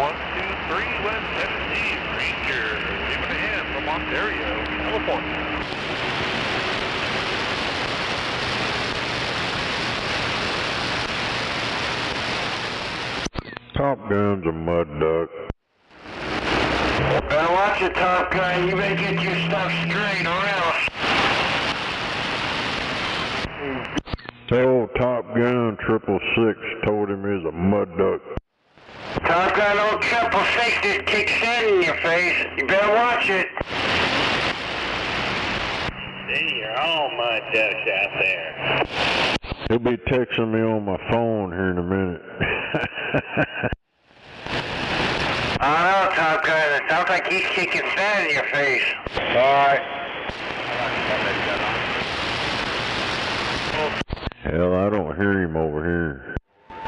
123 West 70, Ranger, leaving a hand from Ontario, California. Top Gun's a mud duck. Better watch it, Top Gun. You better get your stuff straight or else. Tell Top Gun 666 told him he's a mud duck. Top Gun, old 666 just kicked sand in your face. You better watch it. See, you're all mud ducks out there. He'll be texting me on my phone here in a minute. I don't know, Top Gun. It sounds like he's kicking sand in your face. Alright. Hell, I don't hear him over here.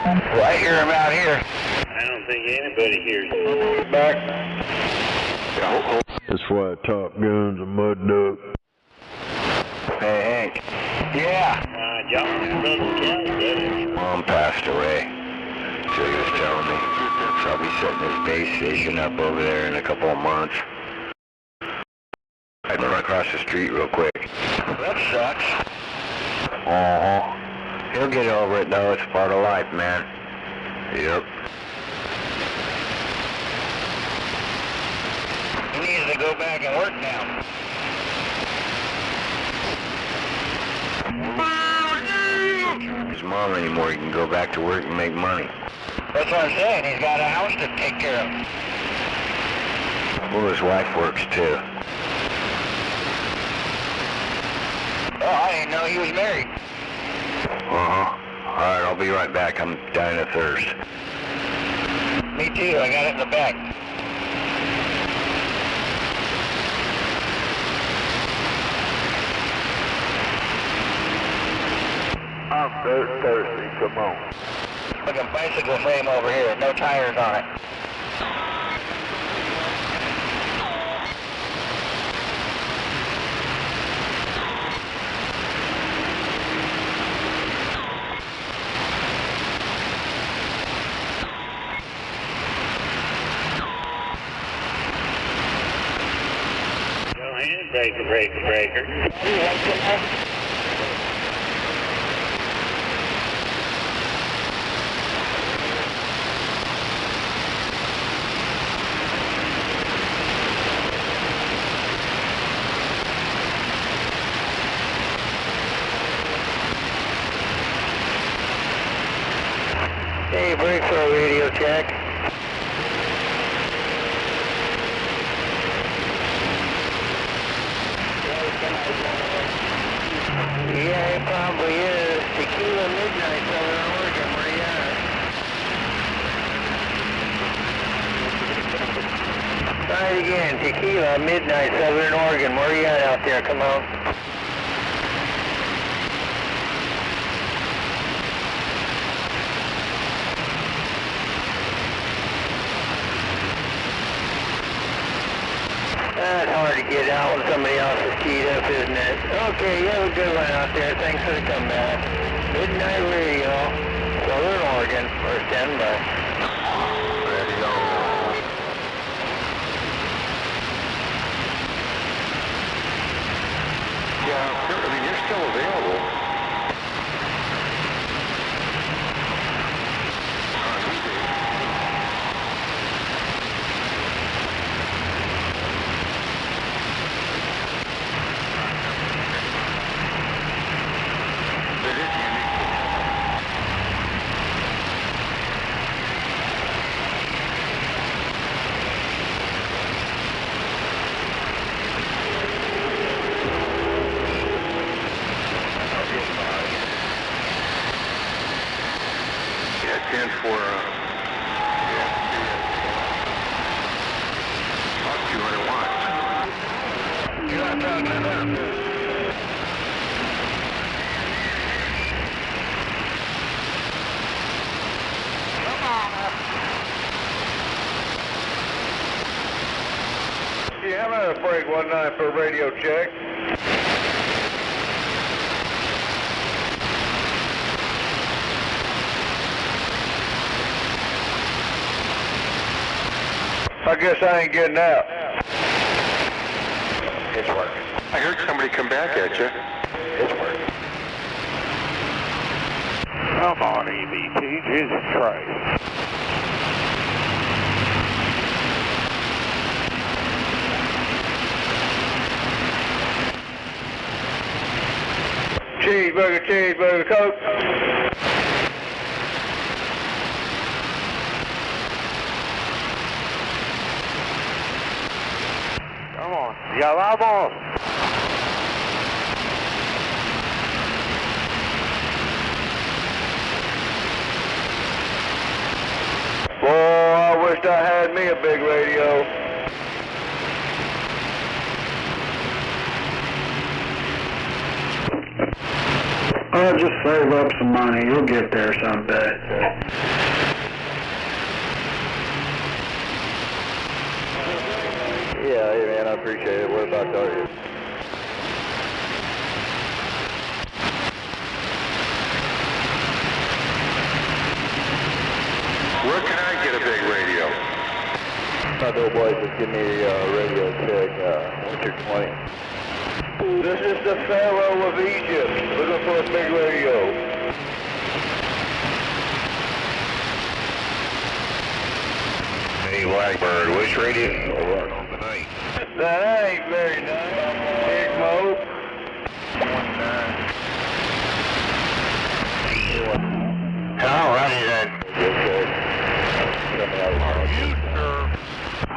Well, I hear him out here. I don't think anybody hears you. Back. That's why Top Gun's a mud duck. Hey, Hank. Yeah. John, brother Kelly, brother. Mom passed away. So he was telling me. So I'll be setting his base station up over there in a couple of months. I'd run across the street real quick. That sucks. He'll get over it though, it's part of life, man. Yep. He needs to go back and work now. His mom anymore, he can go back to work and make money. That's what I'm saying, he's got a house to take care of. Well, his wife works too. Oh, I didn't know he was married. Alright, I'll be right back. I'm dying of thirst. Me too, I got it in the back. I'm thirsty, come on. Look, a bicycle frame over here, no tires on it. Go ahead, breaker. Hey, break for a radio check. Yeah, it probably is. Tequila Midnight, Southern Oregon, where you at? Try it again. Tequila Midnight, Southern Oregon, where you at out there? Come on. That's hard to get out when somebody else is keyed up, isn't it? Okay, you have a good one out there. Thanks for the comeback. Midnight Radio, Southern Oregon, we're standing by. Radio. Yeah, I mean, you're still available. Yeah, I'm at a break 19 for radio check. I guess I ain't getting out. It's working. I heard somebody come back at you. It's working. Come on, EVT, Jesus Christ. Cheeseburger, cheeseburger, Coke. Come on, ya vamos. Boy, I wished I had me a big radio. I'll just save up some money. You'll get there someday. Yeah, hey man, I appreciate it. What about you? Where can I get a big radio? My little boys just give me a radio check, Winter 20. This is the Pharaoh of Egypt, looking for a big radio. Hey, Blackbird, which radio on tonight? That ain't very nice. Big Mo. 19. Alrighty then.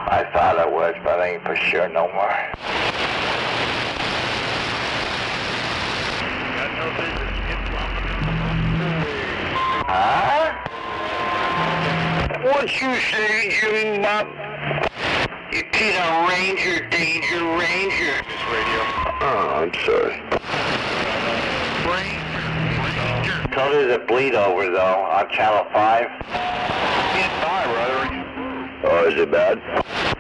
I thought I was, but I ain't for sure no more. Huh? What you say, Jimmy Bob? You see the Ranger, Danger Ranger. This radio. Oh, I'm sorry. Ranger. So there's a bleed over though on channel 5. Can't buy, brother. Oh, is it bad?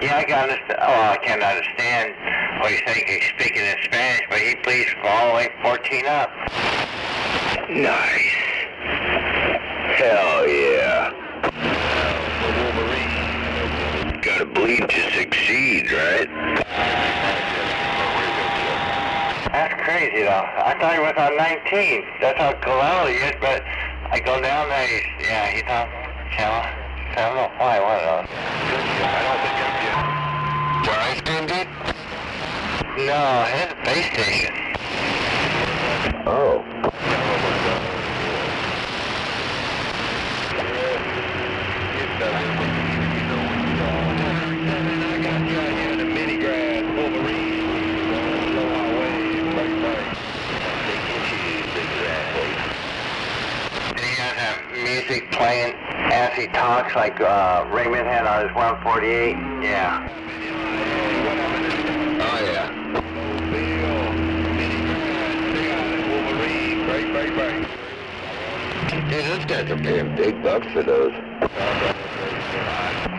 Yeah, I can understand. Oh, I can't understand what he's saying. He's speaking in Spanish, but he pleads for all the way 14 up. Nice. Hell yeah. Gotta bleed to succeed, right? That's crazy though. I thought he was on 19. That's how Galileo is, but I go down there, he's on channel. I don't know why, what else? I don't think I'm yet. Where I spend it? No, it's a base station. Oh. Music playing as he talks like Raymond had on his 148. Yeah. Oh yeah. Dude, those guys are paying big bucks for those.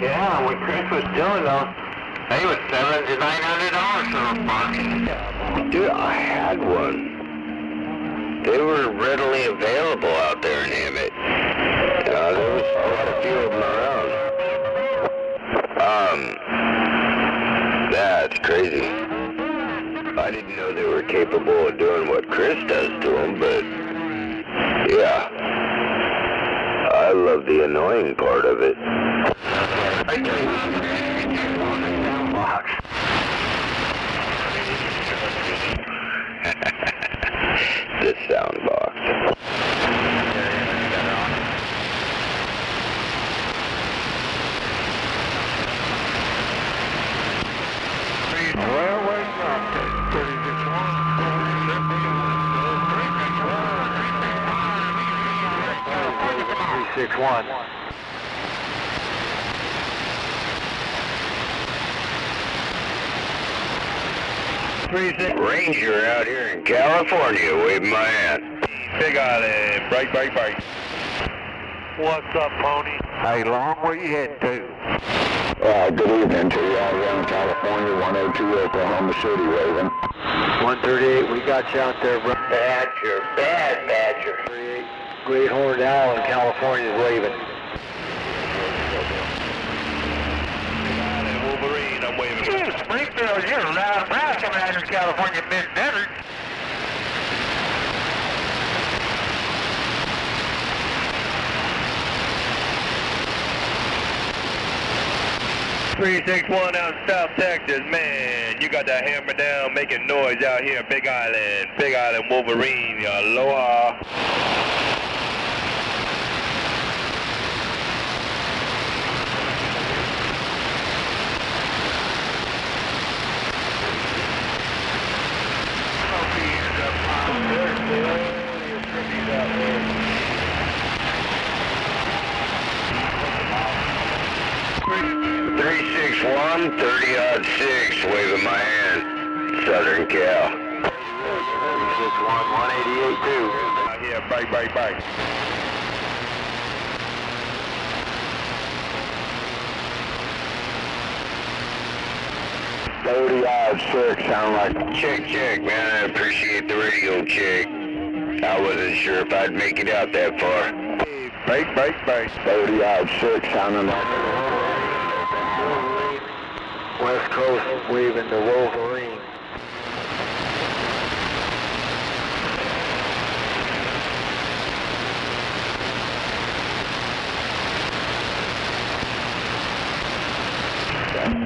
Yeah, when Chris was doing those, they was $700 to $900 for a box. Dude, I had one. They were readily available out there in Emmett. There was quite a few of them around. That's crazy. I didn't know they were capable of doing what Chris does to them, but yeah. I love the annoying part of it. The sound box. Railway Rocket, 361. Ranger out here in California waving my hand. Big on it. Break. What's up, Pony? Hey, Long, where you heading to? Good evening to you. Around California, 102 Oklahoma City, waving. 138, we got you out there, bro. Badger, bad Badger. Great Horned Owl in California is waving. 361 out in South Texas, man. You got that hammer down, making noise out here in Big Island Wolverine, aloha. One 30-06, waving my hand, Southern Cal. 361, 188 too. Out here, bike. 30-06, sound like check, man. I appreciate the radio check. I wasn't sure if I'd make it out that far. Bike. 30-06, sounding like West Coast waving the Wolverine.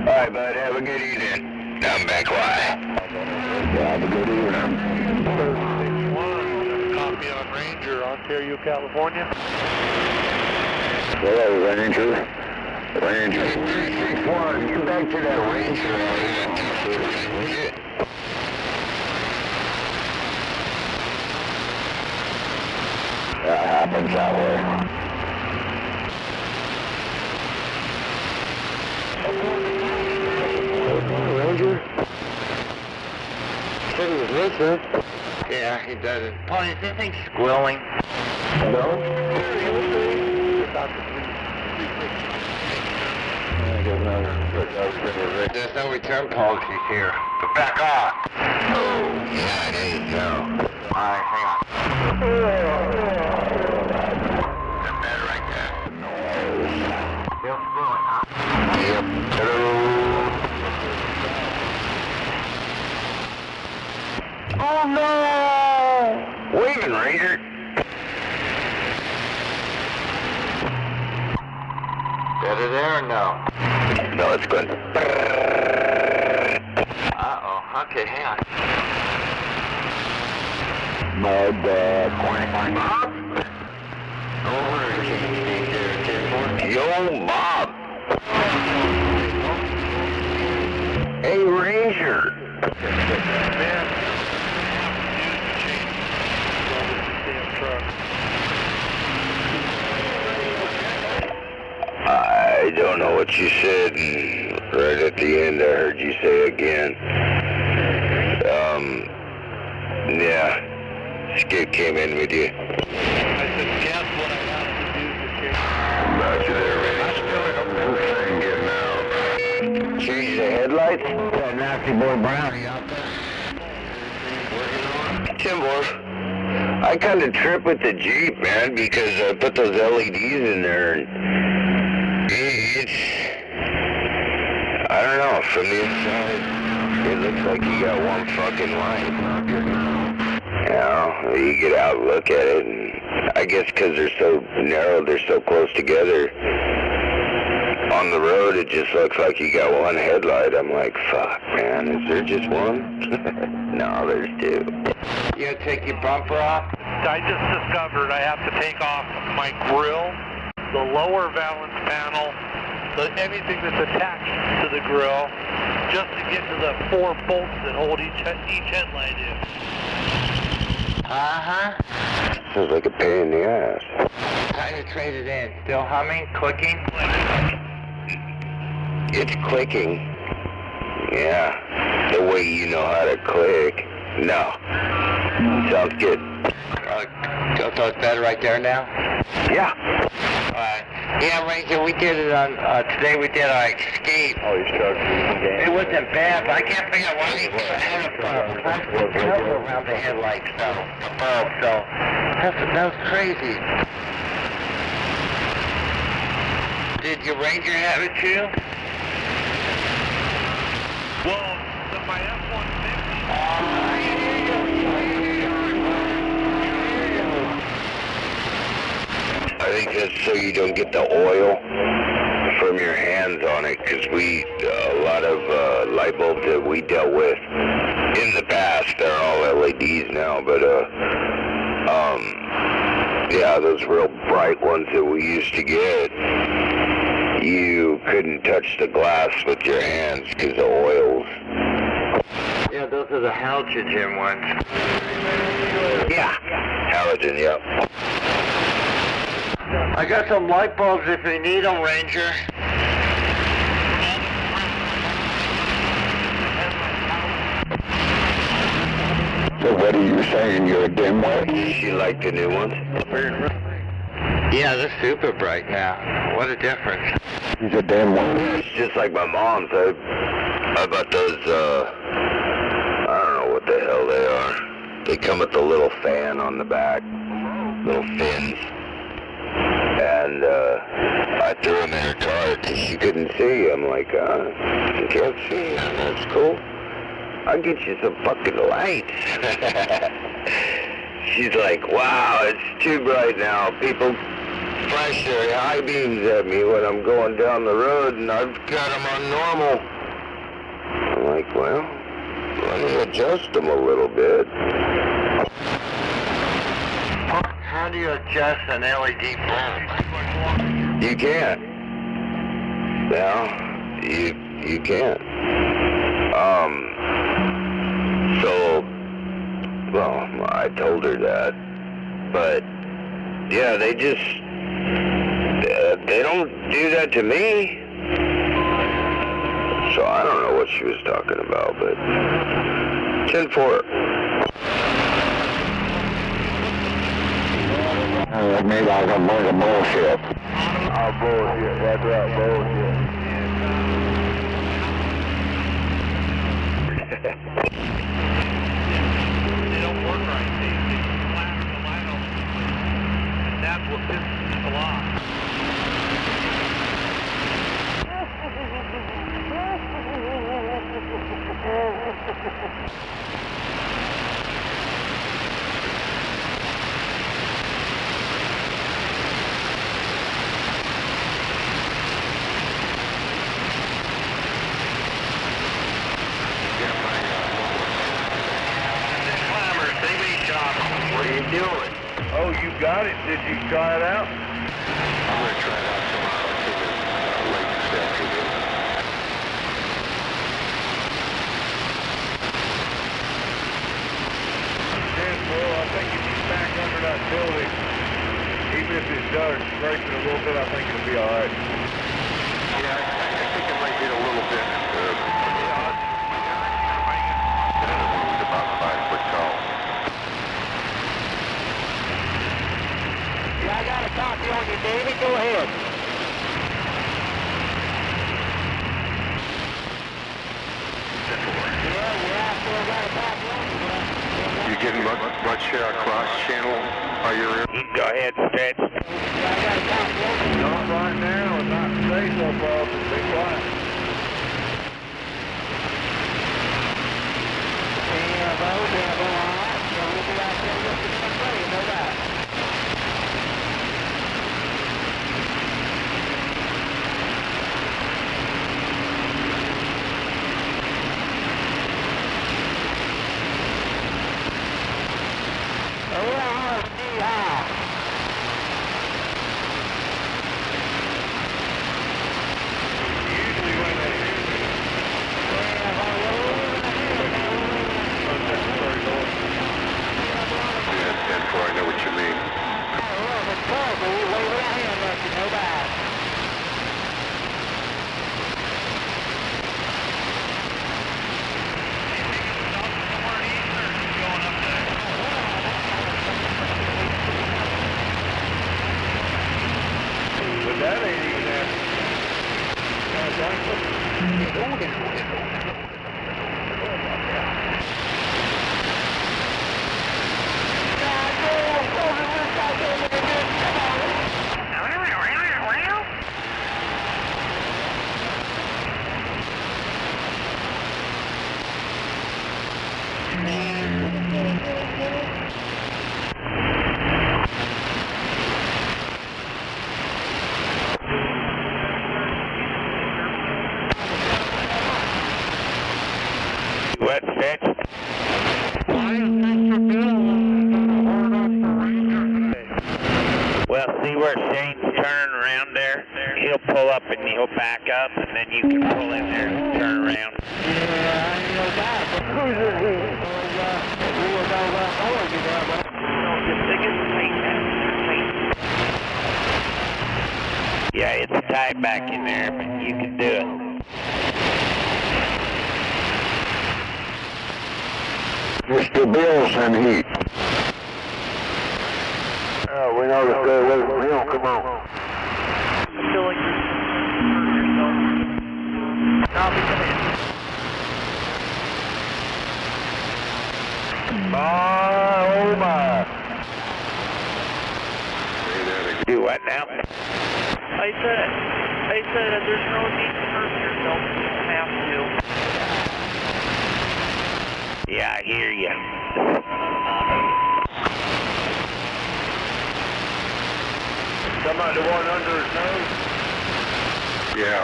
Alright, bud, have a good evening. I'm back wide. Have a good evening. 361, copy on Ranger, Ontario, California. Hello, Ranger. Ranger 361, get back to that Ranger. That happens that way. Ranger? Said he was listening. Yeah, he doesn't. Paul, is this thing squilling? No. There's no return policies here. But back off. Yeah, there you go. Alright, hang on. That's better right there. Still screwing, huh? Yep. Hello. Oh no! Waving, Ranger. Better there or no? No, it's good. Uh-oh. Okay, hang on. Mud, Bob? Yo, Bob. Hey, Ranger. I don't know what you said, and right at the end I heard you say again. Yeah, Skip came in with you. I said, guess what I have to do to change. About you there, Randy. I'm still in a getting out. Change the headlights? That nasty boy Brownie out there. Timber, I kind of trip with the Jeep, man, because I put those LEDs in there, and it's, I don't know, from the inside, it looks like you got one fucking light. You know, you get out and look at it, and I guess because they're so narrow, they're so close together, on the road it just looks like you got one headlight. I'm like, fuck, man, is there just one? No, there's two. You gonna take your bumper off? I just discovered I have to take off my grill, the lower valance panel, anything that's attached to the grill, just to get to the 4 bolts that hold each headlight in. Uh-huh. Sounds like a pain in the ass. Time to trade it in. Still humming? Clicking? It's clicking. Yeah. The way you know how to click. No. Sounds good. So it's better right there now? Yeah. Alright. Yeah, Ranger, we did it on, today we did our escape. Oh, you started. It wasn't bad, but I can't figure out why they had a plastic cover around the headlights, though. The bulb, so that was crazy. Did your Ranger have it too? Well, my F-150. I think that's so you don't get the oil from your hands on it, because a lot of light bulbs that we dealt with in the past, they're all LEDs now, but yeah, those real bright ones that we used to get, you couldn't touch the glass with your hands because of oils. Yeah, those are the halogen ones. Yeah, halogen, yep. I got some light bulbs if you need them, Ranger. So what are you saying, you're a dimwit? She liked the new ones? Yeah, they're super bright now. What a difference. He's a dimwit. It's just like my mom's. I bought those, I don't know what the hell they are. They come with the little fan on the back, little fins. And I threw them in her car because she couldn't see. I'm like, you can't see. That's cool. I'll get you some fucking lights. She's like, wow, it's too bright now. People flash their high beams at me when I'm going down the road, and I've got them on normal. I'm like, well, let me adjust them a little bit. How do you adjust an LED bulb? You can't. Well, you can't. So, well, I told her that, but yeah, they just, they don't do that to me. So I don't know what she was talking about, but 10-4. Maybe I got a bunch of bullshit. Oh, bullshit. That's right, bullshit. They don't work right. They flash the light on them. And that's what pisses people off. What are you doing? Oh, you got it. Did you try it out? I'm going to try it out tomorrow. I'll take it late this afternoon. I think if you back under that building, even if it does scrape it a little bit, I think it'll be all right. Yeah, I think it might hit a little bit. It's about 5 foot tall. Yeah, I got a copy on you, David. Go ahead. You getting much cross channel by your ear? Go ahead, stretch. Not right now. It's not safe so far. Be quiet. I know what you mean. But that ain't even where Shane's turning around there? He'll pull up and he'll back up, and then you can pull in there and turn around. Who's in heat? Yeah, it's tight back in there, but you can do it. Mr. Bill's in heat. We know to stay away from him. Come on. I feel like you're hurting yourself. Copy, come in. My, oh my. Do what now? I said that there's no need to hurt yourself. You don't have to. Yeah, I hear you. Somebody the one under his nose? Yeah.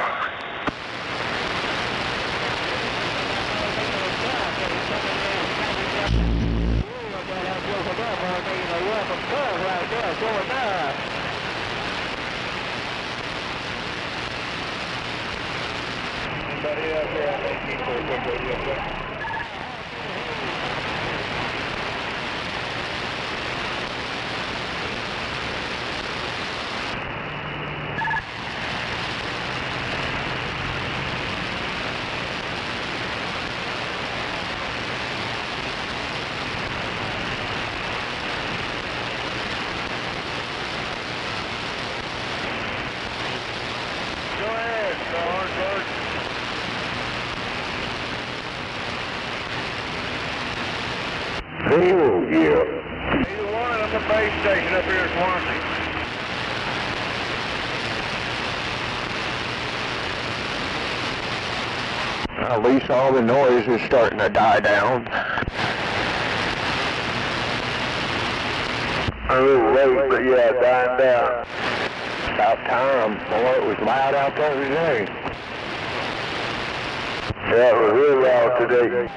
Anybody out there? I think he's for a quick radio check. Go ahead, Orange Bird. Oh, yeah. Either one, I'm the base station up here in Swansea. At least all the noise is starting to die down. A little late, but yeah, dying down. About time. Boy, it was loud out there today. Yeah, it was real loud today.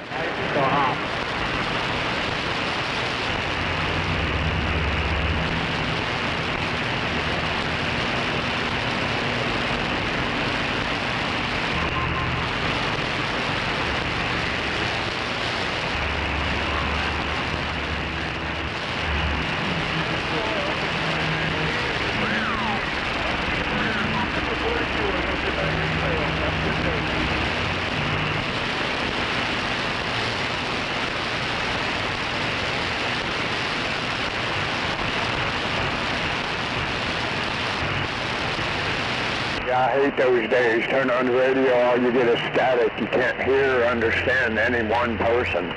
Yeah, I hate those days. Turn on the radio, all you get is static. You can't hear or understand any one person.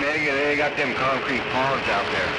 Man, they got them concrete ponds out there.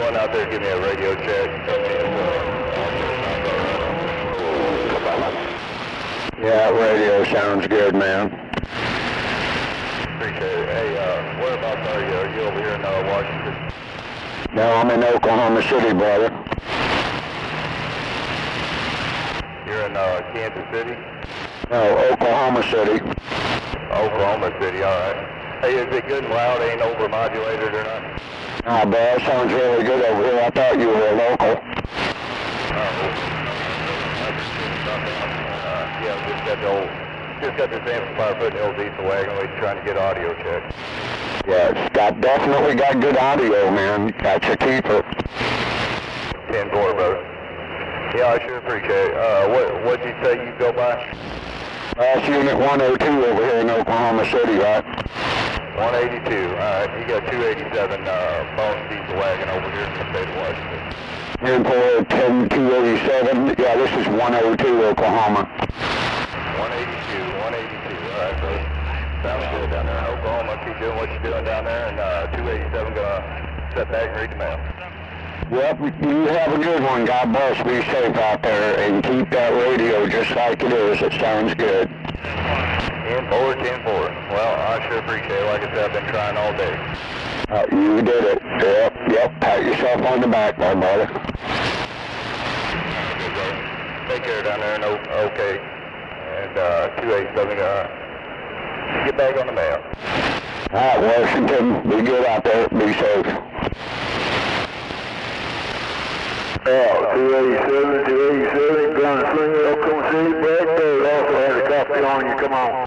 Out there, give me a radio check. Yeah, radio sounds good, man. Appreciate it. Hey, whereabouts are you? Are you over here in Washington? No, I'm in Oklahoma City, brother. here in Kansas City? No, Oklahoma City. Oklahoma City, all right. Hey, is it good and loud? Ain't overmodulated or not? Nah, bro, it sounds really good over here. I thought you were a local. Yeah, just got this amplifier put in the old diesel wagon. We're trying to get audio checked. Yeah, it's definitely got good audio, man. That's a keeper. 10-4, brother. Yeah, I sure appreciate it. What'd you say you go by? That's Unit 102 over here in Oklahoma City, right? 182. Alright, you got 287 bone diesel wagon over here in the state of Washington. Airport 10287. Yeah, this is 102 Oklahoma. 182. Alright, brother. Sounds good down there in Oklahoma. Keep doing what you're doing down there, and 287 gonna set back and read the mail. Yep, you have a good one. God bless. Be safe out there and keep that radio just like it is. It sounds good. 10-4, 10-4. Well, I sure appreciate it. Like I said, I've been trying all day. You did it. Yep. Pat yourself on the back, my brother. Take care down there, and okay. And 287 get back on the mail. All right, Washington. Be good out there. Be safe. 287, Gunslinger, Oklahoma City, Black Dog. Also had a copy on you. Come on.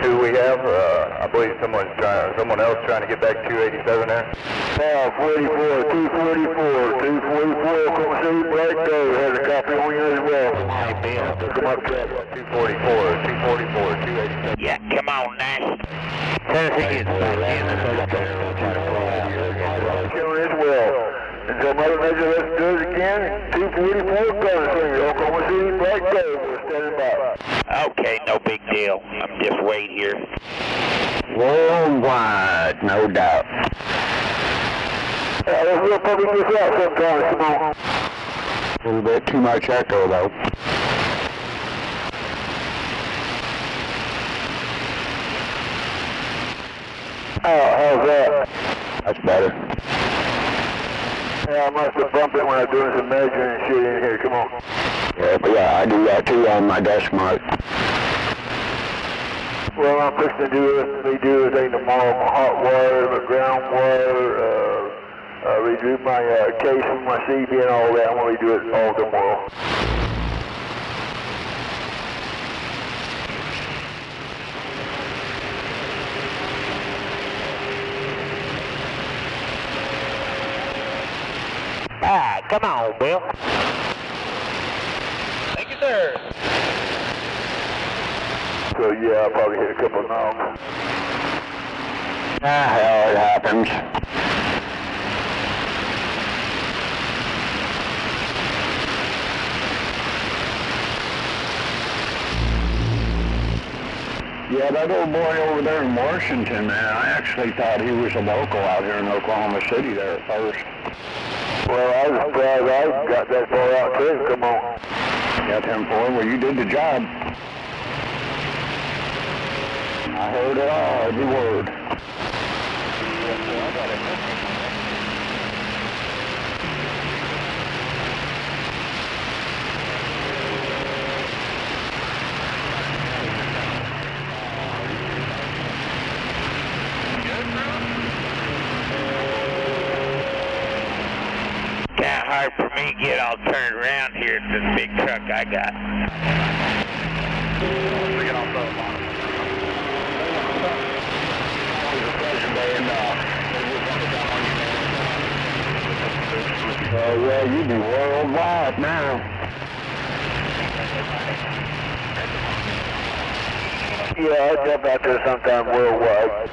Who we have? I believe someone else trying to get back 287 there. 244, Oklahoma City, Black Dog. Has a copy on you as well. Come up, 244, 287. Yeah, come on, Nash. Tennessee is back in. As well. And so, Mother Nature, let's do it again. 244, Gunslinger, Oklahoma City, Black Dog. We're standing by. Okay, no big deal. I'm just waiting here. Worldwide, no doubt. We'll probably this out sometimes. Come on. A little bit too much echo, though. How's that? That's better. Yeah, I must have bumped it when I was doing some measuring and shit in here. Come on. Yeah, I do that too on my desk mic. Well, I'm fixing to do everything tomorrow. My hot wire, my ground wire, redo my casing, my CB and all that. I'm going to redo it all tomorrow. Come on, Bill. Thank you, sir. So, yeah, I'll probably hit a couple of knobs. Hell, it happens. Yeah, that old boy over there in Washington, man, I actually thought he was a local out here in Oklahoma City there at first. Well, I was surprised I got that far out too. Come on. Got him for him. Well, you did the job. I heard it all, every word. Kind of hard for me to get all turned around here at this big truck I got. Well, you be worldwide now. Yeah, I'll jump out there sometime worldwide.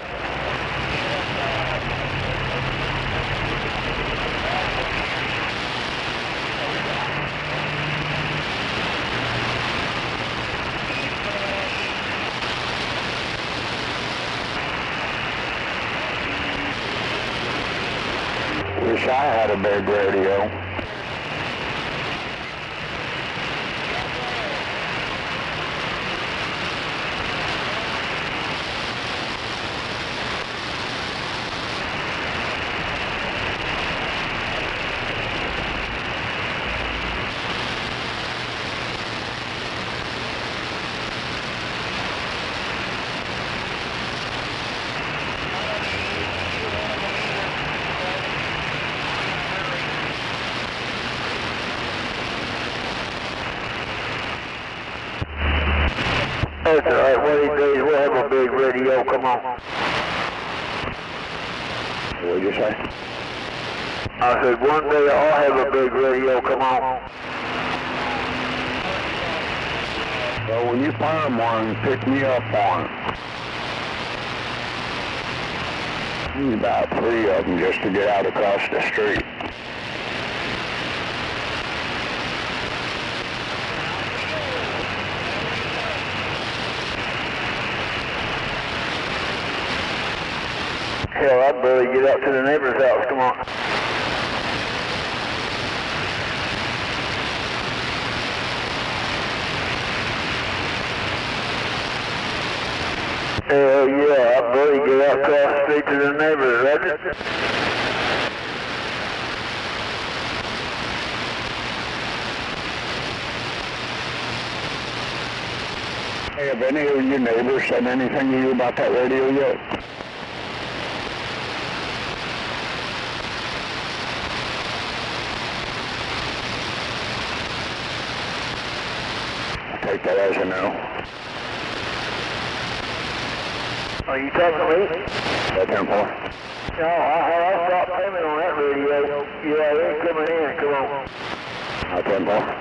Wish I had a big radio. That's all right. One of these days we'll have a big radio. Come on. What did you say? I said one day I'll have a big radio. Come on. Well, when you find one, pick me up on it. Need about 3 of them just to get out across the street. Hell, I'd barely get up to the neighbor's house. Come on. Hell yeah, I'd barely get up across the street to the neighbor's, right? Hey, have any of your neighbors said anything to you about that radio yet? Take that as a no. Are you talking to me? That's important. No, I stopped payment on that radio. Yeah, it ain't coming in. Come on. That's important.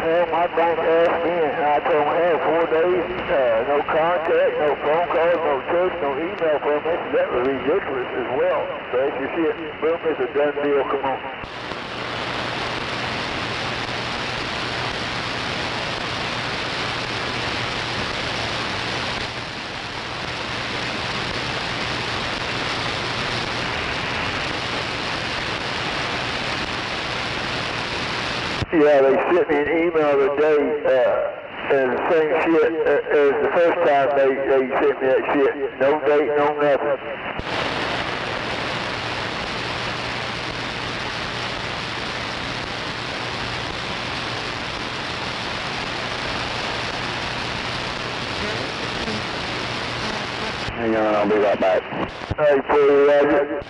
Well, my bank asked me, and I told them, hey, 4 days, no contact, no phone calls, no text, no email from me. That was ridiculous as well. So that's your shit. Boom, it's a done deal. Come on. Yeah, they sent me an email today, and the same shit as the first time they sent me that shit. No date, no nothing. Hang on, I'll be right back. Hey, please, Roger.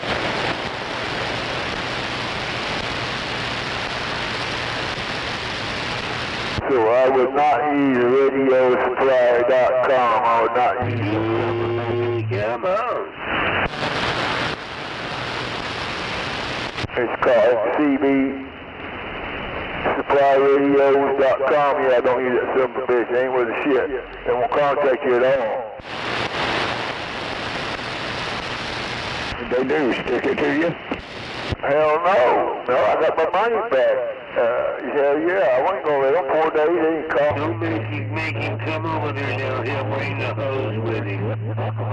So I would not use radiosupply.com. I would not use it. Come on. It's called cbsupplyradios.com. Yeah, I don't use that simple bitch. It ain't worth a shit. They won't contact you at all. What they do, stick it to you? Hell no. No, I got my money back. Hell yeah, I wasn't going to let them 4 days. They didn't call. Don't make him come over there now. He'll bring the hose with him. I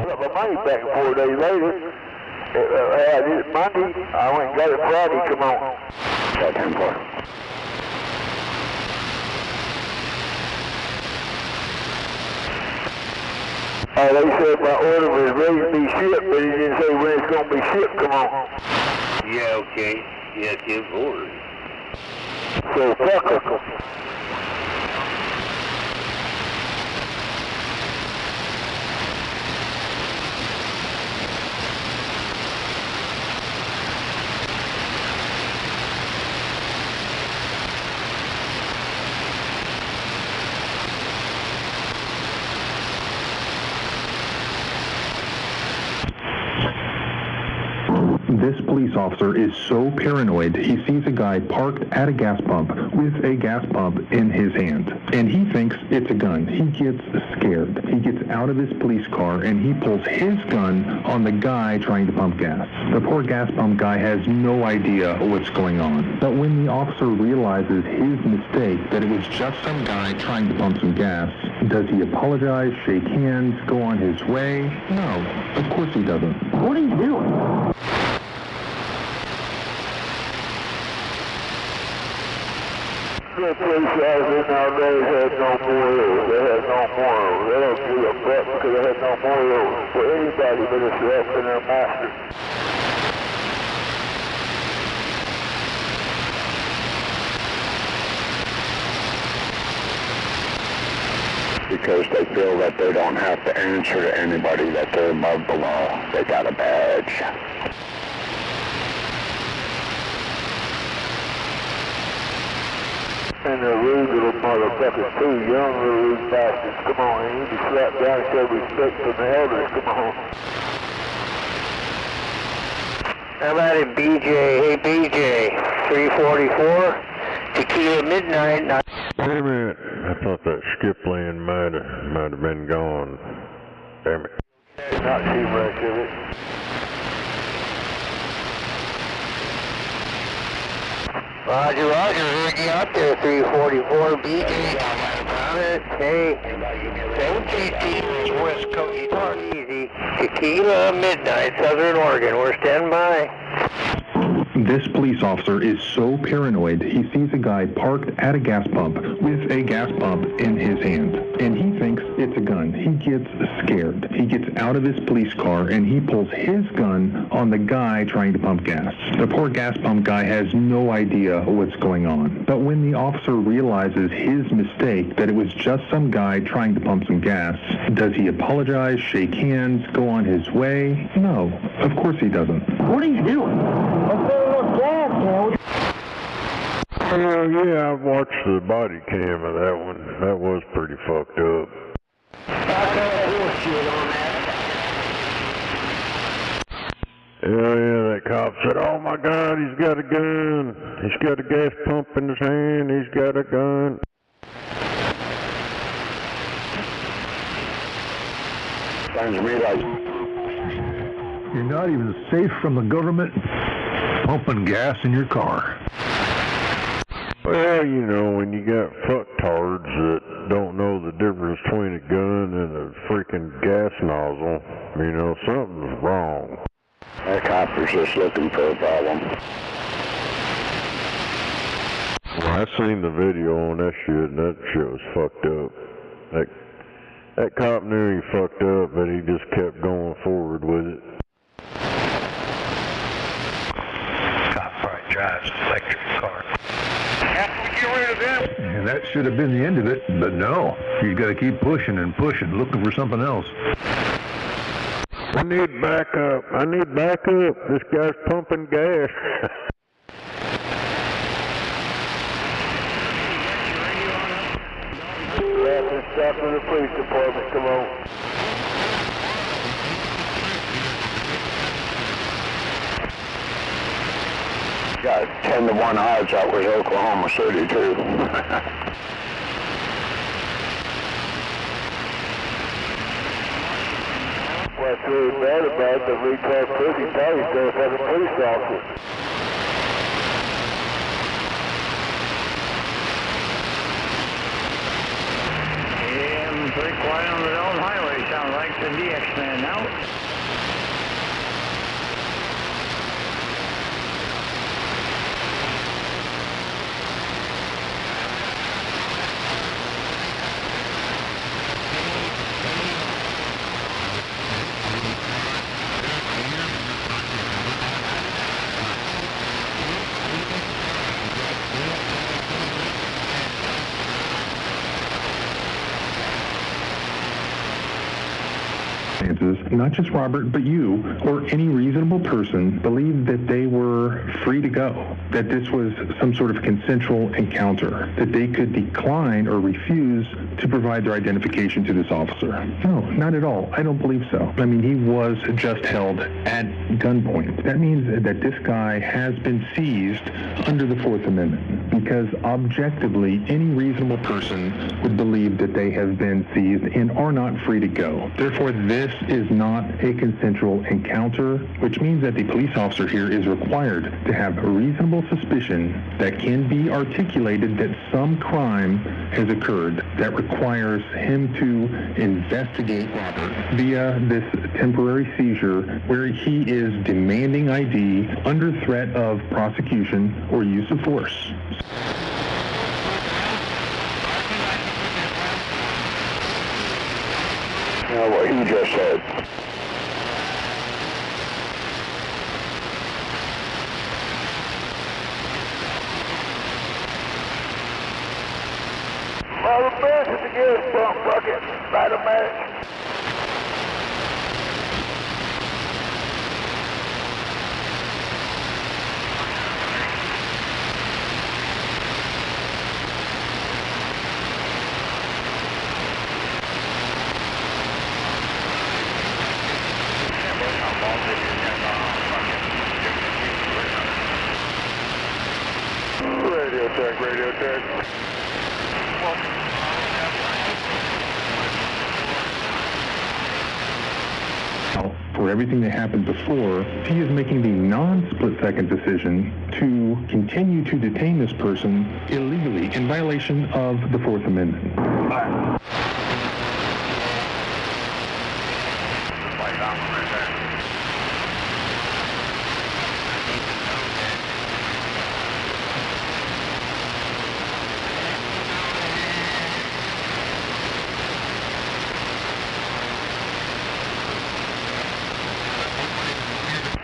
got my money back 4 days later. I did it Monday. I went and got it Friday. Come on. That's important. They said my order was ready to be shipped, but he didn't say when it's going to be shipped. Come on. Yeah, okay. Yes, his order. So fuck her. This police officer is so paranoid, he sees a guy parked at a gas pump with a gas pump in his hand, and he thinks it's a gun. He gets scared. He gets out of his police car, and he pulls his gun on the guy trying to pump gas. The poor gas pump guy has no idea what's going on. But when the officer realizes his mistake, that it was just some guy trying to pump some gas, does he apologize, shake hands, go on his way? No, of course he doesn't. What are you doing? The police officers nowadays have no morals. They have no morals. They don't give a fuck because they have no morals for anybody but themselves and their master. because they feel that they don't have to answer to anybody, that they're above the law. They got a badge. And the rude little motherfuckers too, young little rude bastards. Come on, you need to slap down and show respect from the elders. Come on. How about it, BJ? Hey, BJ, 344, Tequila Midnight. Wait a minute. I thought that skip lane might have been gone. Damn it. Not too much of it. Roger, Roger, heard you out there, 344, BJ. About it. Hey, don't chase West Coast, talk easy. Tequila Midnight, Southern Oregon, we're standing by. This police officer is so paranoid, he sees a guy parked at a gas pump with a gas pump in his hand, and he thinks it's a gun. He gets scared. He gets out of his police car, and he pulls his gun on the guy trying to pump gas. The poor gas pump guy has no idea what's going on. But when the officer realizes his mistake, that it was just some guy trying to pump some gas, does he apologize, shake hands, go on his way? No, of course he doesn't. What are you doing? Yeah, I've watched the body cam of that one. That was pretty fucked up. Yeah, that cop said, oh my God, he's got a gun. He's got a gas pump in his hand. He's got a gun. Sounds to me like you're not even safe from the government pumping gas in your car. Well, you know, when you got fucktards that don't know the difference between a gun and a freaking gas nozzle, you know, something's wrong. that cop was just looking for a problem. Well, I seen the video on that shit, and that shit was fucked up. That cop knew he fucked up, but he just kept going forward with it. Cop probably drives an electric car. Have to get rid of them. And that should have been the end of it, but no. You got to keep pushing and pushing, looking for something else. I need backup. I need backup. This guy's pumping gas. Rapid stop to the police department, come on. Got 10-to-1 odds that was Oklahoma City too. What's really bad about the retard pussy party stuff as a police officer? Yeah, pretty quiet on the old highway. Sounds like the DX man now. Not just Robert, but you, or any reasonable person, believed that they were free to go, that this was some sort of consensual encounter, that they could decline or refuse to provide their identification to this officer. No, not at all. I don't believe so. I mean, he was just held at gunpoint. That means that this guy has been seized under the Fourth Amendment, because objectively, any reasonable person would believe that they have been seized and are not free to go. Therefore, this is not a consensual encounter, which means that the police officer here is required to have a reasonable suspicion that can be articulated that some crime has occurred that requires him to investigate Robert via this temporary seizure where he is demanding ID under threat of prosecution or use of force. You know what he just said. All the best at the gas pump bucket. Light a match. Radio check. For everything that happened before, he is making the non-split-second decision to continue to detain this person illegally in violation of the Fourth Amendment.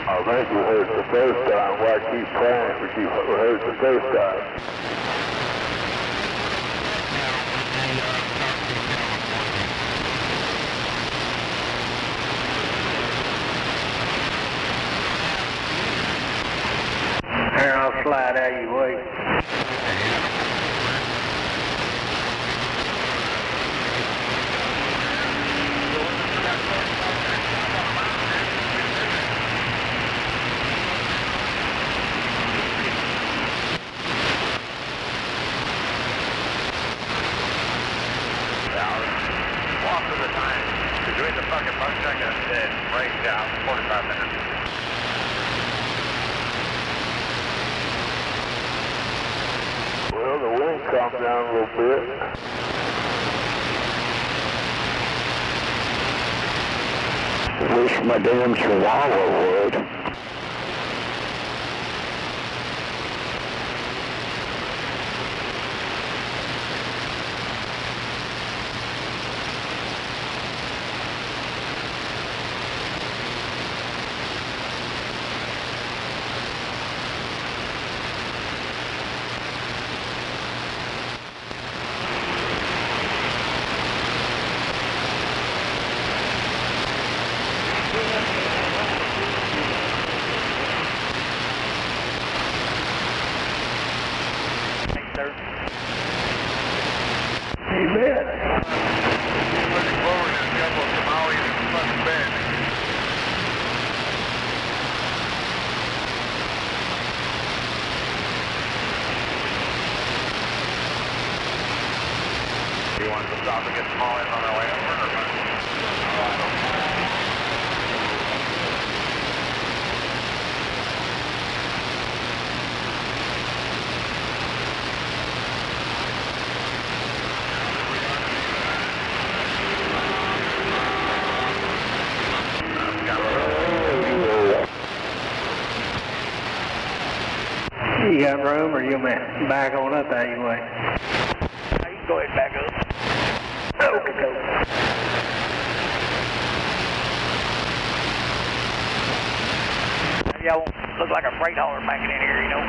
I think we heard the first time. Why keep trying? We heard the first time. Here, I'll slide out of your way. Breakdown, 45 minutes. Well, the wind calmed down a little bit. Wish my damn chihuahua would. You want to stop and get Somalians on their way over? You got room, or you may back on up out your way? You can go ahead and back up. Okay, go. Y'all won't look like a freight hauler backing in here, you know.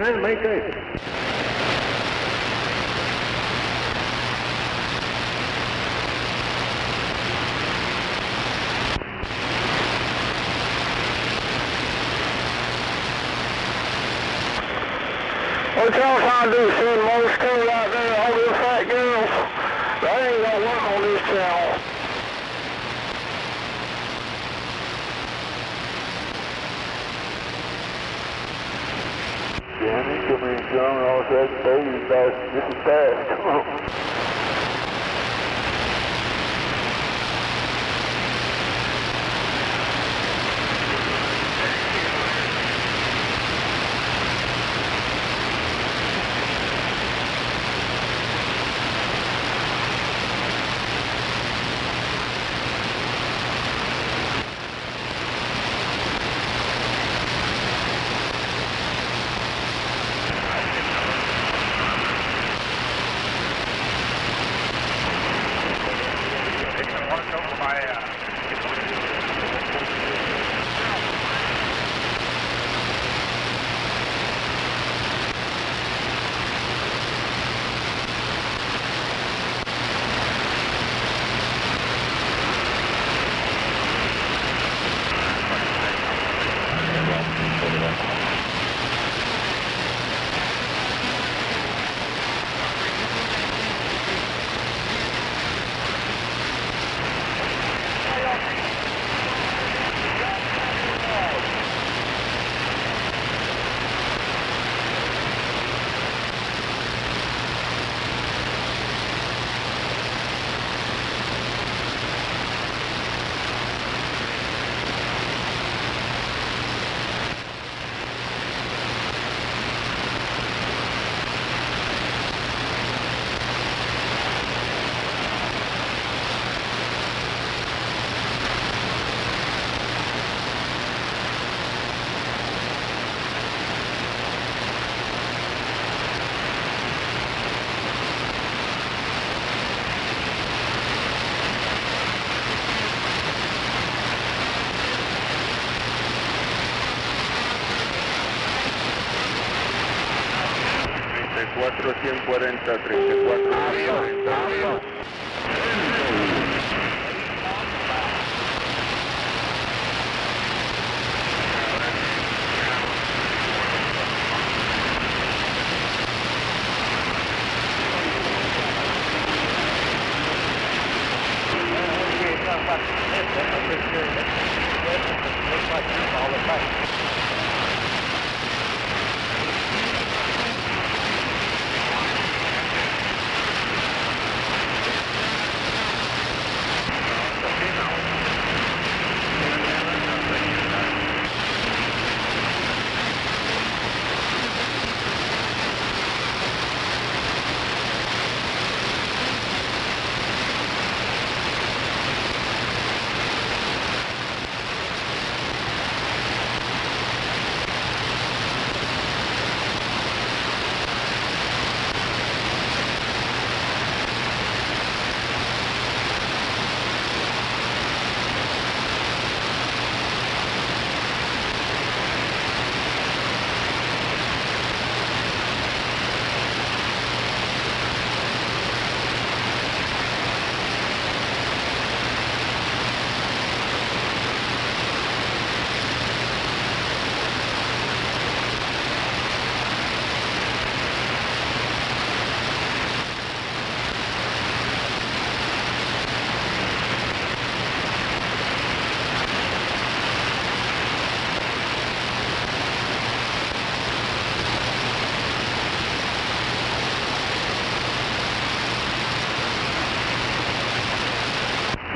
Well, me too. What y'all trying to do, send more school out there, all those fat girls? That ain't gonna work on this channel. Danny, come in, John, all that baby fast. This is fast, come on. 440-34. Avión.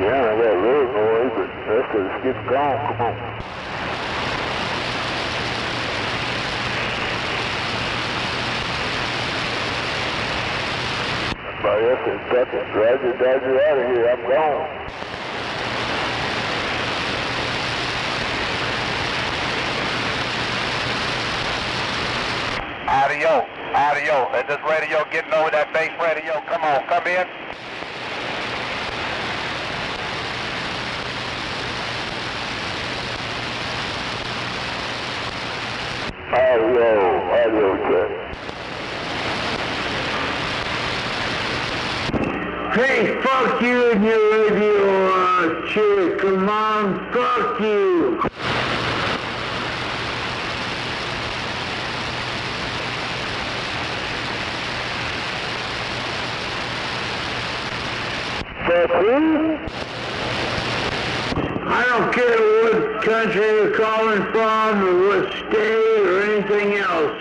Yeah, I got a little noise, but that's because it skips gone. Come on. Somebody else is ducking. Roger, Dodger, out of here. I'm gone. Audio. Is this radio getting over that base radio? Come on, come in. Audio check. Hey, fuck you and your radio chick. Come on, fuck you. Fuck who? I don't care what country you're calling from or what state or anything else.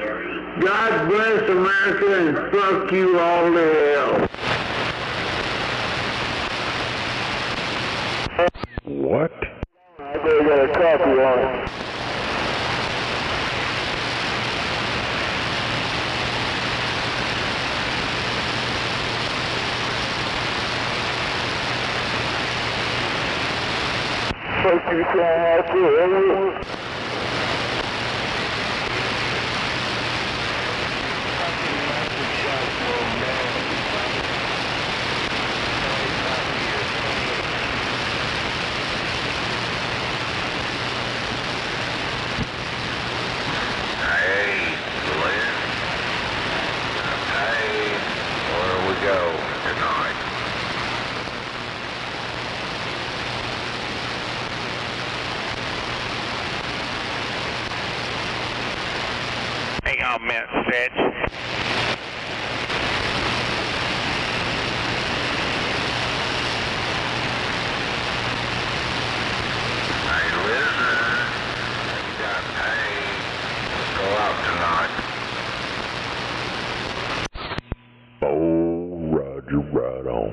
God bless America and fuck you all to hell. What? I better get a copy on it. Fuck you saying out there, Hang on a minute, Stretch. Oh, Roger, right on.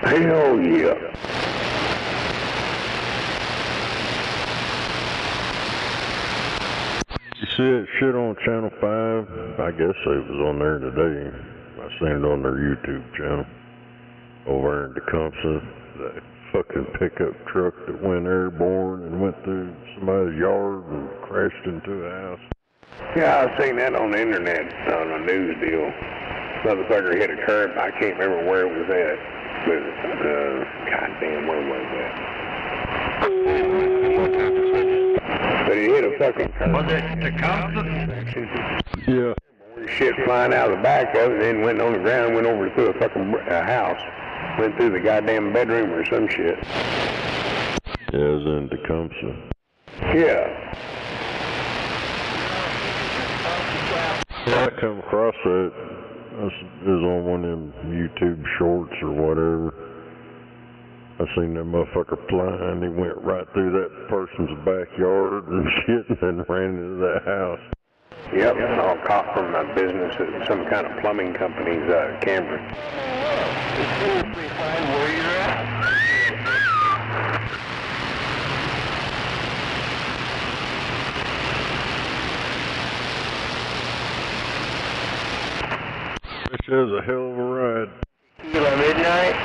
Hell yeah. You see that shit on Channel 5? I guess it was on there today. I seen it on their YouTube channel. Over in Tecumseh, that fucking pickup truck that went airborne and went through somebody's yard and crashed into a house. Yeah, I seen that on the internet on a news deal. Motherfucker hit a curb. I can't remember where it was at. But, goddamn, where was that? But he hit a fucking curve. Was it Tecumseh? Yeah. Shit flying out of the back of it, then went on the ground, went over through a fucking house. Went through the goddamn bedroom or some shit. Yeah, it was in Tecumseh. Yeah. Yeah, I come across that. It was on one of them YouTube shorts or whatever. I seen that motherfucker flying. He went right through that person's backyard and shit and then ran into that house. Yep, all caught from my business at some kind of plumbing company's camera. Where you're at? This is a hell of a ride. Kilo midnight?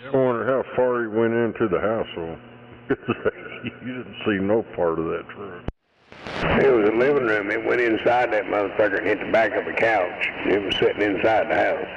I wonder how far he went into the household. You didn't see no part of that truck. It was a living room. It went inside that motherfucker and hit the back of a couch. It was sitting inside the house.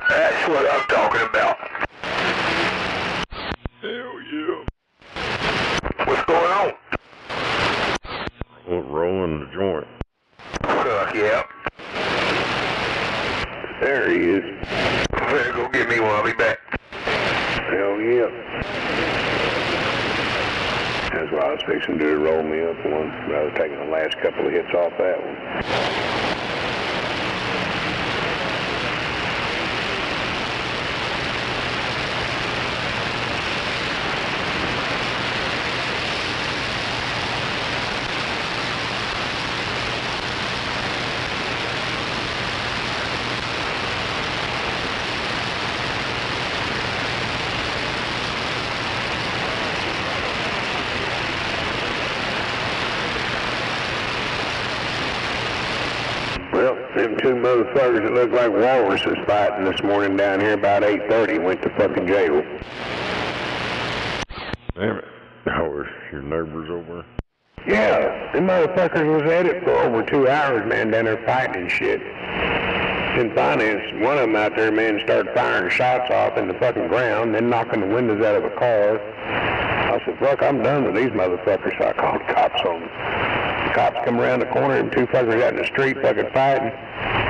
That's what I'm talking about. Hell yeah. What's going on? Rolling the joint. Yeah. There he is. Better go get me one. I'll be back. Hell yeah. That's what I was fixing to do, roll me up one. But I was taking the last couple of hits off that one. Well, them two motherfuckers that look like walruses fighting this morning down here about 8:30 went to fucking jail. Damn it. Oh, your neighbors over? Yeah, them motherfuckers was at it for over 2 hours, man, down there fighting and shit. And finally, one of them out there, man, started firing shots off in the fucking ground, then knocking the windows out of a car. I said, fuck, I'm done with these motherfuckers, so I called the cops on them. The cops come around the corner, and two fuckers out in the street fucking fighting.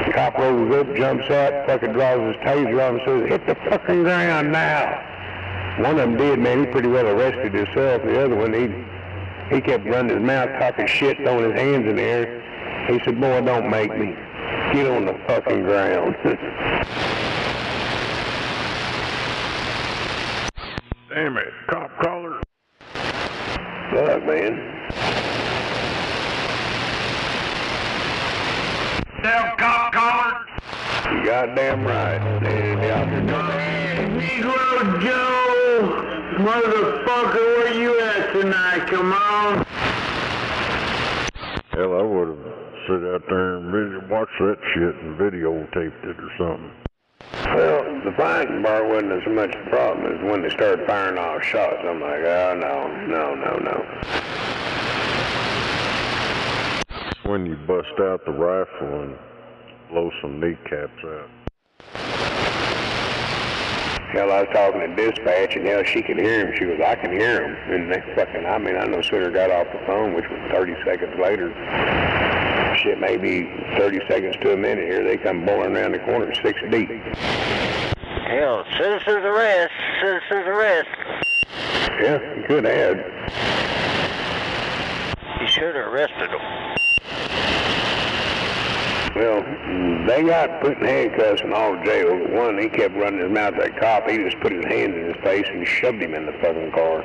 The cop rolls up, jumps up, fucking draws his taser on and says, hit the fucking ground now. One of them did, man, he pretty well arrested himself. The other one, he kept running his mouth, talking shit, throwing his hands in the air. He said, boy, don't make me. Get on the fucking ground. Damn it, cop caller. Fuck, man. Damn cop caller. You goddamn right. Negro Joe! Motherfucker, where you at tonight? Come on. Hell, I would have sit out there and watched that shit and videotaped it or something. Well, the fighting bar wasn't so much the problem as when they started firing off shots. I'm like, oh, no. It's when you bust out the rifle and blow some kneecaps out. Hell, I was talking to dispatch, and hell, she could hear him. She goes, I can hear him. And they fucking, I no sooner got off the phone, which was 30 seconds later. Shit, maybe 30 seconds to a minute here, they come boiling around the corner 6 deep. Hell, citizens arrest. Citizens arrest. Yeah, you could have. should have arrested him. Well, they got put in handcuffs and all to jail. One, he kept running his mouth at that cop. He just put his hands in his face and shoved him in the fucking car.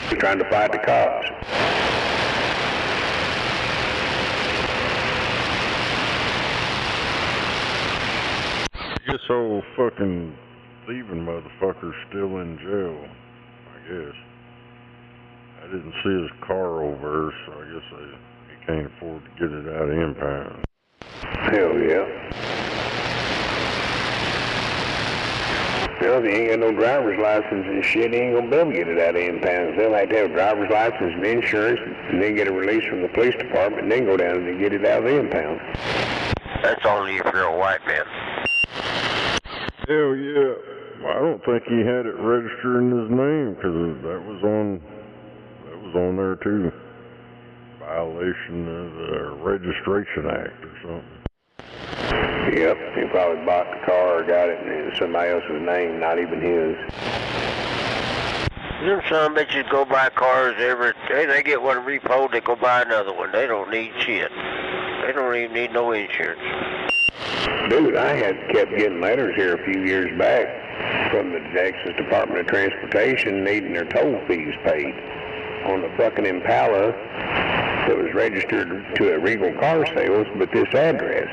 He was trying to fight the cops. This old fucking thieving motherfucker's still in jail, I guess. I didn't see his car over, so I guess he can't afford to get it out of impound. Hell yeah. Well, if he ain't got no driver's license and shit, he ain't gonna be able to get it out of impound. They'll have to have a driver's license and insurance, and then get a release from the police department, and then go down and get it out of the impound. That's only if you're a white man. Hell yeah. I don't think he had it registered in his name, because that was on there too. Violation of the Registration Act or something. Yep, he probably bought the car or got it in somebody else's name, not even his. Them some bitches go buy cars they get one repoed, they go buy another one. They don't need shit. They don't even need no insurance. Dude, I kept getting letters here a few years back from the Texas Department of Transportation needing their toll fees paid on the fucking Impala that was registered to a Regal Car Sales, but this address.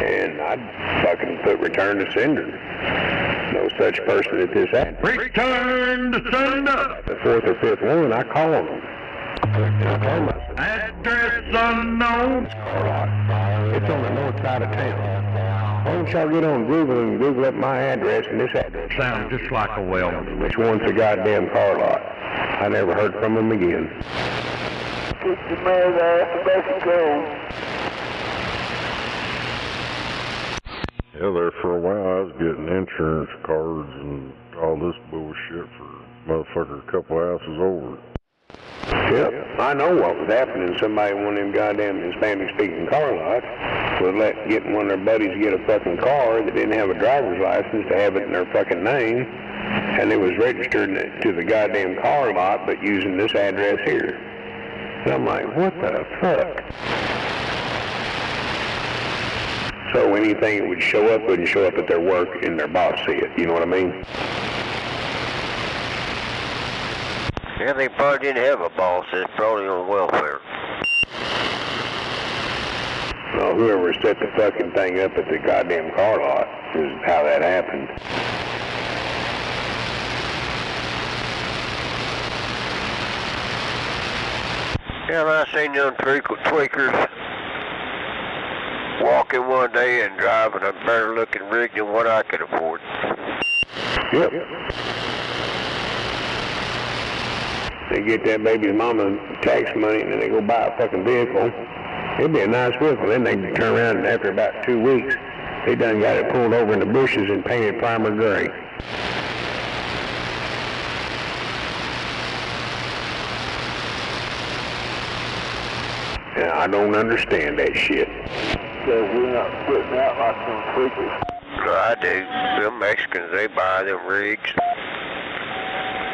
And I'd fucking put return to sender. No such person at this address. Return to sender! The fourth or fifth one, I called them. Address unknown. It's on the north side of town. Why don't y'all get on Google and Google up my address and this address? Sounds just like a welder. Which one's the goddamn car lot? I never heard from them again. Get the man out to Mexico. Yeah, there for a while I was getting insurance cards and all this bullshit for motherfucker a couple houses over. Yep, I know what was happening. Somebody in one of them goddamn Hispanic-speaking car lots was getting one of their buddies get a fucking car that didn't have a driver's license to have it in their fucking name, and it was registered to the goddamn car lot, but using this address here. And I'm like, what the fuck? So anything that would show up wouldn't show up at their work and their boss see it. You know what I mean? Yeah, they probably didn't have a boss. It's probably on welfare. Well, whoever set the fucking thing up at the goddamn car lot is how that happened. Yeah, I seen them tweakers walking one day and driving a better looking rig than what I could afford. Yep. They get that baby's mama tax money and then they go buy a fucking vehicle. It'd be a nice vehicle. Then they turn around and after about 2 weeks, they done got it pulled over in the bushes and painted primer gray. Yeah, I don't understand that shit. So we're not putting out like some freakers. No, I do. Them Mexicans, they buy them rigs.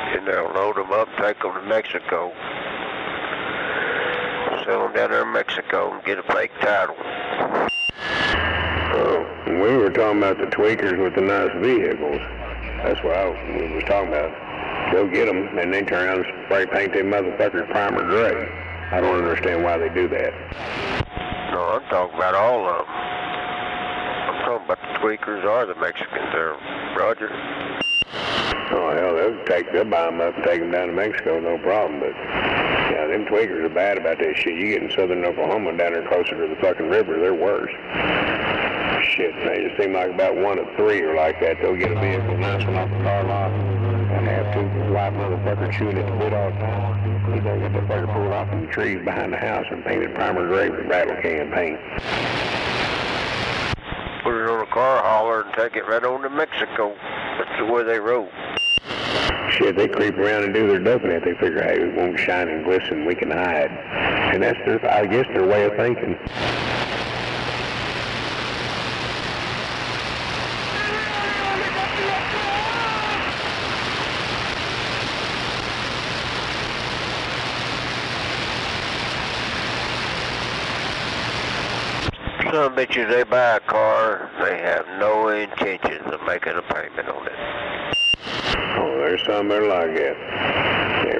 And they'll load them up, take them to Mexico, sell them down there in Mexico and get a fake title. We were talking about the tweakers with the nice vehicles. That's what we was talking about. Go get them and then turn around and spray paint them motherfuckers primer gray. I don't understand why they do that. No, I'm talking about all of them. I'm talking about the tweakers or the Mexicans there, Roger. Oh, hell, they'll buy them up and take them down to Mexico, no problem, but, yeah, them tweakers are bad about that shit. You get in southern Oklahoma down there closer to the fucking river, they're worse. Shit, they just seem like about 1 of 3 are like that. They'll get a vehicle, nice one off the car lot, and have two white motherfuckers chewing at the bit all the time. He's gonna get the fucker pulled off in the trees behind the house and painted primer gray with rattle can paint. Put it on a car hauler and take it right on to Mexico. That's the way they roll. Shit, they creep around and do their ducking it. They figure, hey, it won't shine and glisten, we can hide. And that's I guess, their way of thinking. Some bitches, they buy a car, they have no intentions of making a payment on it. Oh, there's some that are like that.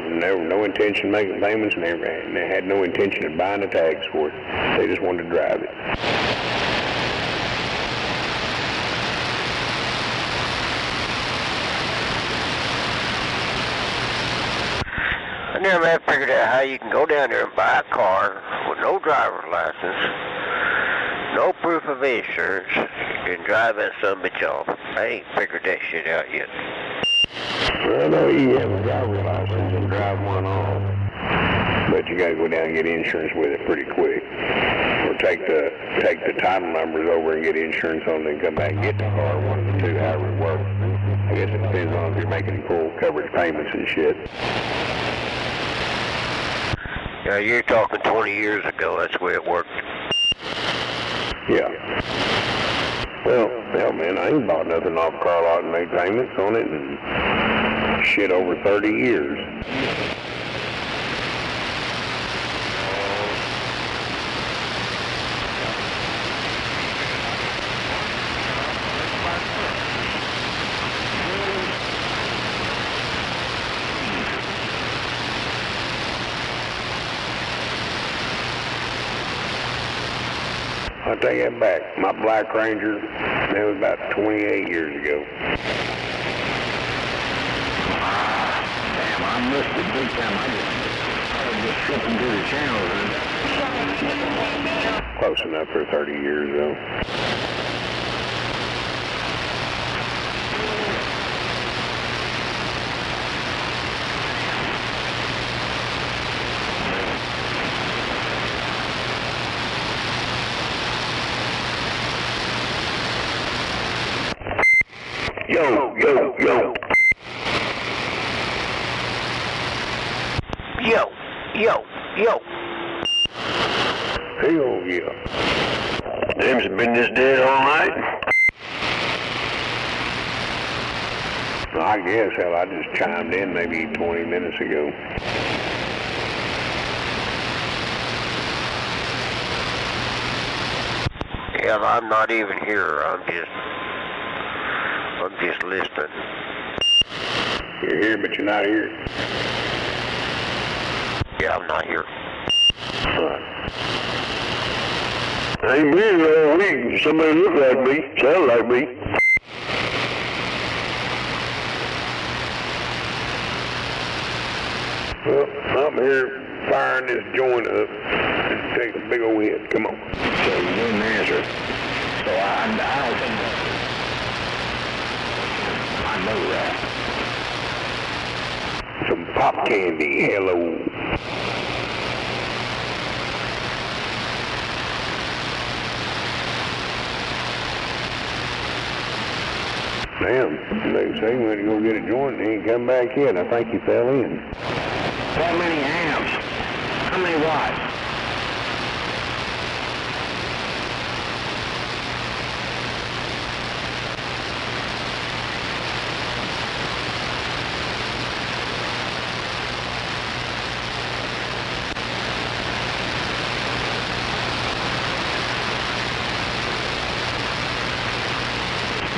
Never no intention of making payments, and they had no intention of buying the tags for it. They just wanted to drive it. I never have figured out how you can go down there and buy a car with no driver's license, no proof of insurance, and drive that sumbitch off. I ain't figured that shit out yet. Well, no, you have a driver's license and drive one off. But you gotta go down and get insurance with it pretty quick. Or take the title numbers over and get insurance on it and come back and get the car, one of the two, however it works. I guess it depends on if you're making full coverage payments and shit. Yeah, you're talking 20 years ago, that's the way it worked. Yeah. Well, hell man, I ain't bought nothing off a car lot and made payments on it in shit over 30 years. I take that back. My Black Ranger, that was about 28 years ago. Damn, I missed it big time. I was just flipping through the channels. Close enough for 30 years though. Yo, yo, yo. Yo, yo, yo. Hell yeah. Them's been this dead all night? I guess, hell, I just chimed in maybe 20 minutes ago. Hell, I'm not even here. I'm just listening. You're here, but you're not here. Yeah, I'm not here. Right. I ain't been here all week. Somebody look like me, sound like me. Well, I'm here firing this joint up and take a big old hit. Come on. So you didn't answer. So I don't think that. I know that. Some pop candy, hello. Damn, they say he went to go get a joint and he ain't come back yet. I think he fell in. How many amps? How many watts?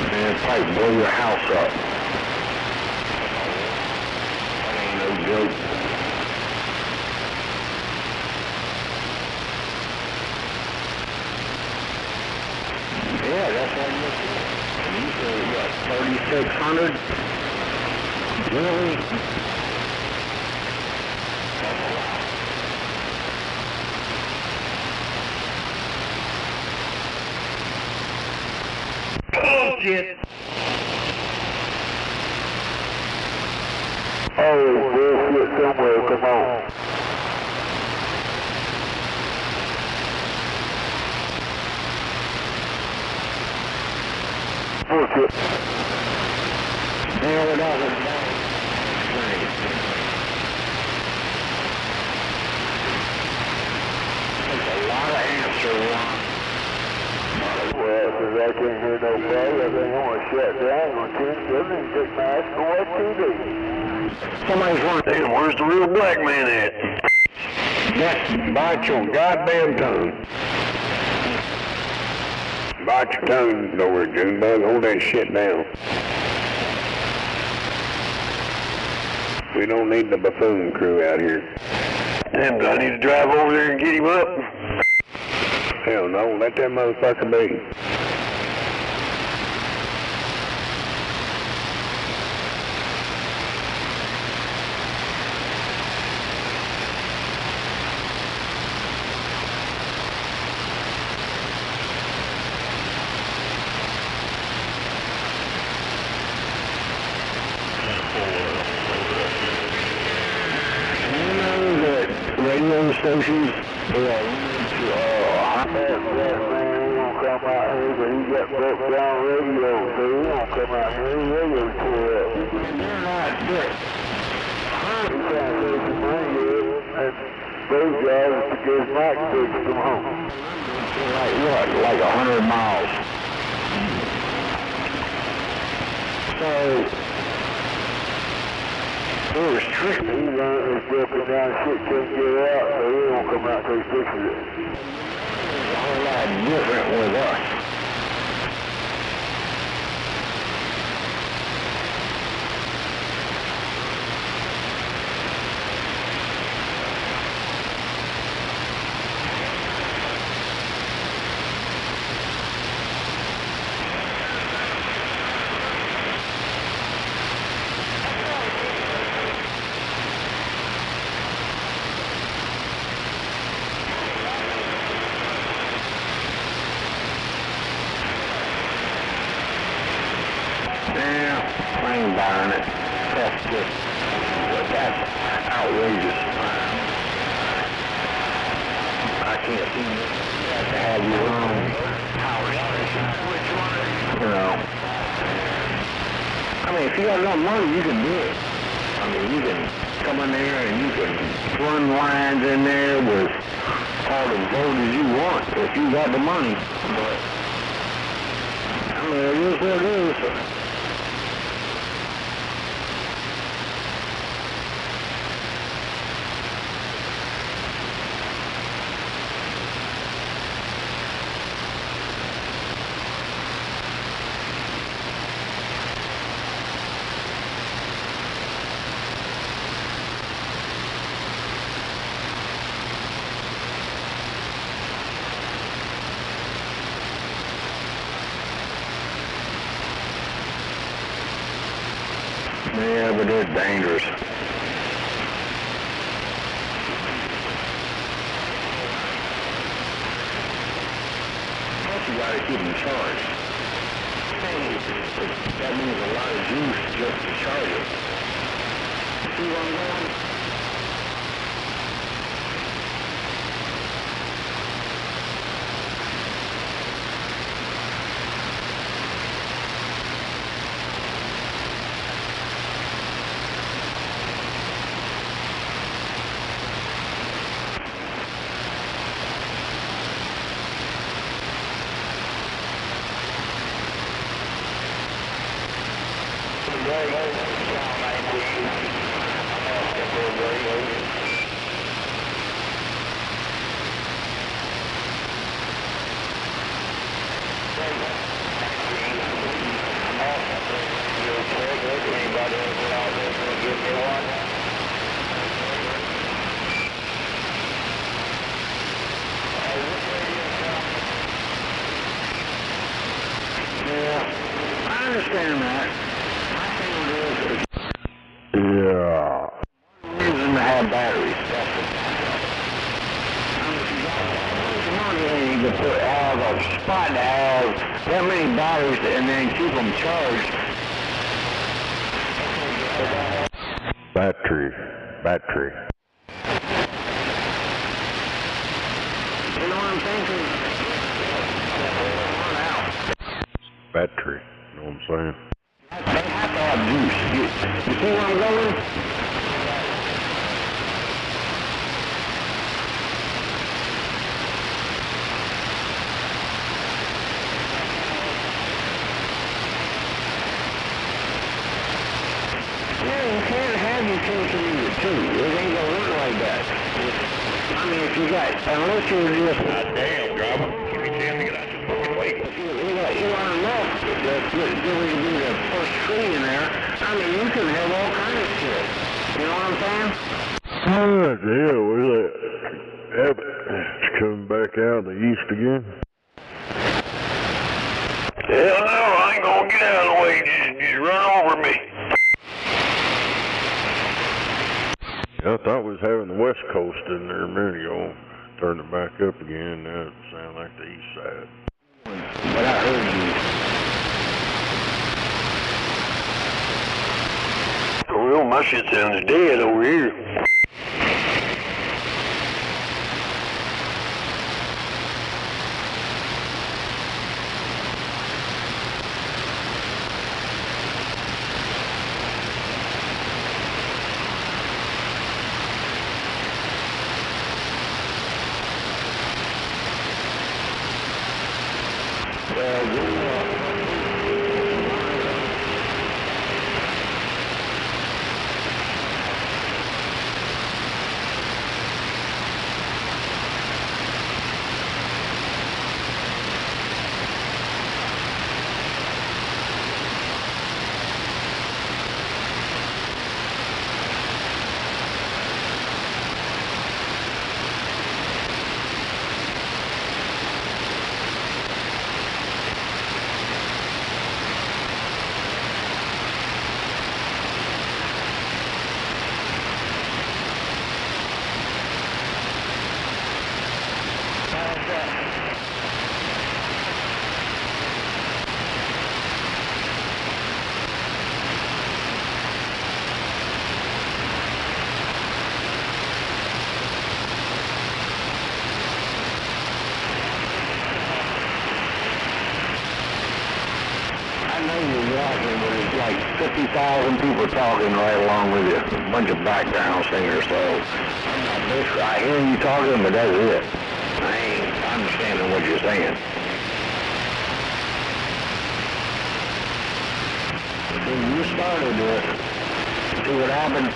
Man, pipe blow your house up. That ain't no joke. Yeah, that's what you said, what, 3,600? Really? Bullshit. Oh, bullshit somewhere, come on. Bullshit. Nail it up. Takes a lot of amps to run. Well, since I can't hear no buzz, I think I'm gonna shut down on 10-7 and take my ass to watch TV. Somebody's running. Damn, where's the real black man at? Yes, Bite your goddamn tongue. bite your tongue over it, Junebug. Hold that shit down. We don't need the buffoon crew out here. Damn, do I need to drive over there and get him up? Hell no, let that motherfucker be. Radio stations, that man, he gonna come out here, but he got broke down radio, so he gonna come out here, his radio tore up. They're not sick. He can't save some money yet, and those guys are to get his mic fixed from home. Like what? Like 100 miles. So, it was tricky. He was broken down, shit couldn't get out, so he won't come out till he fixes it. It's a whole lot different with us. I ain't buying it. That's just, that's outrageous. I can't see it. You have to have your own power station. You know. I mean, if you got enough money, you can do it. I mean, you can come in there and you can run lines in there with all the voltage you want if you got the money. But, I mean, it is what it is. Yeah, but they're dangerous. Plus you gotta keep them charged. That means a lot of juice just to charge it. See where I'm going? I understand that. Yeah. Reason to have batteries. That's it. Money to put have a spot to have that many batteries and then keep them charged. Battery. You know what I'm thinking? Battery. You know what I'm saying? They have to have juice. You see where I'm going? Yeah, you can't have your cake and eat it too. It ain't gonna work like that. I mean, if you got, unless you're just... God damn, driver. Give me a chance to get out your fucking way. let you learn more. Just get ready to be the first tree in there. I mean, you can have all kinds of shit. You know what I'm saying? Yeah, was that Abbott coming back out of the east again? Hell no, I ain't gonna get out of the way. Just run over me. I thought we was having the west coast in there a minute ago. Turned it back up again. Now it sounds like the east side. But I heard you. Well, my shit sounds dead over here. I know you're walking, but it's like 50,000 people talking right along with you. A bunch of background singers, so I'm not this. I hear you talking, but that's it. I ain't understanding what you're saying. See, you started this. See what happened?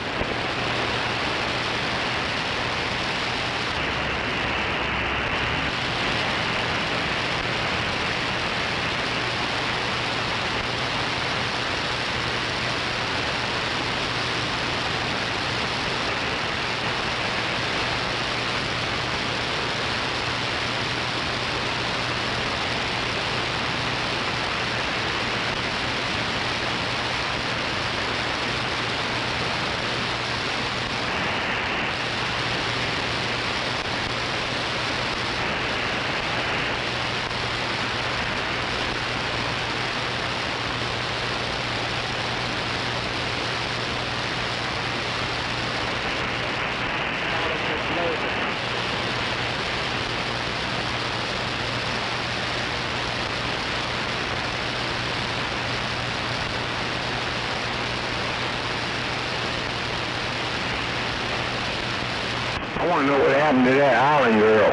I want to know what happened to that island girl.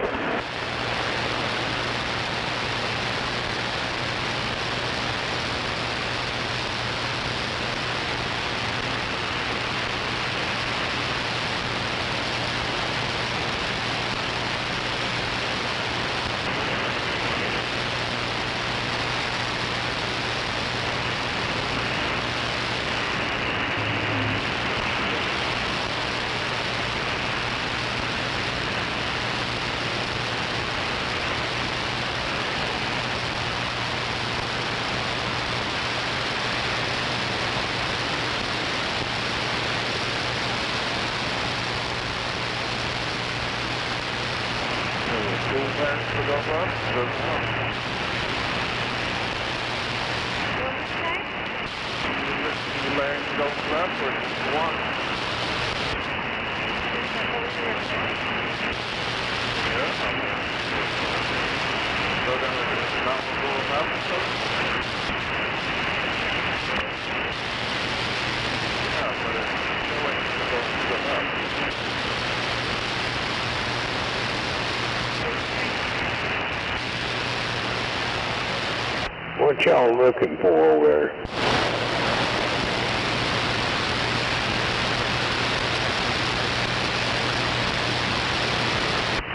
What y'all looking for over there?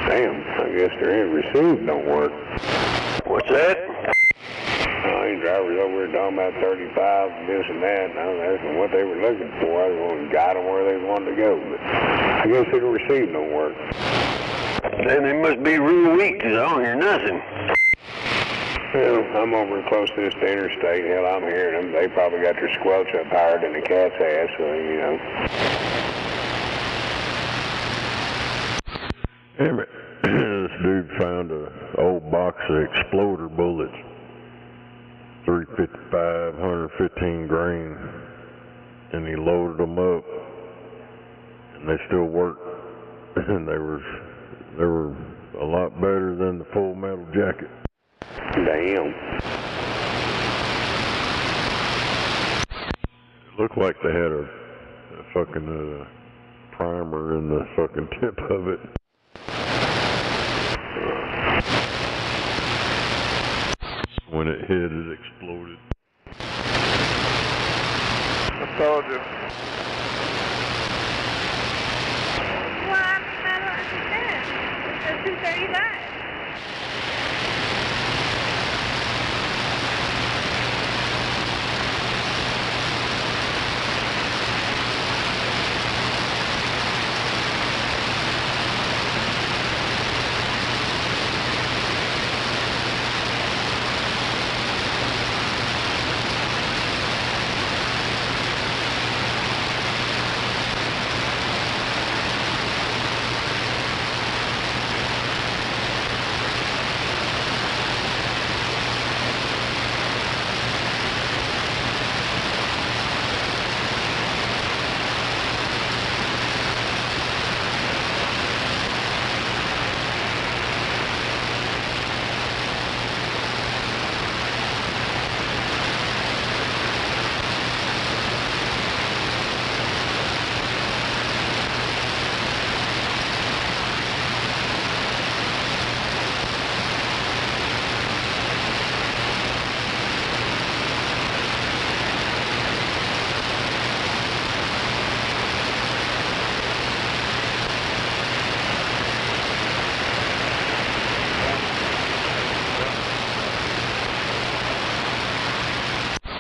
Damn, I guess their end receive don't work. What's that? drivers over here talking about 35 and this and that, and I was asking what they were looking for. I was going to guide them where they wanted to go, but I guess it'll receive no work. Then they must be real weak, 'cause I don't hear nothing. Well, I'm over close to this interstate. Hell, I'm hearing them. They probably got their squelch up higher than the cat's ass, so, you know. Damn it. This dude found a old box of exploder bullets. 355, 115 grain. And he loaded them up. And they still worked. And they were a lot better than the full metal jacket. Damn. It looked like they had a fucking primer in the fucking tip of it. When it hit, it exploded. I told you. Well, I don't understand. It's 235.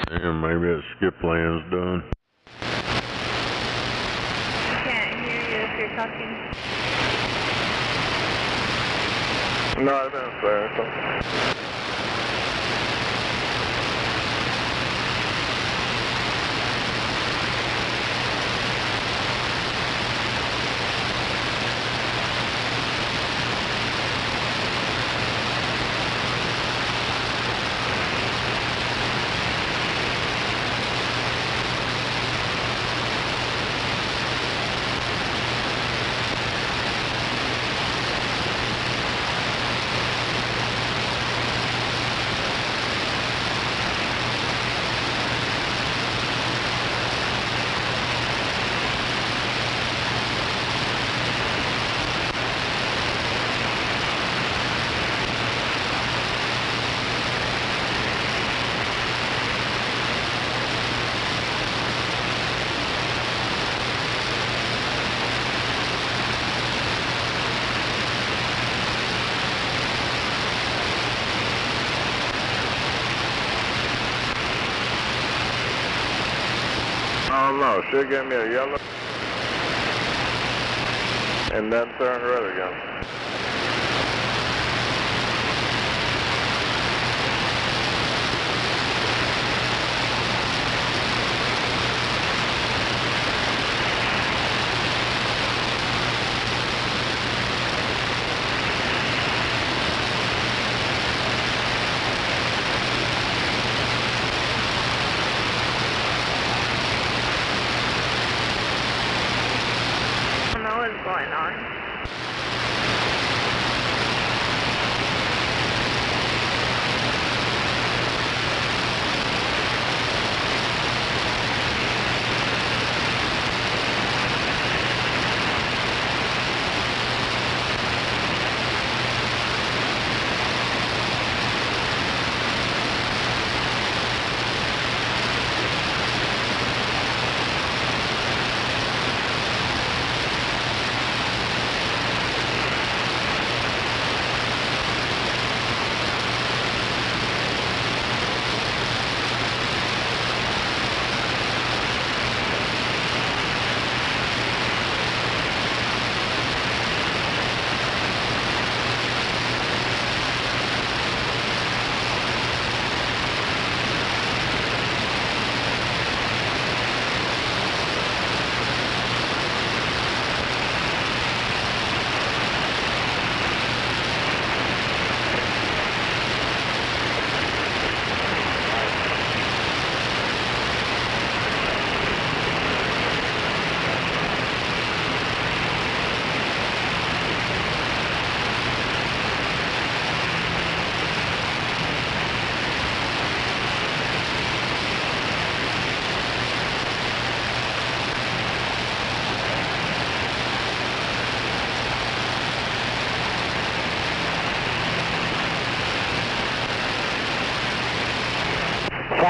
Damn, maybe that skip land's done. Can't hear you if you're talking. No, I didn't say anything. Oh no, she gave me a yellow and then turned red again. I don't know what's going on.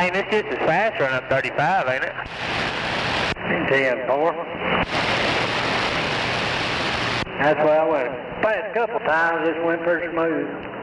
Lane, it's just as fast running up 35, ain't it? 10-4. That's why I went fast a couple times. This went pretty smooth.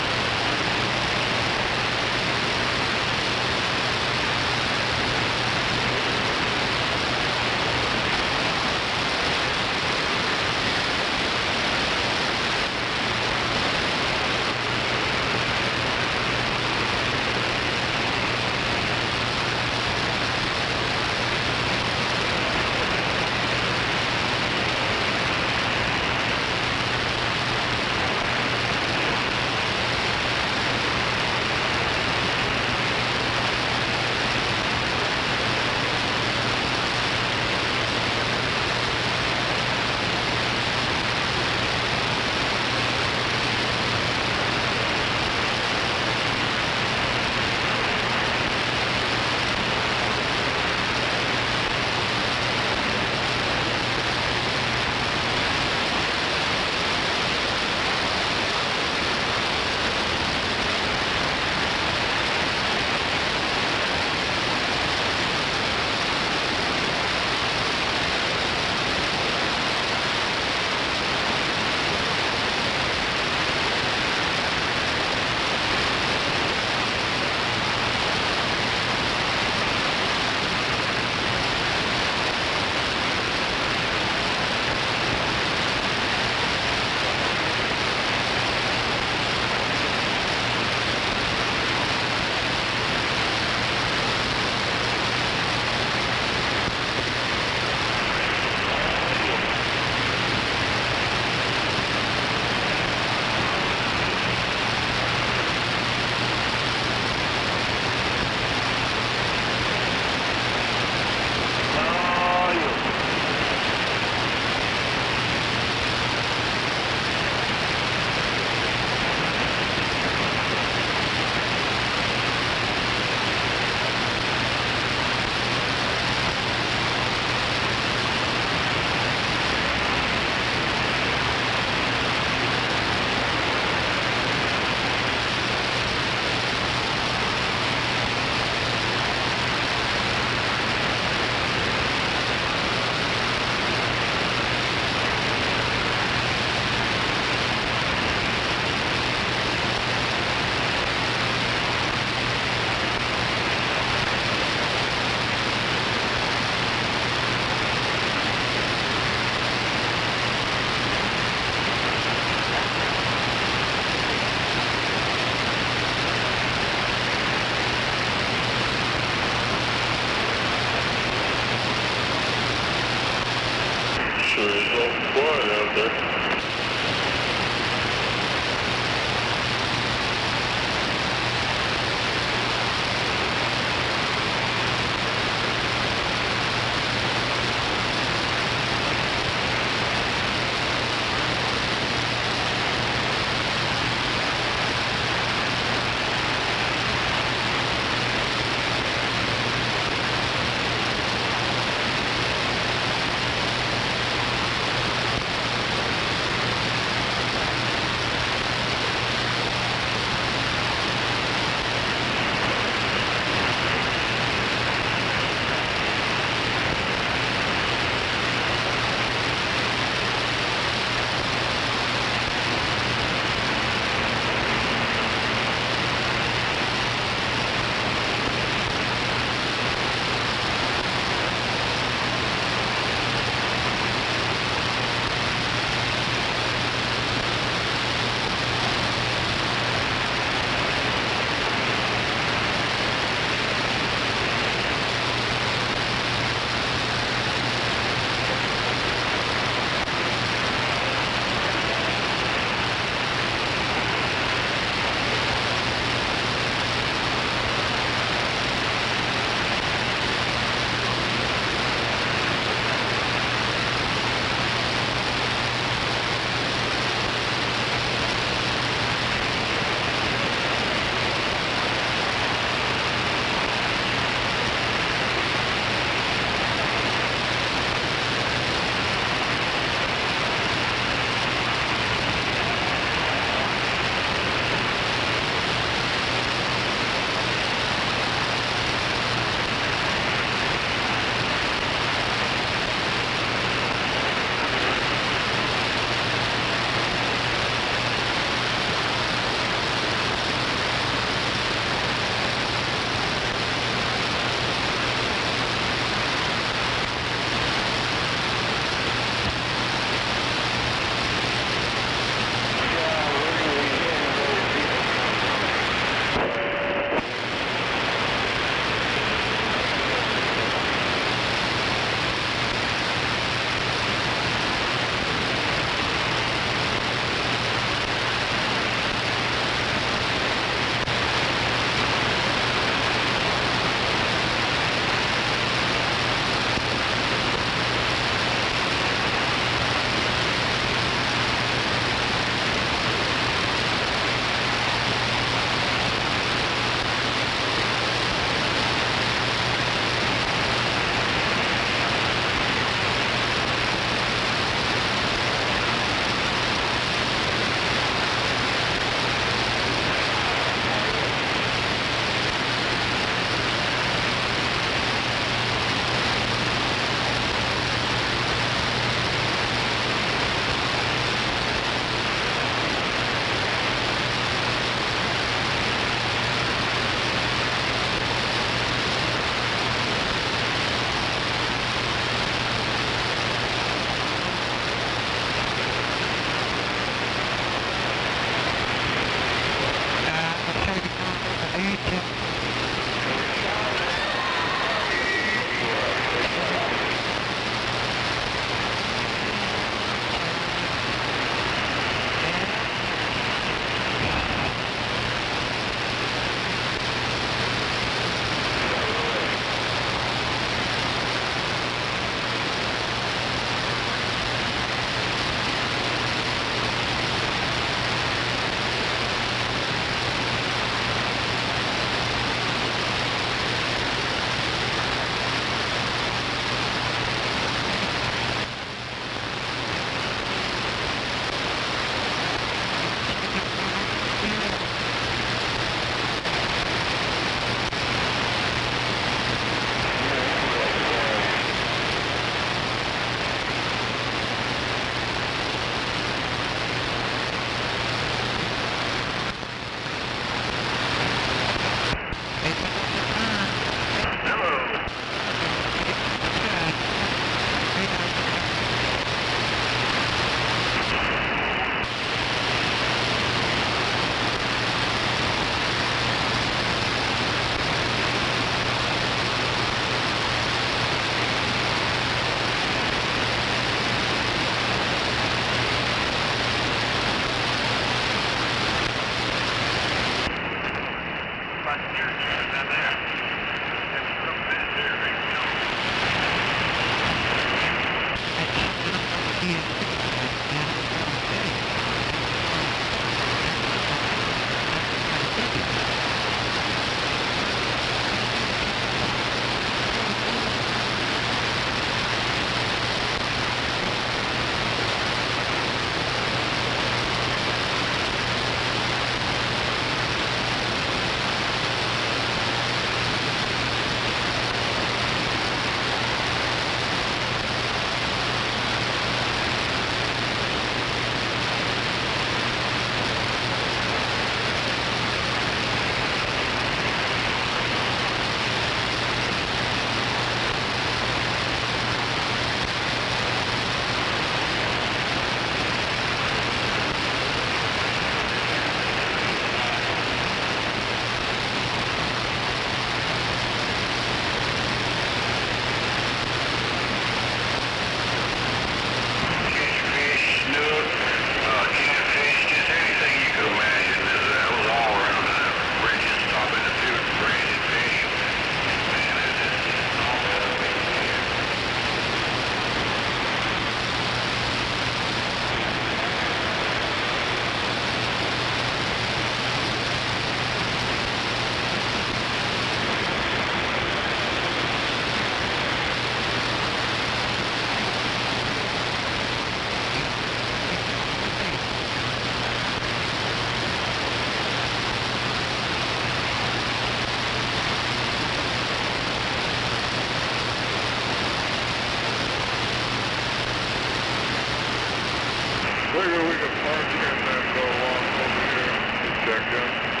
there, Joe.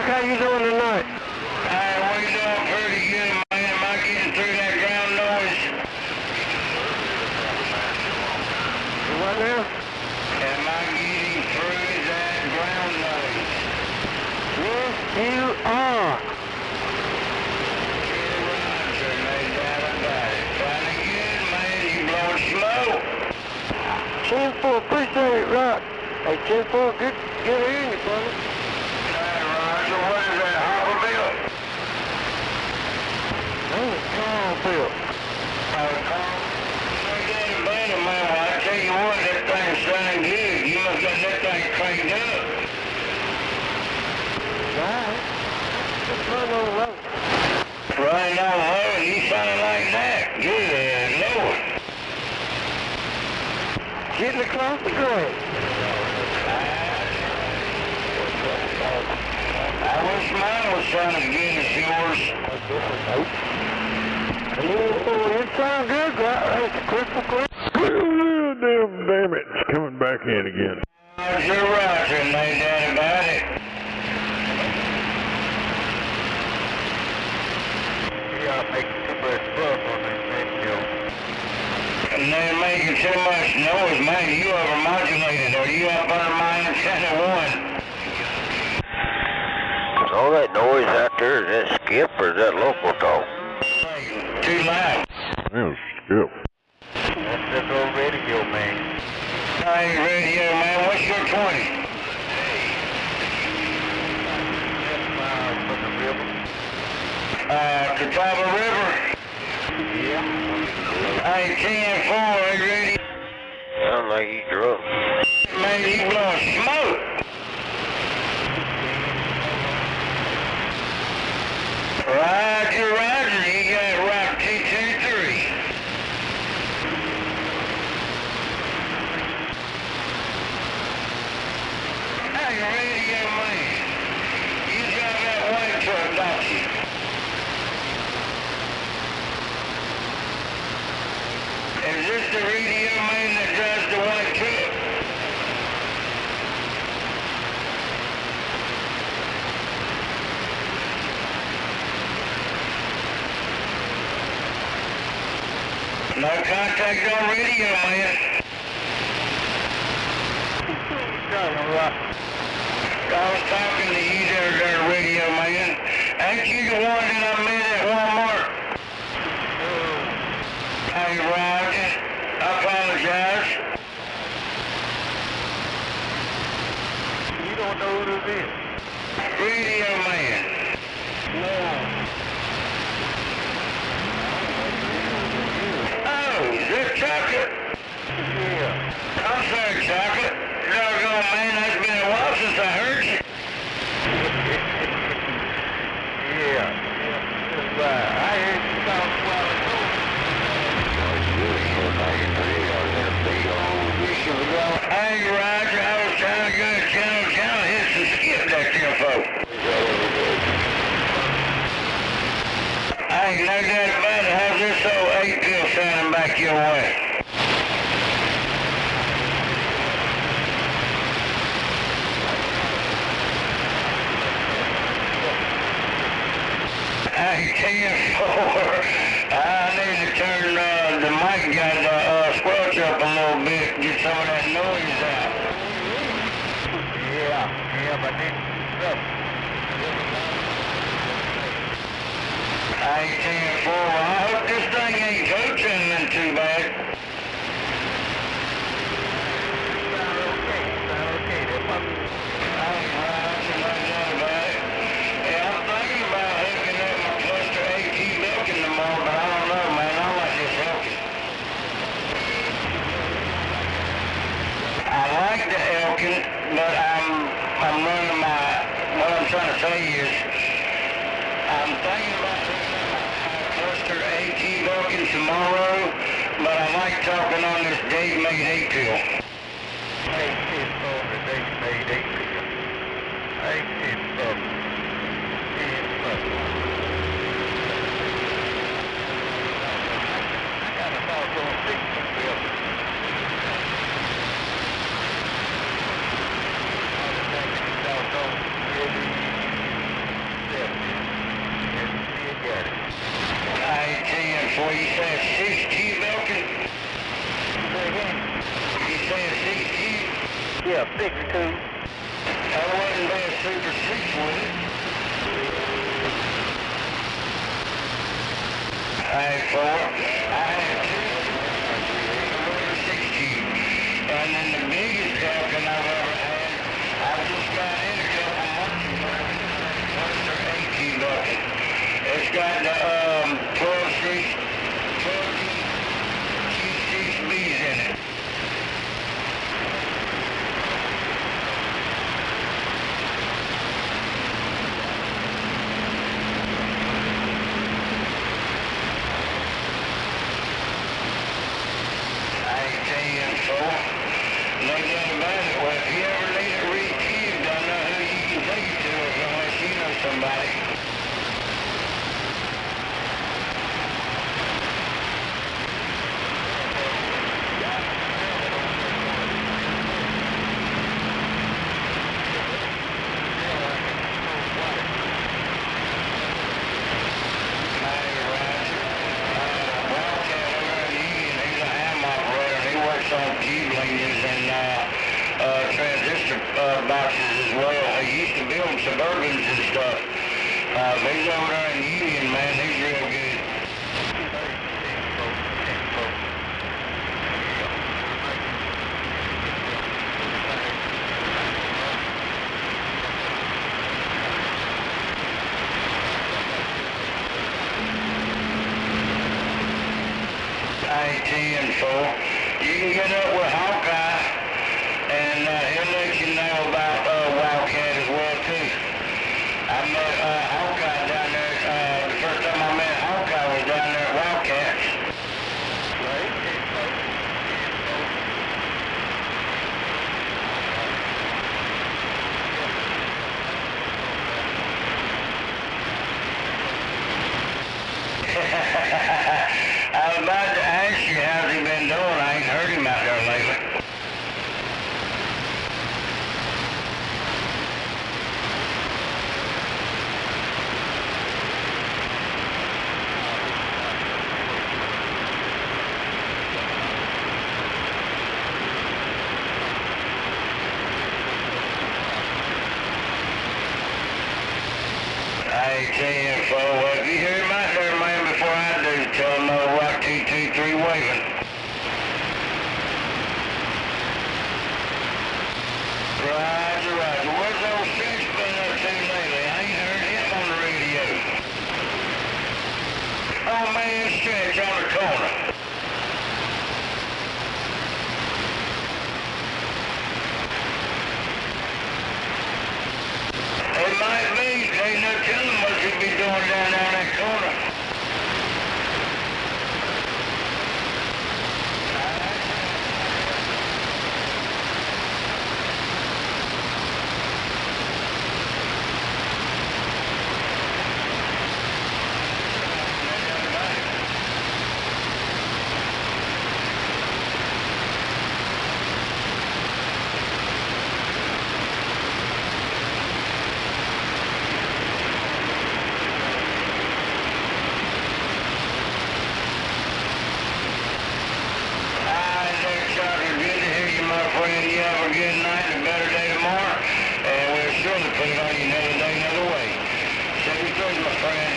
how you doing tonight? We doing pretty good, man. Am I getting through that ground noise? What now? Am I getting through that ground noise? Yes, you are. Roger, no doubt about it. Kinda good, man. You blowing smoke? 10-4, appreciate it, right. Hey, 10-4, good hearing you, brother. Roger, what is that, Hopperville? Oh, Carlville. Man, I tell you what, that thing's sounding good. You must got that thing cranked up. Right. It's running on low. Running on low, and you sound like that. Good Lord. Getting across the grade. I wish mine was sounding as good as yours. It sounds good, right? It's crystal clear. Damn it, it's coming back in again. Roger, Roger, no doubt about it. You gotta make too much fuss on this video. And they're making too much noise, man. You overmodulated. Are you up under my antenna one? All that noise out there, is that Skip or is that local talk? Too loud. That was Skip. That's this old radio, man. Hey, radio, man, what's your 20? Catawba River? Yeah. Hey, 10-4, hey, radio. Sound like he's drunk. Man, you blowing smoke. Roger, Roger, you got rock 223. Hey, radio man, you drive that white truck, don't you? Is this the radio man that drives the white truck? No contact on radio, man. I was talking to you there, radio man. Ain't you the one that I met at Walmart? Hey, Roger, I apologize. You don't know who this is? Radio man. No. Oh, is that Chocolate? Yeah. I'm sorry, Chocolate. Doggone man, that's been a while since I heard you. Yeah. That's right. I heard you talk a while ago. Hey, Roger, I was trying to go to channel, hit some skip that there, folks. Hey, no doubt about it. How's this old 8-pill sounding back your way? Hey, 10-4. I need to turn the mic guy squelch up a little bit, get some of that noise out. Yeah, but then, look. Hey, 10-4. I hope this thing ain't co-channeling too bad. But I'm running what I'm trying to say is, I'm thinking about cluster AT Vulcan tomorrow, but I like talking on this Dave Made 8-pill. with it. Hey, four. I had two 6G. And then the biggest Falcon I've ever had, I've just got in a couple months ago. What's their 8G bucket? It's got the 12 G6Bs in it. No doubt about it. Well, if you ever need it re-cubed, I know who you can take it to unless you know somebody. On G-blingers and transistor boxes as well. He used to build Suburbans and stuff. He's over there in Union, man. He's real good. I-10-4. You can get up with Hawkeye, and he'll let you know about Wildcat as well, too. I met Hawkeye down there, the first time I met Hawkeye was down there at Wildcats. I was about to ask you how's he been doing. I ain't heard him out there lately. Hey, TM4, well, if you hear him out there, man, before I do, tell him Rock 223 waving. Roger, roger. Where's old Stretch been up to lately? I ain't heard him on the radio. Oh, man, Stretch on the corner. It might be. Ain't no telling what he'd be doing down there in that corner. friend. You have a good night and a better day tomorrow. And we'll surely put it on you another day, another way. 73, my friend.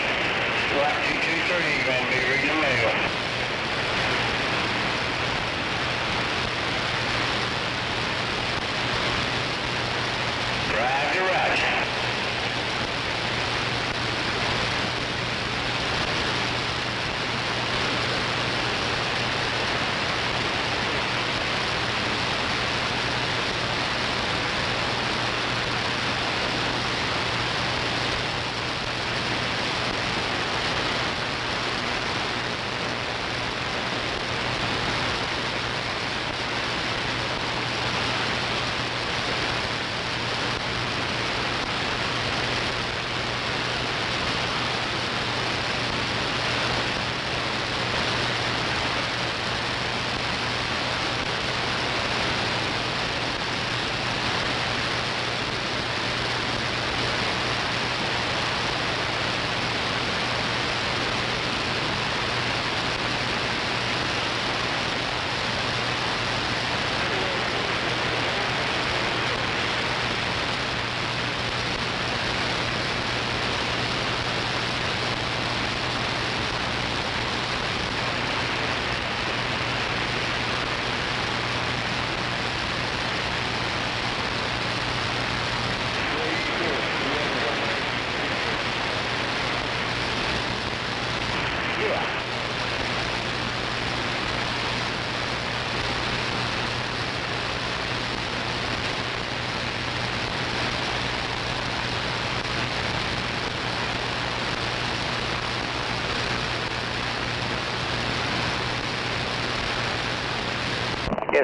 Rock 223, you're going to be reading the mail. Roger, roger.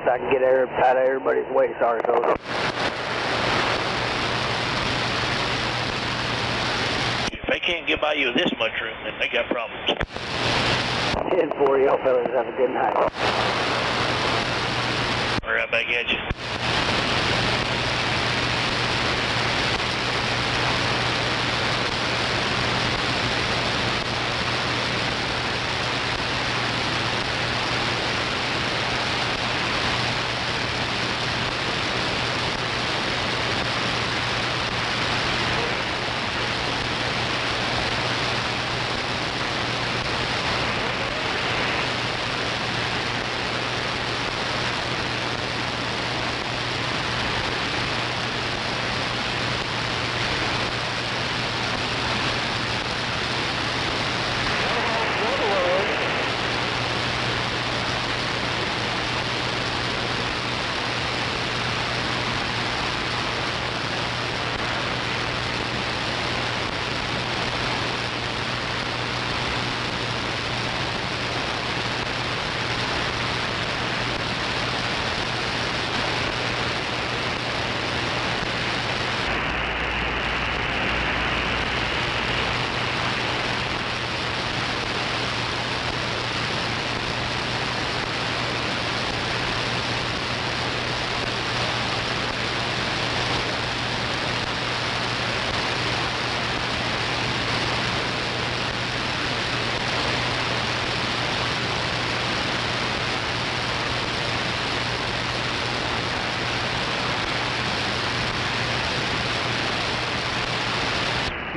so I can get out of everybody's way. Sorry, folks. If they can't get by you with this much room, then they got problems. 10-4, y'all fellas. Have a good night. We're right back at you.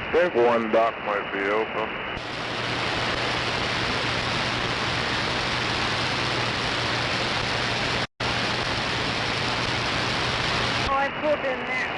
I think one dock might be open. Oh, I pulled in there.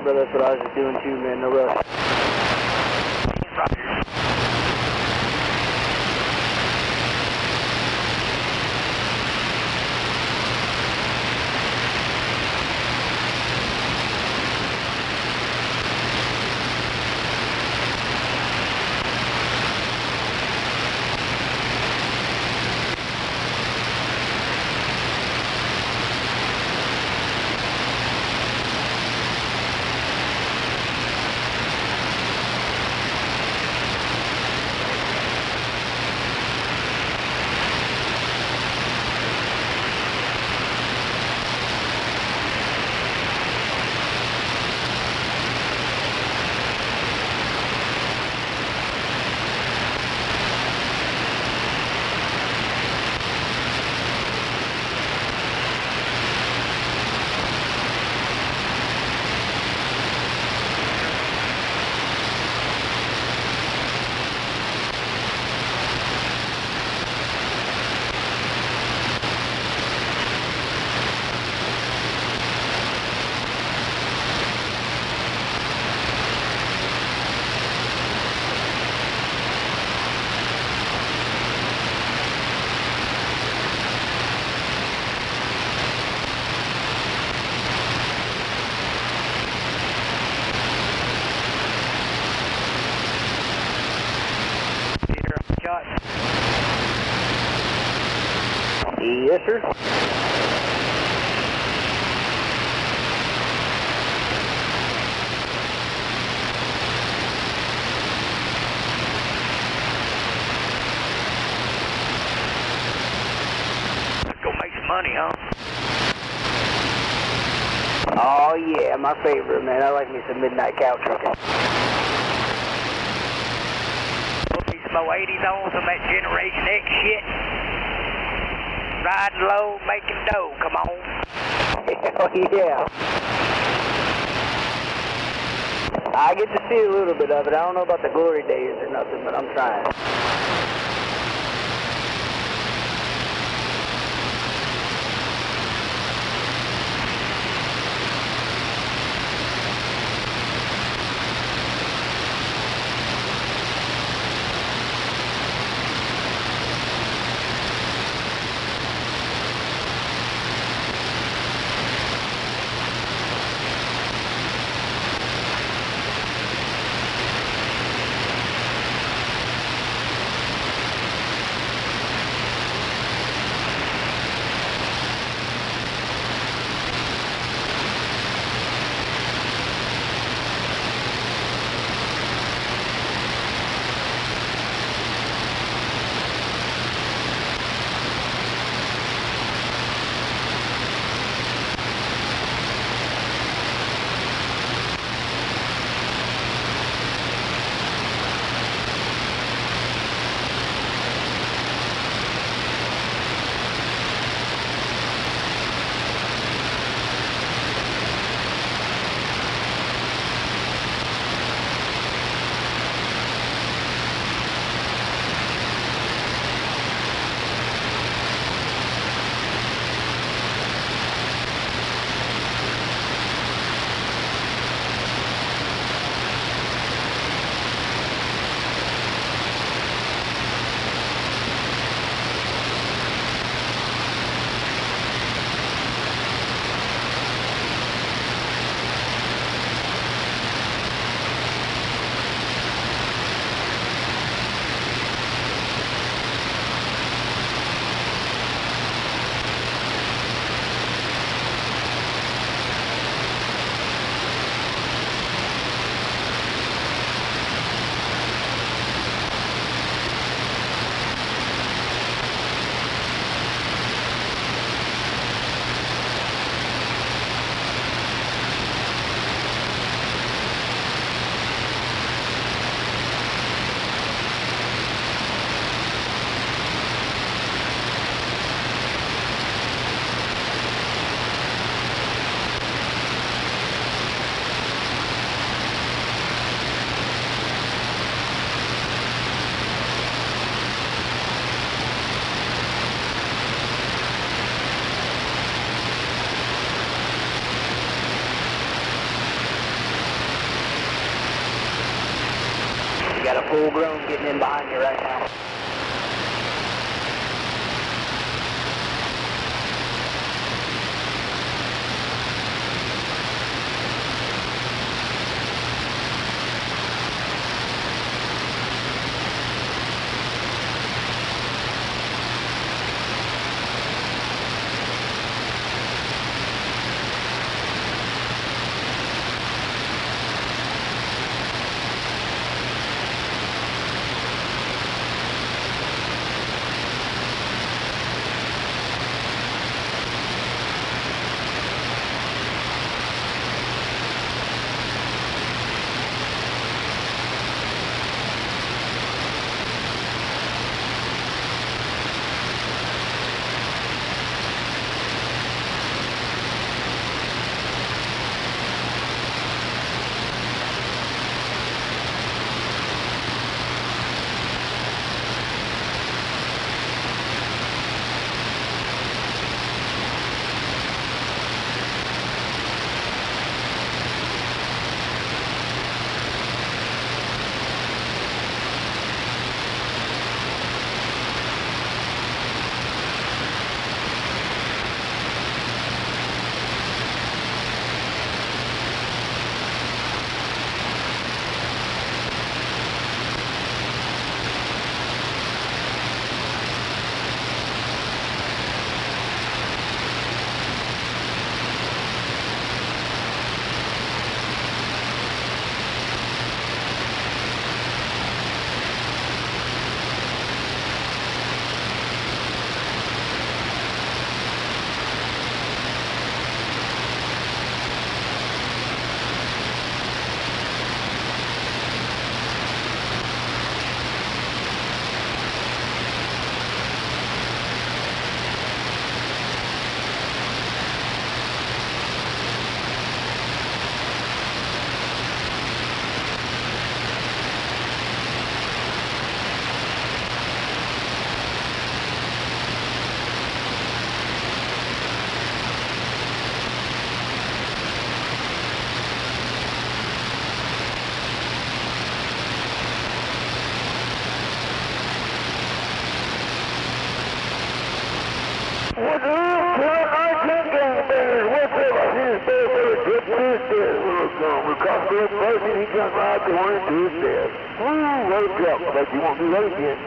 brother. That's what I was just doing too, man. No rush. Roger. Yes, sir. Go make some money, huh? Oh, yeah, my favorite, man. I like me some midnight cow trucking. Put me some 80s on, some of that Generation X shit. Riding low, making dough, come on. Hell yeah. I get to see a little bit of it. I don't know about the glory days or nothing, but I'm trying. You got a full grown getting in behind you right now. What's up, Clark? I can't get better. What's up? I see this bear for a good Tuesday. We'll cross the first and he jumped right to one and Tuesday. Woo, what a drop. But you won't do that again.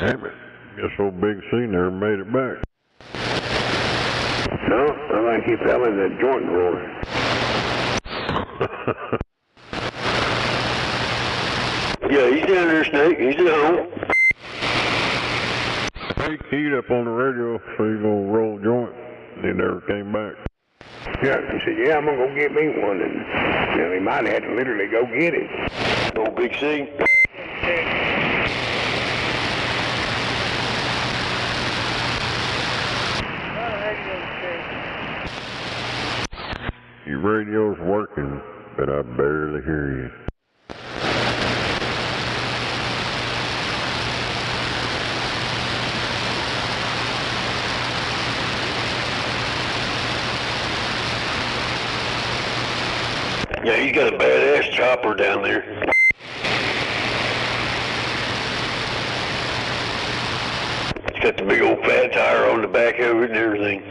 Damn it. Guess old Big C never made it back. No, I think he fell in the joint drawer. Yeah, he's down there, Snake. He's at home. He keyed up on the radio, so he's gonna roll a joint. And he never came back. Yeah, he said, yeah, I'm gonna go get me one. And you know, he might have had to literally go get it. Old Big C. Your radio's working, but I barely hear you. Yeah, he's got a badass chopper down there. It's got the big old fat tire on the back of it and everything.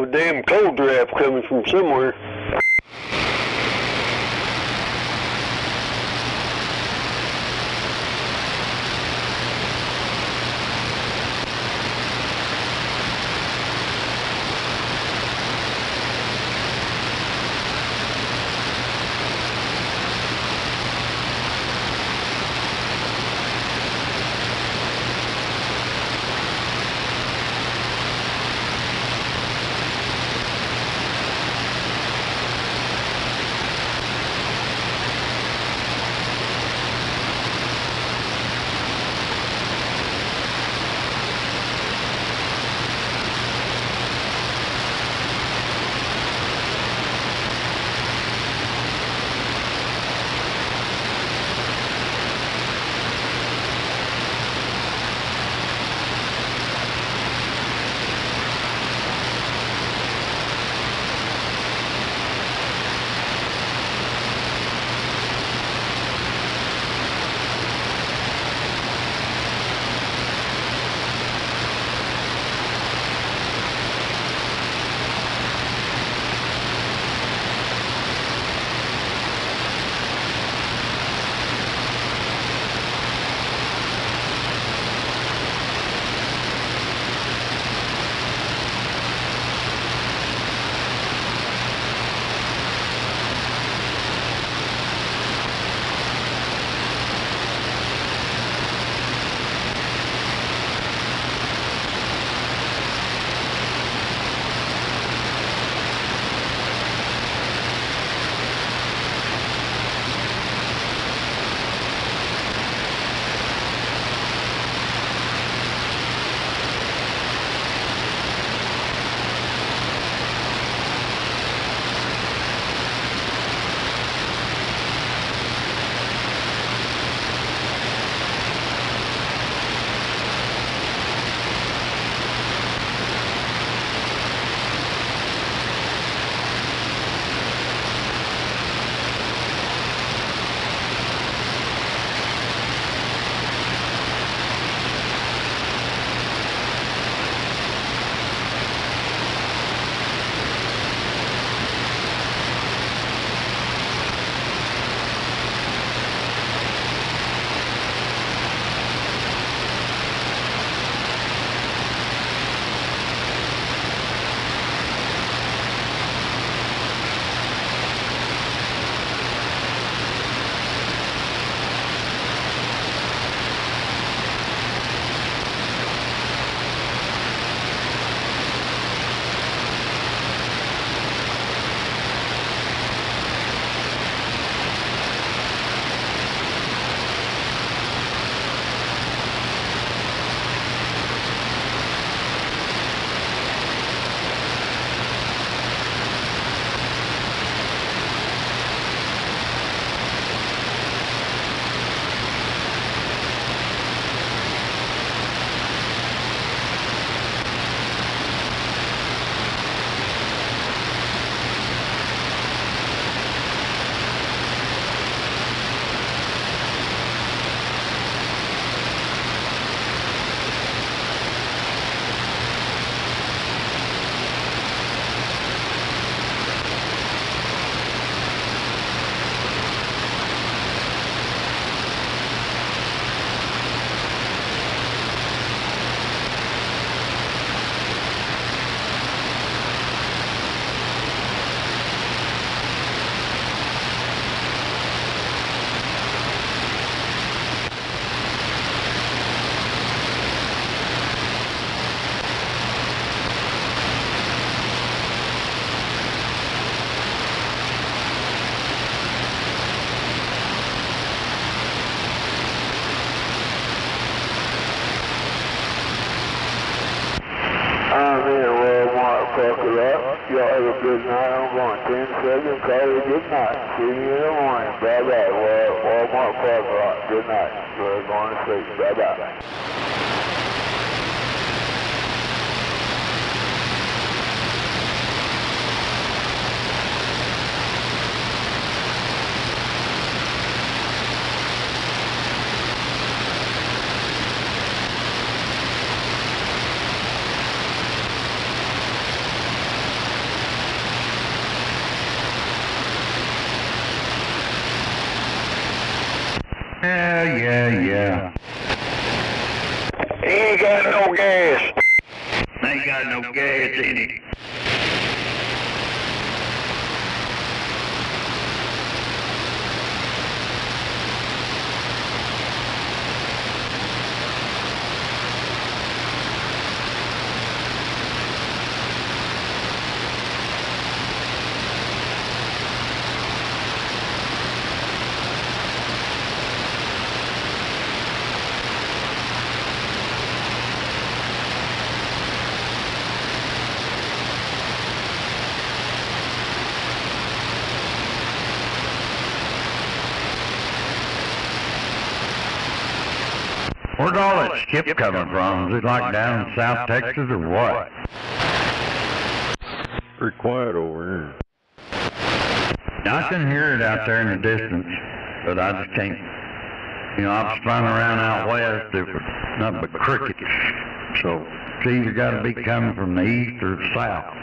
a damn cold draft coming from somewhere. Y'all have a good night. I'm going 10 seconds. Call it good night. See you in the morning. Bye-bye. Walmart parking lot. Good night. We're going to sleep. Bye-bye. Yeah. He ain't got no gas. Ain't got no gas in it. Where's all that skip coming from? Is it like down in South Texas or what? Pretty quiet over here. I can hear it out there in the distance, but I just can't. You know, I've spun around out west, it was nothing but crickets. So it's either got to be coming from the east or the south.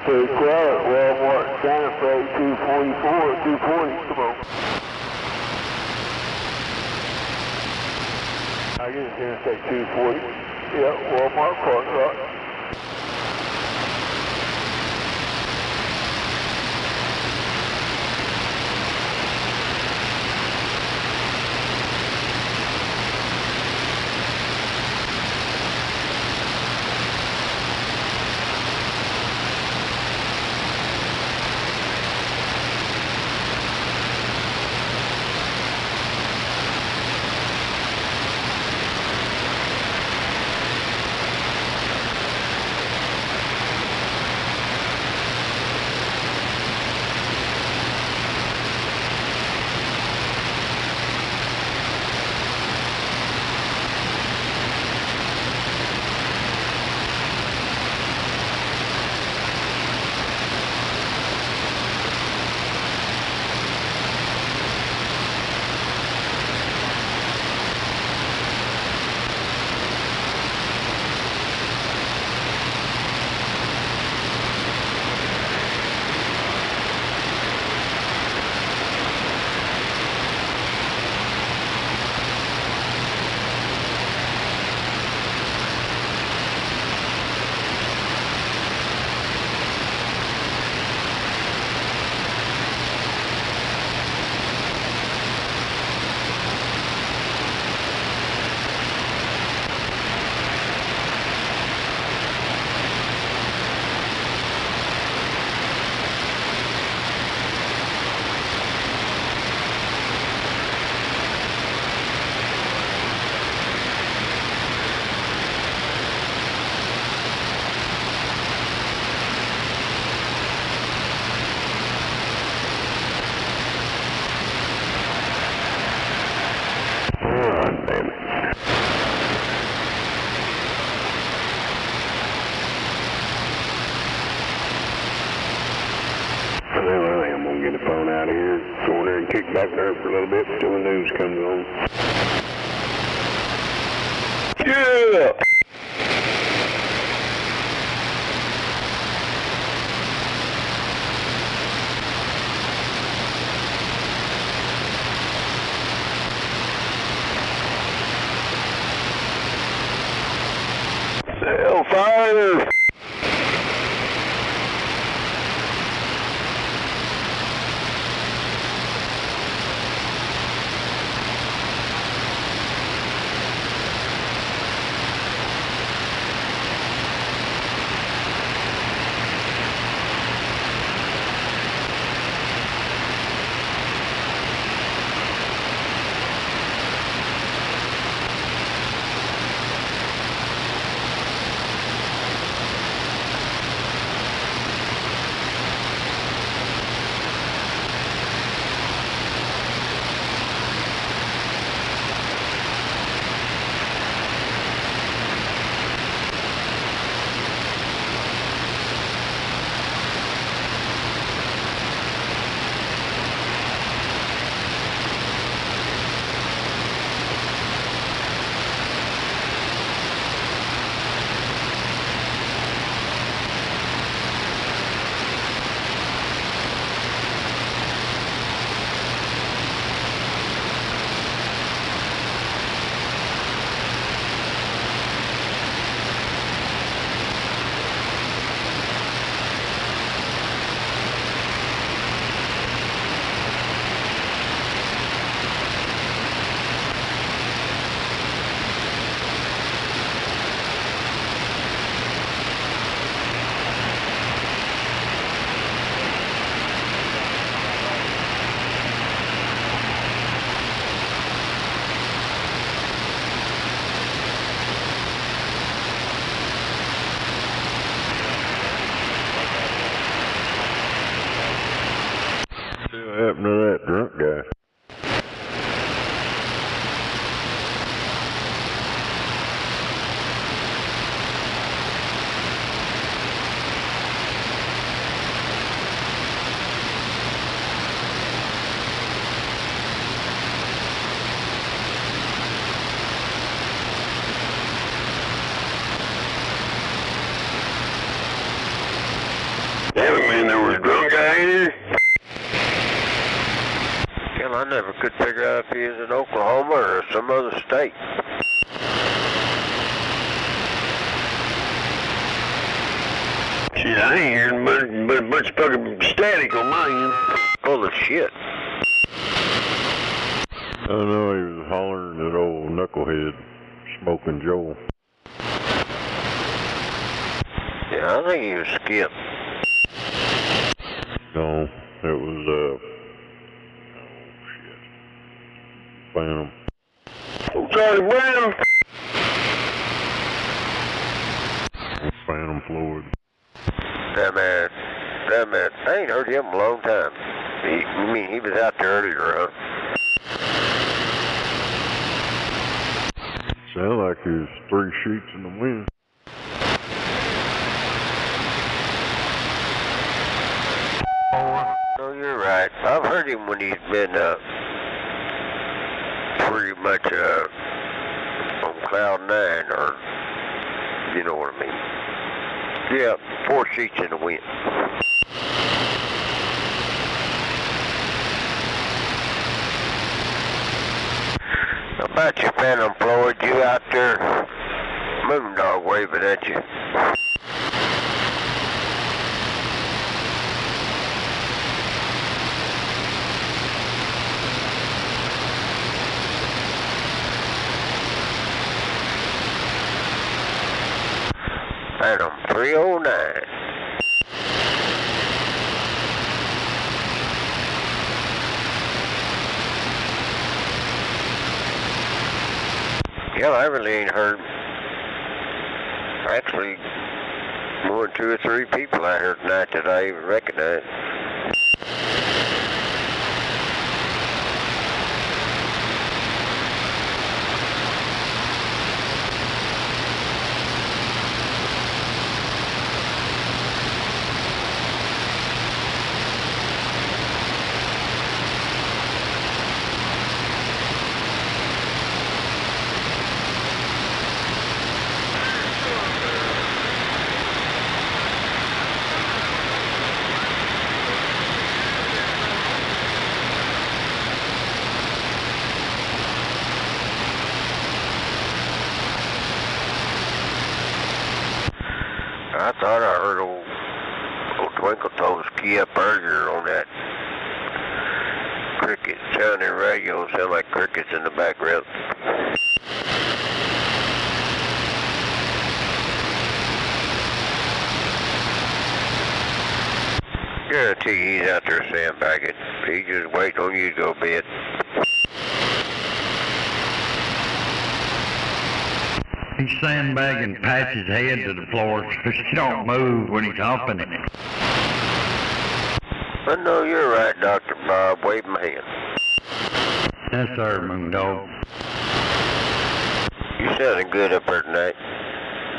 Pretty quiet. Walmart, Santa Fe, 244, 240. Come on. I guess it's going to say 240. Yep, Walmart parking lot. Kick back there for a little bit until the news comes on. Yeah! Hellfire! What happened to that drunk guy? Damn it, man, there was a drunk guy in here. Hell, I never could figure out if he was in Oklahoma or some other state. Shit, I ain't hearing but a bunch of fucking static on my end. Full of shit. I know he was hollering at old Knucklehead, Smoking Joe. Yeah, I think he was Skip. No, it was, oh shit. Phantom. Oh, Charlie Brown. Phantom Floyd. That man, I ain't heard him in a long time. You mean he was out there earlier, huh? Sound like there's 3 sheets in the wind. No, you're right. I've heard him when he's been pretty much on cloud 9, or you know what I mean. Yeah, 4 sheets in the wind. How about you, Phantom Floyd? You out there, Moondog waving at you. Phantom 309. Yeah, I really ain't heard. Actually, more than 2 or 3 people out here tonight that I even recognize. I thought I heard old Twinkle Toes key up earlier on that cricket sounding radio. Sound like crickets in the background. Guarantee he's out there sandbagging. He's just waiting on you to go bed. He's sandbagging, pats his head to the floor so he don't move when he's humping it. I know you're right, Dr. Bob. Wave my hand. Yes, sir, Moondog. You sounding good up there tonight.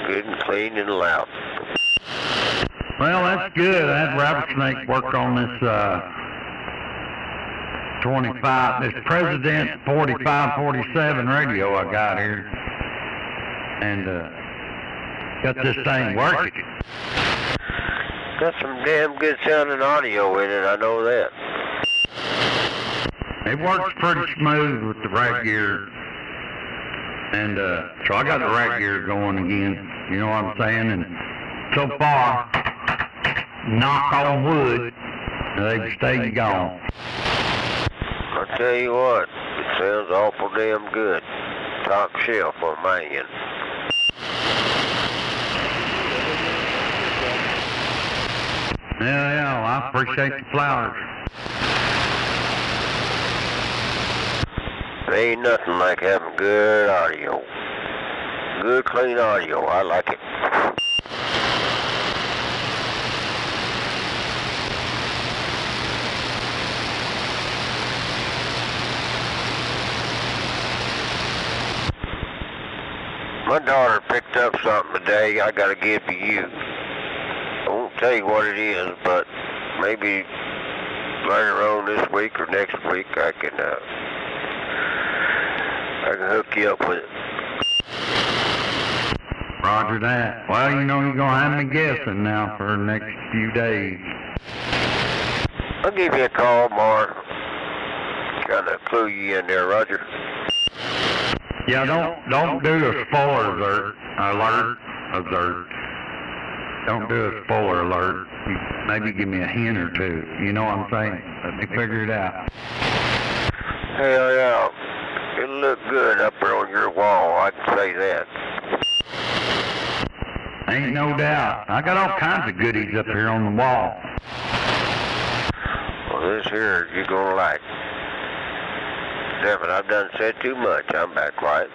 Good and clean and loud. Well, that's good. I had Rattlesnake work on this 25, this President 4547 radio I got here. And got this thing working. Got some damn good sounding audio in it, I know that. It works pretty smooth with the right gear. And so I got the right gear going again, you know what I'm saying? And so far, knock on wood, they've stayed gone. I tell you what, it sounds awful damn good. Top shelf on my end. Yeah, well, I appreciate the flowers. There ain't nothing like having good audio. Good, clean audio. I like it. My daughter picked up something today I gotta give to you. I won't tell you what it is, but maybe later on this week or next week I can hook you up with it. Roger that. Well, you know you're going to have me guessing now for the next few days. I'll give you a call tomorrow. Kind of clue you in there, Roger. Yeah, don't do a spoiler alert. Don't do a spoiler alert. Maybe give me a hint or two. You know what I'm saying? Let me figure it out. Hell yeah. It'll look good up there on your wall, I can say that. Ain't no doubt. I got all kinds of goodies up here on the wall. Well, this here you're gonna like. Damn it, I've done said too much. I'm back quiet.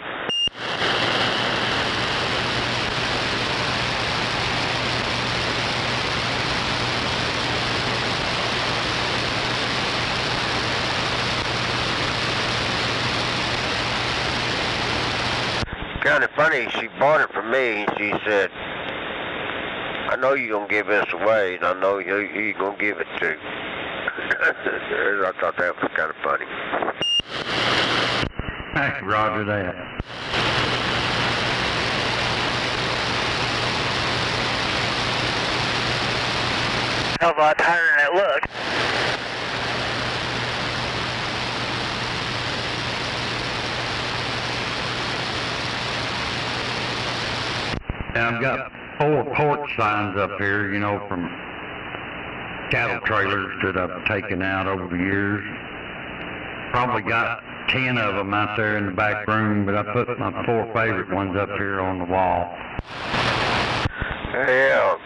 Kind of funny, she bought it from me. She said, I know you're going to give this away, and I know who you're going to give it to. I thought that was kind of funny. Hey, roger that. Hell of a lot tighter than it looks. Now I've got 4 porch signs up here, you know, from cattle trailers that I've taken out over the years. Probably got 10 of them out there in the back room, but I put my 4 favorite ones up here on the wall. Yeah.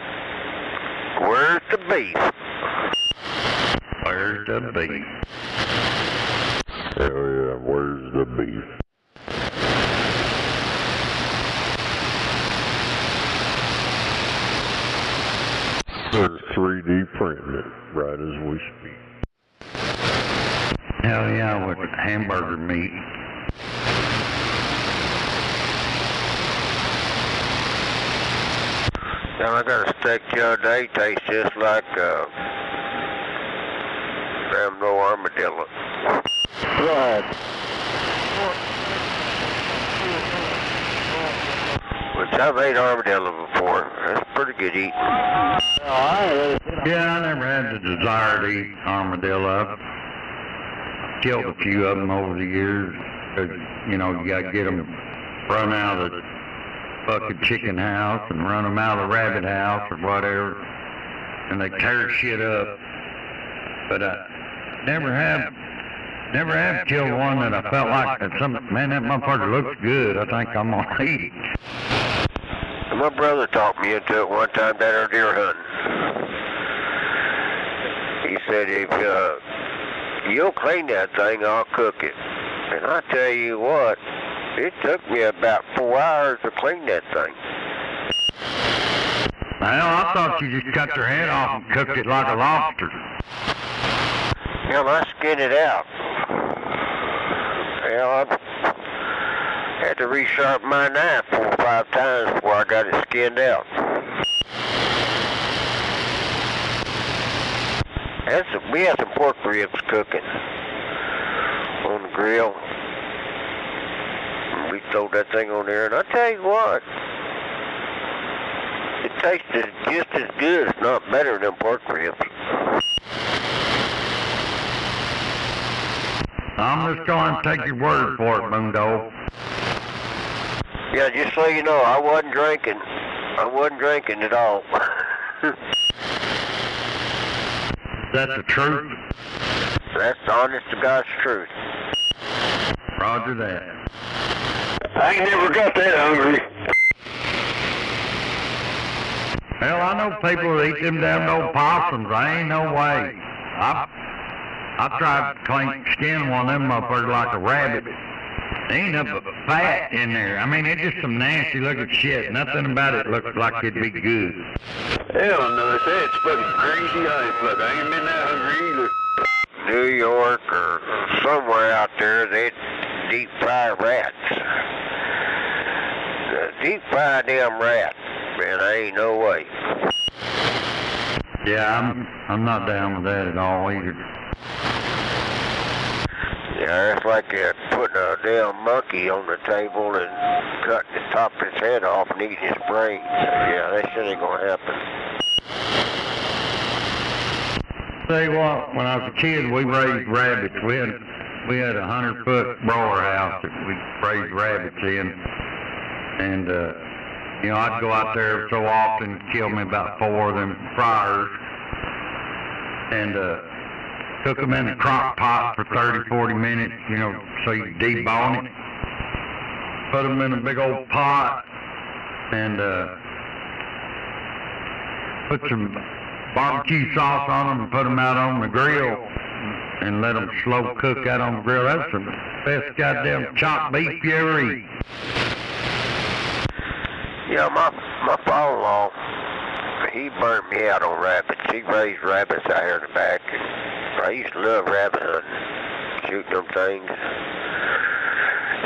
Where's the beef? Where's the beef? Hell yeah, where's the beef? They're 3D printing it right as we speak. Hell yeah, with hamburger meat. Now I got a steak the other day, tastes just like damn no armadillo. Go ahead. Which I've ate armadillo before. That's pretty good eating. Yeah, I never had the desire to eat armadillo. I've killed a few of them over the years. 'Cause, you know, you gotta get them run out of the fucking chicken house and run them out of the rabbit house or whatever. And they tear shit up. But I never have killed one that I felt like, man, that motherfucker looks good. I think I'm gonna eat it. My brother talked me into it one time down there deer hunting. He said, if you'll clean that thing, I'll cook it. And I tell you what, it took me about 4 hours to clean that thing. Well, I thought you just cut their head off and cooked it like a lobster. Hell, I skinned it out. Hell, I had to resharpen my knife 4 or 5 times before I got it skinned out. We had some pork ribs cooking on the grill. And we throw that thing on there, and I tell you what, it tasted just as good, if not better than pork ribs. I'm just going to take your word for it, Mundo. Yeah, just so you know, I wasn't drinking. I wasn't drinking at all. That's the truth? That's the honest to God's truth. Roger that. I ain't never got that hungry. Hell, I know people that eat them damn old possums. I ain't no way. I tried to skin one of them motherfuckers like a rabbit. There ain't nothing but fat in there. I mean, it's just some nasty looking shit. Nothing about it looks like it'd be good. Hell no, it's fucking crazy. I ain't been that hungry either. New York or somewhere out there, they deep fry rats. deep fry them rats. Man, I ain't no way. Yeah, I'm not down with that at all either. Yeah, it's like putting a damn monkey on the table and cutting the top of his head off and eating his brains. Yeah, that shit ain't gonna happen. Tell you what, when I was a kid, we raised rabbits. We had a 100-foot broiler house that we raised rabbits in, and you know, I'd go out there so often, kill me about 4 of them fryers, and cook them in the crock pot for 30, 40 minutes, you know, so you debone it. Put them in a big old pot, and put some barbecue sauce on them and put them out on the grill and let them slow cook out on the grill. That's the best goddamn chopped beef you ever eat. Yeah, my father-in-law, he burnt me out on rabbits. He raised rabbits out here in the back. I used to love rabbit hunting, shooting them things,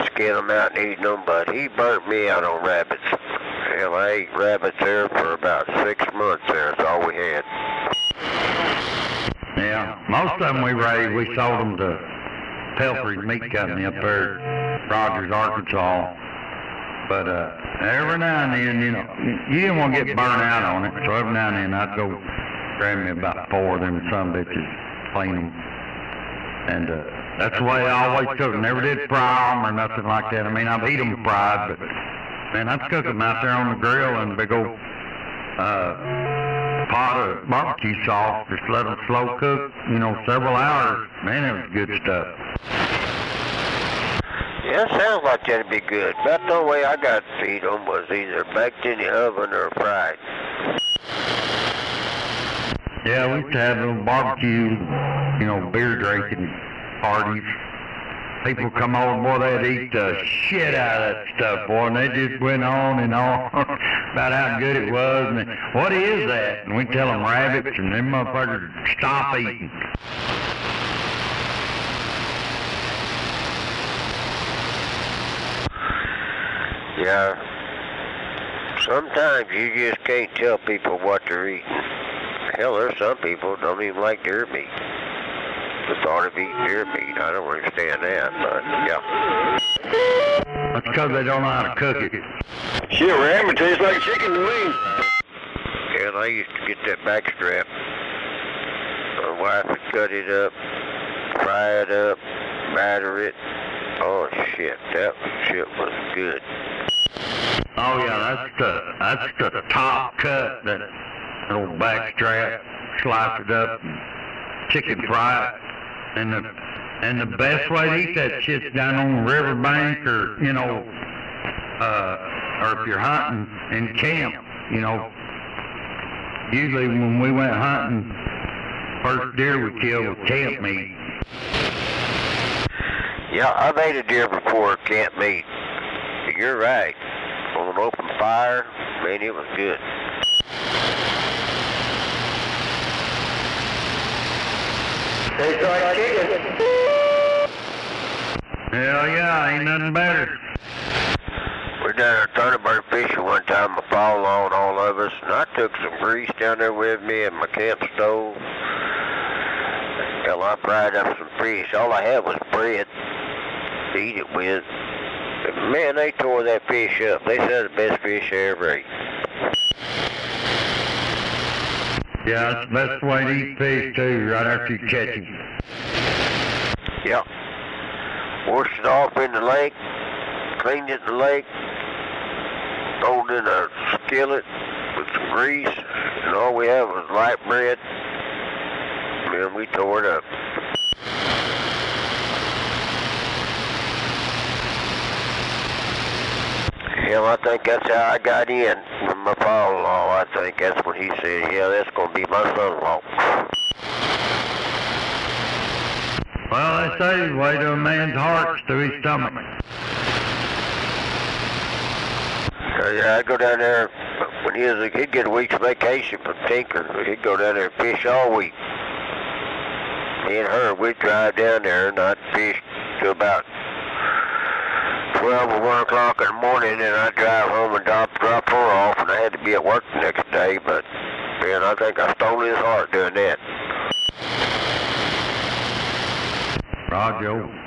skin them out and eating them, but he burnt me out on rabbits. Hell, I ate rabbits there for about 6 months there. That's all we had. Yeah, most of them we raised, we sold them to Pelfrey's Meat Company up there, Rogers, Arkansas. But every now and then, you know, you didn't want to get burnt out on it, so every now and then I'd go grab me about 4 of them some bitches, clean them. And that's the way I always cooked them. Never did fry them or nothing like that. I mean, I'd eat them fried, but man, I'd cook them out there on the grill in a big old pot of barbecue sauce. Just let them slow cook, you know, several hours. Man, it was good stuff. Yeah, it sounds like that'd be good. About the only way I got to eat them was either baked in the oven or fried. Yeah, we used to have little barbecue, you know, beer drinking parties. People come over, boy, they'd eat the shit out of that stuff, boy, and they just went on and on about how good it was, and then, what is that? And we tell them rabbits, and them motherfuckers stop eating. Yeah. Sometimes you just can't tell people what they're eating. Hell, there's some people who don't even like deer meat. The thought of eating deer meat, I don't understand that, but yeah. That's because they don't know how to cook it. Shit, rabbit tastes like chicken to me. Yeah, I used to get that backstrap. My wife would cut it up, fry it up, batter it. Oh shit, that shit was good. Oh yeah, that's the top cut, that little backstrap, slice it up, and chicken fry it. And the best way to eat that shit's down on the riverbank, or you know, or if you're hunting in camp, you know. Usually when we went hunting, first deer we killed was camp meat. Yeah, I've ate a deer before at camp meat. You're right. On an open fire, man, it was good. Tastes like chicken. Hell yeah, ain't nothing better. We're down there thunderbird fishing one time, my father-in-law and all of us, and I took some grease down there with me and my camp stove. Hell, I fried up some fish. All I had was bread to eat it with. But man, they tore that fish up. They said the best fish I ever ate. Yeah, that's the best way to eat fish too, right after you catch him. Yep. Washed it off in the lake, cleaned it in the lake, thrown it in a skillet with some grease, and all we had was light bread. Man, we tore it up. Hell, I think that's how I got in from my father-in-law. I think that's when he said, yeah, that's going to be my son-in-law. Well, they say the way to a man's heart's through his stomach. Yeah, I'd go down there when he'd get a week's vacation from Tinker. He'd go down there and fish all week. Me and her, we'd drive down there and I'd fish till about 12 or 1 o'clock in the morning, and I drive home and drop her off, and I had to be at work the next day, but man, I think I stole his heart doing that. Roger.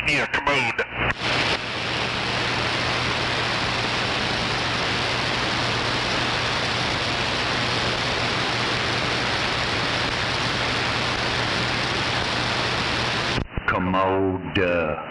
Need a commode. Commode.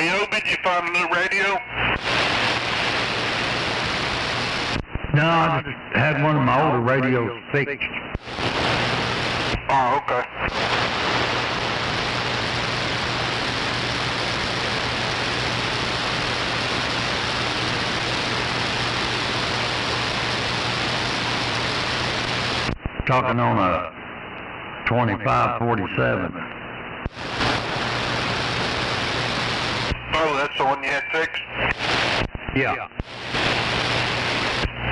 VO, did you find a new radio? No, I just had one of my older radios fixed. Oh, okay. Talking on a 2547. Oh, that's the one you had fixed? Yeah.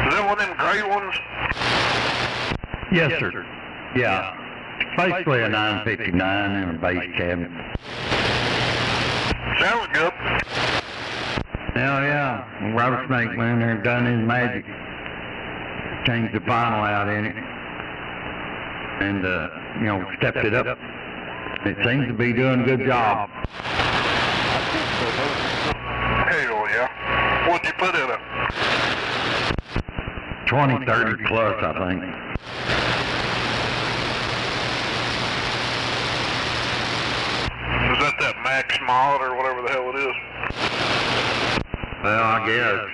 Is that one of them gray ones? Yes, sir. Yeah. Basically a 959 and a bass cabinet. Sounds good. Hell yeah. Rattlesnake went in there and done his magic. Changed the vinyl out in it. And, you know, stepped it up. It seems to be doing a good job. Hell yeah. What'd you put in it? 2030 plus, I think. Is that max mod or whatever the hell it is? Well, I guess.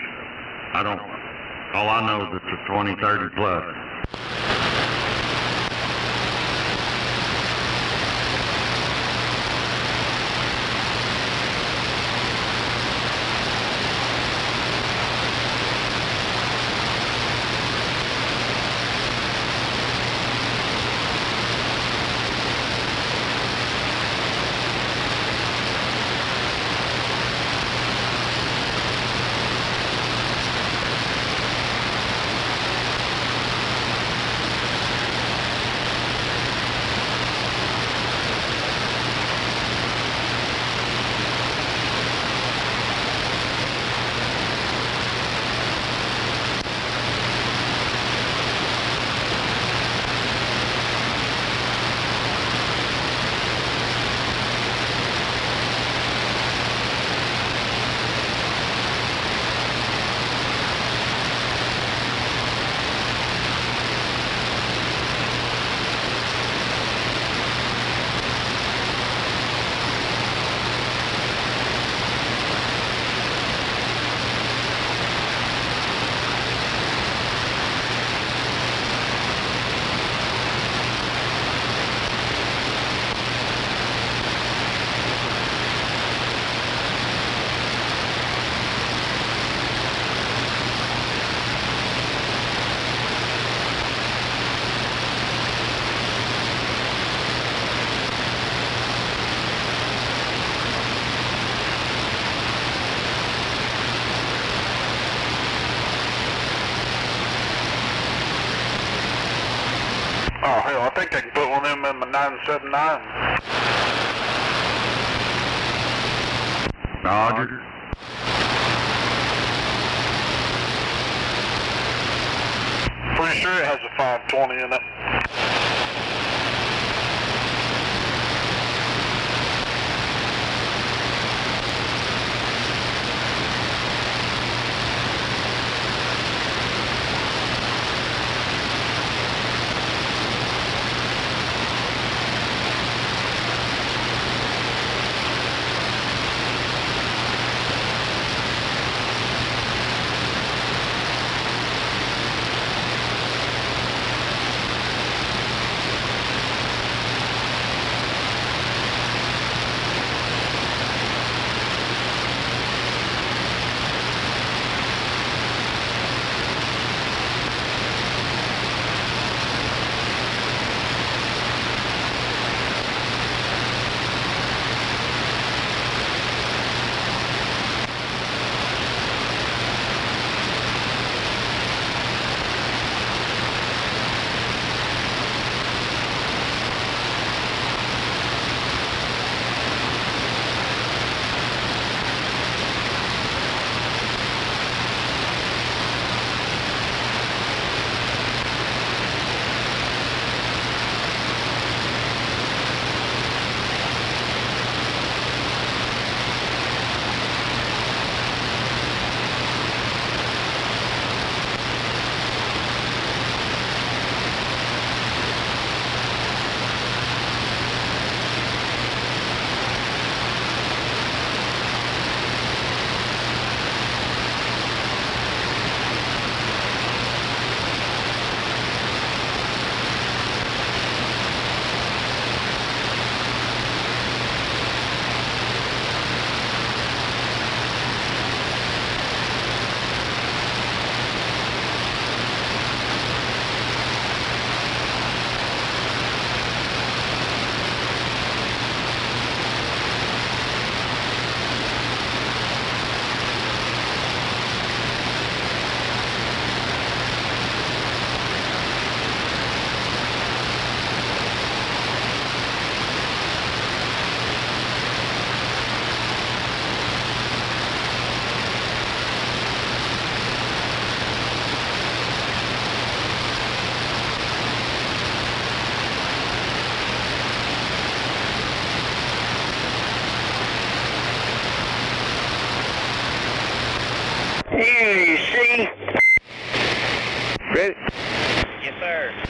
I don't. All I know is it's a 2030 plus. Oh, hell, I think I can put one of them in my 979. Roger. Pretty sure it has a 520 in it. Okay, see? Ready? Yes, sir.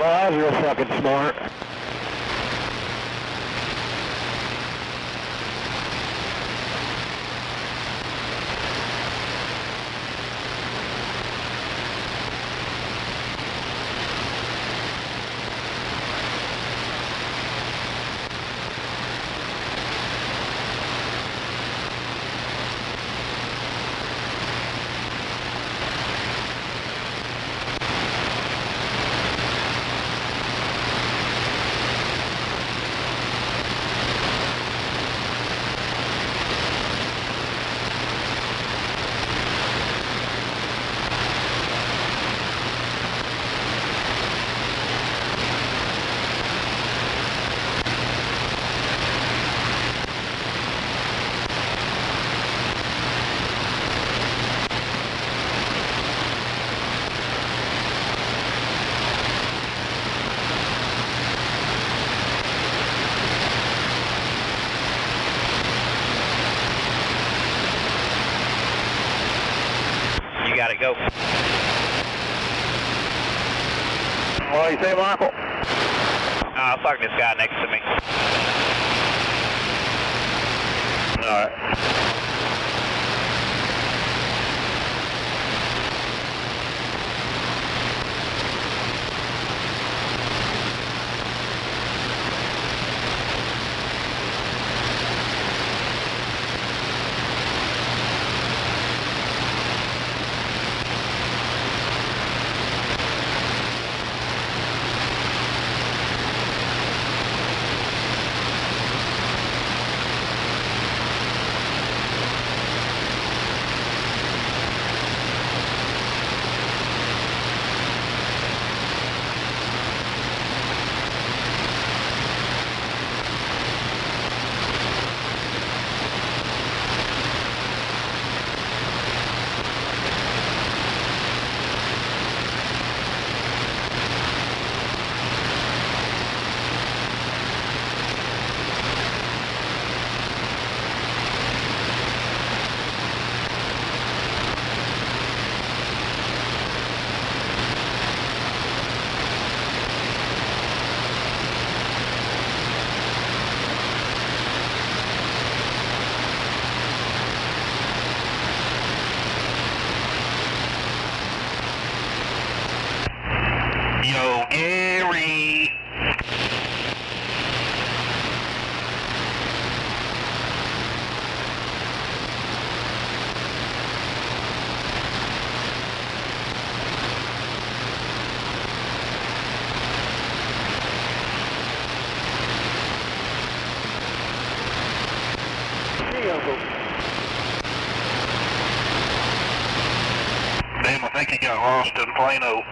Well, that was real fucking smart. What do you say, Michael? I was talking to this guy next to me. All right. Yo, Gary. Damn, I think he got lost in Plano.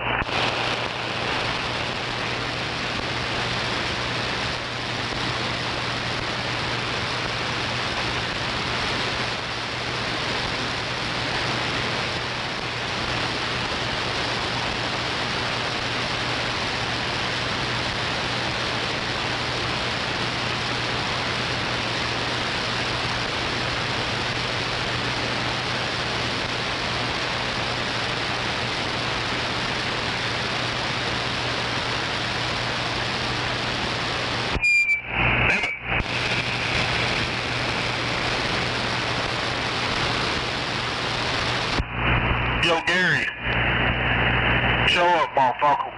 Yo, Gary. Show up, motherfucker.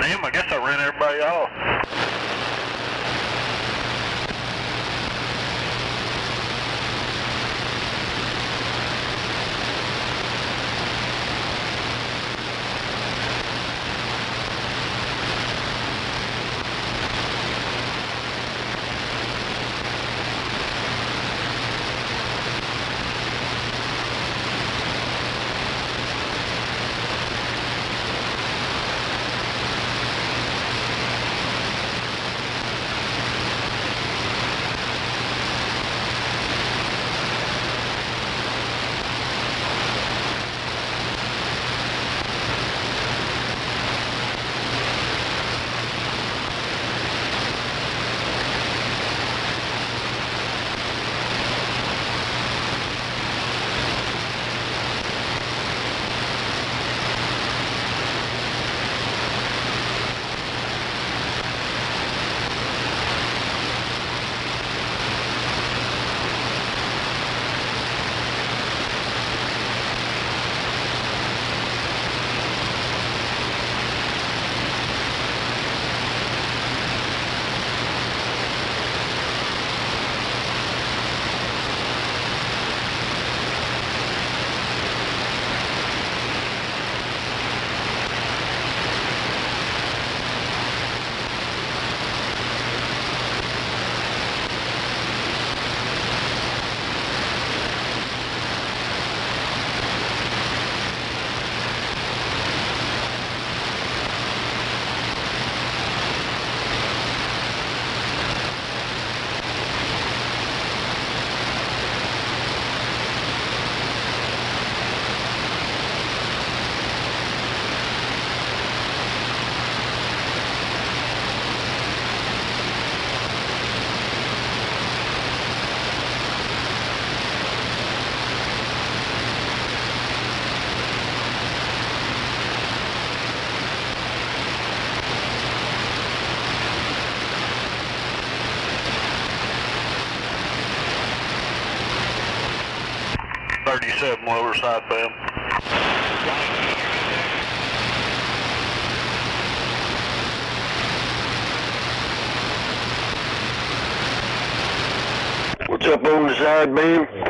Damn, I guess I ran everybody off. 57 lower southbound. What's up on the side beam?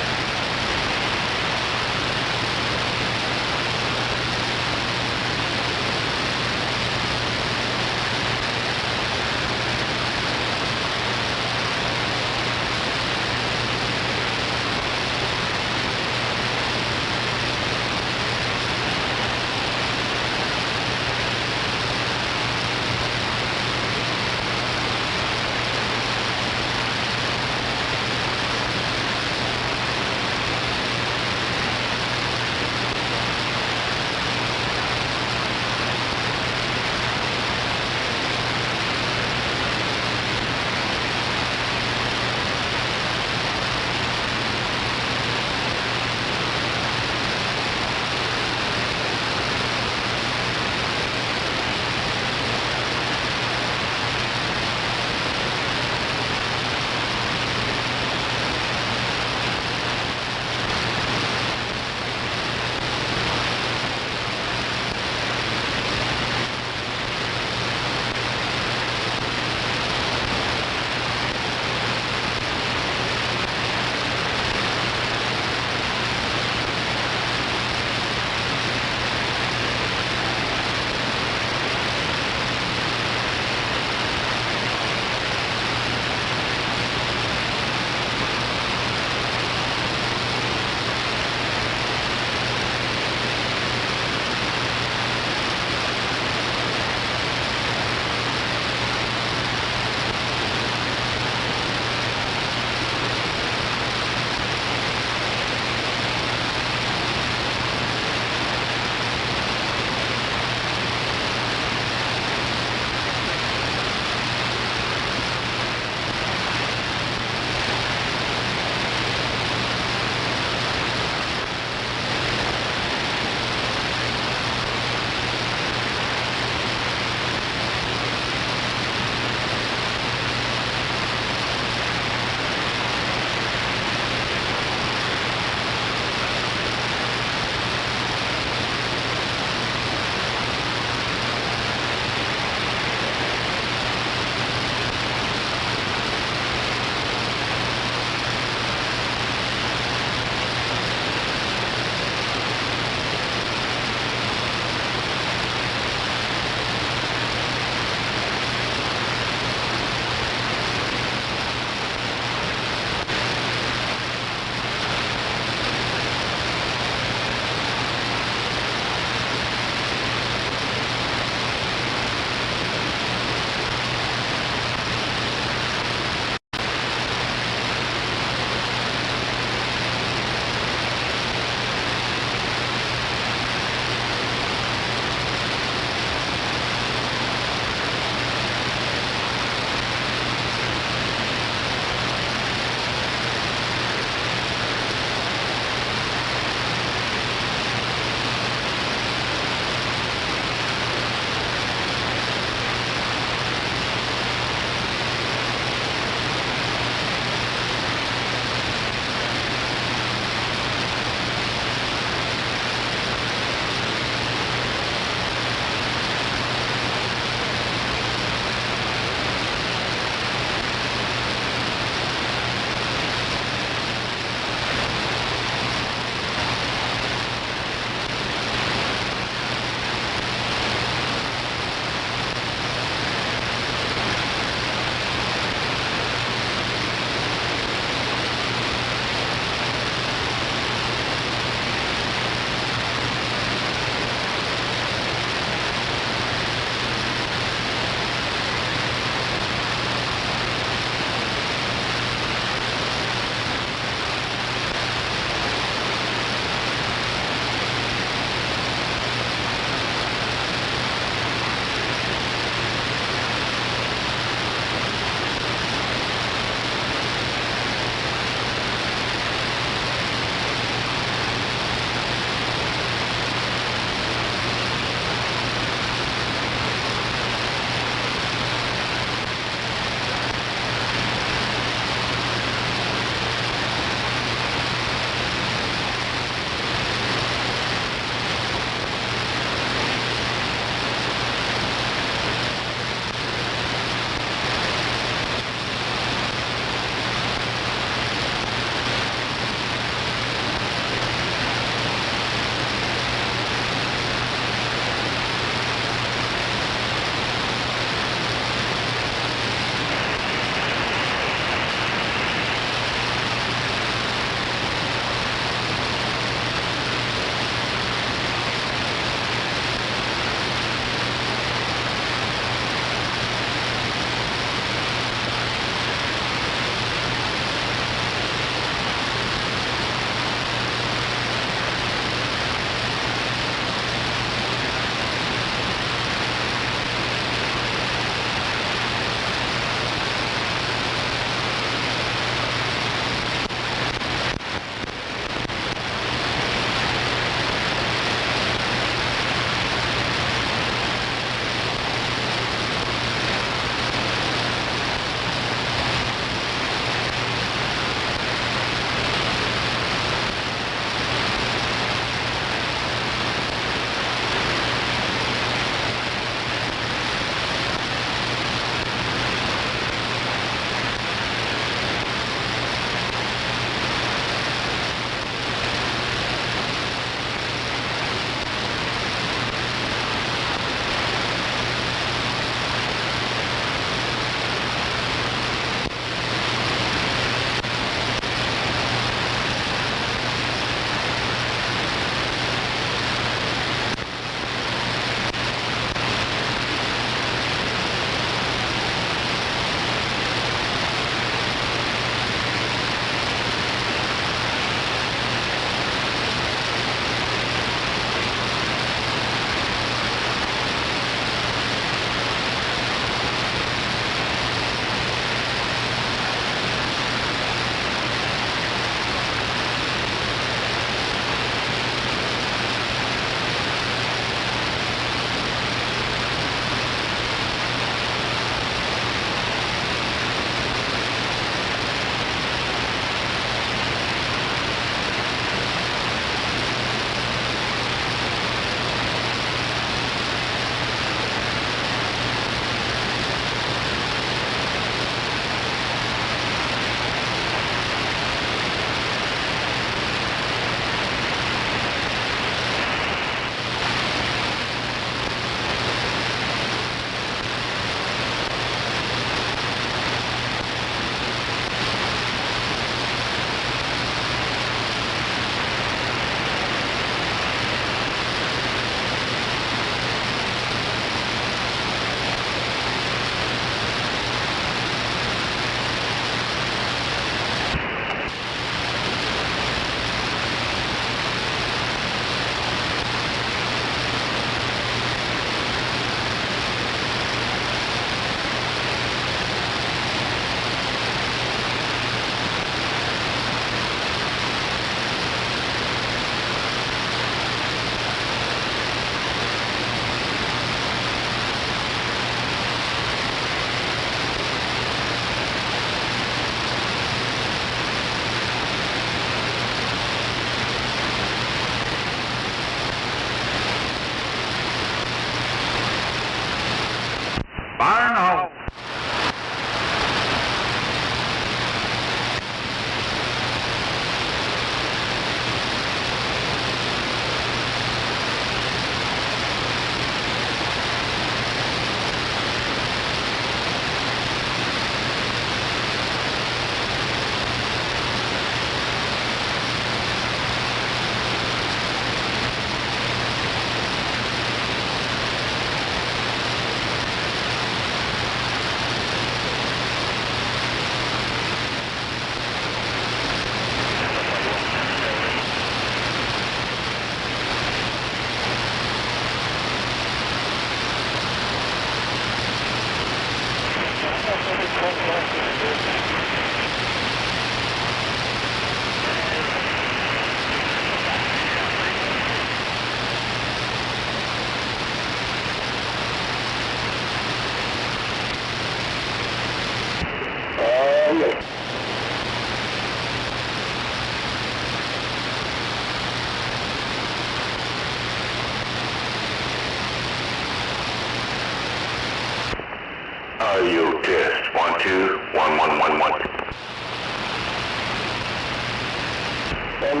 1.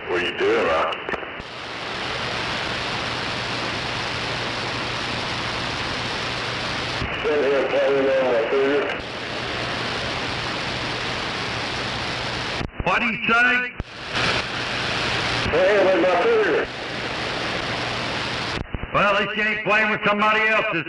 What are you doing, Rock? Sitting here playing on my figure. What do you say? Playing with my figure. Well, at least you ain't playing with somebody else's.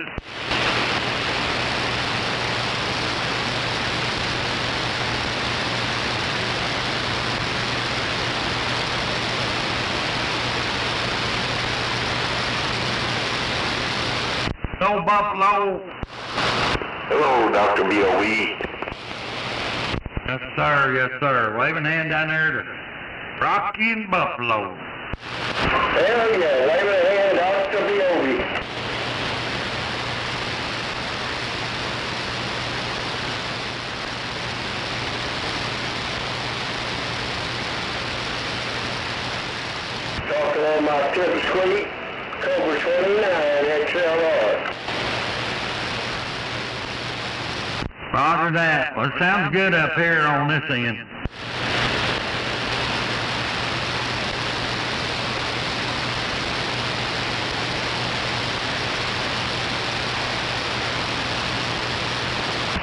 No buffalo. Hello, Dr. B.O.E. Yes, sir. Yes, sir. Waving hand down there to Rocky and Buffalo. Hell yeah, waving a hand out to B.O.B. Talking on my tip suite, Cobra 29 XLR. Roger that. Well, it sounds good up here on this end.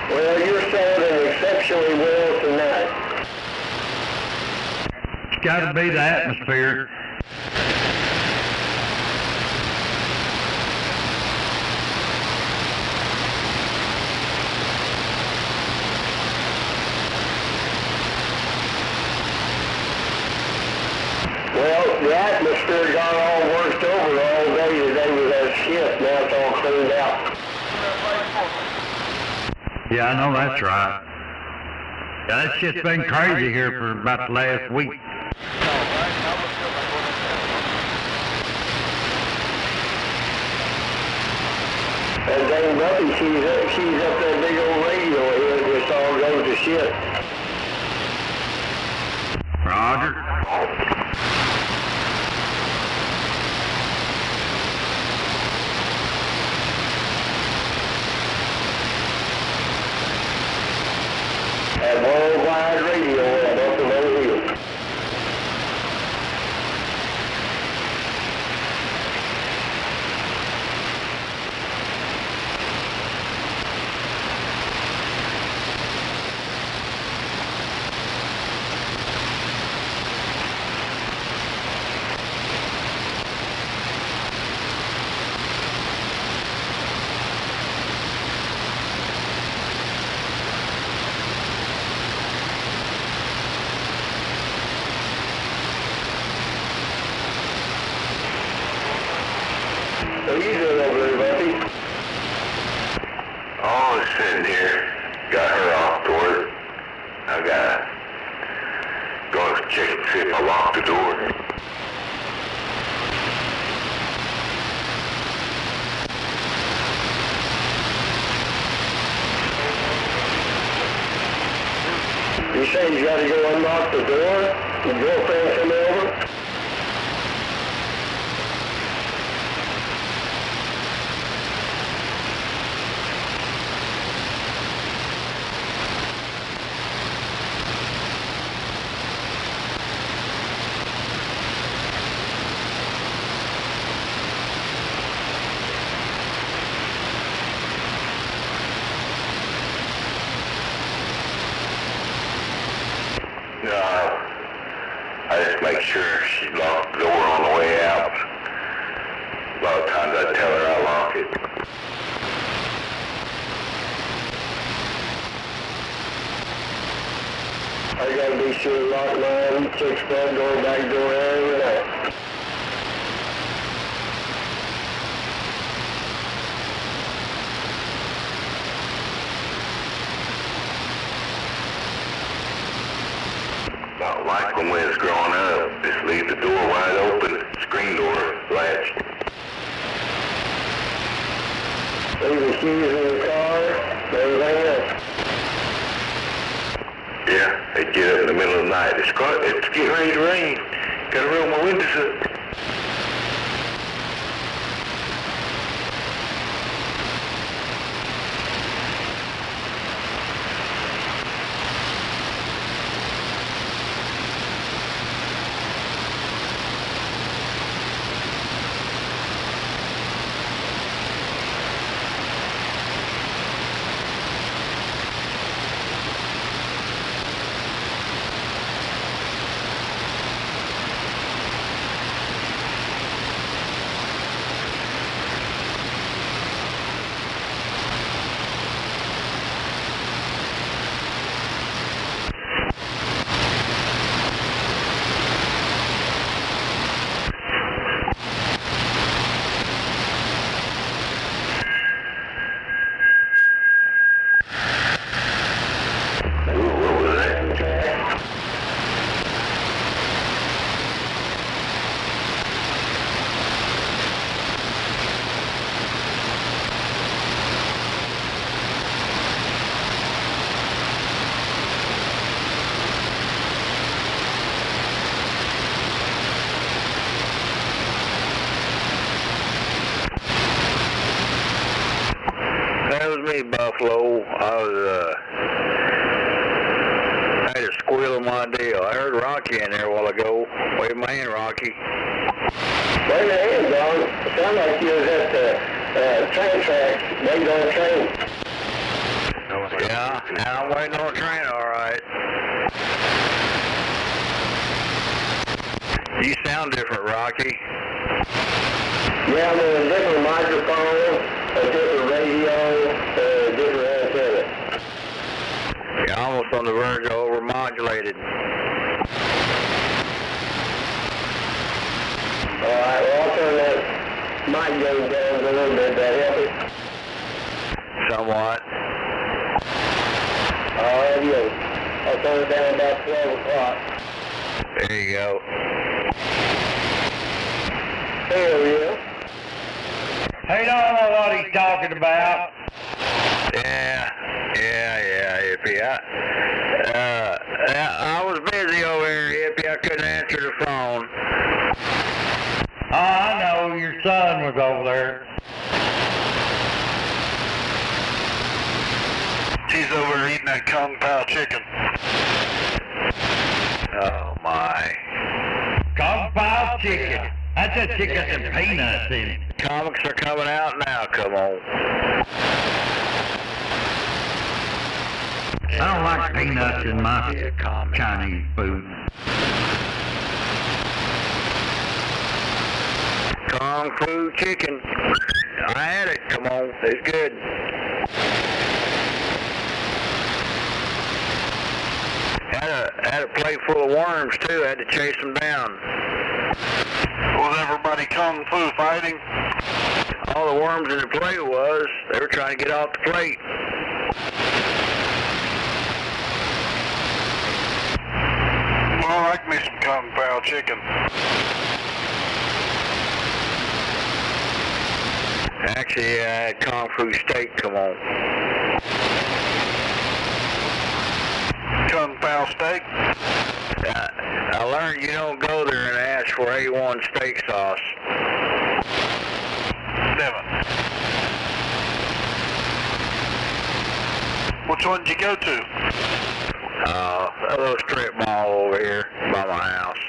Well, you're sounding exceptionally well tonight. It's got to be the atmosphere. Well, the atmosphere got all worked over all day today with that shift. Now it's all cleaned out. Yeah, I know that's right. Yeah, that shit's been crazy here for about the last week. And dang Buffy, she's up that big old radio here, it just all goes to shit. Roger. At Worldwide Radio at Buffalo Hill. What are you doing over there, Buffy? Oh, I'm sitting here. Got her off to work. I gotta go and check and see if I locked the door. You say you gotta go unlock the door? Your girlfriend come over? No, I just make sure she locked the door on the way out. A lot of times I tell her I lock it. I gotta be sure to lock mine, check front door, back door, every night. About like when it's growing up. Just leave the door wide open, screen door latched. Leave the keys in the car, everything else. Yeah, they get up in the middle of the night. It's getting ready to rain. Gotta roll my windows up. That was me, Buffalo. I had a squeal in my deal. I heard Rocky in there a while ago. Wave my hand, Rocky. Wave your hand, dog. It sounded like you was at the train tracks, waiting on a train. Yeah, I'm waiting on a train, all right. You sound different, Rocky. Yeah, I'm in a different microphone, a different radio, a different antenna. You're almost on the verge of overmodulated. Alright, well, I'll turn that mic gain down a little bit. That help it? Somewhat. Alright, yeah. I'll turn it down about 12 o'clock. There you go. Hell yeah. He don't know what he's talking about. Yeah, Hippie. I was busy over here, Hippie. I couldn't answer the phone. Oh, I know, your son was over there. He's over there eating that Kung Pao chicken. Oh, my. Kung Pao chicken. That's a chicken and peanuts in it. Comics are coming out now, come on. I don't like peanuts in my Chinese food. Kung Fu chicken. I had it, come on. It's good. Had a plate full of worms, too. I had to chase them down. Was everybody Kung Fu fighting? All the worms in the plate was, they were trying to get off the plate. Well, I like me some Kung Pao chicken. Actually, I had Kung Fu steak, come on. Kung Pao steak? I learned you don't go there and ask for A1 steak sauce. Never. Which one did you go to? A little strip mall over here by my house.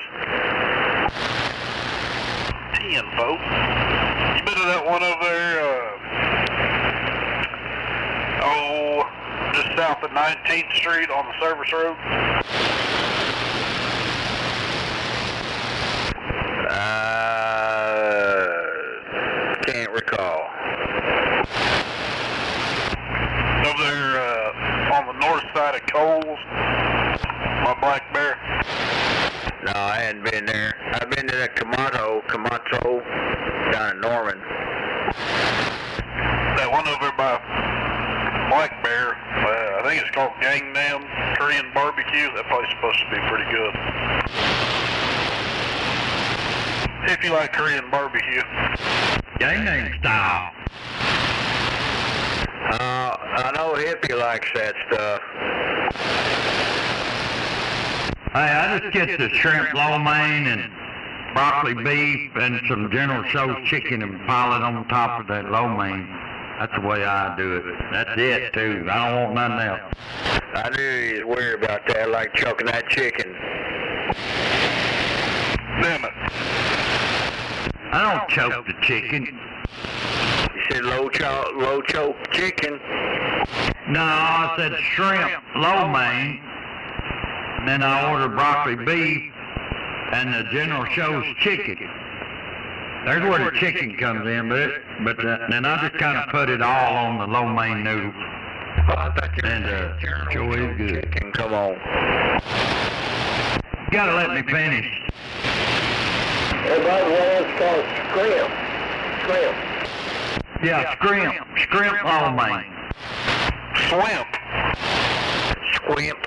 10, folks. You been to that one over there, just south of 19th Street on the service road? Can't recall. Over there, on the north side of Coles, by Black Bear? No, I hadn't been there. I've been to that Camacho down in Norman. That one over by Black Bear, I think it's called Gangnam Korean Barbecue. That place is supposed to be pretty good. If you like Korean barbecue. Gangnam style. I know Hippie likes that stuff. Hey, I just get the shrimp lo mein and broccoli beef and some General Tso's chicken and pile it on top of that lo mein. That's the way I do it. That's it, too. I don't want nothing else. I knew you was worried about that, like choking that chicken. Damn it. I don't choke the chicken. You said low choke chicken. No, I said shrimp lo mein. And then I ordered broccoli beef and the General Tso's chicken. There's where the chicken comes in, but then I just kind of put it all on the lo mein noodles. And sure is good. Chicken, come on. You gotta let me finish. Everybody, what else called scrimp? Scrimp. Yeah, scrimp lo mein. Swimp. Squimp.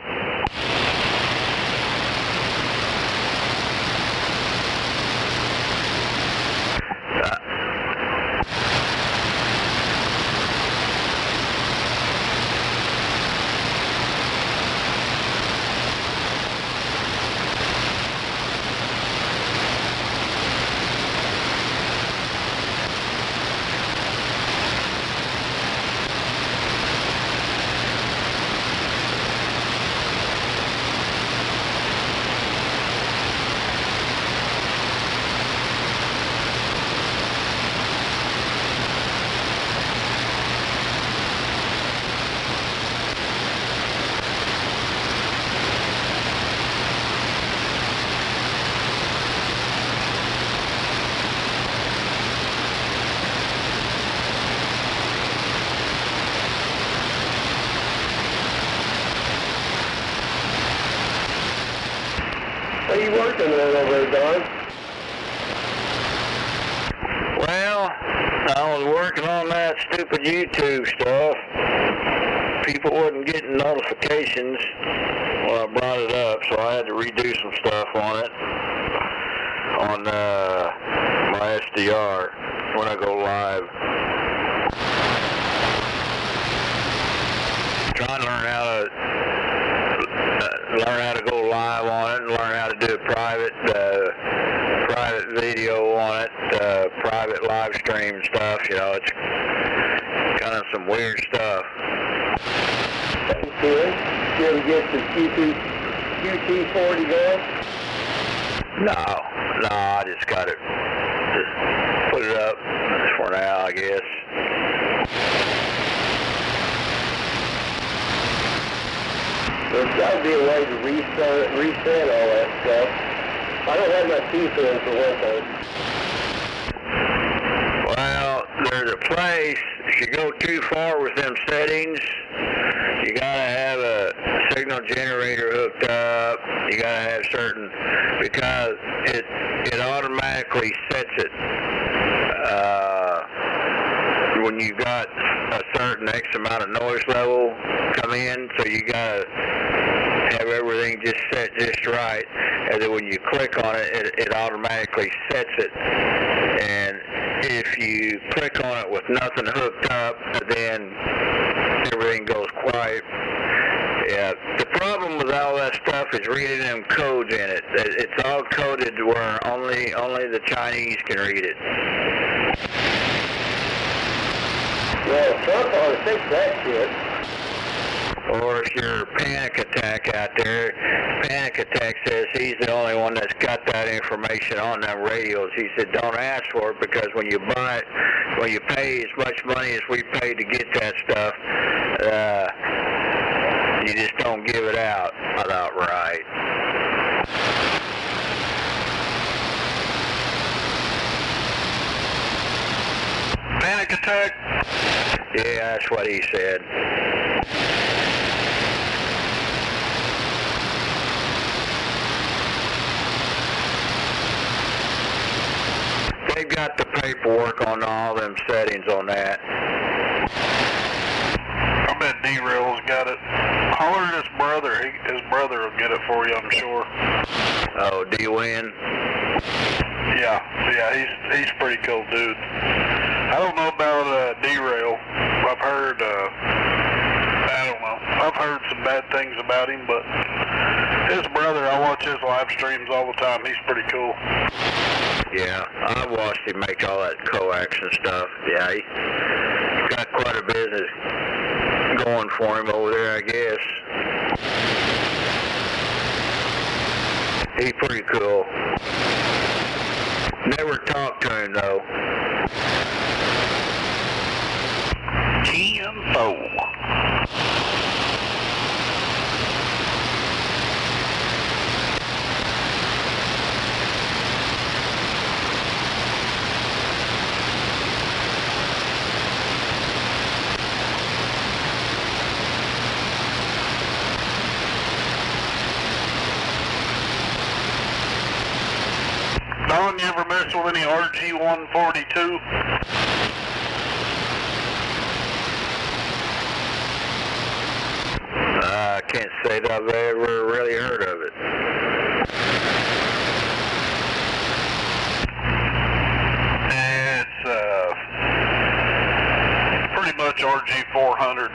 What are you working on over there, Don? Well, I was working on that stupid YouTube stuff. People wasn't getting notifications when I brought it up, so I had to redo some stuff on it. On my SDR when I go live. Trying to learn how to go live on it and learn how to do a private video on it, private live stream stuff. You know, it's kind of some weird stuff. Good. You ever get the QT40 going? No, I just got it. Just put it up for now, I guess. There's got to be a way to reset all that stuff. I don't have my teeth in for one thing. Well, there's a place, if you go too far with them settings, you gotta have a signal generator hooked up, you gotta have certain, because it automatically sets it when you got a certain X amount of noise level come in, so you gotta have everything just set just right, and then when you click on it, it automatically sets it. And if you click on it with nothing hooked up, then everything goes quiet. Yeah, the problem with all that stuff is reading them codes in it. It's all coded where only the Chinese can read it. Well, Trump ought to fix that shit. Or if you're Panic Attack out there, Panic Attack says he's the only one that's got that information on them radios. He said don't ask for it, because when you buy it, when you pay as much money as we paid to get that stuff, you just don't give it out. I thought, right. Panic Attack? Yeah, that's what he said. They've got the paperwork on all them settings on that. bet D-Rail's got it. Holler at his brother. His brother will get it for you, I'm sure. Oh, D-Win? Yeah, he's pretty cool dude. I don't know about D-Rail. I've heard, I don't know. I've heard some bad things about him, but his brother, I watch his live streams all the time. He's pretty cool. Yeah, I watched him make all that coax and stuff. Yeah, he's got quite a business going for him over there, I guess. He's pretty cool. Never talked to him, though. TM4. Don, you ever mess with any RG-142? I can't say that I've ever really heard of it. It's pretty much RG-400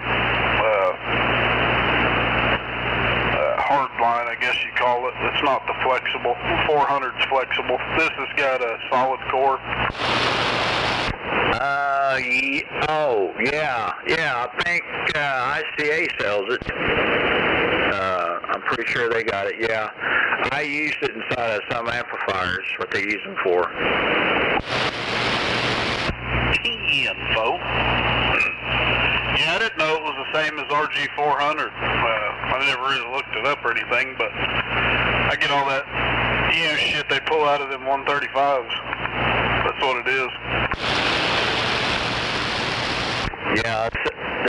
hardline, I guess you call it. It's not the flexible. 400's flexible. This has got a solid core. Yeah, I think ICA sells it. I'm pretty sure they got it, yeah. I used it inside of some amplifiers, what they use them for. Info. Yeah, I didn't know it was the same as RG-400. I never really looked it up or anything, but I get all that used shit they pull out of them 135s. That's what it is. Yeah,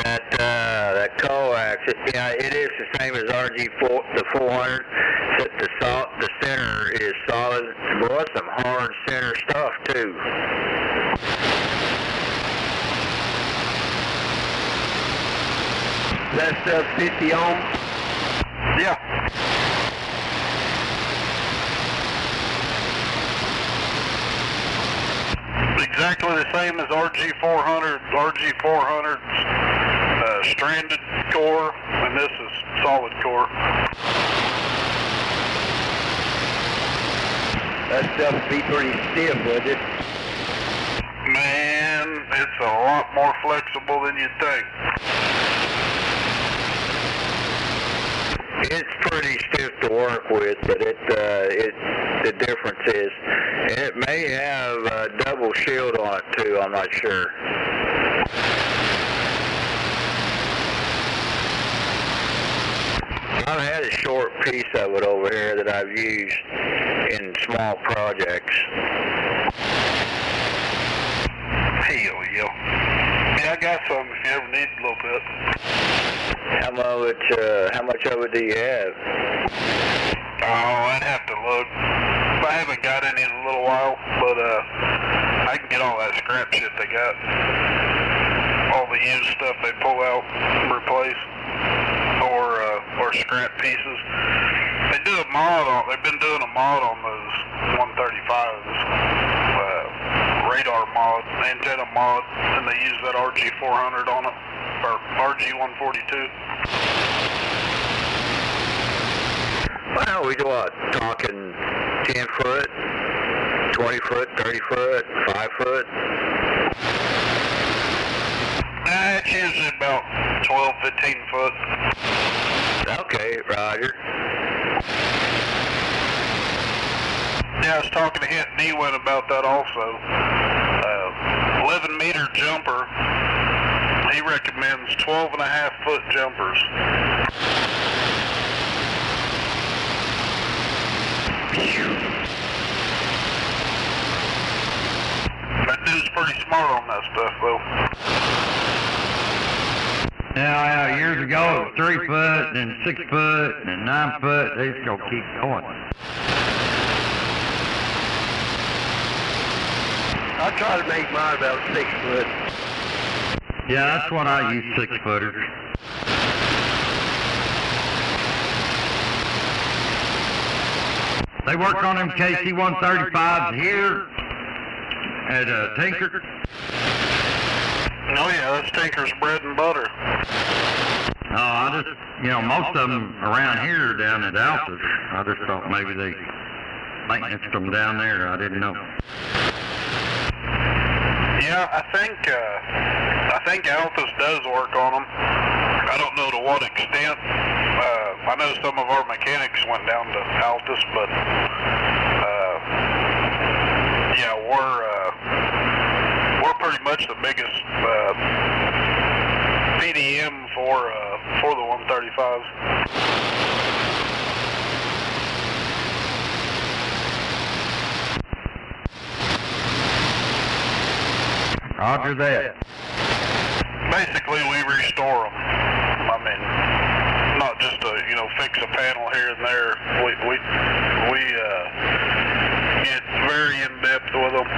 that coax, yeah, it is the same as the 400, except the center is solid. Boy, that's some hard center stuff, too. That stuff 50 ohms? Yeah. Exactly the same as RG-400. RG-400's stranded core, and this is solid core. That stuff would be pretty stiff, would it? Man, it's a lot more flexible than you'd think. It's pretty stiff to work with, but the difference is, and it may have a double shield on it too, I'm not sure. I've had a short piece of it over here that I've used in small projects. Hell yeah. Yeah, I got some if you ever need a little bit. How much of it do you have? Oh, I'd have to look. I haven't got any in a little while, but I can get all that scrap shit they got. All the used stuff they pull out and replace, or scrap pieces. They do a mod on. They've been doing a mod on those 135s. Radar mod, antenna mod, and they use that RG-400 on it, or RG-142. Well, we do what? Talking 10 foot, 20 foot, 30 foot, 5 foot? It's usually about 12, 15 foot. Okay, Roger. Yeah, I was talking to D-Win about that also. 11 meter jumper. He recommends 12.5 foot jumpers. That dude's pretty smart on that stuff, though. Yeah, years ago it was 3 foot, then 6 foot, then 9 foot. They just gonna keep going. I try to make mine about 6 foot. Yeah, that's what I use, 6-footers. They work on them KC-135s here at Tinker. Oh yeah, that's Tinker's bread and butter. No, I just, most of them around here are down at Alpha's. I just thought maybe they maintenance them down there. I didn't know. Yeah, I think Alpha's does work on them. I don't know to what extent. I know some of our mechanics went down to Altus, but yeah, we're pretty much the biggest PDM for the 135s. Roger that. Basically, we restore them. I mean, not just to fix a panel here and there. We get very in depth with them.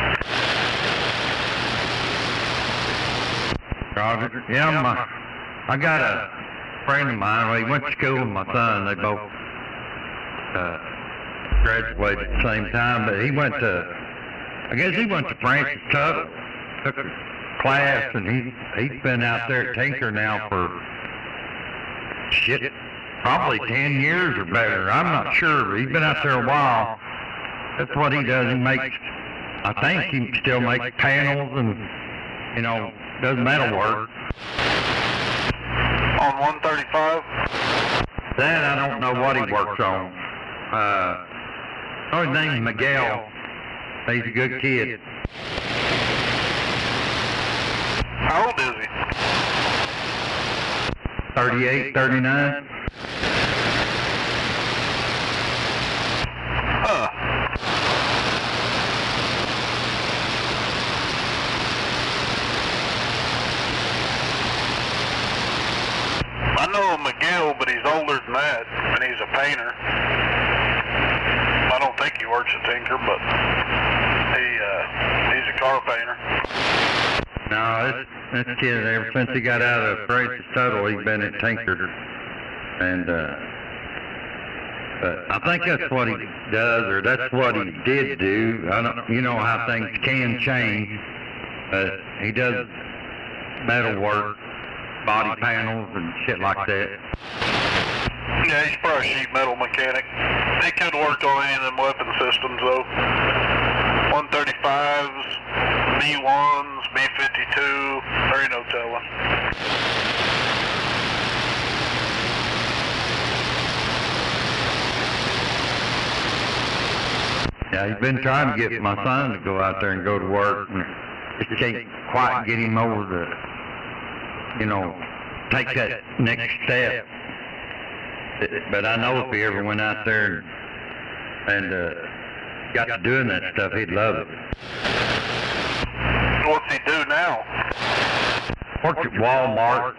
Roger. Yeah, I got a friend of mine. Well, he went to school with my son. They both graduated at the same time, but he went to Francis Tuttle. Took a class, and he's been out there at Tinker now for probably 10 years or better. I'm not sure, but he's been out there a while. That's what he does. He makes, I think he still makes panels and, does metal work. On 135? That I don't know what he works on. His name's Miguel. He's a good kid. How old is he? 38, 39. Huh. I know Miguel, but he's older than that, and he's a painter. I don't think he works at Tinker, but he's a car painter. No, this kid, ever since he got out of Francis Tuttle, he's been at Tinker. And, but I think that's what he does, or that's what he did do. I don't, how things can change. He does metal work, body panels, and shit like that. Yeah, he's probably a sheet metal mechanic. He could work on any of them weapon systems, though. 135s, B1s, B52, there ain't no telling. Yeah, he's been trying to get my son to go out there and go to work, and just can't quite get him over the, take that next step. But I know if he ever went out there and got to doing that stuff, he'd love it. What's he do now? Works at Walmart.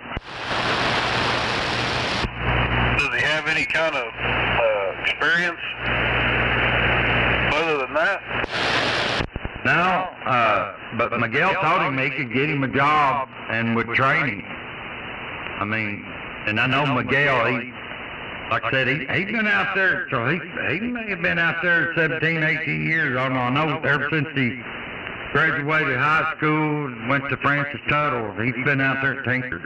Does he have any kind of experience other than that? No, but Miguel told him he could get him a job and would train him. I mean, and I know Miguel, like I said, he's been out there, so he may have been out there 17, 18 years. I don't know. I know ever since he graduated high school and went to Francis Tuttle, he's been out there at Tinker.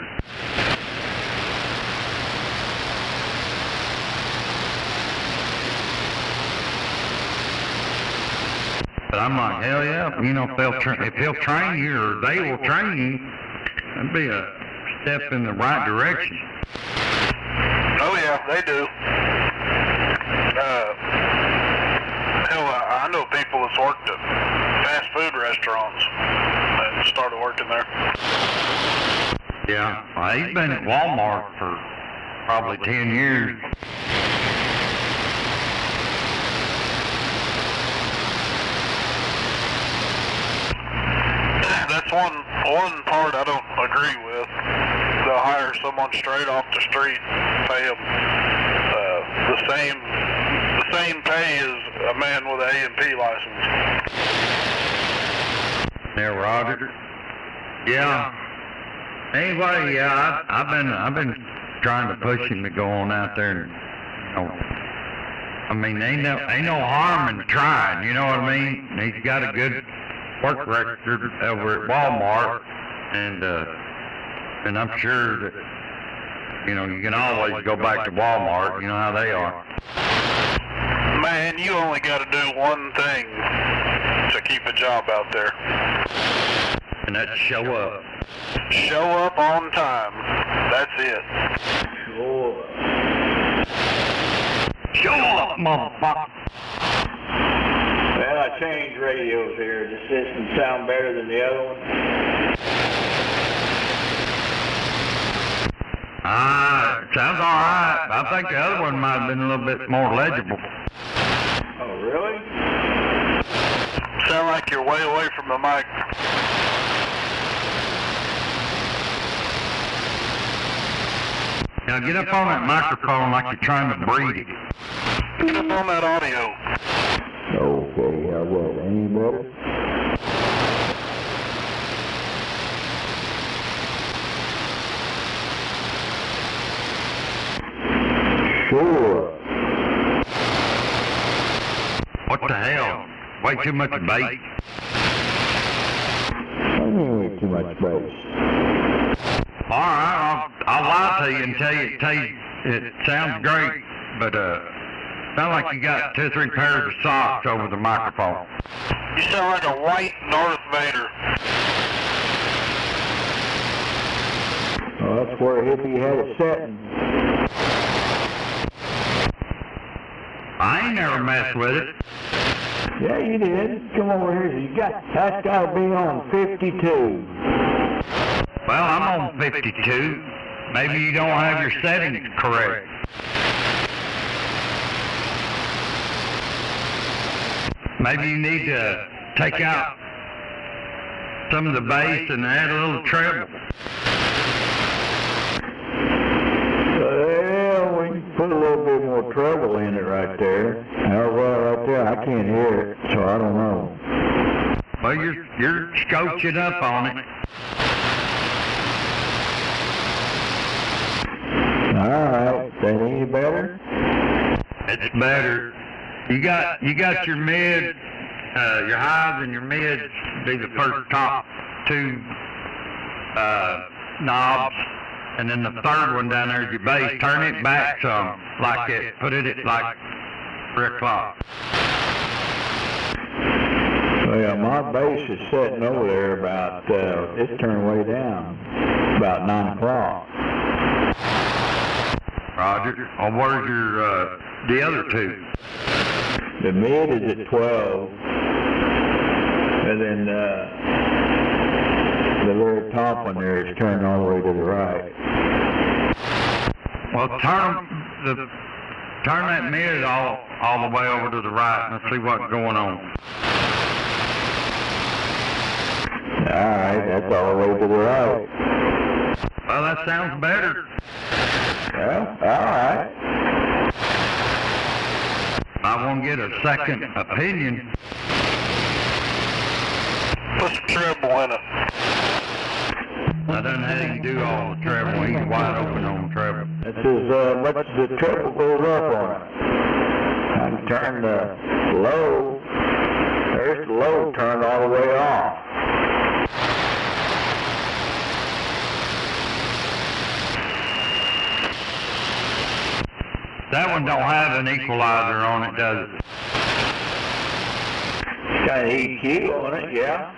But I'm like, hell yeah, if he'll train you, or they will train you, that'd be a step in the right direction. Oh yeah, they do. Hell, I know people that's worked at fast food restaurants and started working there. Yeah, he's been at Walmart for probably 10 years. That's one part I don't agree with. They'll hire someone straight off the street, pay them the same pay as a man with an A&P license. Yeah, Roger. Yeah. Anyway, yeah, I've been trying to push him to go on out there and, you know, I mean, ain't no harm in trying, you know what I mean? He's got a good work record over at Walmart, and I'm sure that, you know, you can always go back to Walmart, you know how they are. Man, you only got to do one thing to keep a job out there. And that's show up. Show up on time. That's it. Sure. Show up, motherfucker. Well, I changed radios here. Does this system sound better than the other one? Sounds alright. I think the other one might have been a little bit more legible. Oh, really? Sound like you're way away from the mic. Now get up on that microphone like you're trying to breathe it. Get up on that audio. Okay, I will. Any better? Sure. What the hell? Way too much bait. I mean, way too much bass. Alright, I'll lie to you and tell you it sounds great, but sound like you got 2 or 3 pairs of socks over the microphone. You sound like a white Darth Vader. Well, that's where Hippie had it setting. I ain't never messed with it. Yeah, you did. Come over here. That's got to be on 52. Well, I'm on 52. Maybe you don't have your settings correct. Maybe you need to take out some of the bass and add a little treble. Well, we can put a little bit more treble in it right there. Well, right there, I can't hear it, so I don't know. Well, you're scotching up on it. Alright, that any better? It's better. You got your mid, your highs and your mids be the first top 2 knobs, and then the third one down there is your bass. Turn it back some, like it. Put it at like 3 o'clock. Well, my bass is sitting over there about, it's turned way down, about 9 o'clock. Roger. Well, where's your, the other 2? The mid is at 12, and then the very top one there is turned all the way to the right. Well, turn that mid all the way over to the right and let's see what's going on. Alright, that's all the way to the right. Well, that sounds better. Well, alright. I want to get a second opinion. Put some treble in it. I done had him do all the treble. He's wide open on the treble. That's as much as the treble goes up on it. I can turn the low. There's the low turned all the way off. That one don't have an equalizer on it, does it? It's got an EQ on it, yeah.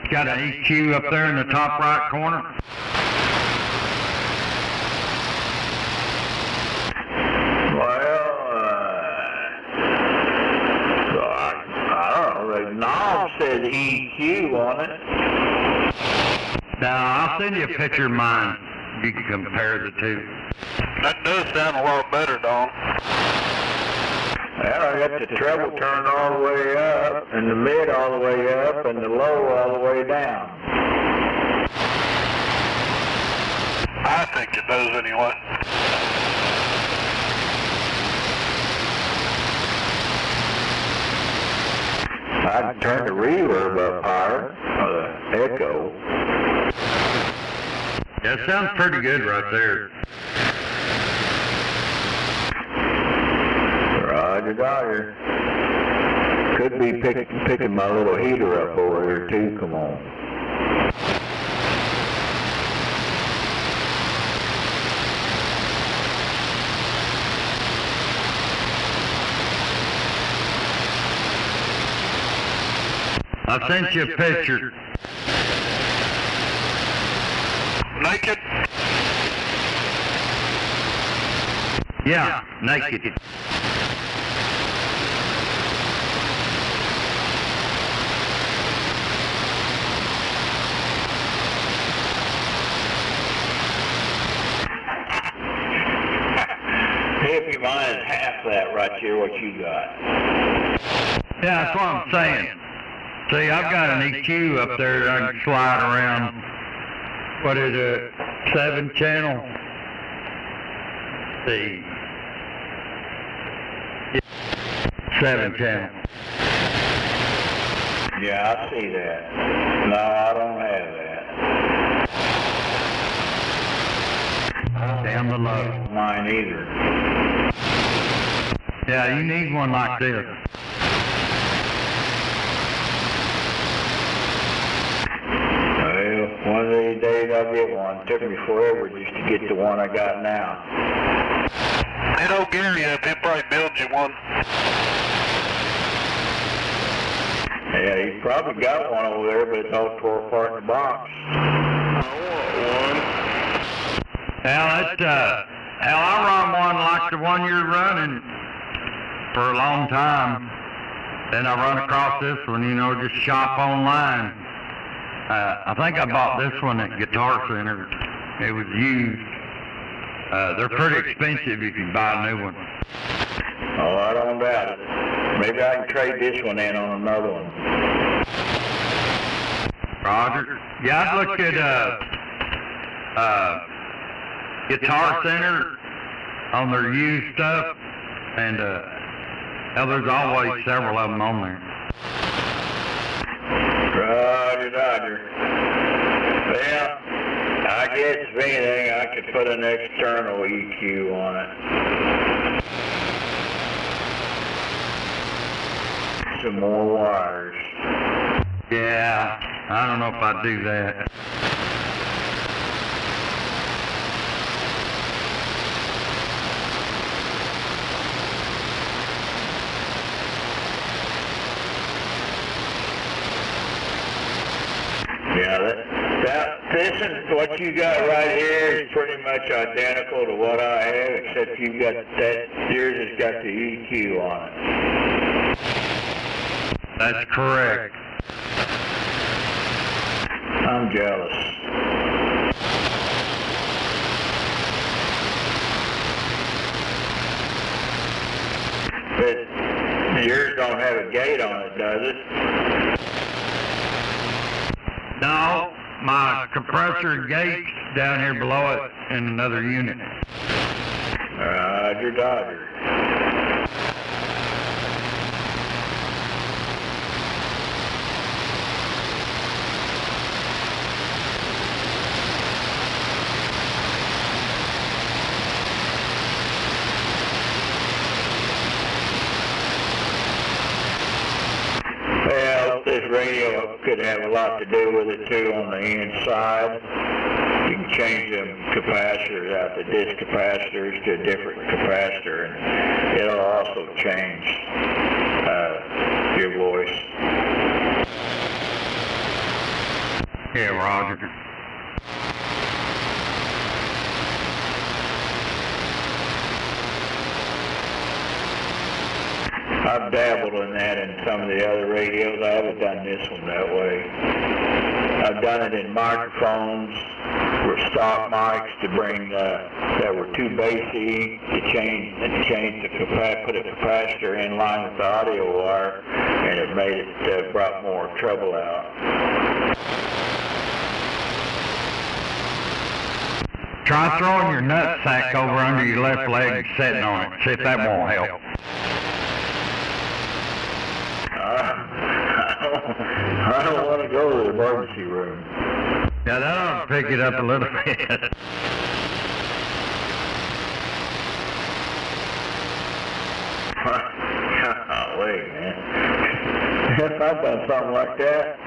It's got an EQ up there in the top right corner. Well, I don't know. The knob says EQ on it. Now, I'll send you a picture of mine. You can compare the 2. That does sound a lot better, Don. Well, I got the treble turned all the way up, and the mid all the way up, and the low all the way down. I think it does anyway. I can turn the reverb up higher, the echo. That sounds pretty good right there. Roger, Roger. Could be picking my little heater up over here too, come on. I sent you a picture. Naked? Yeah, naked. If you mind half that right here, what you got? Yeah, that's what I'm saying. See, I've got an EQ up there that I can slide around. What is it? 7 channel? See. Yeah. 7 channel. Yeah, I see that. No, I don't have that. Down the low. Mine either. Yeah, you need one like this. Well, one of these days I'll get one. It took me forever just to get the one I got now. Hit old Gary up, he'll probably build you one. Yeah, he's probably got one over there, but it's all tore apart in the box. I want one. Hell, I run one like the one you're running for a long time. Then I run across this one, you know, just shop online. I think I bought this one at Guitar Center. It was used. They're pretty expensive if you buy a new one. Oh, I don't doubt it. Maybe I can trade this one in on another one. Roger. Yeah, I'd look at Guitar Center on their used stuff, and there's always several of them on there. Roger, Roger. Well, I guess if anything, I could put an external EQ on it. Some more wires. Yeah, I don't know if I'd do that. Yeah, this is what you got right here is pretty much identical to what I have, except you got that, yours has got the EQ on it. That's correct. I'm jealous. But yours don't have a gate on it, does it? No, my compressor gate's down here below it in another unit. Roger, Dodger. Well, this radio could have a lot to do with it too on the inside. You can change them capacitors out, the disc capacitors to a different capacitor, and it'll also change your voice. Yeah, Roger. I've dabbled in that in some of the other radios. I haven't done this one that way. I've done it in microphones, for stock mics to bring that were too bassy to change the put a capacitor in line with the audio wire, and it made it brought more trouble out. Try throwing your nutsack over under your left leg and sitting on it. See if that won't help. to go to the emergency room. Yeah, that ought to pick it up a little bit. Wait, man. If I've done something like that,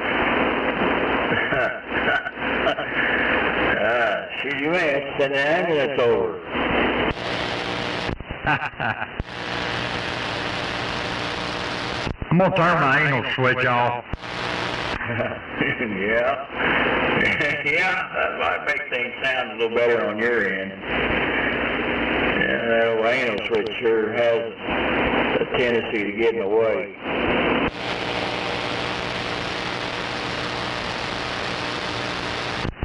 shoot, you may have to send an ambulance over. I'm gonna turn my anal switch off. Yeah. Yeah, that might make things sound a little better on your end. Yeah, that old anal switch sure has a tendency to get in the way.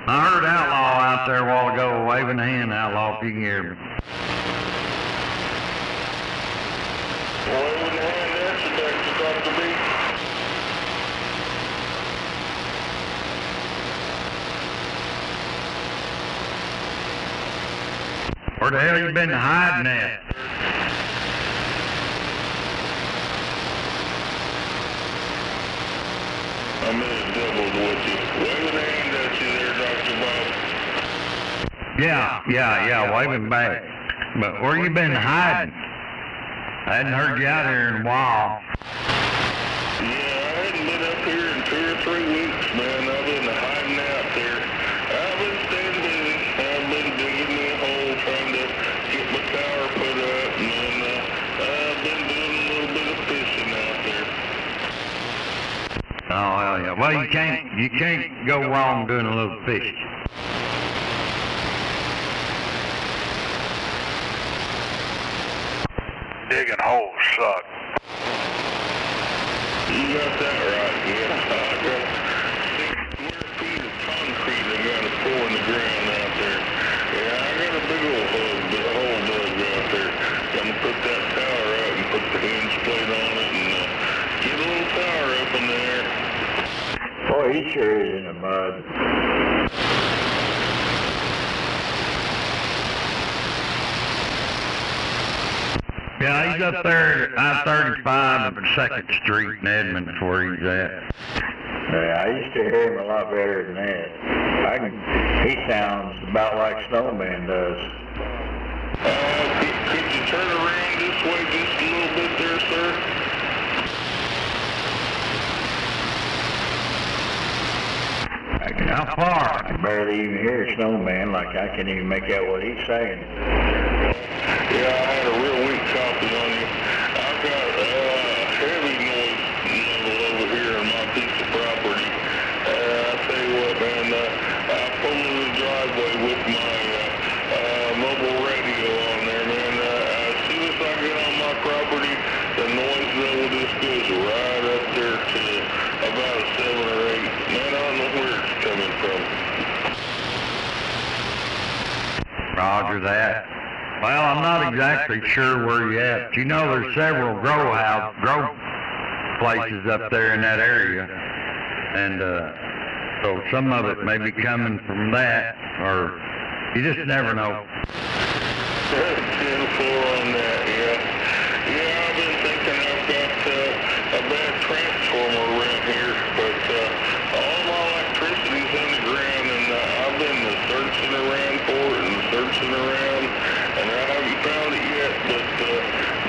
I heard Outlaw out there a while ago waving a hand. Outlaw, if you can hear me. Waving a hand, that's the best it's got to be. Where the hell you been hiding at? I'm in the doubles with you. Waving a hand at you there, Dr. Bob. Yeah, waving back. But where you been hiding? I hadn't heard you out here in a while. Yeah, I hadn't been up here in 2 or 3 weeks, man. I've been hiding out there. I've been staying busy. I've been digging me a hole, trying to get my tower put up, and then I've been doing a little bit of fishing out there. Oh, hell yeah. Well, you can't go wrong doing a little fishing. Digging holes suck. You got that right, yeah. I got 6 square feet of concrete I got to pour in the ground out there. Yeah, I got a big old hole dug out there. I'm going to put that tower out and put the hinge plate on it and get a little tower up in there. Boy, he sure is in the mud. Yeah, he's up there at I-35 and 2nd Street in Edmond where he's at. Yeah, I used to hear him a lot better than that. He sounds about like Snowman does. Could you turn around this way just a little bit there, sir? How far? I can barely even hear Snowman, like I can't even make out what he's saying. Yeah, I had a real weak copy on you. I've got heavy noise level over here on my piece of property. I'll tell you what, man, I pull in the driveway with my mobile radio on there, man. As soon as I get on my property, the noise level just goes right up there to about a 7 or 8. Man, I don't know where it's coming from. Roger that. Well, I'm not exactly sure where you're at. You know there's several grow places up there in that area. And so some of it may be coming from that, or you just never know. 10-4 on that, yeah. Yeah, I've been thinking I've got a bad transformer around here, but all my electricity's underground, and I've been searching around for it and searching around, and I haven't found it yet, but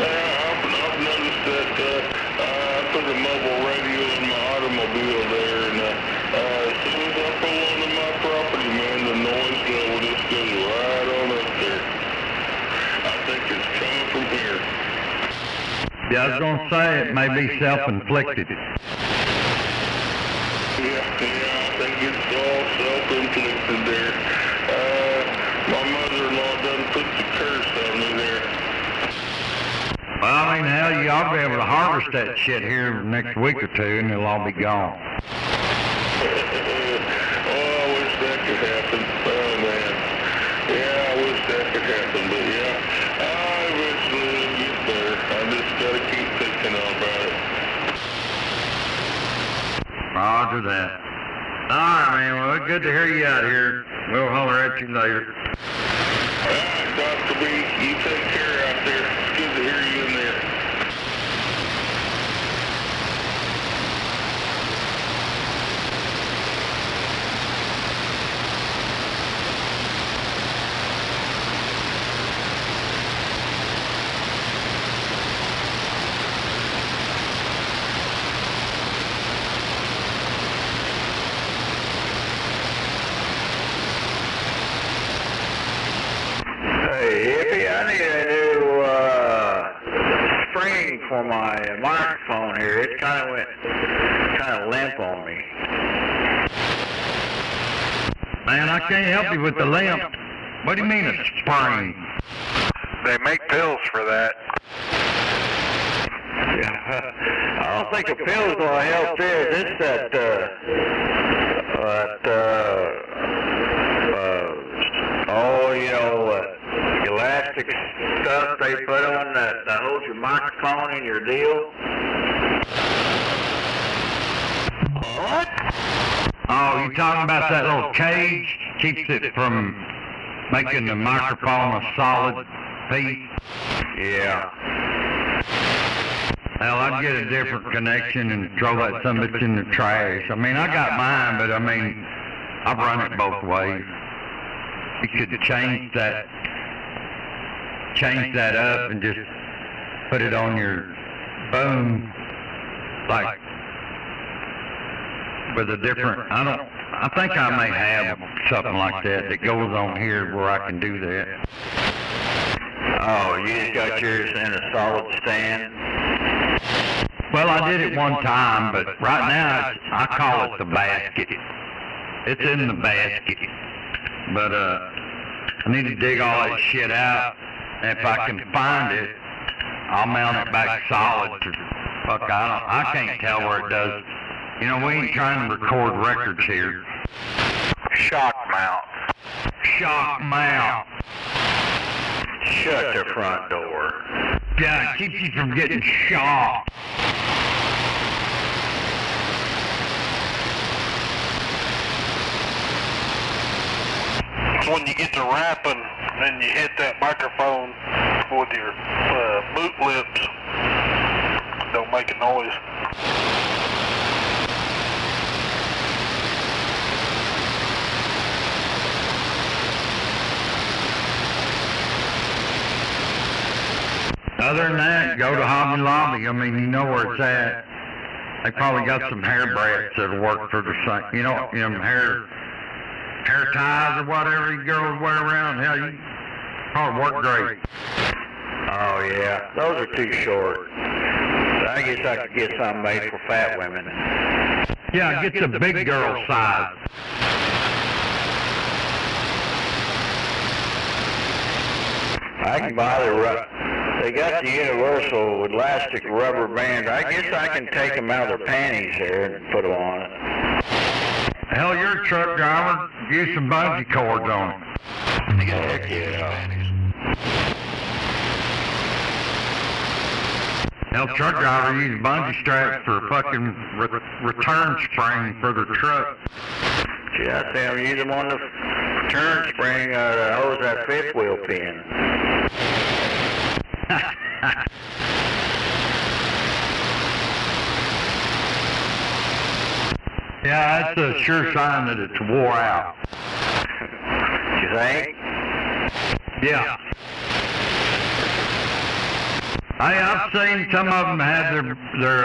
I've noticed that I put a mobile radio in my automobile there, and as soon as I pull onto my property, man, the noise level just goes right on up there. I think it's coming from here. Yeah, I was going to say it may be self-inflicted. Yeah, I think it's all self-inflicted there. My mother-in-law done put the curse on me there. Well, I mean, hell, you ought to be able to harvest that shit here next week or two, and it'll all be gone. Oh, I wish that could happen. Oh, man. Yeah, I wish that could happen, but yeah, eventually it'll get better. I just gotta keep thinking about it. Roger that. All right, man. Well, it's good to hear you out here. We'll holler at you later. All right, Dr. B, you take care out there. It's good to hear you in there. I need a new spring for my microphone here. It kind of limp on me. Man, I can't help you with the limp. What do you mean a spring? They make pills for that. I don't think a pill's gonna help this. It's that elastic stuff they put on that holds your microphone in your deal. What? Oh, you talking about that little cage? Keeps it from making the microphone a solid piece? Yeah. Hell, I'd get a different connection and throw that some bitch in the trash. I mean, I got mine, but I mean, I've run it both ways. You could change that up and just put it on your boom, like with a different. I think I may have something like that goes on here where I can do that. Oh, you just got yours in a solid stand? Well, I did it one time, but right now I call it the basket. It's in the basket. But I need to dig all that shit out, and if I can find it, I'll mount it back solid. Fuck, I can't tell where it does. You know, we ain't trying to record records here. Shock mount. Shock mount. Shut the front door. Yeah, it keeps you from getting shocked. When you get to rapping and you hit that microphone with your boot lips, don't make a noise. Other than that, go to Hobby Lobby. I mean, you know where it's at. They probably got some hair braids that'll work for the same. You know, hair ties or whatever you girls wear around. Hell, you probably work great. Oh yeah, those are too short. I guess I could get something made for fat women. Yeah, get the big girl size. I can buy they got the universal elastic rubber bands. I guess I can take them out of their panties there and put them on it. Hell, you're a truck driver. Use some bungee cords on it. Heck yeah. Hell, truck driver use bungee straps for a fucking return spring for the truck. Yeah, I see them use them on the return spring to hose that fifth wheel pin. Yeah, that's a sure sign that it's wore out. You think? Yeah. Hey, I've seen some of them have their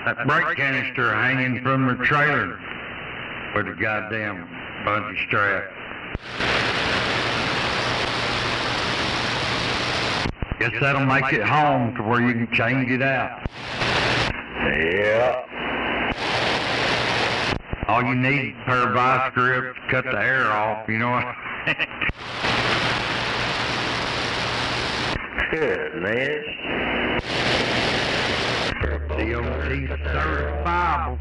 that brake canister hanging from their trailer with a goddamn bungee strap. Guess that'll make it home to where you can change it out. Yeah. All you need is a pair of vice grips, cut the hair off, you know what? Goodness. DOT certifiable.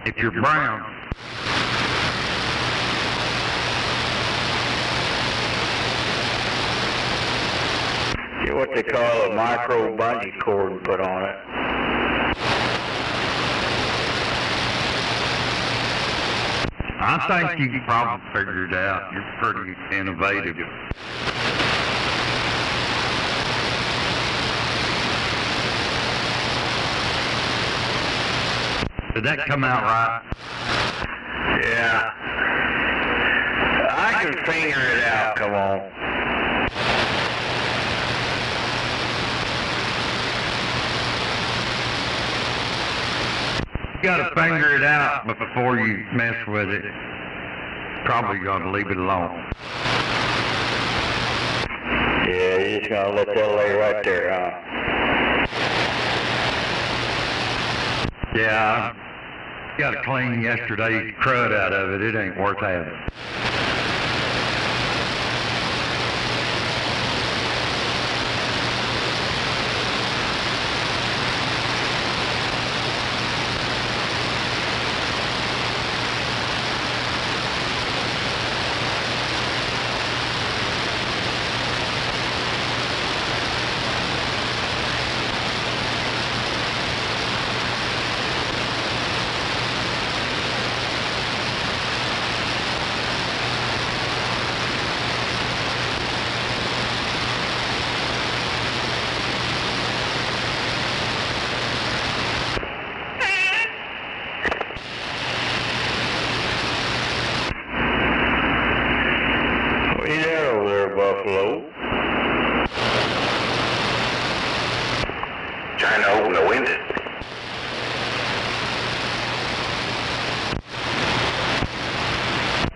If you're brown. Get what they call a micro bungee cord and put on it. I think you can probably figure it out. You're pretty innovative. Did that come out right? Yeah. I can finger it out, come on. You gotta finger it out before you mess with it. probably gonna leave it alone. Yeah, you're just gonna let that lay right there, huh? Yeah, I got to clean yesterday's crud out of it. It ain't worth having. Buffalo. Trying to open the window.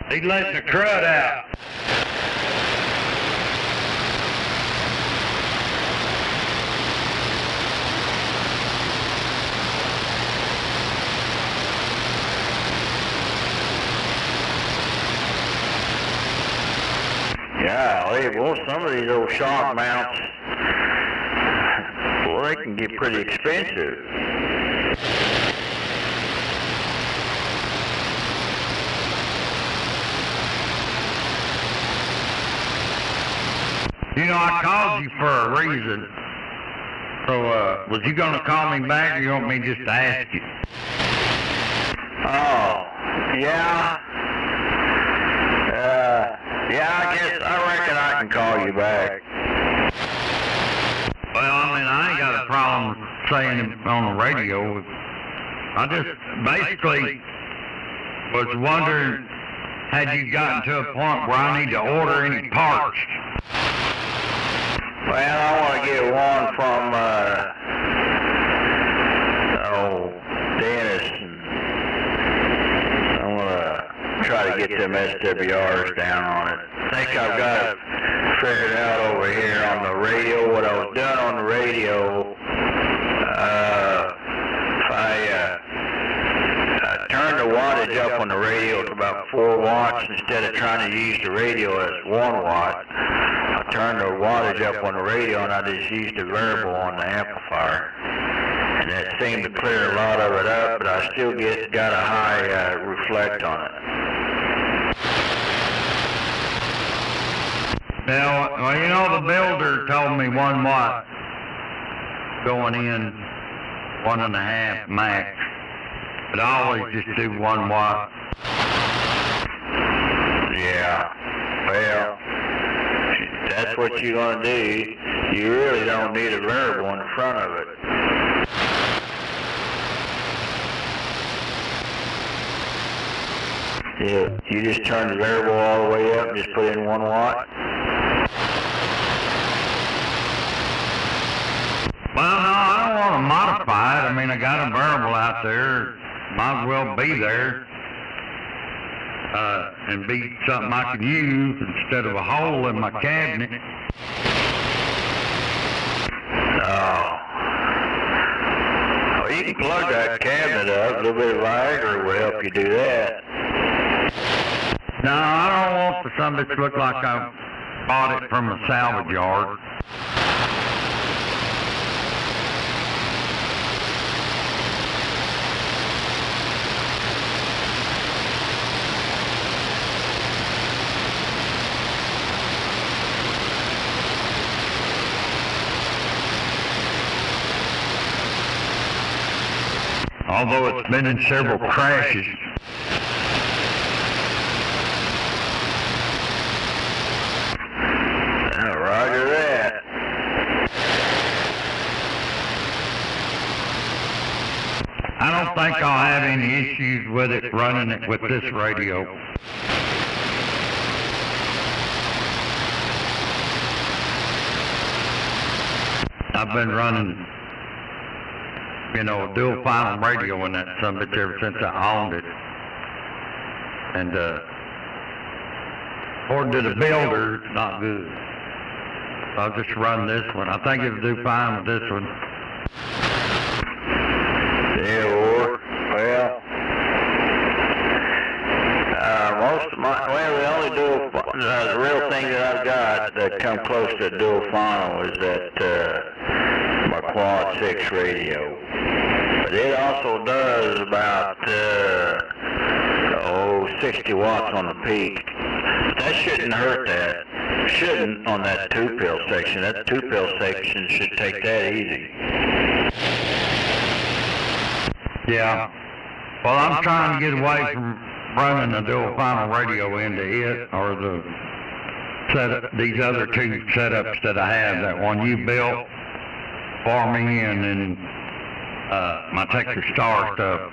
He's letting the crud out. Yeah, well, some of these old shock mounts, well, they can get pretty expensive. You know, I called you for a reason. So, was you gonna call me back, or you want me just to ask you? Oh, yeah. I reckon I can call you back. Well, I mean, I ain't got a problem saying it on the radio. I just basically was wondering, had you gotten to a point where I need to order any parts? Well, I want to get one from, Dennis. I want to try to get them SWRs down on it. I think I've got it figured out over here on the radio. What I was doing on the radio, if I turned the wattage up on the radio to about 4 watts instead of trying to use the radio as 1 watt. I turned the wattage up on the radio and I just used the variable on the amplifier. And that seemed to clear a lot of it up, but I still got a high reflect on it. Now, well, you know, the builder told me 1 watt going in, 1.5 max. But I always just do 1 watt. Yeah, well, that's what you're going to do. You really don't need a variable in the front of it. Yeah, you just turn the variable all the way up and just put in 1 watt. Well, no, I don't want to modify it. I mean, I got a variable out there. Might as well be there. And be something I can use instead of a hole in my cabinet. Oh. Well, you can plug that cabinet up. A little bit of Viagra will help you do that. No, I don't want the something to look like I bought it from a salvage yard. Although it's been in several crashes. Roger that. I don't think I'll have any issues with it running it with this radio. I've been running, you know, dual final radio in that summit ever since I owned it. And according to the builder, it's not good. So I'll just run this one. I think it'll do fine with this one. Yeah, well, most of my, the only dual, the real thing that I've got that come close to a dual final is that my Quad 6 radio. But it also does about 60 watts on the peak. But that shouldn't hurt that. Shouldn't on that 2-pill section. That 2-pill section should take that easy. Yeah. Well, I'm trying to get away from running the dual final radio into it or the setup, these other two setups that I have. That one you built for me, and then my Texas Star stuff.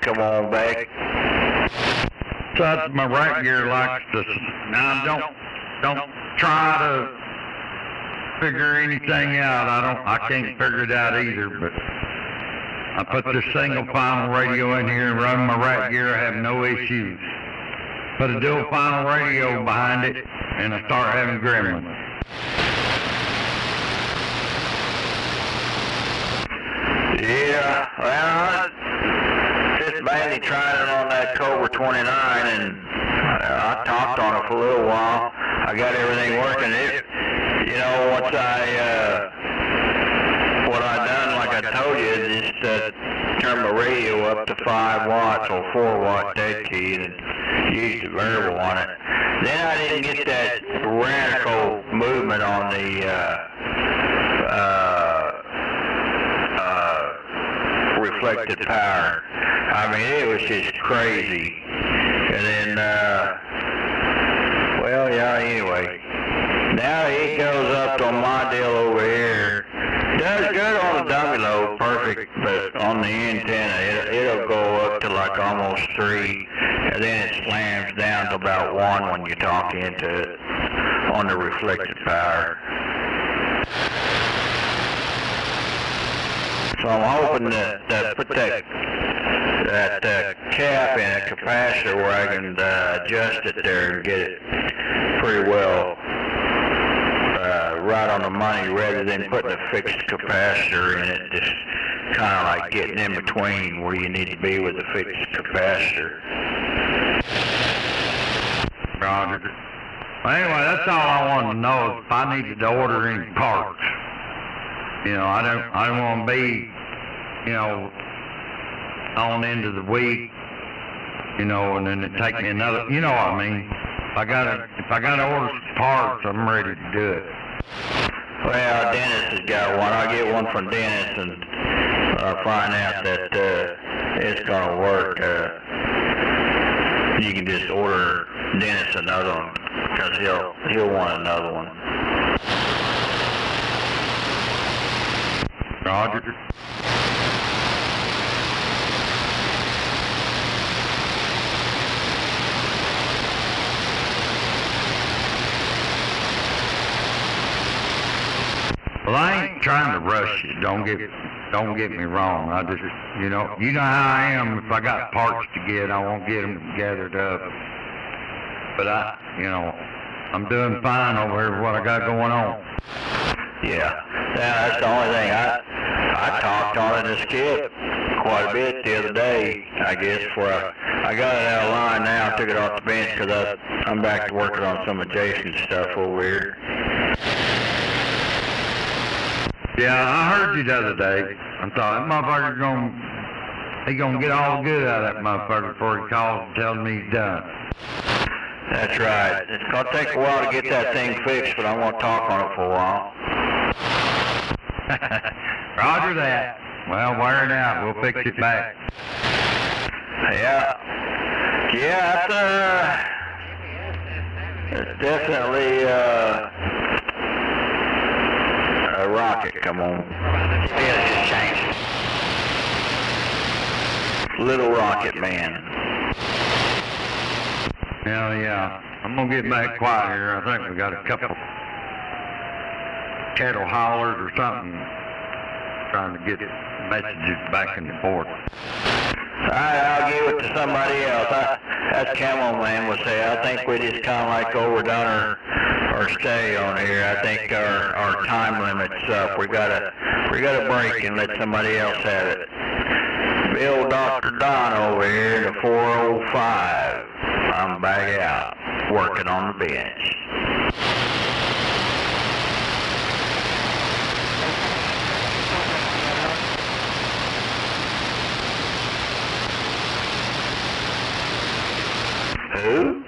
Come on back. So that's my right gear likes to. Now don't try to figure anything out. I can't figure it out either. But I put this single final radio in here and run my right gear. I have no issues. Put a dual final radio behind it, and I start having gremlins. Yeah, well, just mainly tried it on that Cobra 29, and I talked on it for a little while. I got everything working. Once what I done, like I told you, is just turn my radio up to 5 watts or 4 watt dead key and use the variable on it. Then I didn't get that radical movement on the reflected power. I mean, it was just crazy. And then, anyway. Now it goes up on my deal over here. Does good on the dummy load, perfect, but on the antenna, it'll go up to like almost 3, and then it slams down to about 1 when you talk into it on the reflected power. So I'm hoping to put that cap in a capacitor where I can adjust it there and get it pretty well right on the money rather than putting a fixed capacitor in it, just kind of like getting in between where you need to be with a fixed capacitor. Roger. Well, anyway, that's all I want to know if I needed to order any parts. I don't want to be, on into the week, and then it take me another, what I mean. If I gotta order some parts, I'm ready to do it. Well, Dennis has got one. I'll get one from Dennis and find out that it's gonna work. You can just order Dennis another one because he'll want another one. Roger. Well, I ain't trying to rush you. Don't get me wrong. I just, you know how I am. If I got parts to get, I won't get them gathered up. But I'm doing fine over here with what I got going on. Yeah, that's the only thing. I talked on it in skip quite a bit the other day, I guess, where I got it out of line now. I took it off the bench because I'm back to working on some of Jason's stuff over here. Yeah, I heard you the other day. I thought that motherfucker's gonna get all the good out of that motherfucker before he calls and tells me he's done. That's right. It's gonna take a while to get that thing fixed, but I'm gonna talk on it for a while. Roger that. Well, wear it out. We'll fix it back. Yeah, it's definitely a rocket. Come on. Yeah, just changed. Little Rocket Man. Hell yeah. I'm gonna get back quiet here. I think we got a couple cattle haulers or something trying to get messages back and forth. Alright, I'll give it to somebody else. That's Camel Man will say. I think we just kind of like overdone our stay on here. I think our time limit's up. We gotta break and let somebody else have it. Bill Dr. Don over here to 405. I'm back out, working on the bench. Who?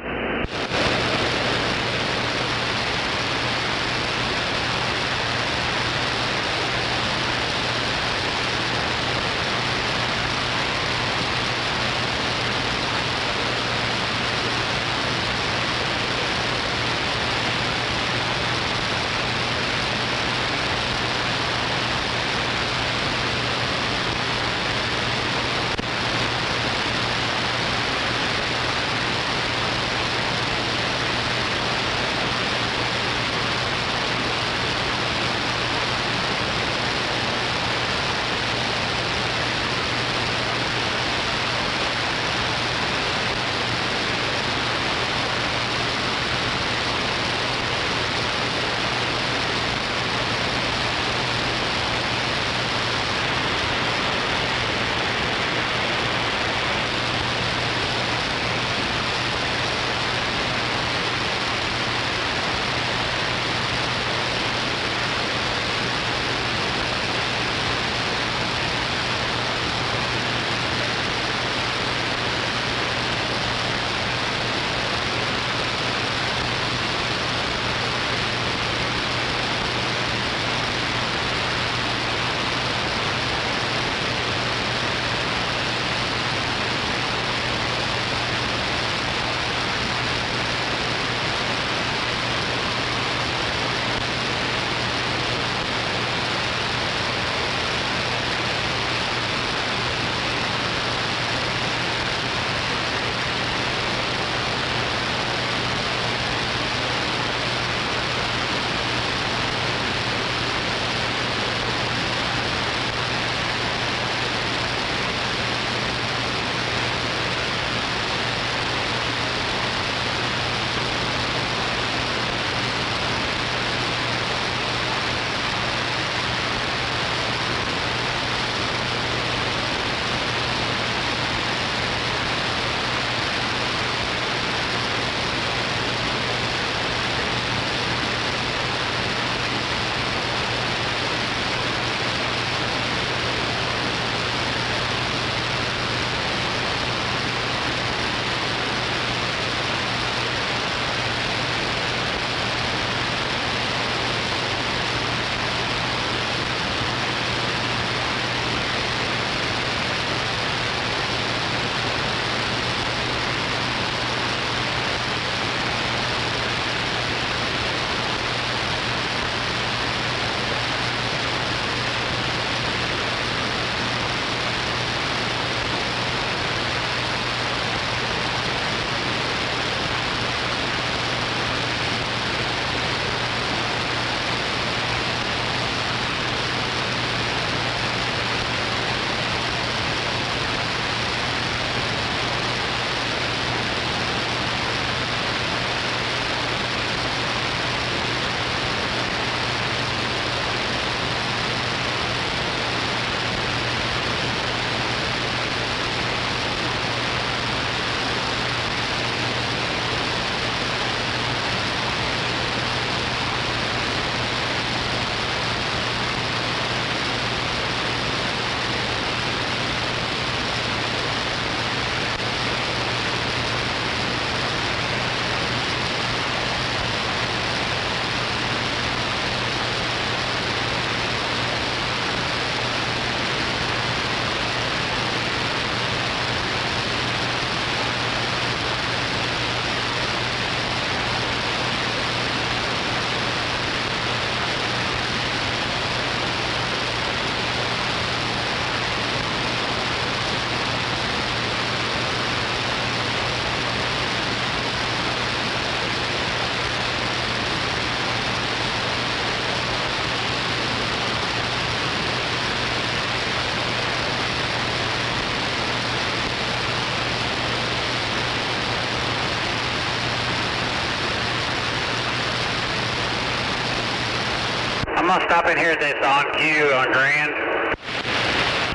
gonna stop in here at this on cue on Grand.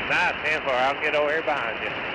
Nice, 10-4. I'll get over here behind you.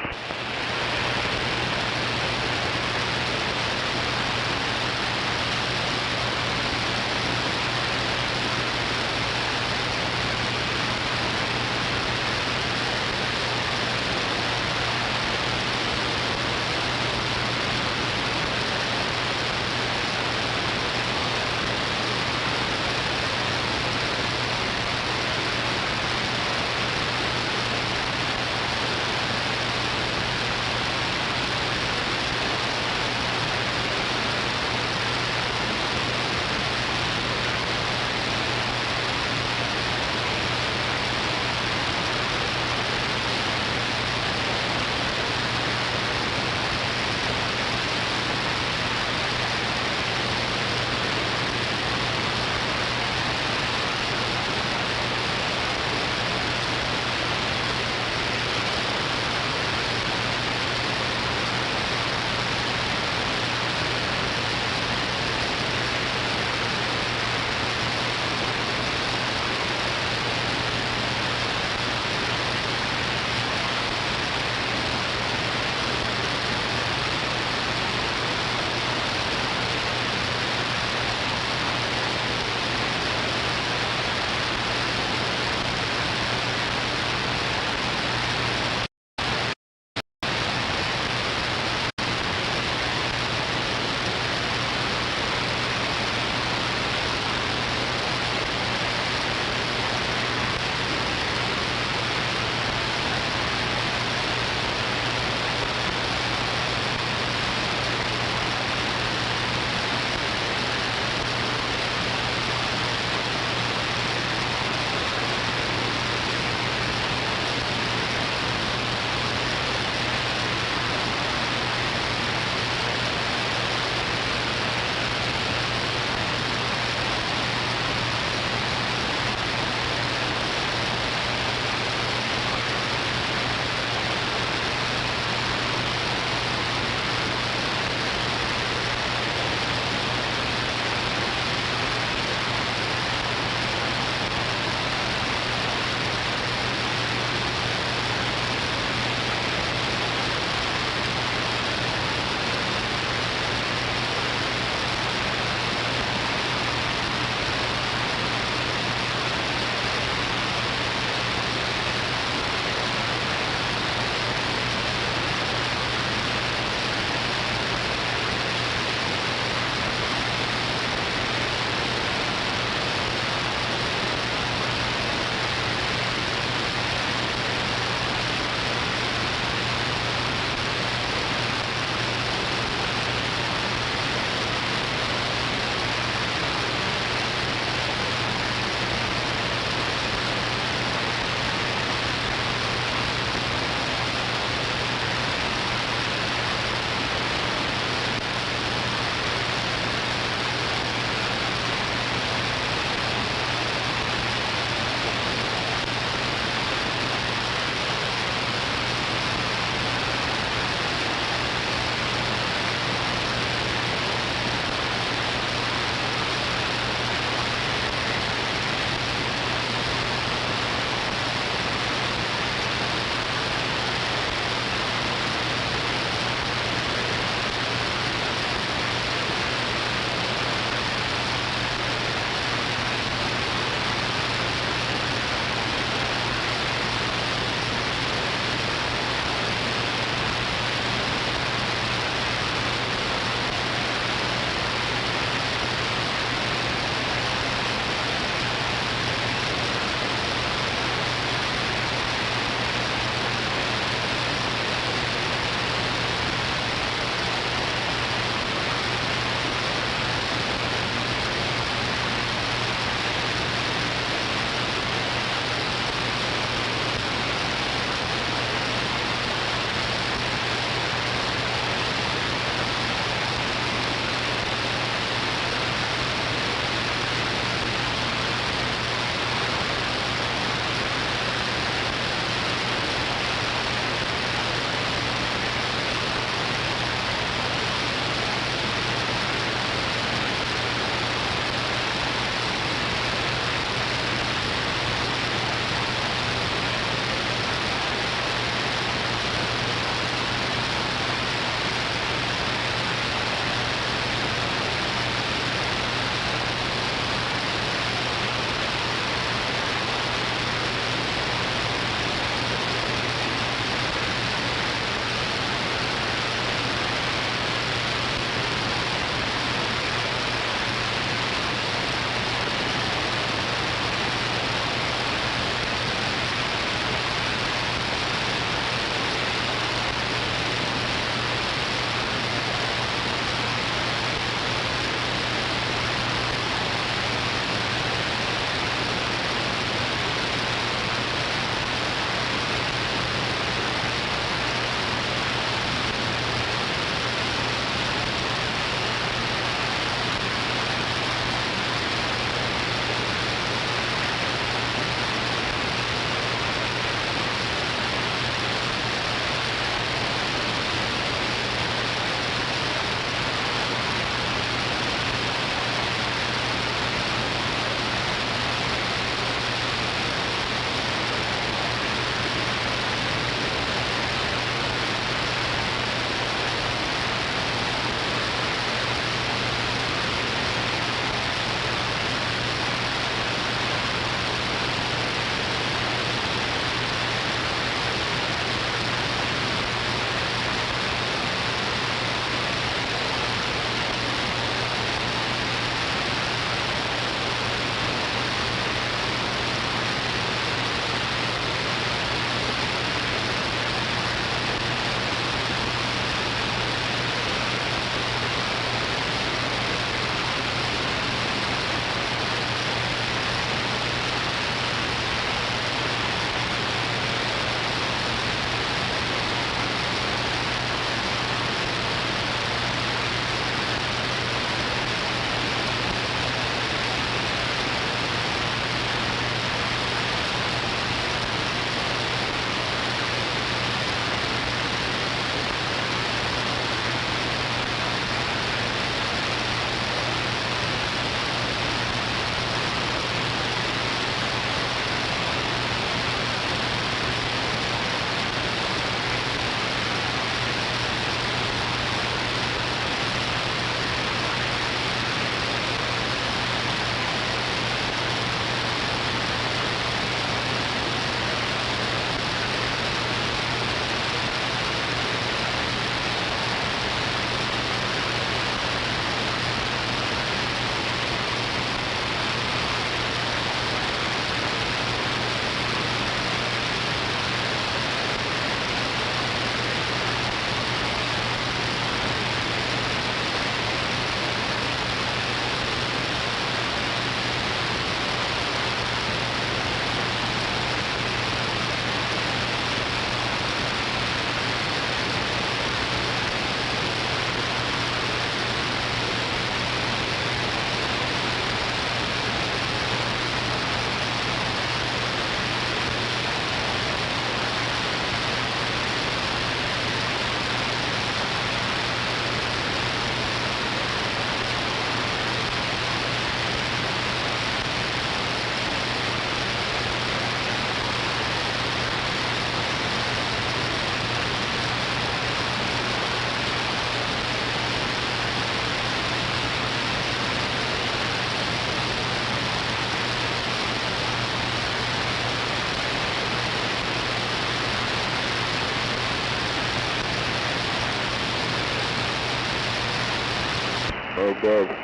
Bravo Gov.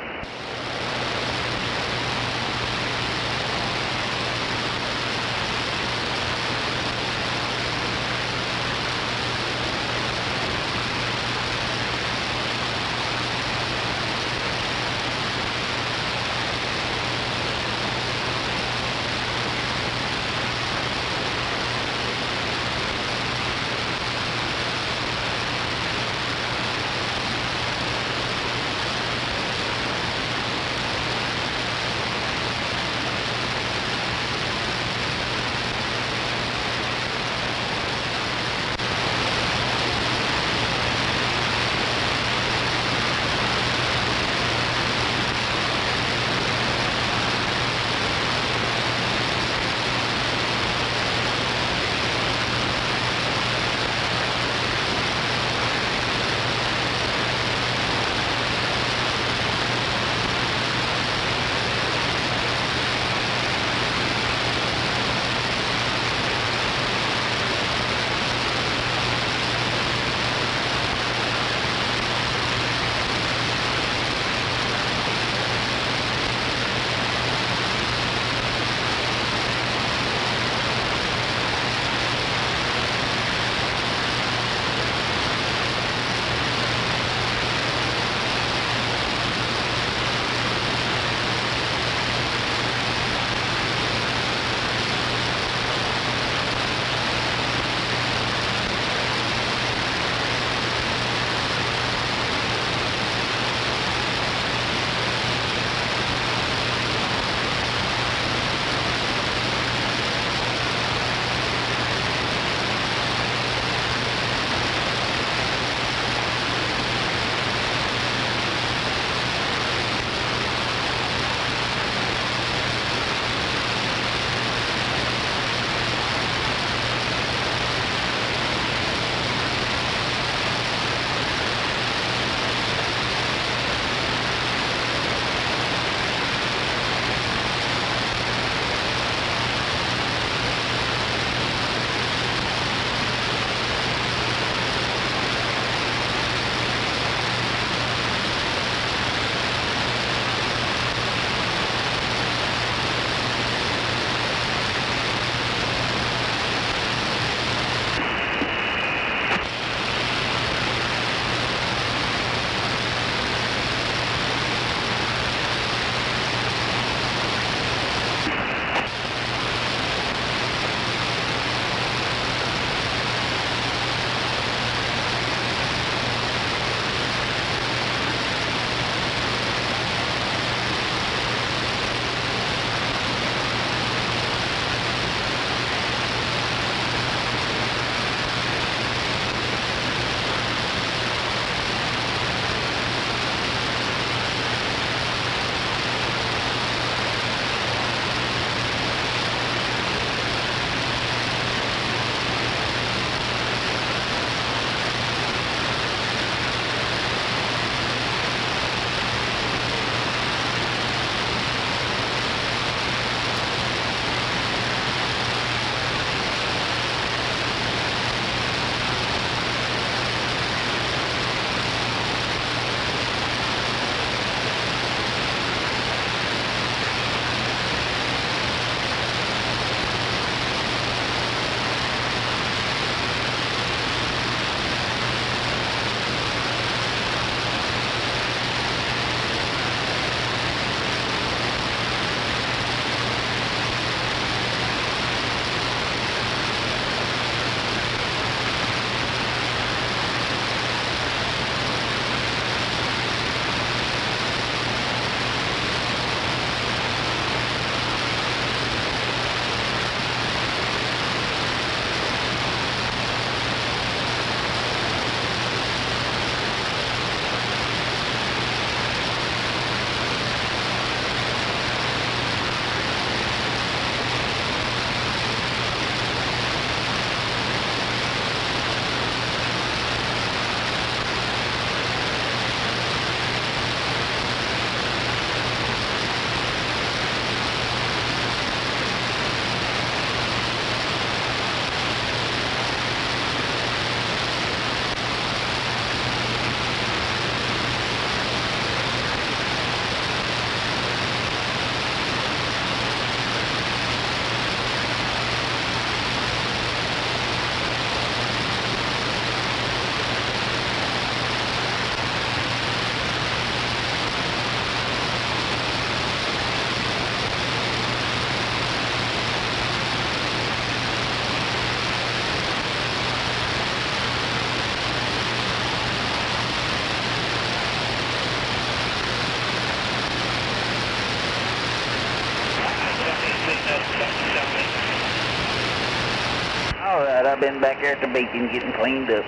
I've been back there at the beacon getting cleaned up.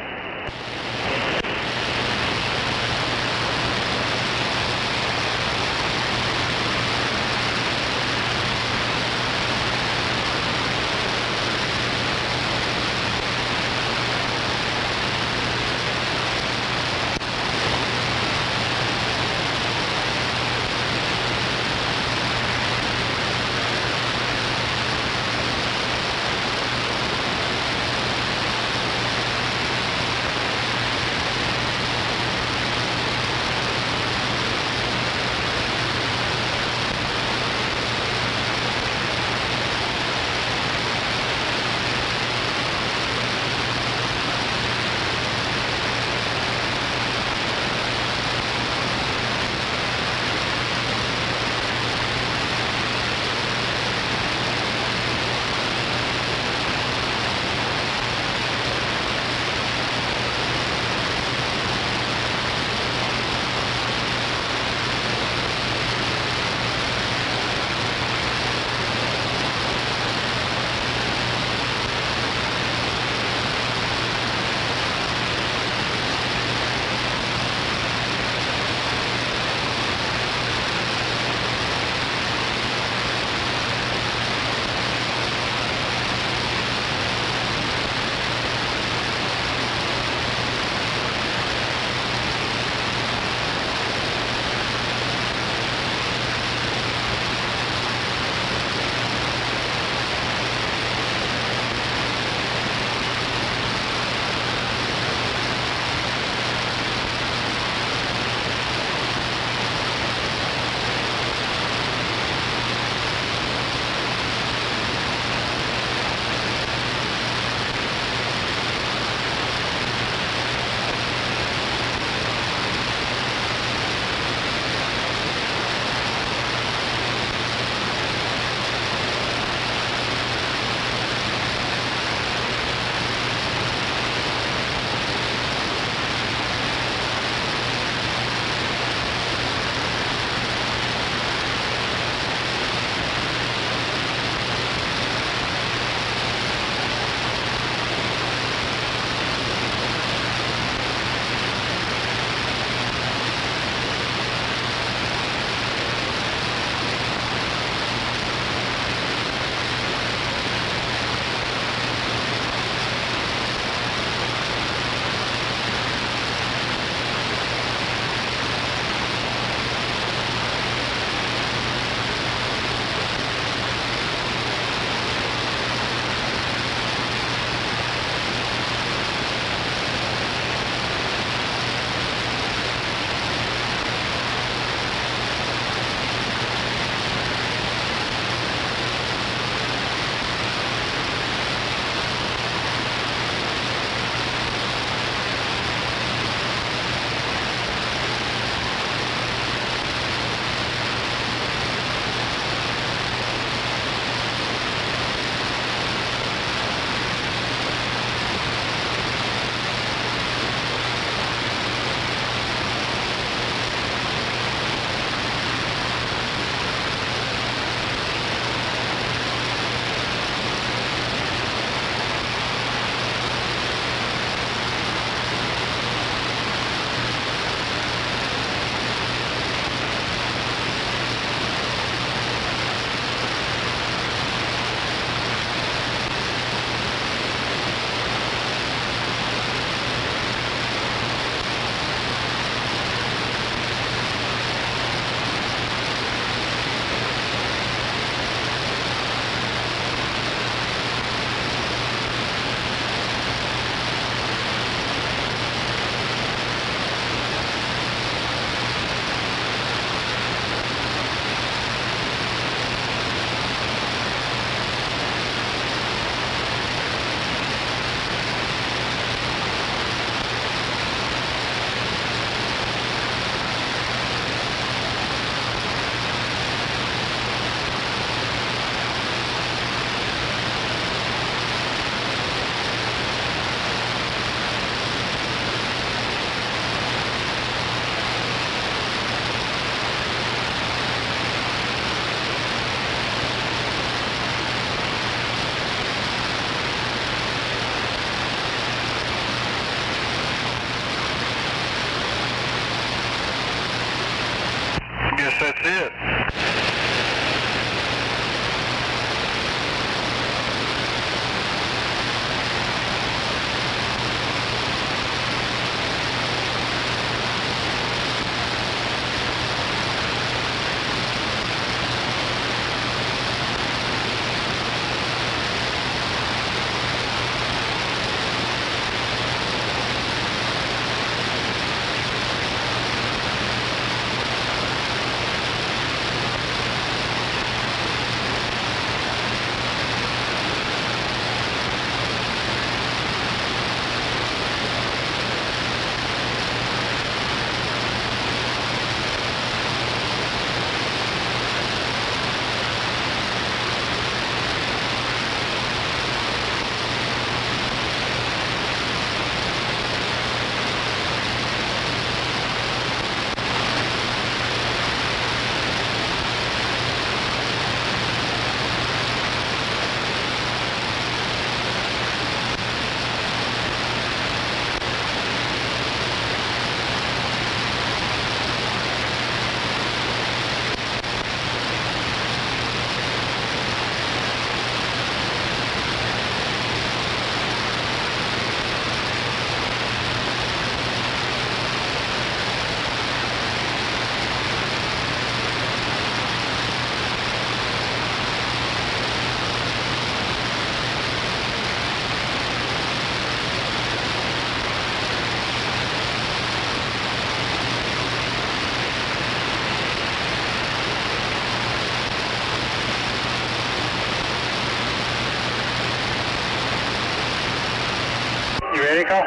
ready, call?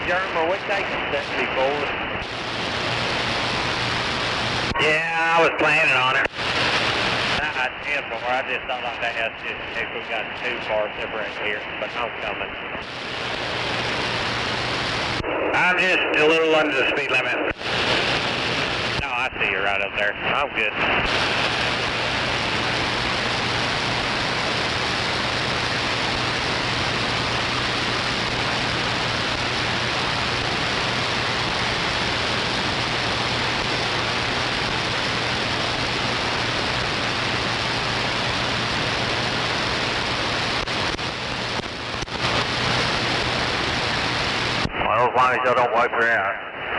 Jeremy, what takes you to be forward? Yeah, I was planning on it. I did before. I just thought I'd ask just if we got too far separate here, but I'm coming. I'm just a little under the speed limit. No, I see you right up there. I'm good. Well, as long as y'all don't wipe her out.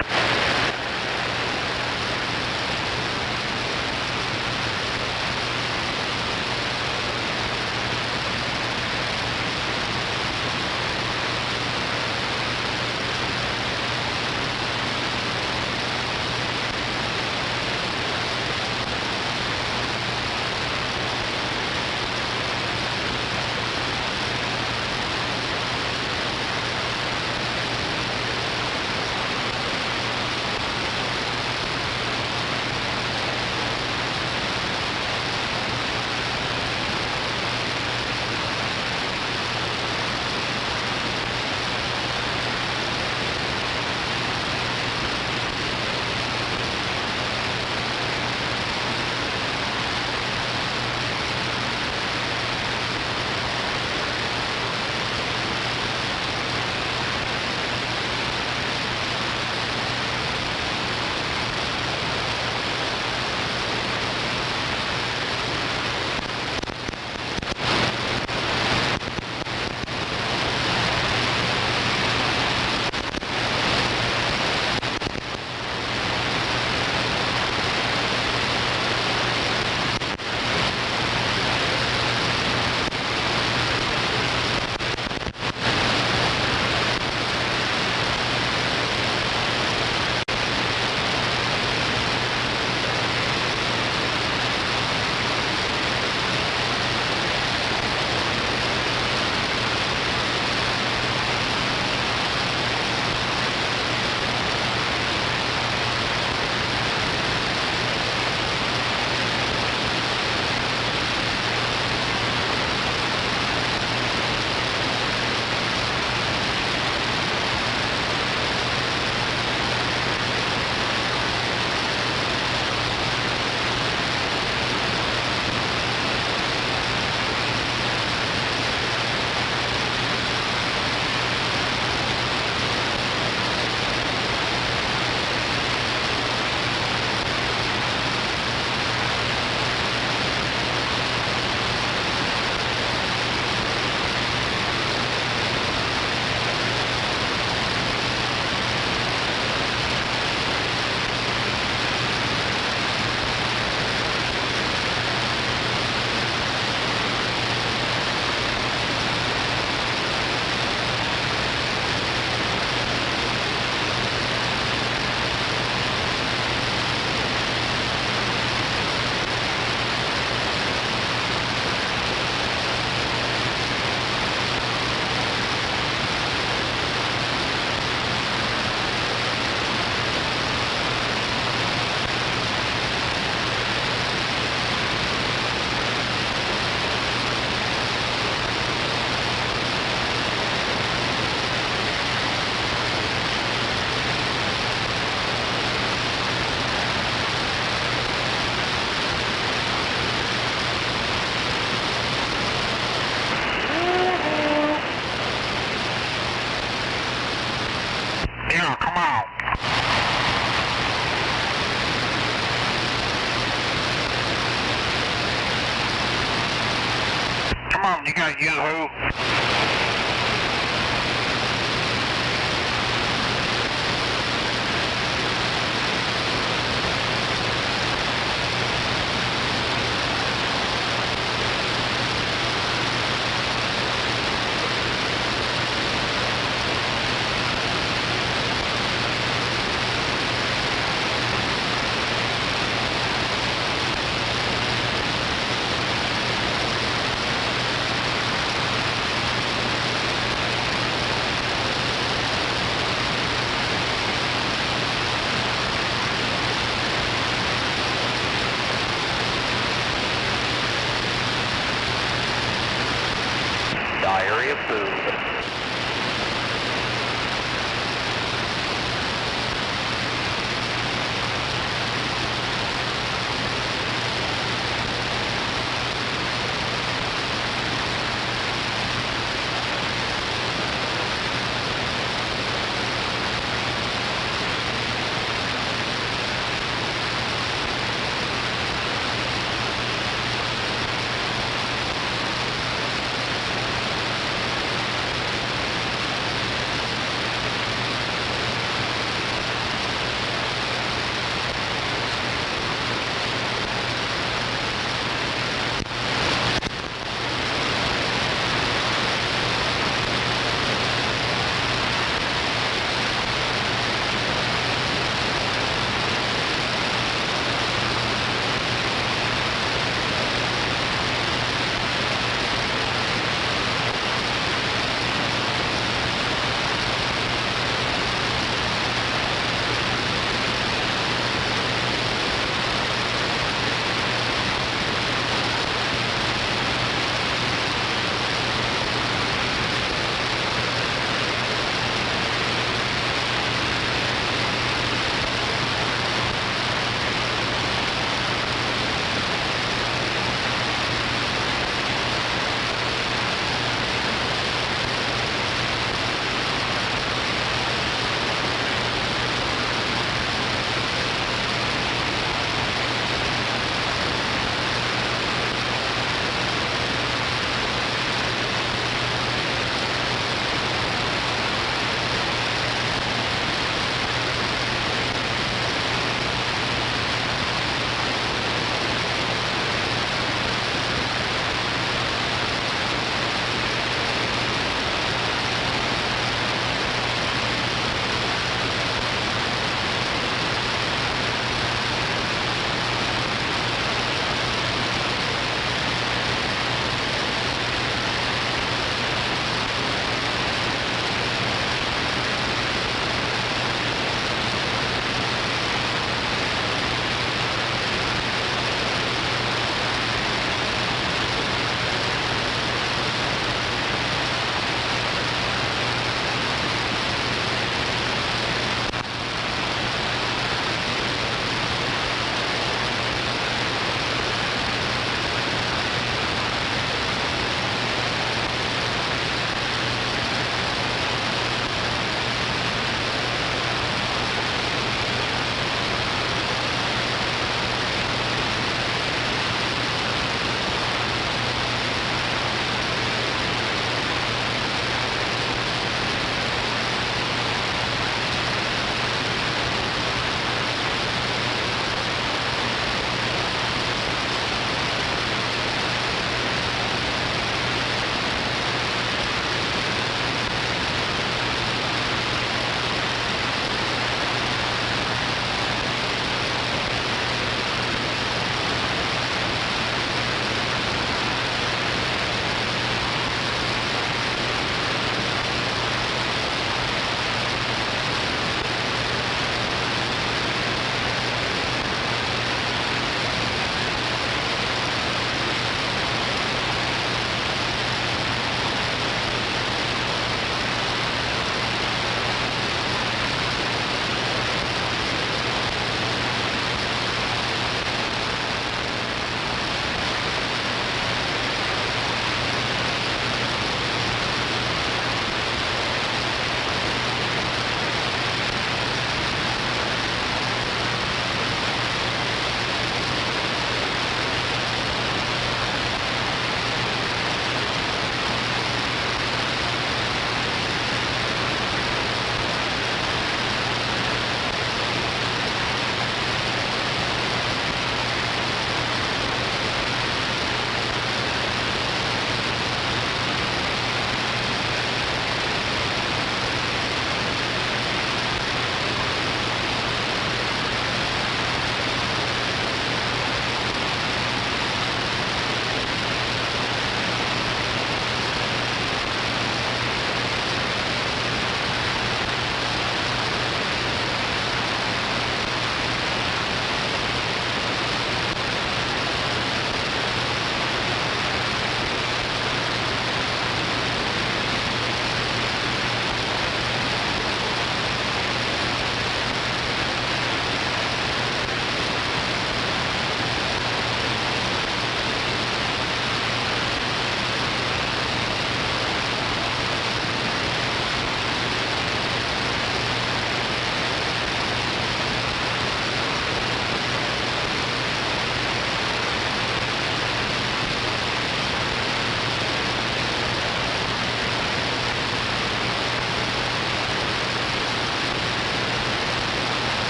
on, you got Yoo-hoo.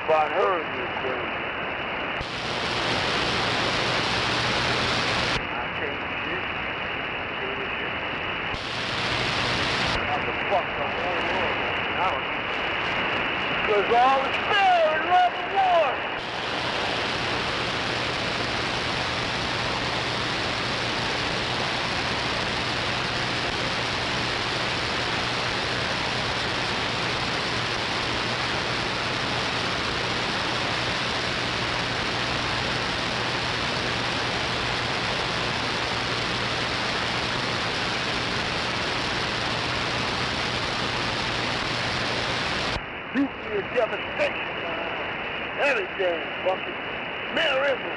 about her in this thing. I can't shit. What the fuck the whole world? I don't know. Because all is fair in love and war. Nuclear devastation. Everything fucking America.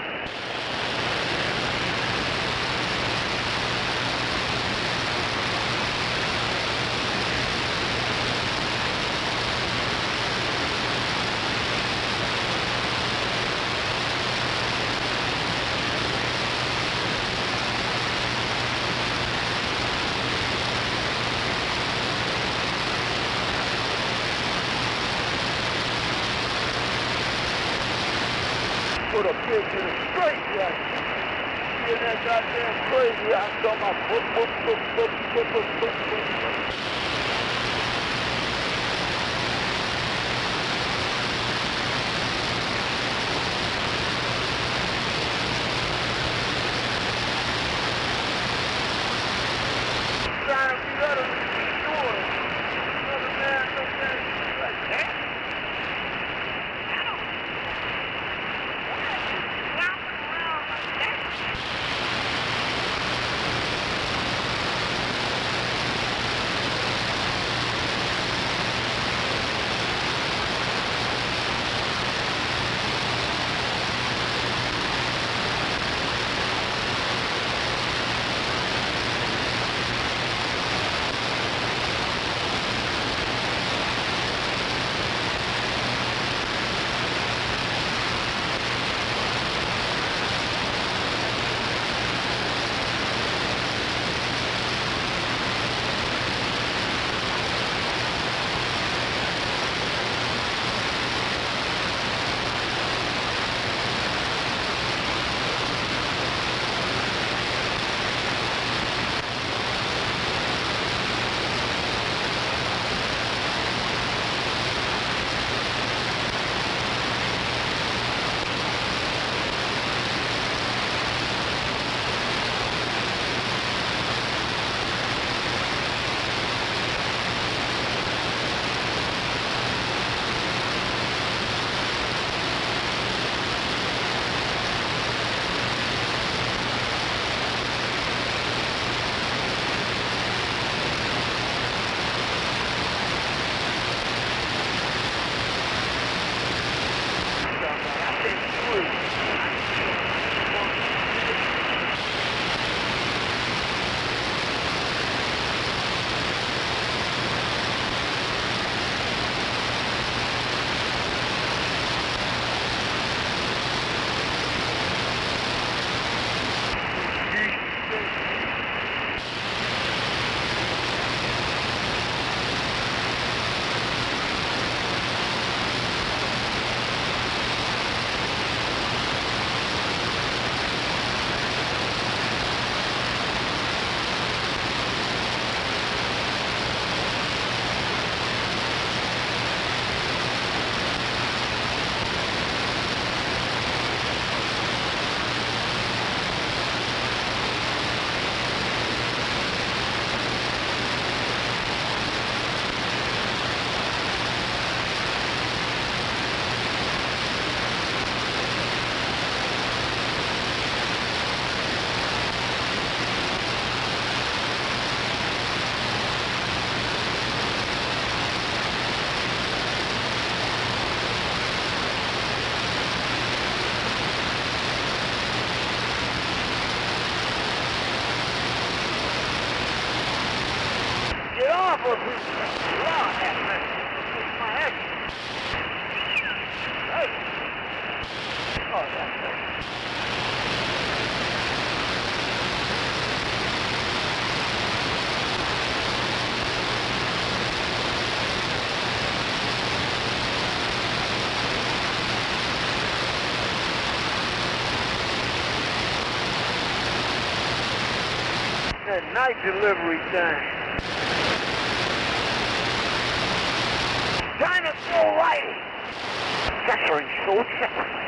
Put a bitch in a straight jacket. Get that goddamn crazy. I saw my boop. Trying to be utterly destroyed. Another man looked at me like, damn. that night delivery thing. China's so right. Censoring so censoring.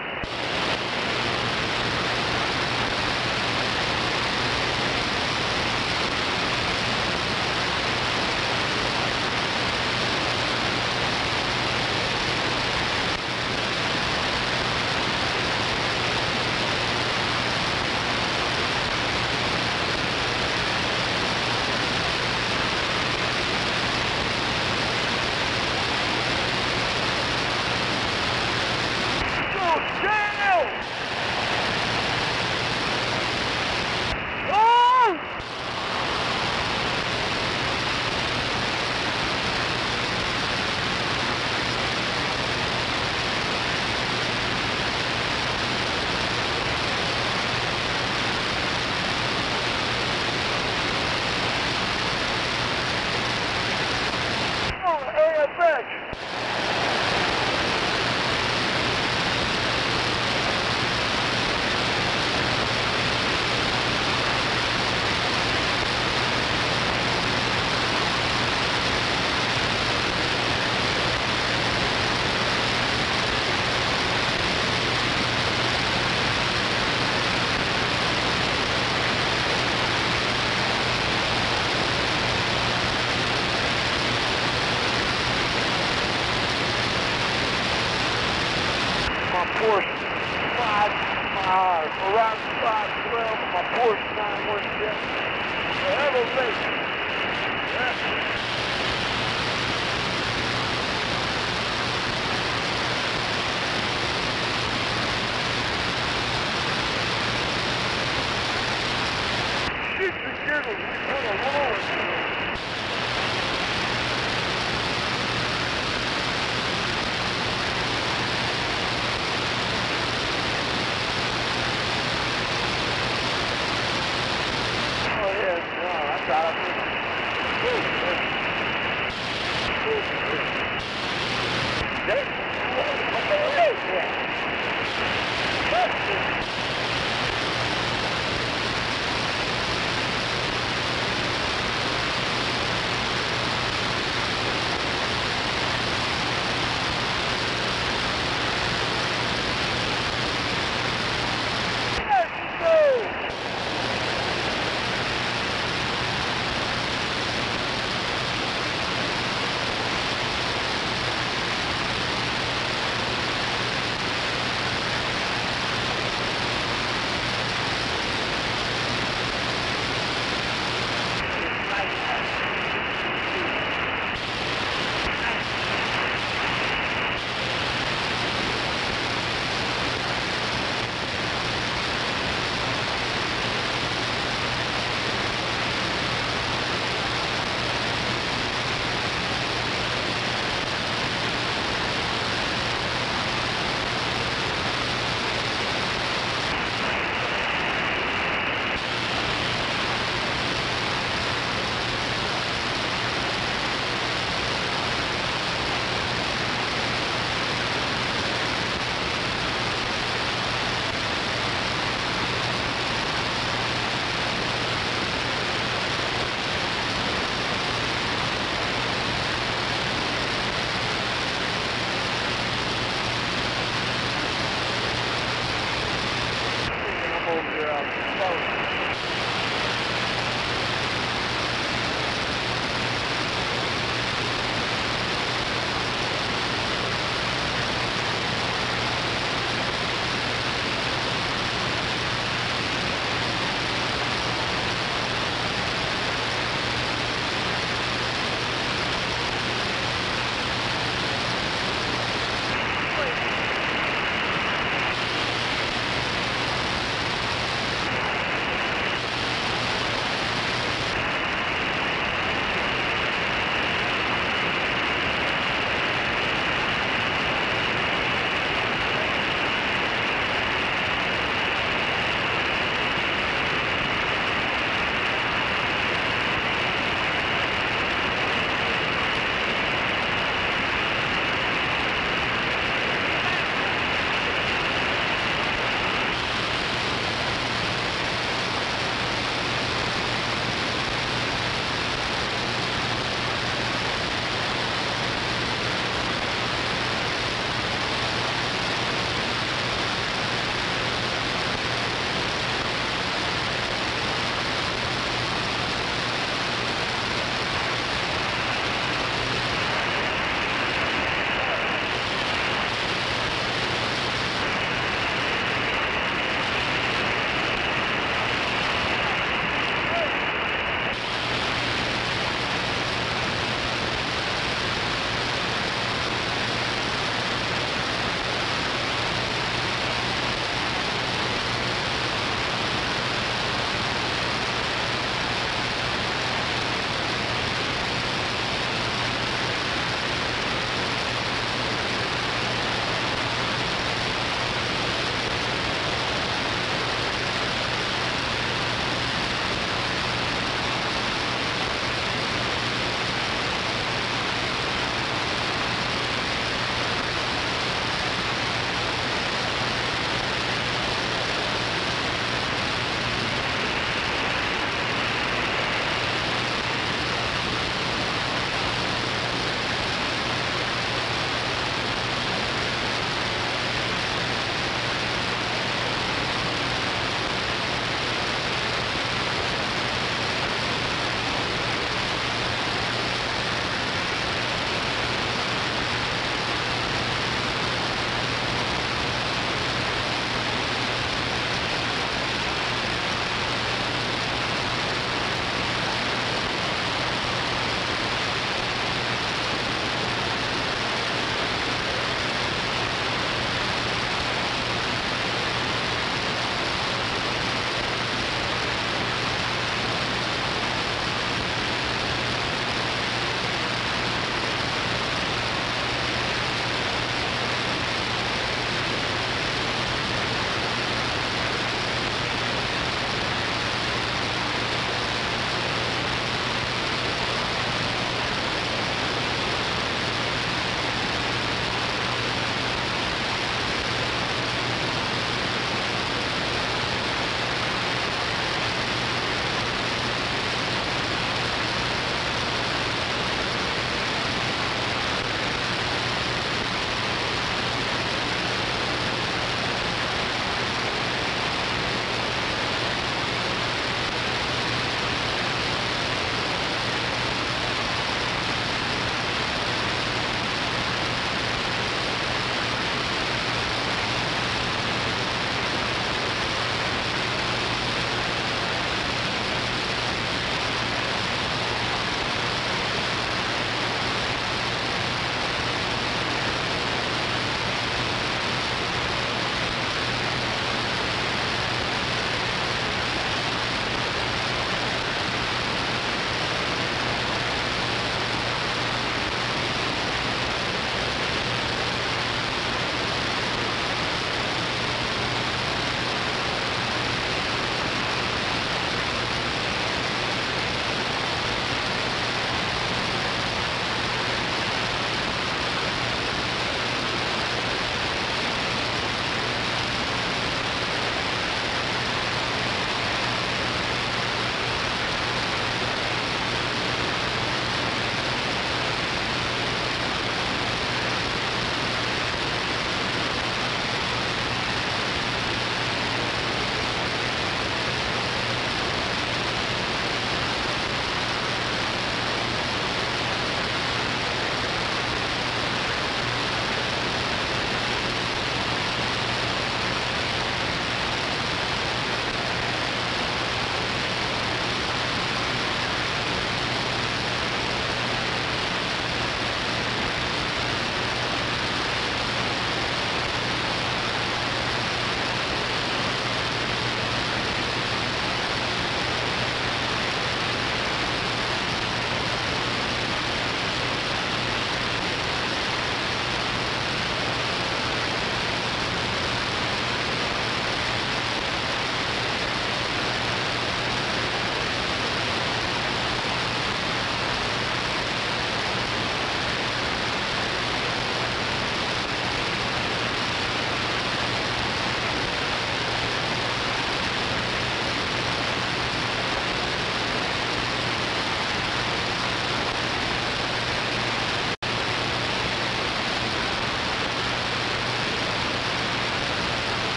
Porsche 5, around 512, my Porsche 917. Elevation. Shit, the jiggles, we put a roller to it.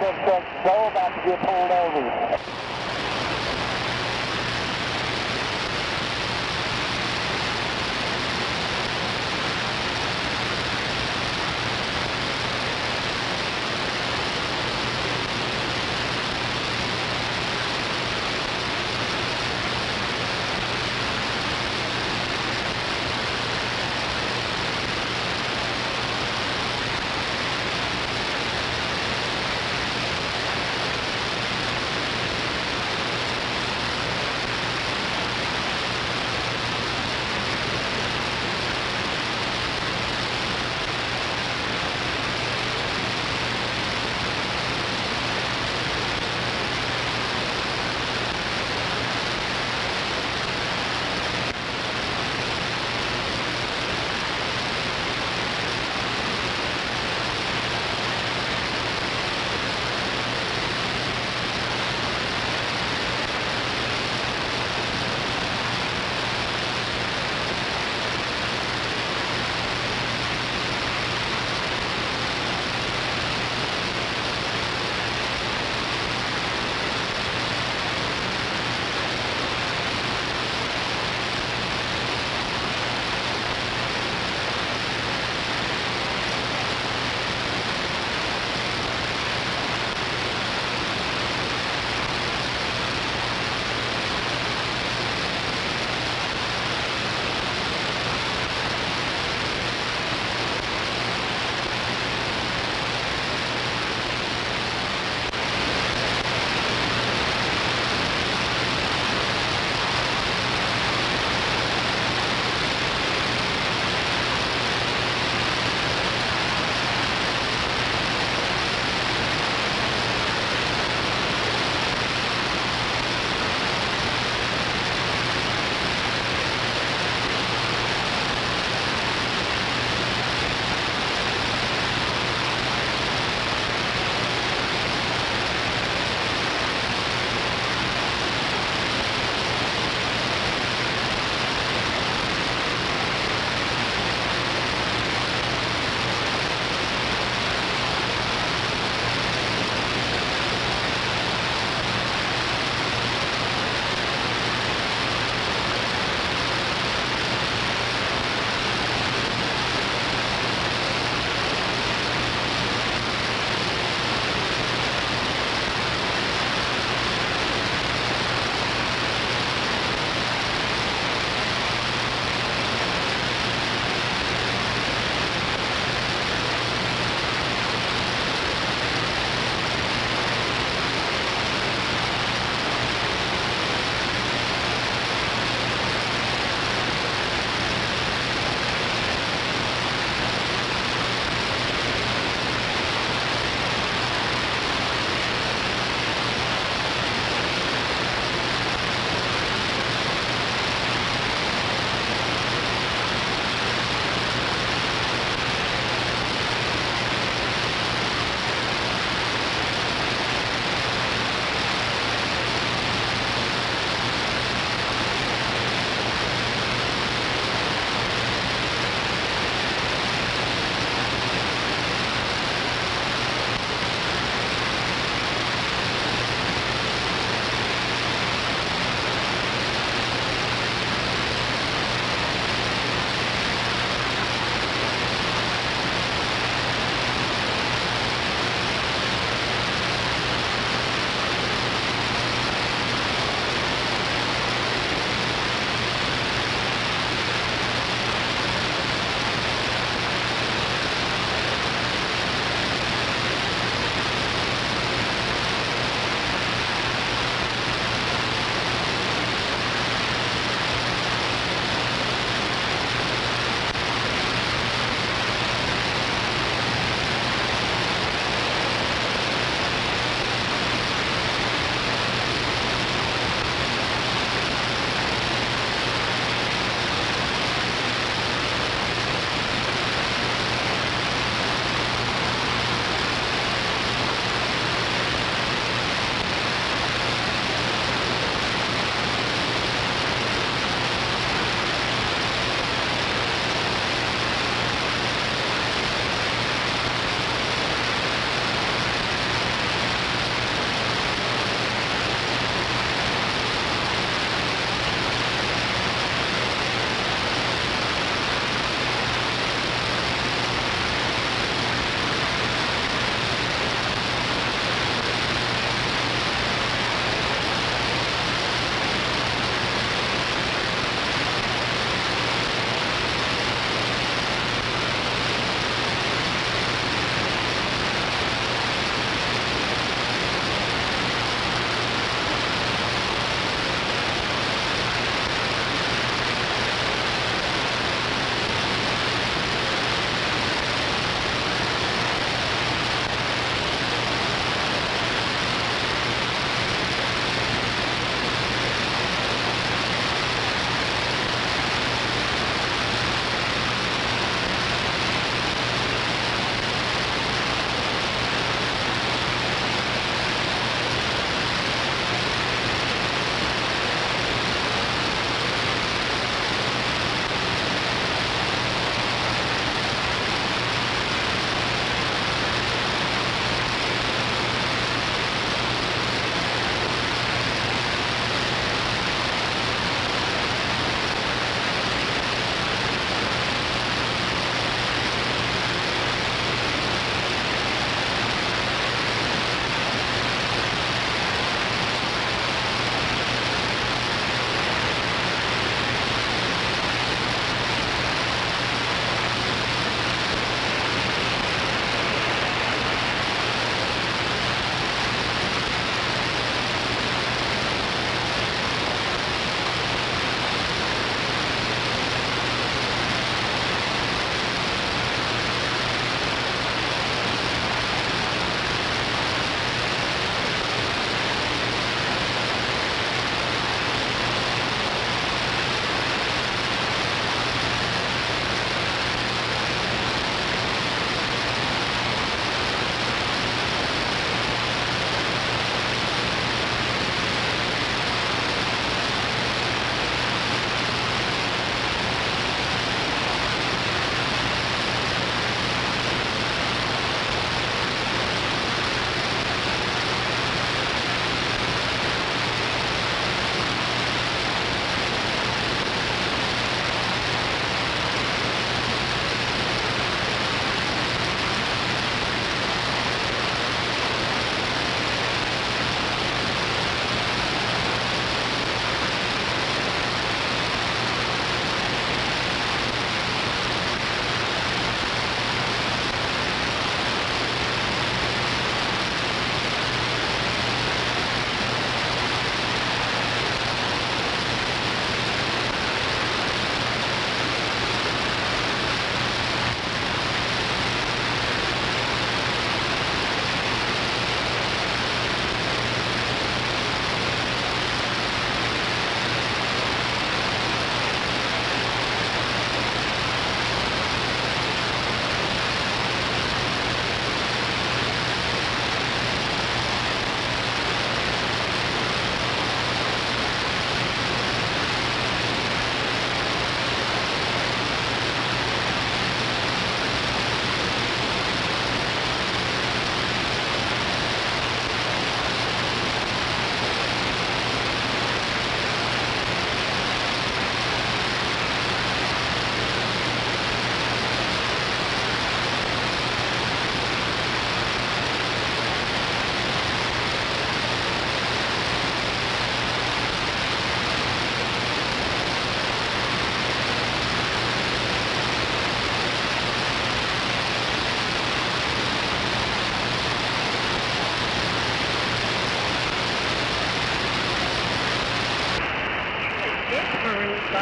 check. Joe about to get pulled over.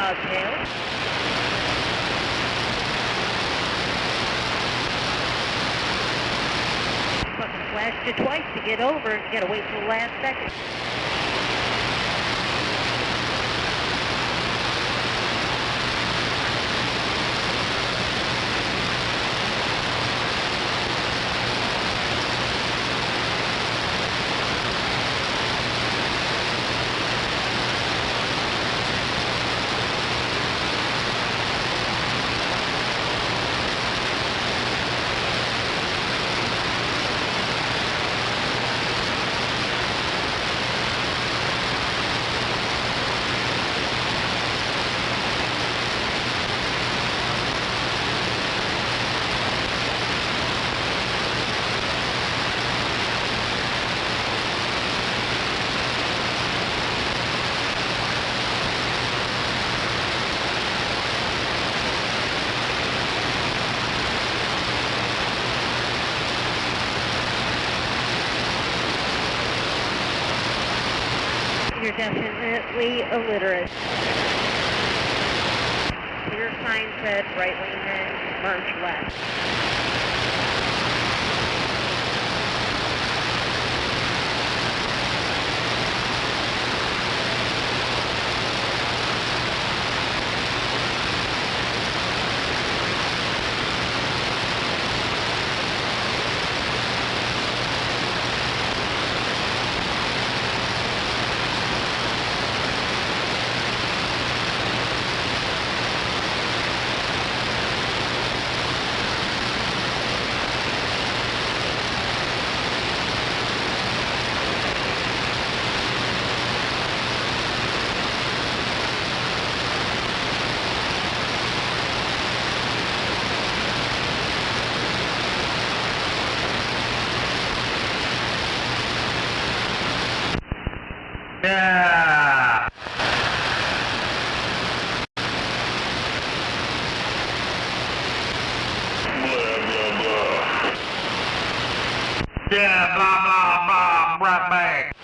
bobtail. Fucking flashed you twice to get over. You gotta wait till the last second. You're definitely illiterate. Clear sign said right lane in, merge left. Yeah! Yeah, blah, blah, blah, right back.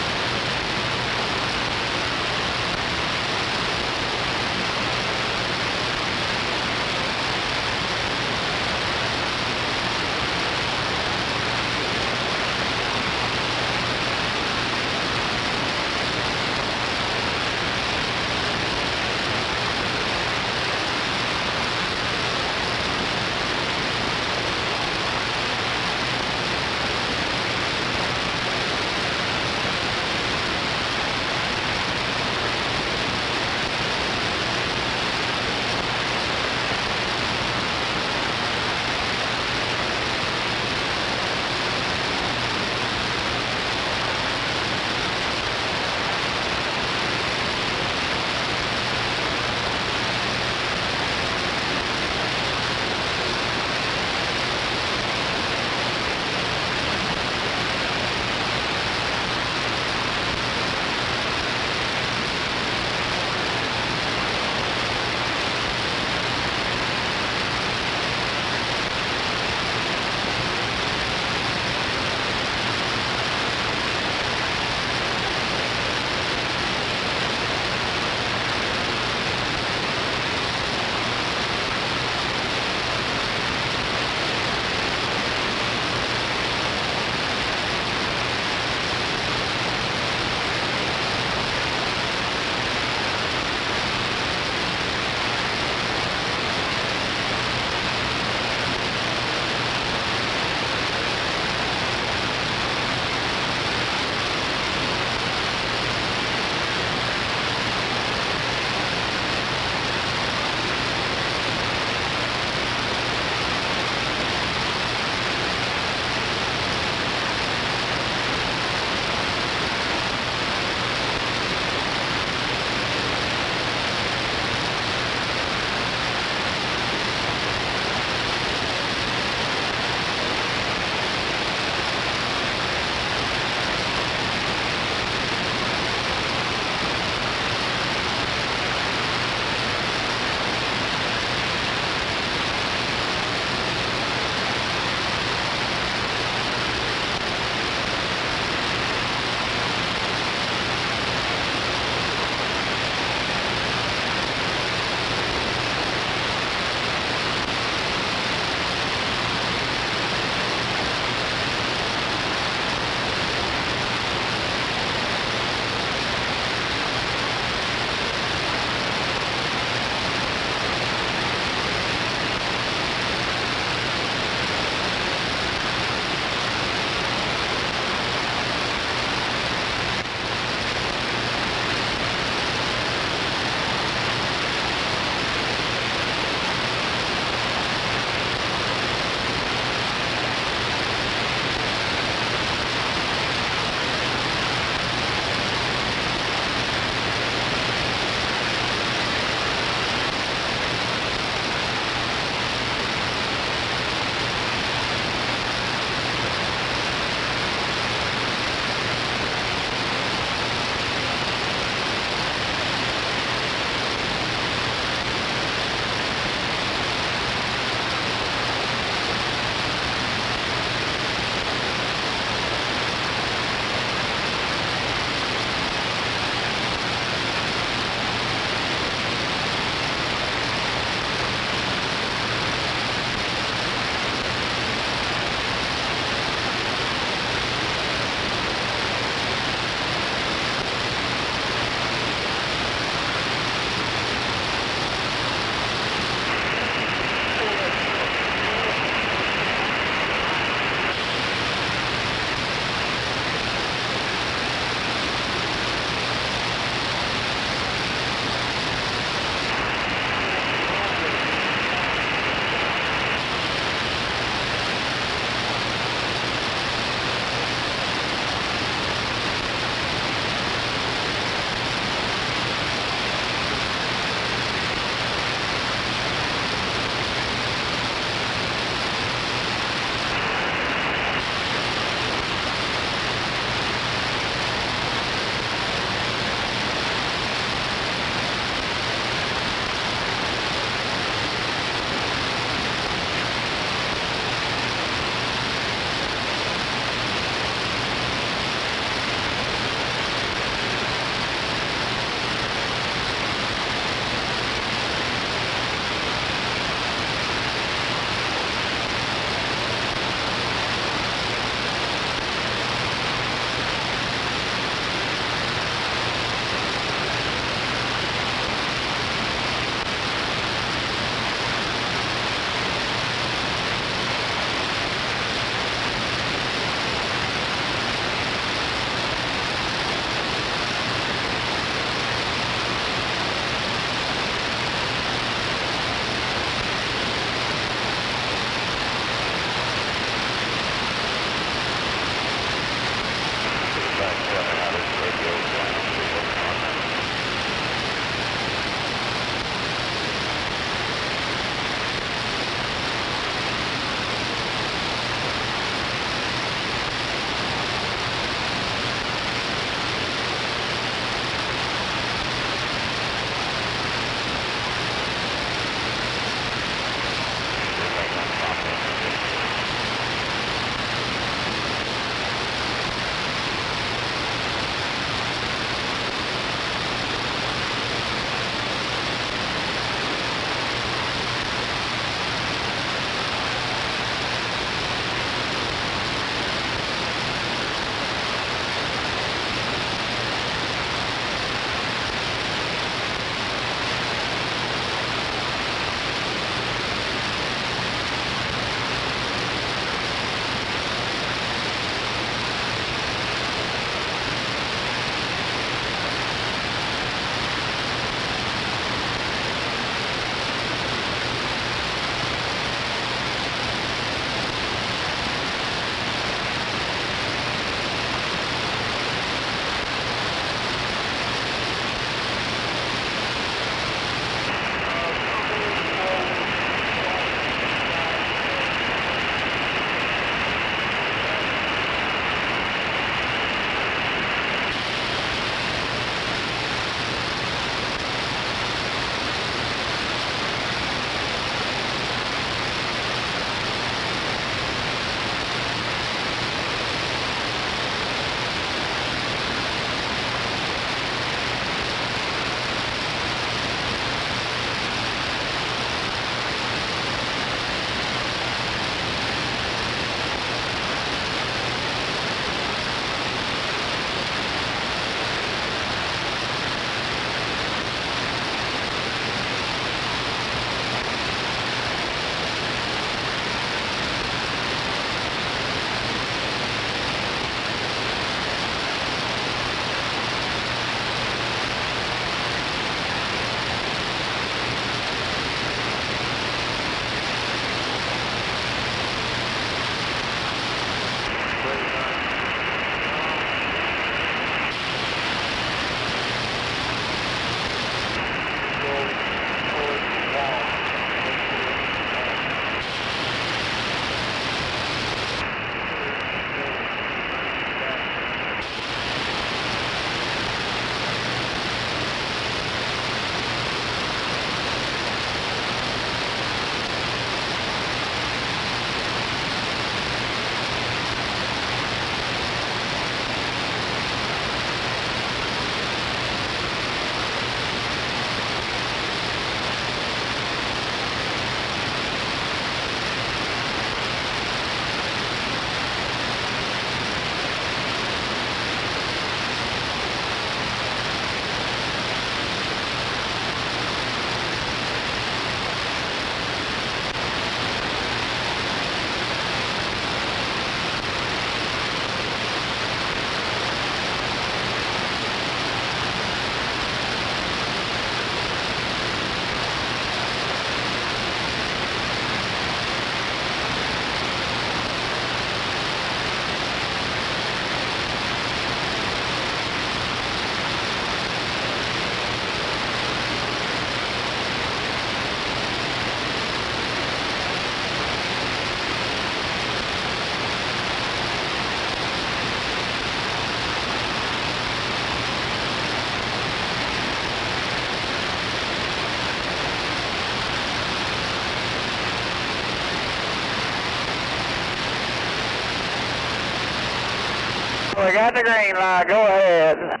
I got the green light. Go ahead.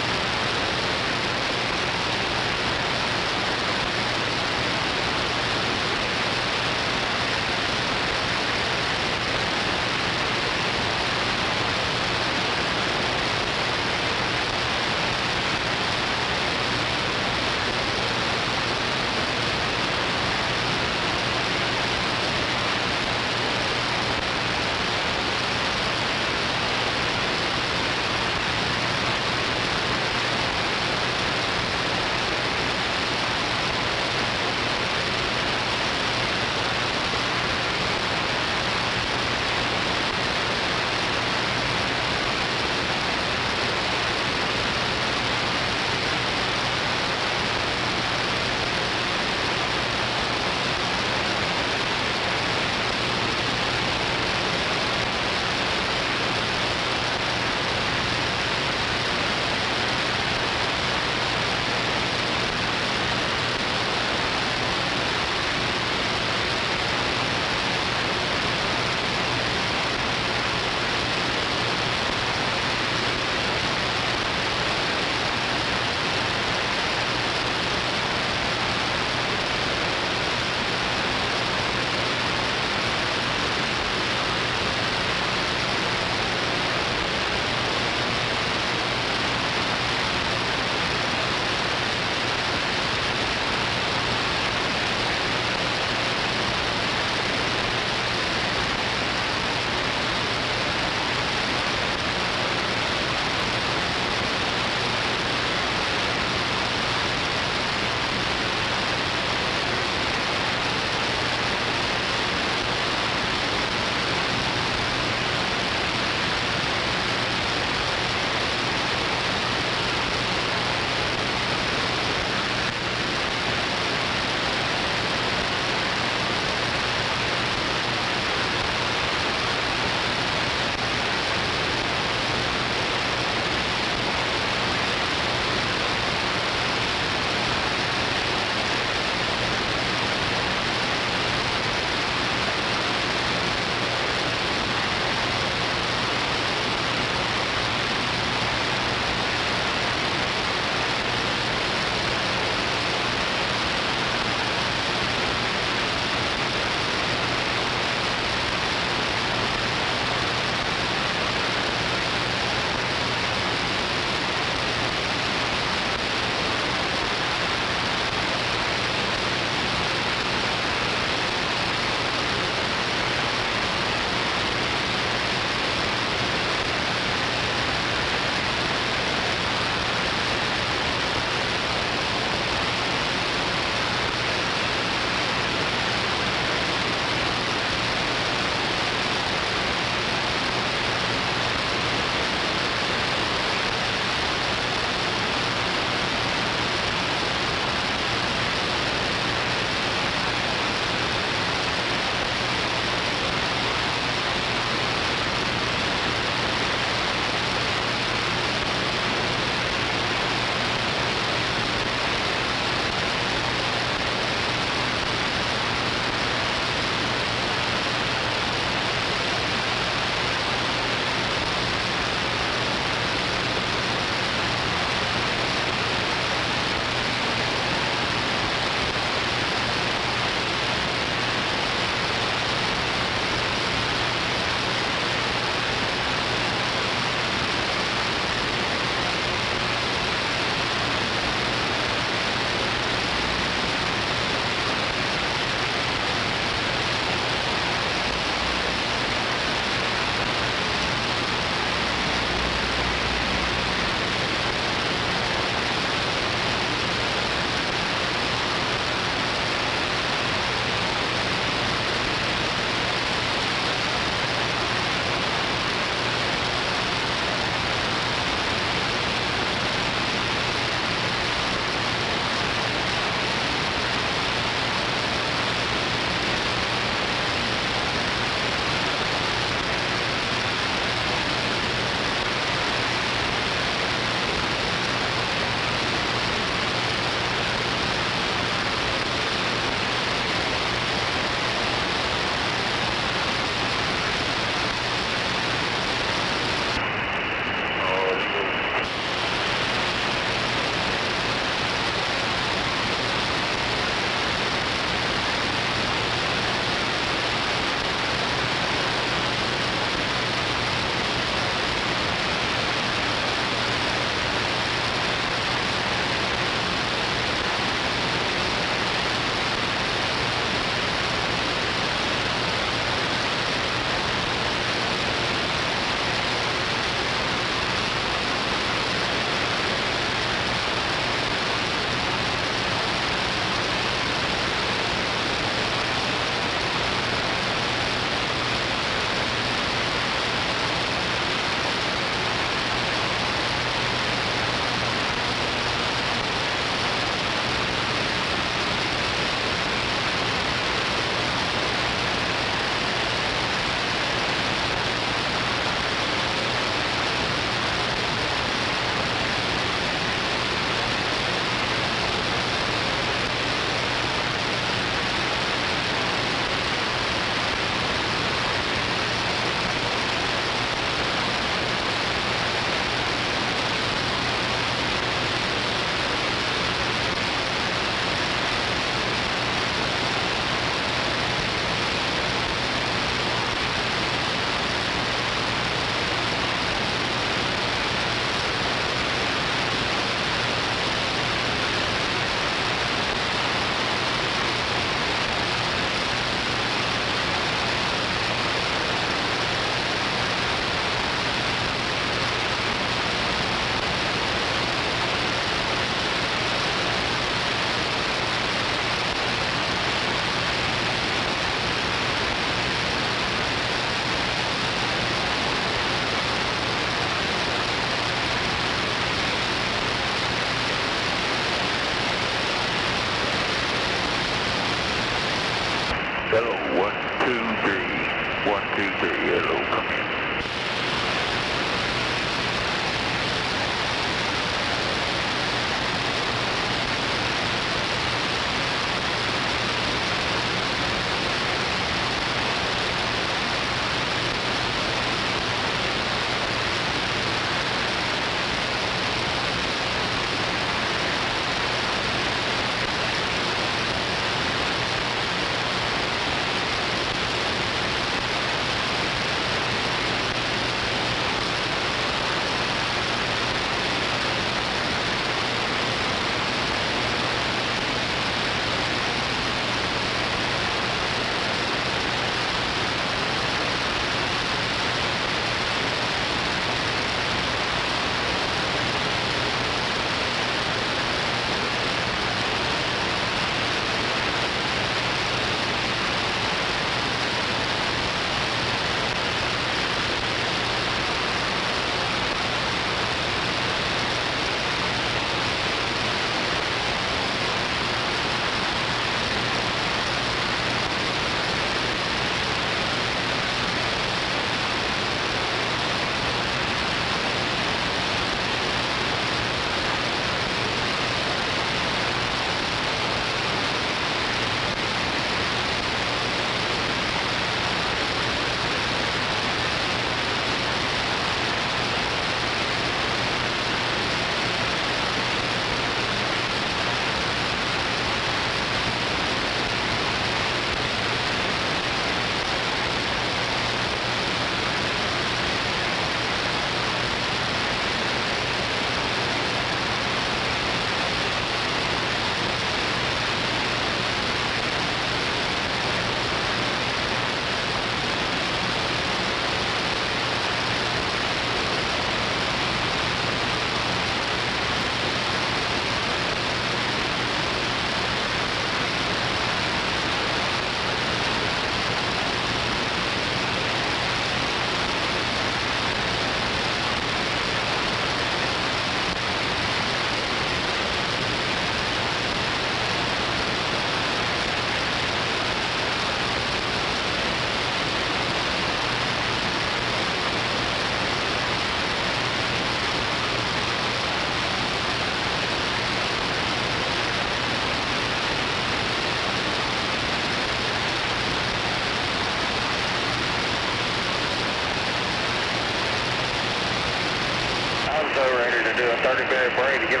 to do a 30-minute break to get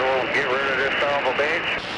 rid of this son of a bitch.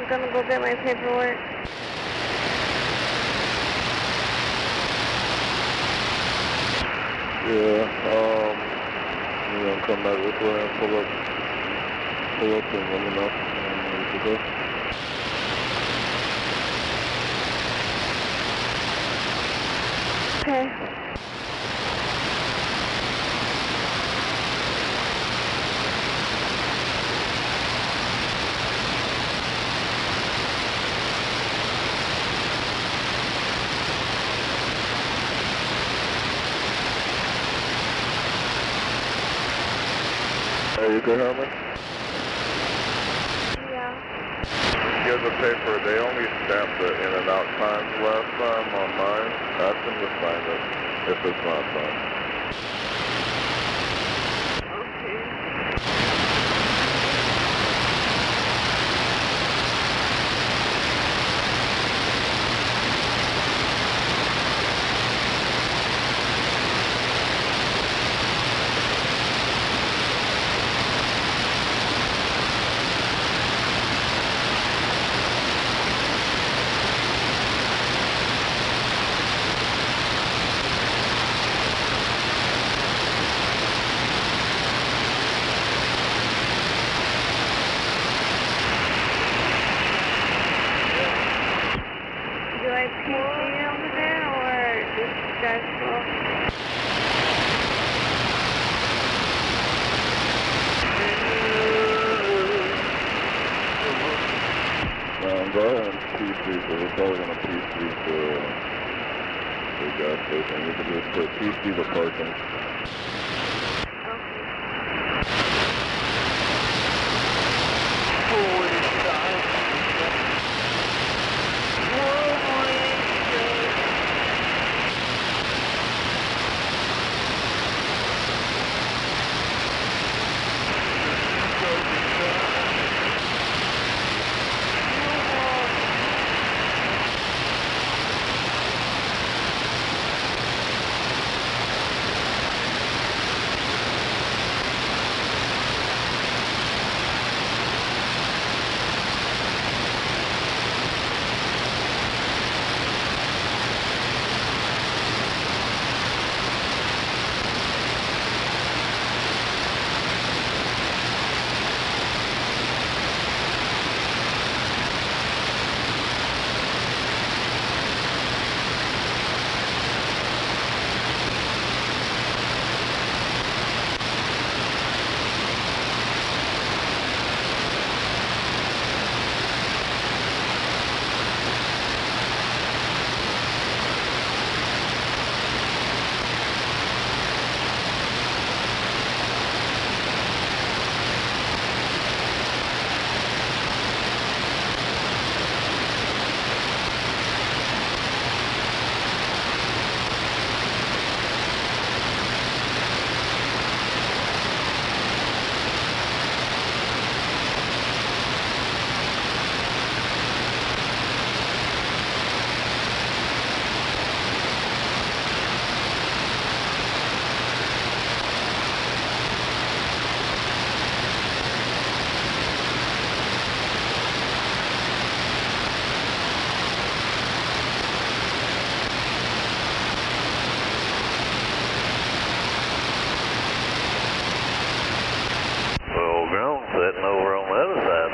gonna go get my paperwork. Yeah, you gonna come back this way and pull up and let me know when we go. Okay. Are you good, Herman? Yeah. Here's the paper. They only stamped the in and out times last time on mine. Ask them to sign it if it's not signed. Do I PC over there or just drive slow? Go ahead and PC, so we're probably going to PC the gas station. You can just put PC the parking. Sitting over on the other side.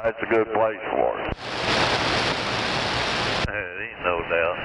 That's a good place for it. There ain't no doubt.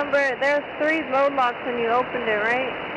number, there's 3 load locks when you opened it, right?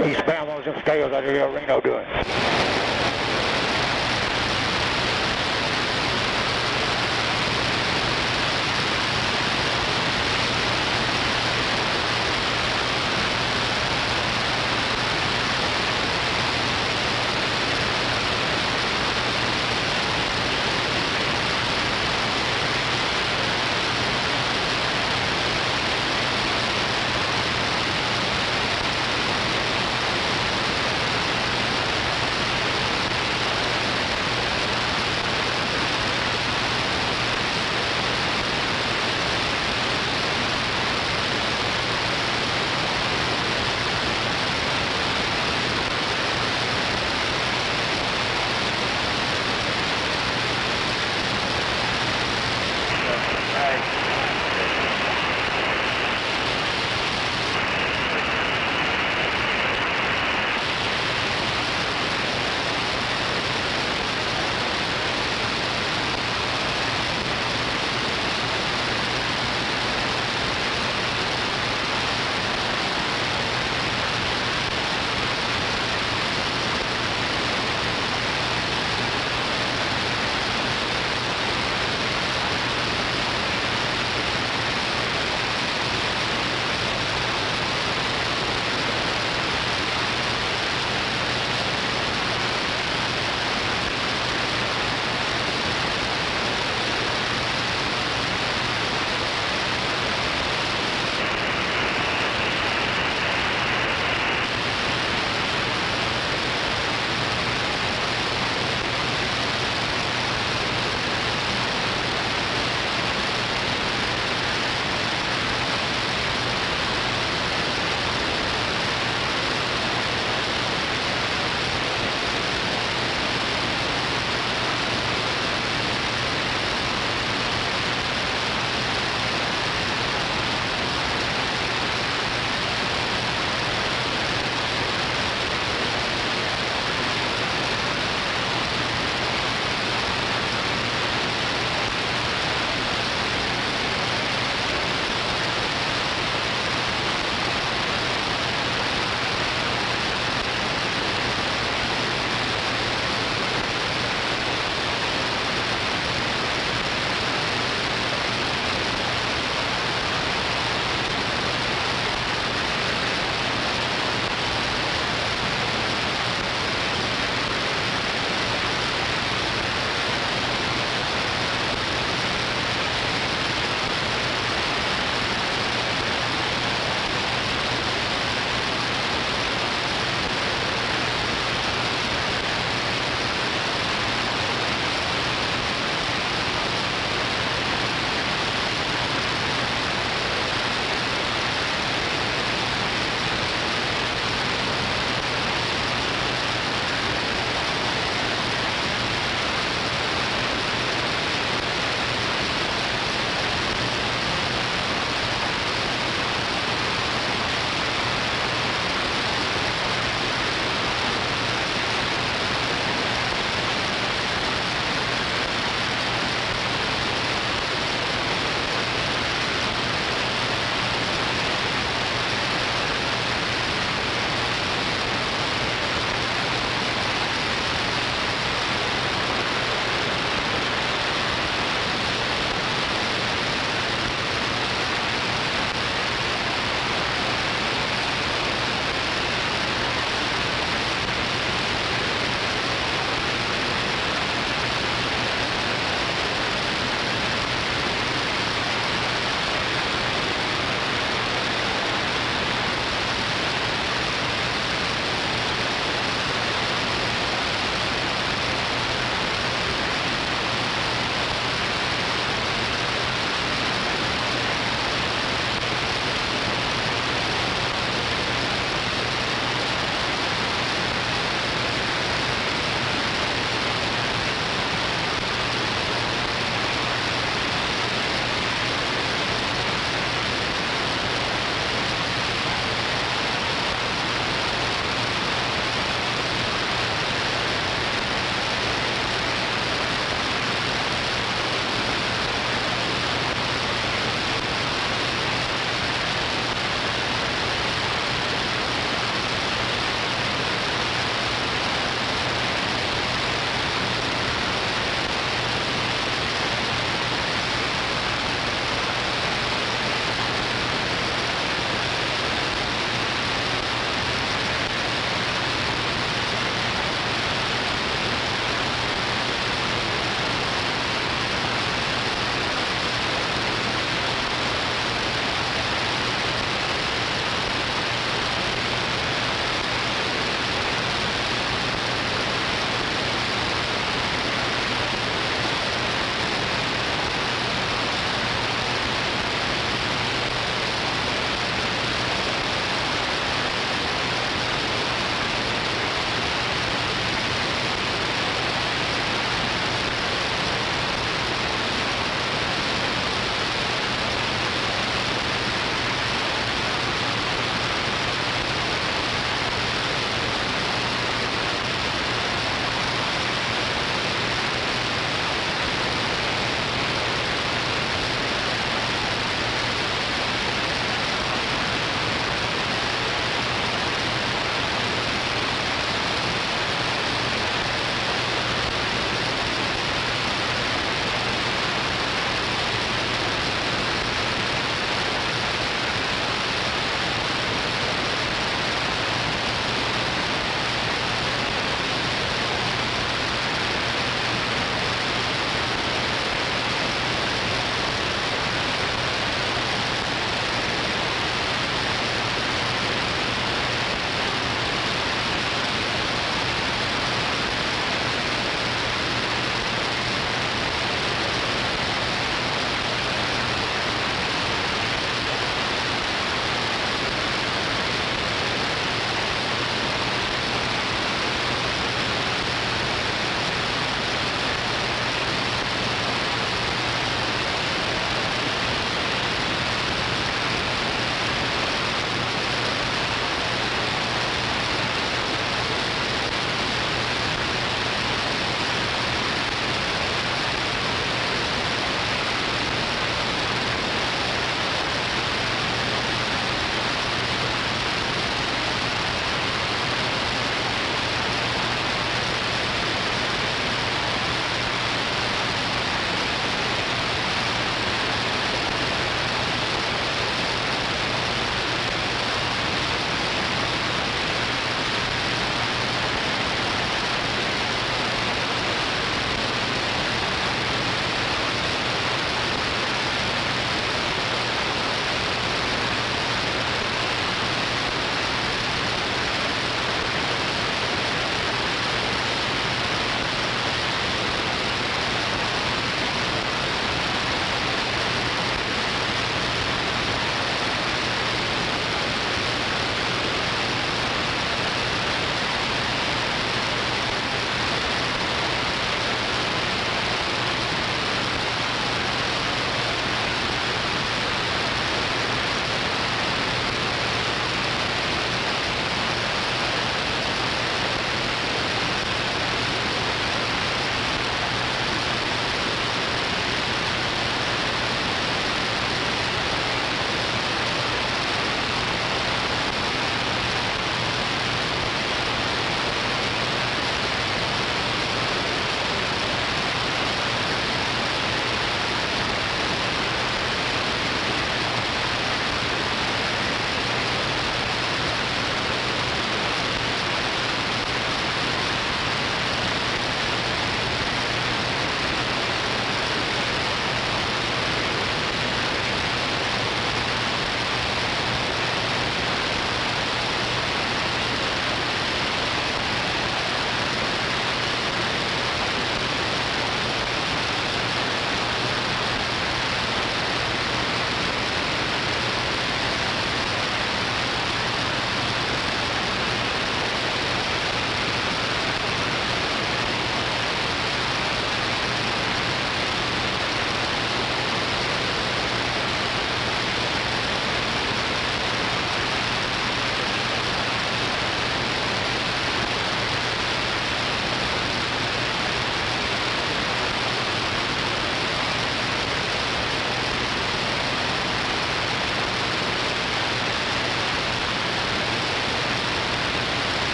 Eastbound those in scales out of El Reno doing.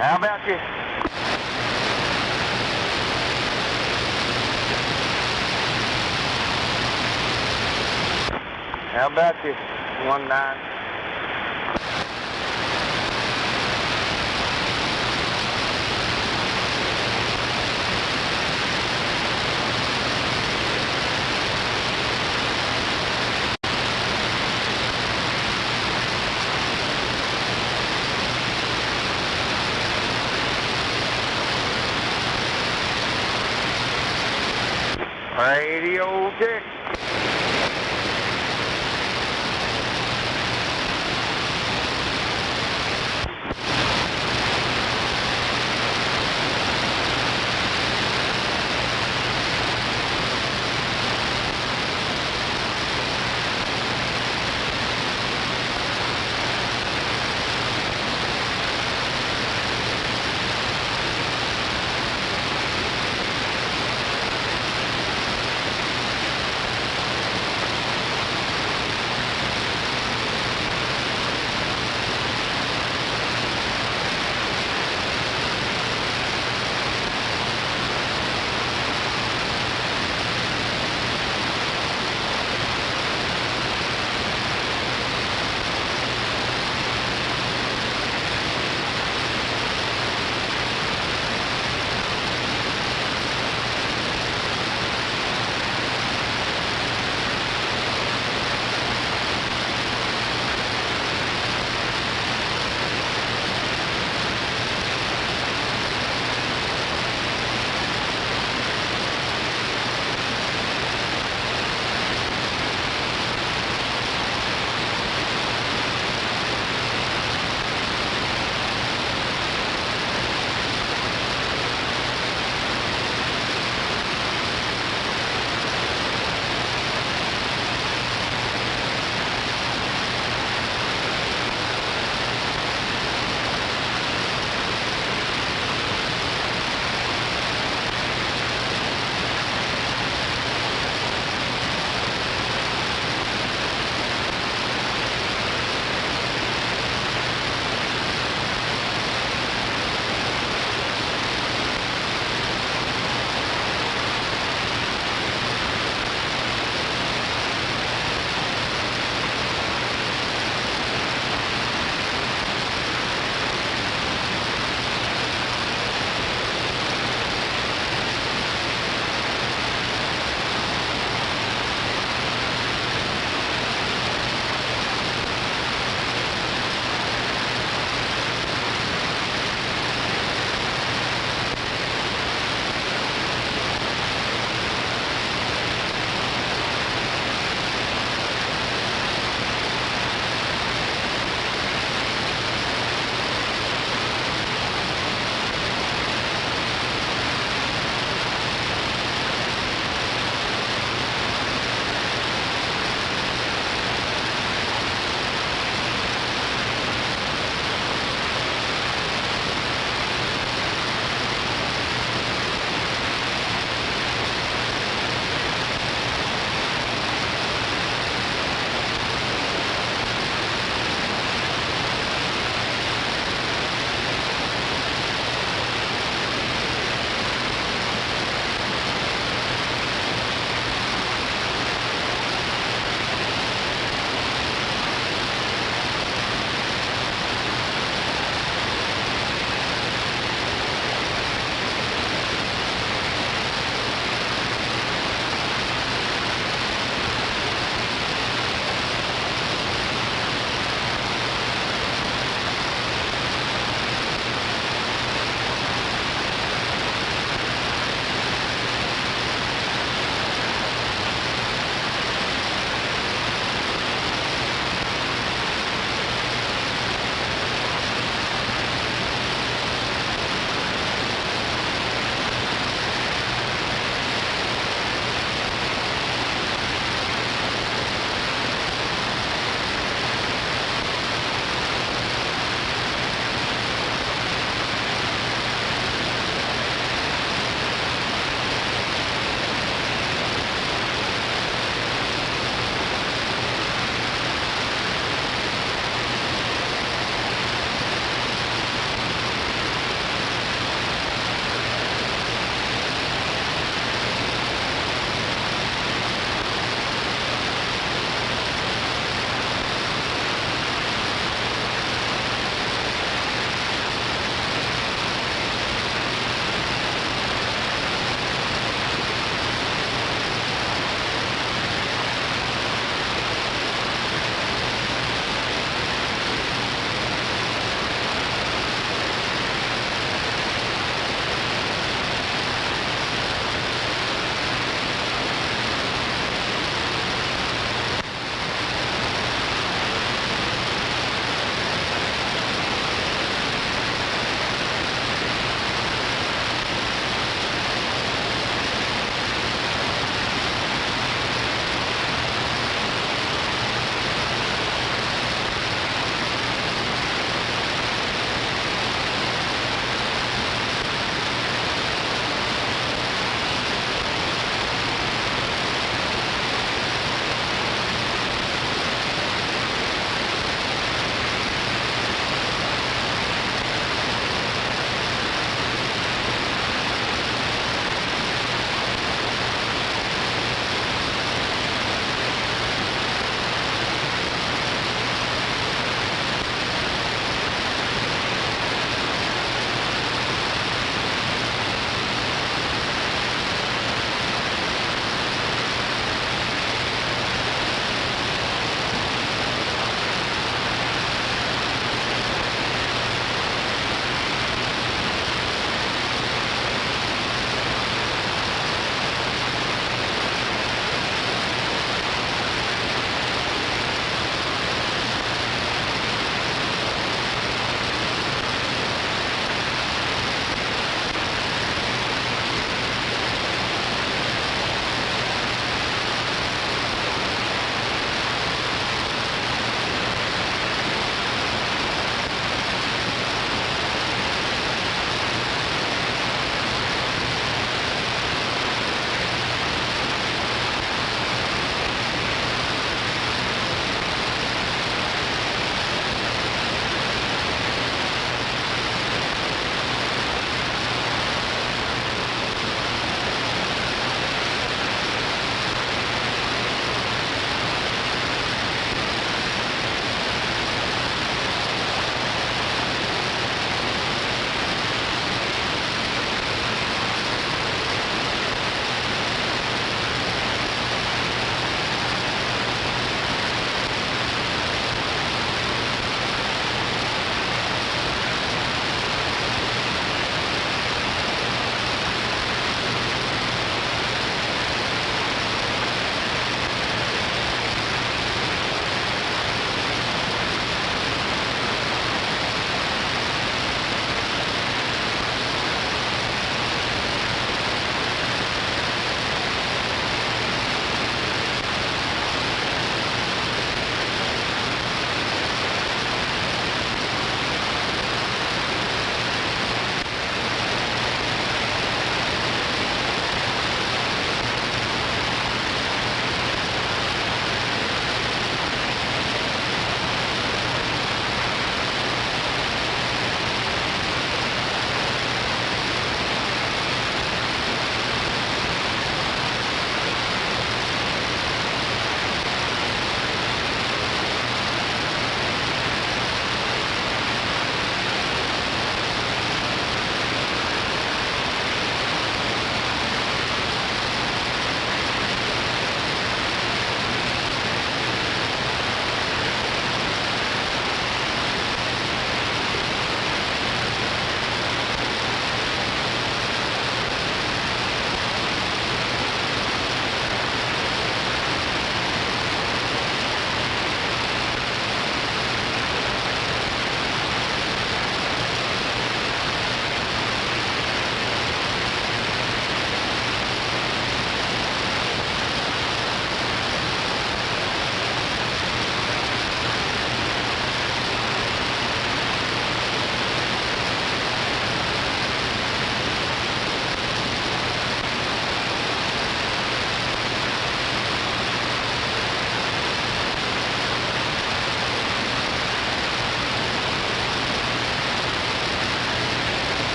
How about you? How about you? 19. Radio check.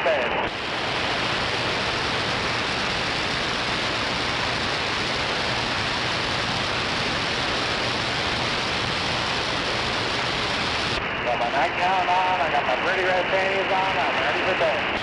bed. Got my nightgown on, I got my pretty red panties on, I'm ready for bed.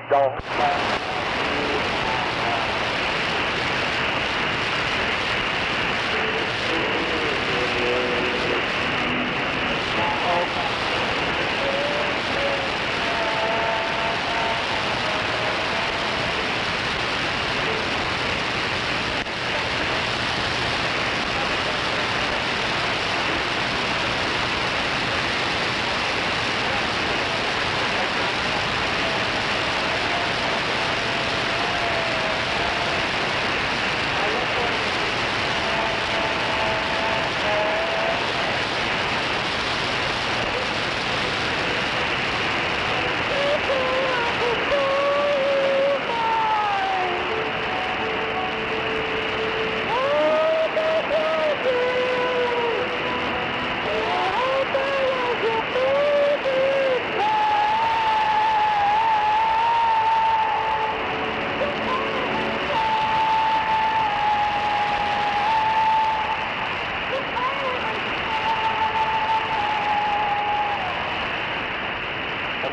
dog.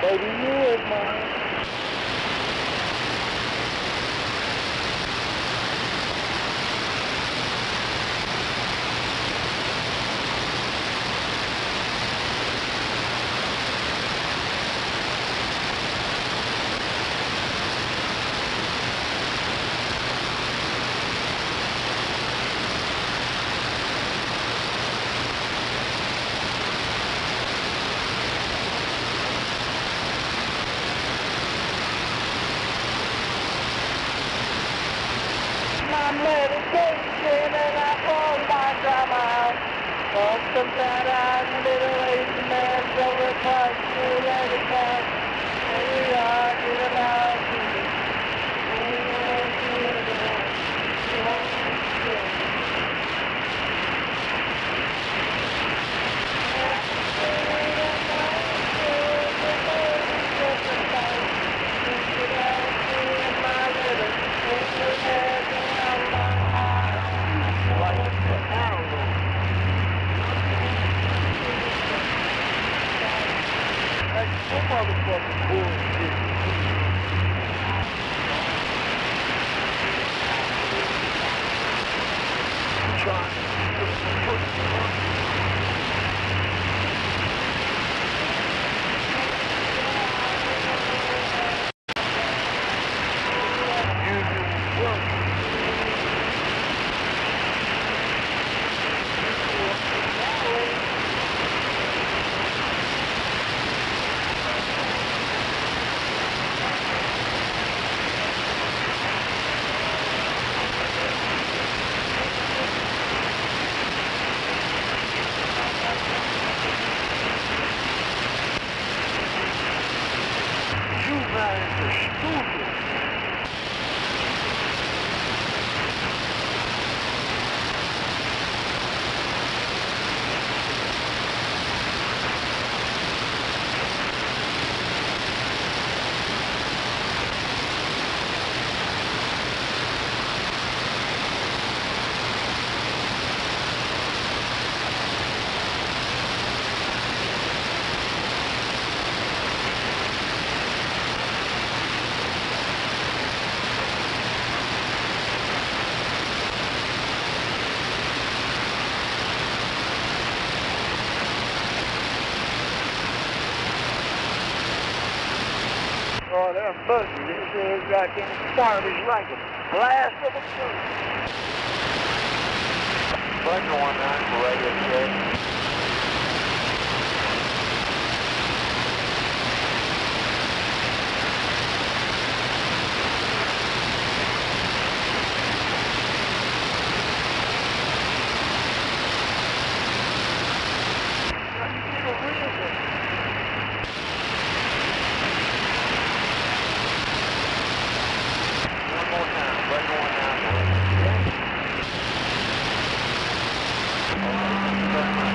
Baby, you is mine. Medication and I pulled my grandma out. Well, some fat-eyed middle-aged man drove a car to let it pass. And we are in the mountains. Motherfucking bullshit. Oh, they're buzzing. This is goddamn garbage like a blast of a gun. Pleasure 19 for radio check. Very much.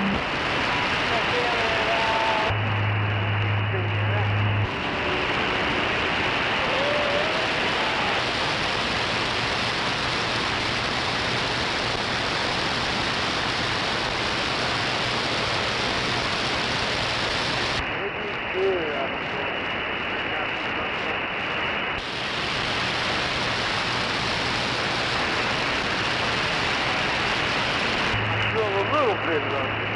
blizzard on you.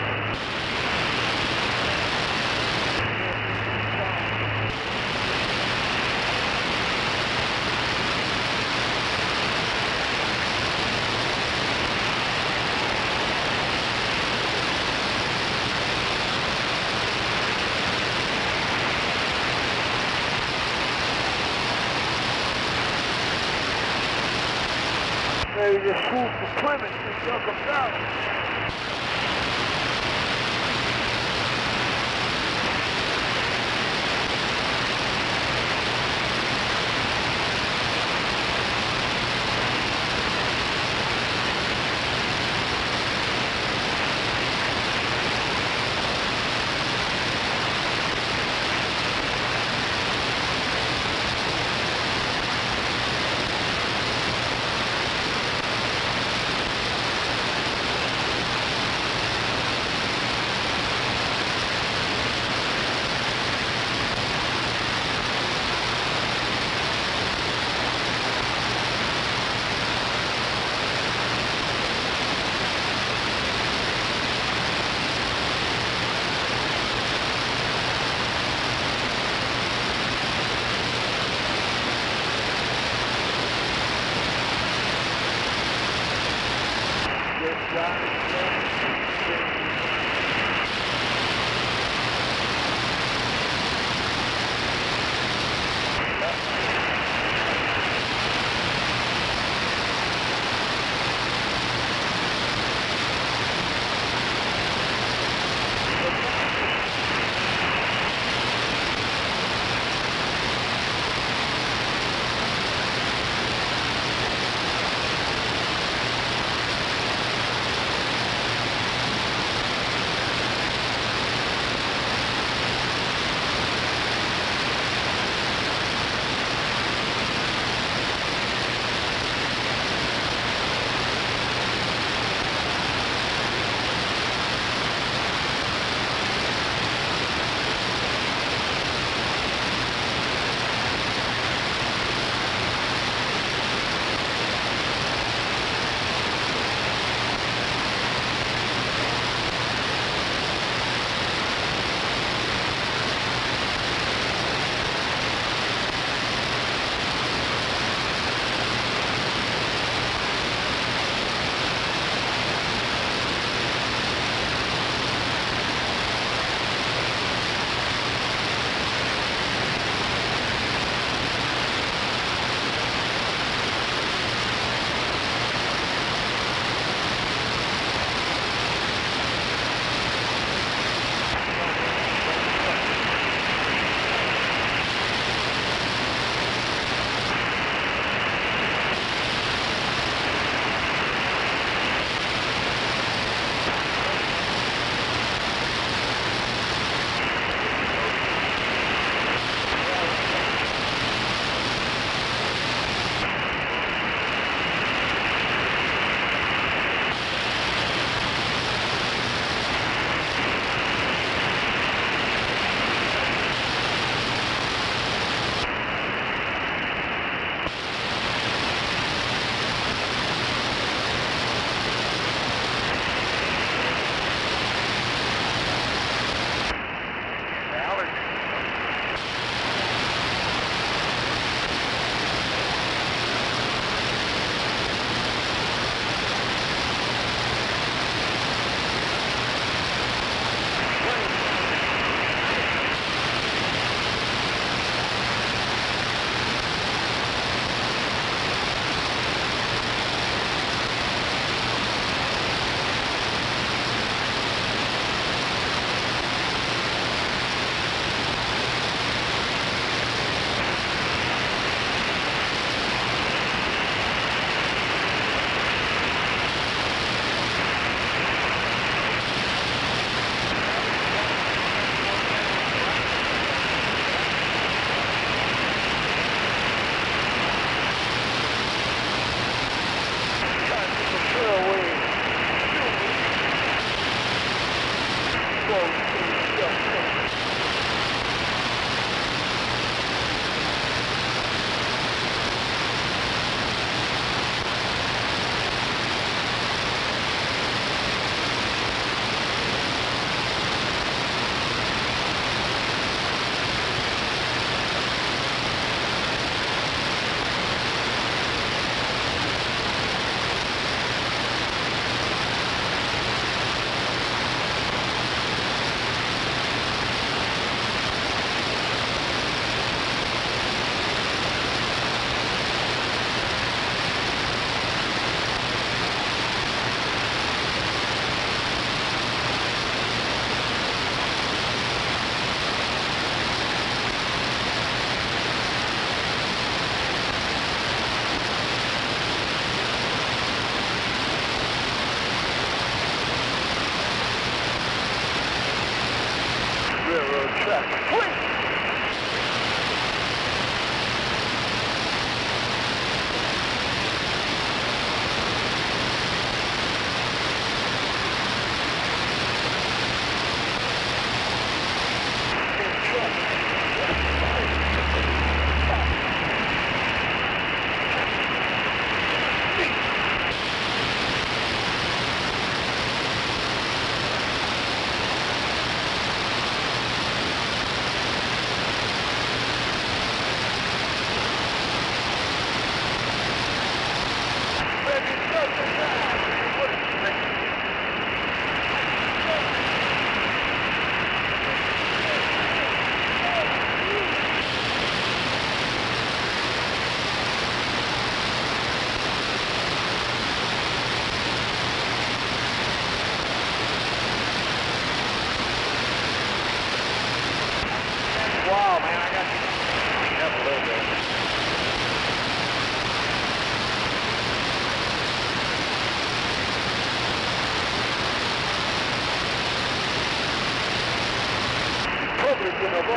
Maybe just shoot for Plymouth and duck them down.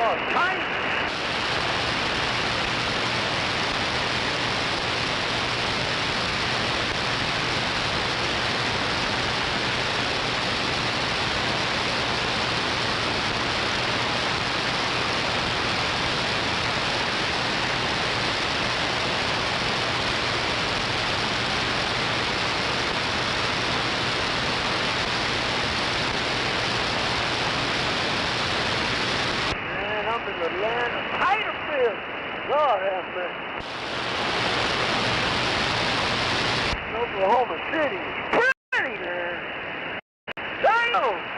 Oh, tight. The land of Tigerfield. Lord have mercy. Oklahoma City is pretty, man. Damn!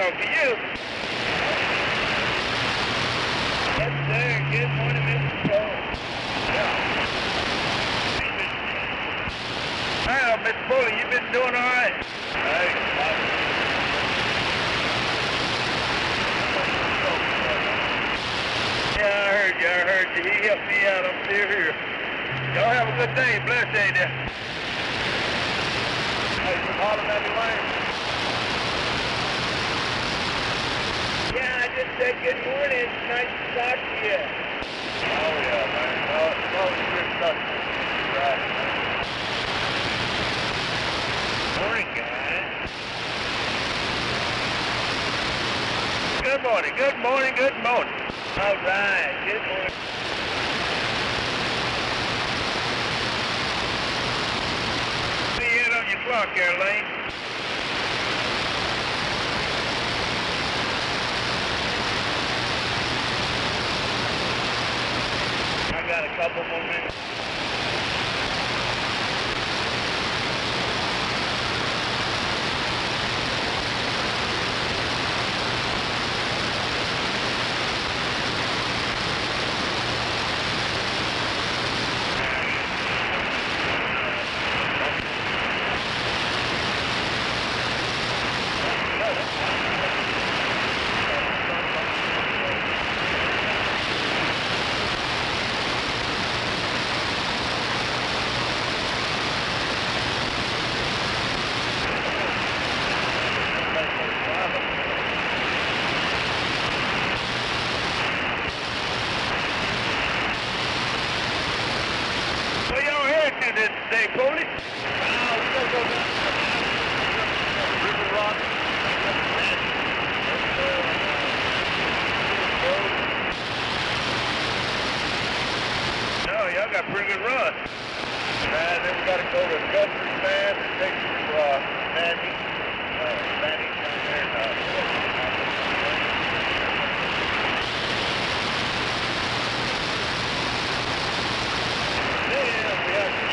talk to you. Yes, sir. Good morning, Mr. Cole. Well, Mr. Foley, you been doing all right? Yeah, I heard you. He helped me out. I'm still here. Y'all have a good day. Bless you there. Hey, you hollering at me, Lane? Yeah, I just said good morning. It's nice to talk to you. Oh, yeah, man. It's always good to talk to you. Right. Morning, guys. Good morning. All right. Good morning. See you on your clock there, Lane. I got a couple more minutes. Today, Foley? We gotta go down River Rock. No, y'all got a pretty good run. And then we gotta go to Custer's Band and take to Manny down there.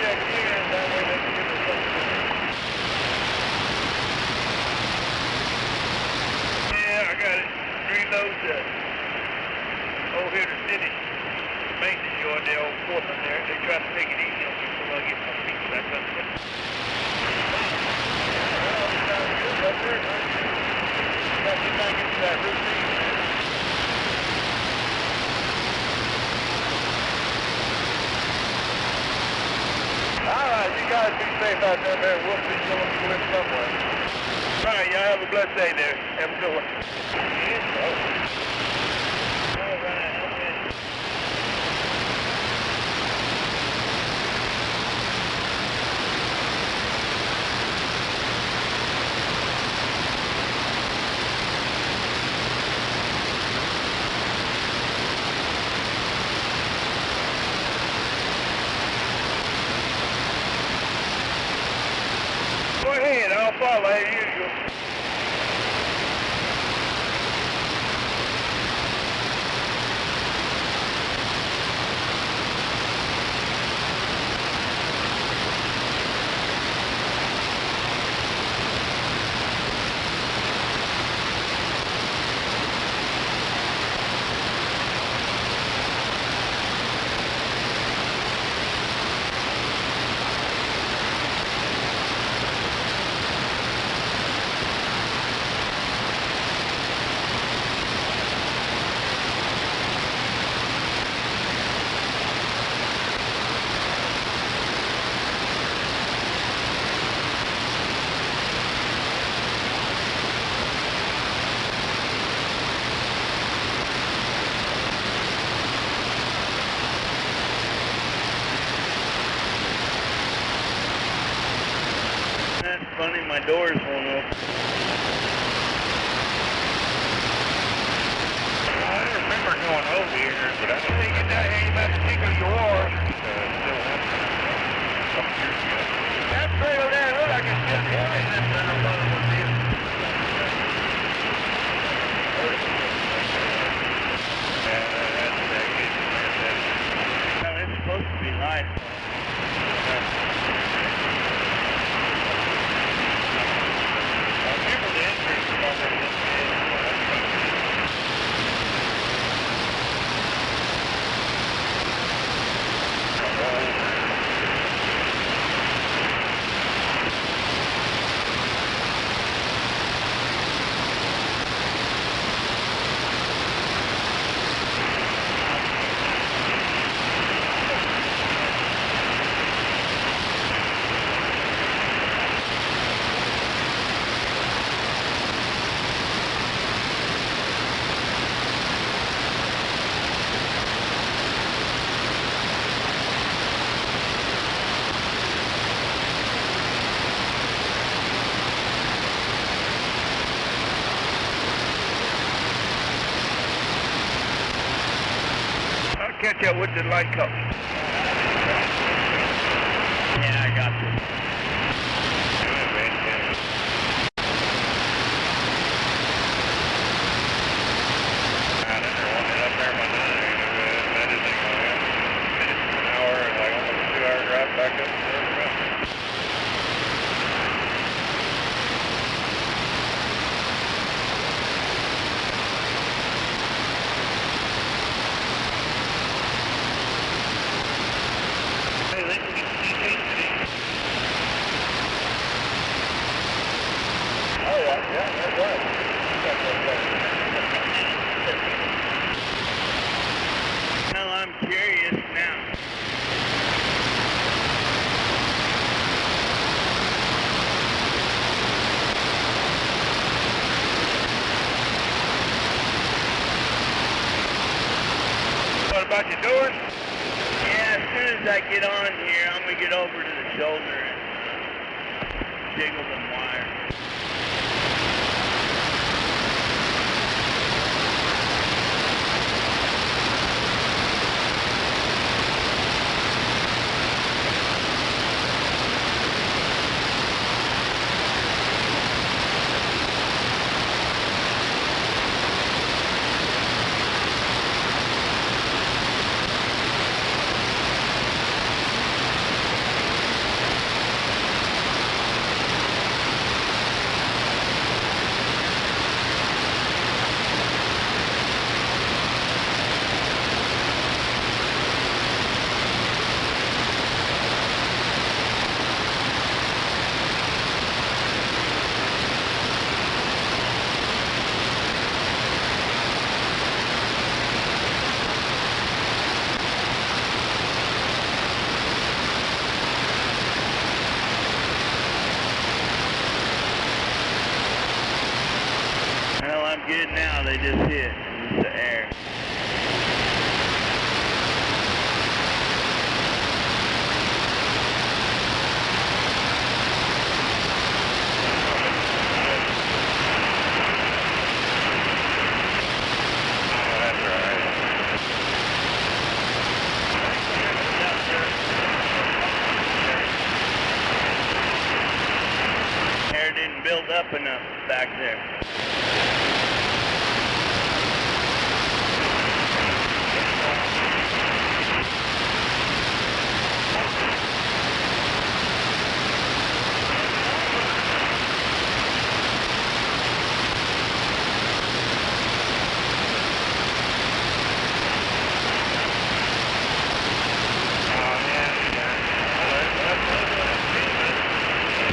Check in, that way they can give us something. Yeah, I got it. 3 loads over here to city. Maintenance yard, the old Portland there. They try to take it easy on me until I get my feet back up there. Well, it sounds good up there, man. Got to get into that routine, man. Alright, you guys be safe out there, man. We'll see you on the list somewhere. Alright, y'all have a blessed day there. Have a good one. Alright, okay. Go ahead, I'll follow as usual. That's funny, my doors won't open. I remember going over here, but I don't think that ain't about to tickle your war. That trailer there, look like it's just heavy. That's not a lot of what it is. Well, it's supposed to be nice. I remember the entrance from it. catch up with the light cup. Yeah, I got you. Back up to the Hey, they can get CJ today. Oh yeah, that's right. Well, I'm curious now. What about your doors? Yeah, as soon as I get on here, I'm going to get over to the shoulder and jiggle them wires. Well, I'm good now. They just hit. It's the air. Air didn't build up enough back there.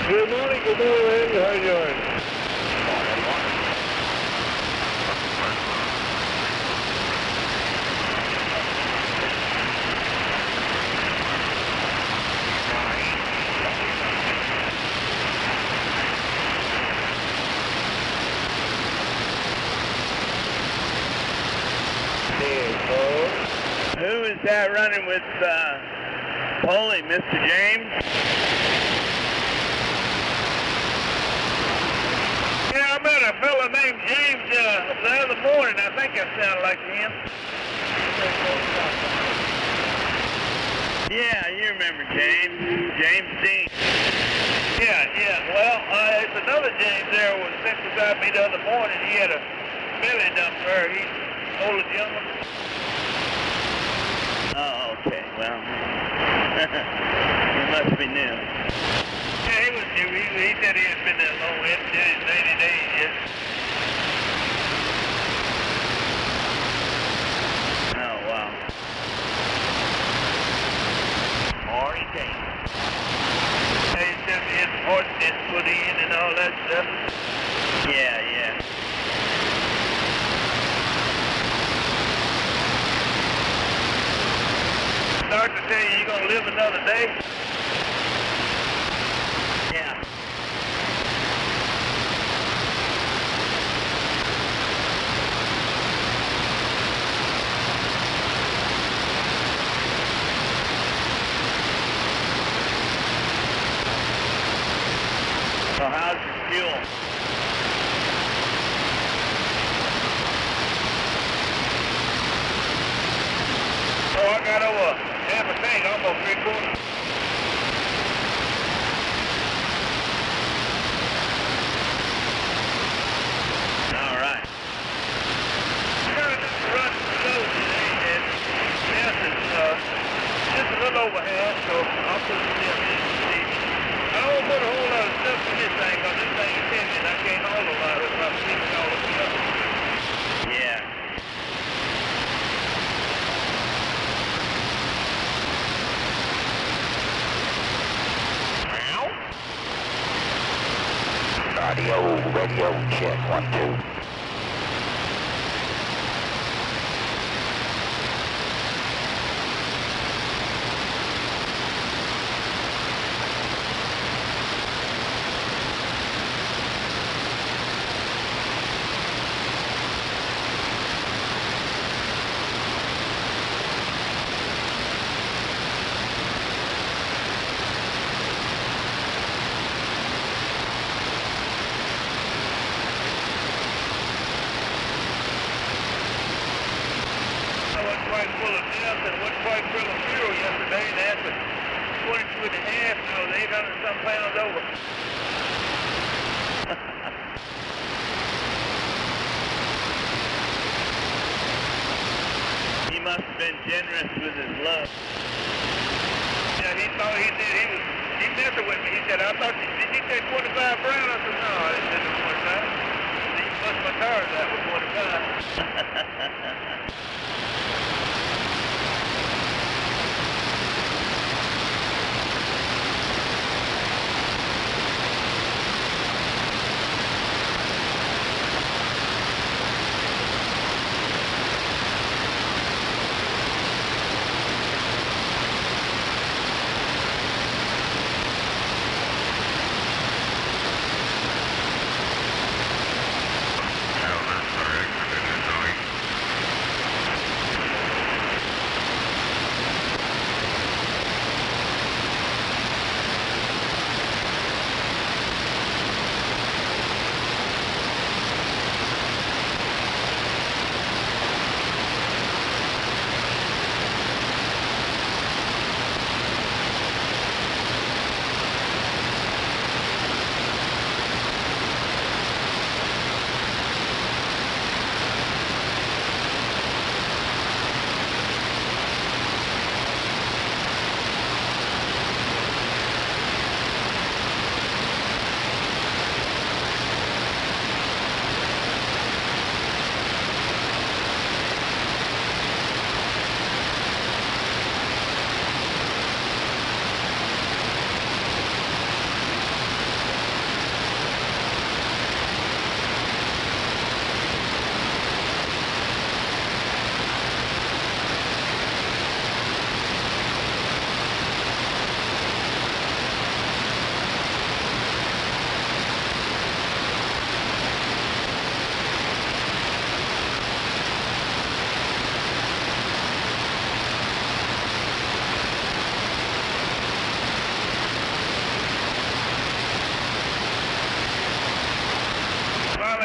Good morning, Randy. How you doing? Who is that running with Polly, Mr. James? Yeah, I met a fella named James the other morning. I think I sound like him. Yeah, you remember James. James Dean. Yeah. Well, it's another James there was sitting beside me the other morning. He had a belly dumper. He's older gentleman. Oh, okay. Well, he must be new. Yeah, he was new. He said he had been there long. He hadn't did his 80 days yet. Oh, wow. Morning, James. Hey, he said his ordinance put in and all that stuff. Yeah. Start to tell you you're going to live another day. Yeah. So how's your fuel? Oh, got over half a tank, almost 3/4. All right. Got enough to run slow today, and yes, it's just a little over half, so I'll put it in see. I don't want to put a whole lot of stuff in this thing, because this thing is heavy, and I can't haul a lot of it if I'm sleeping all of it up. Yeah. Radio check, 1, 2. Quite full of depth and wasn't quite full of fuel yesterday, and after 22 and a half, I was 800 some pounds over. He must have been generous with his love. Yeah, he thought he messing with me. He said, I thought, did you say 25 Brown? I said, no, I didn't say 25. He must my tires out with 25.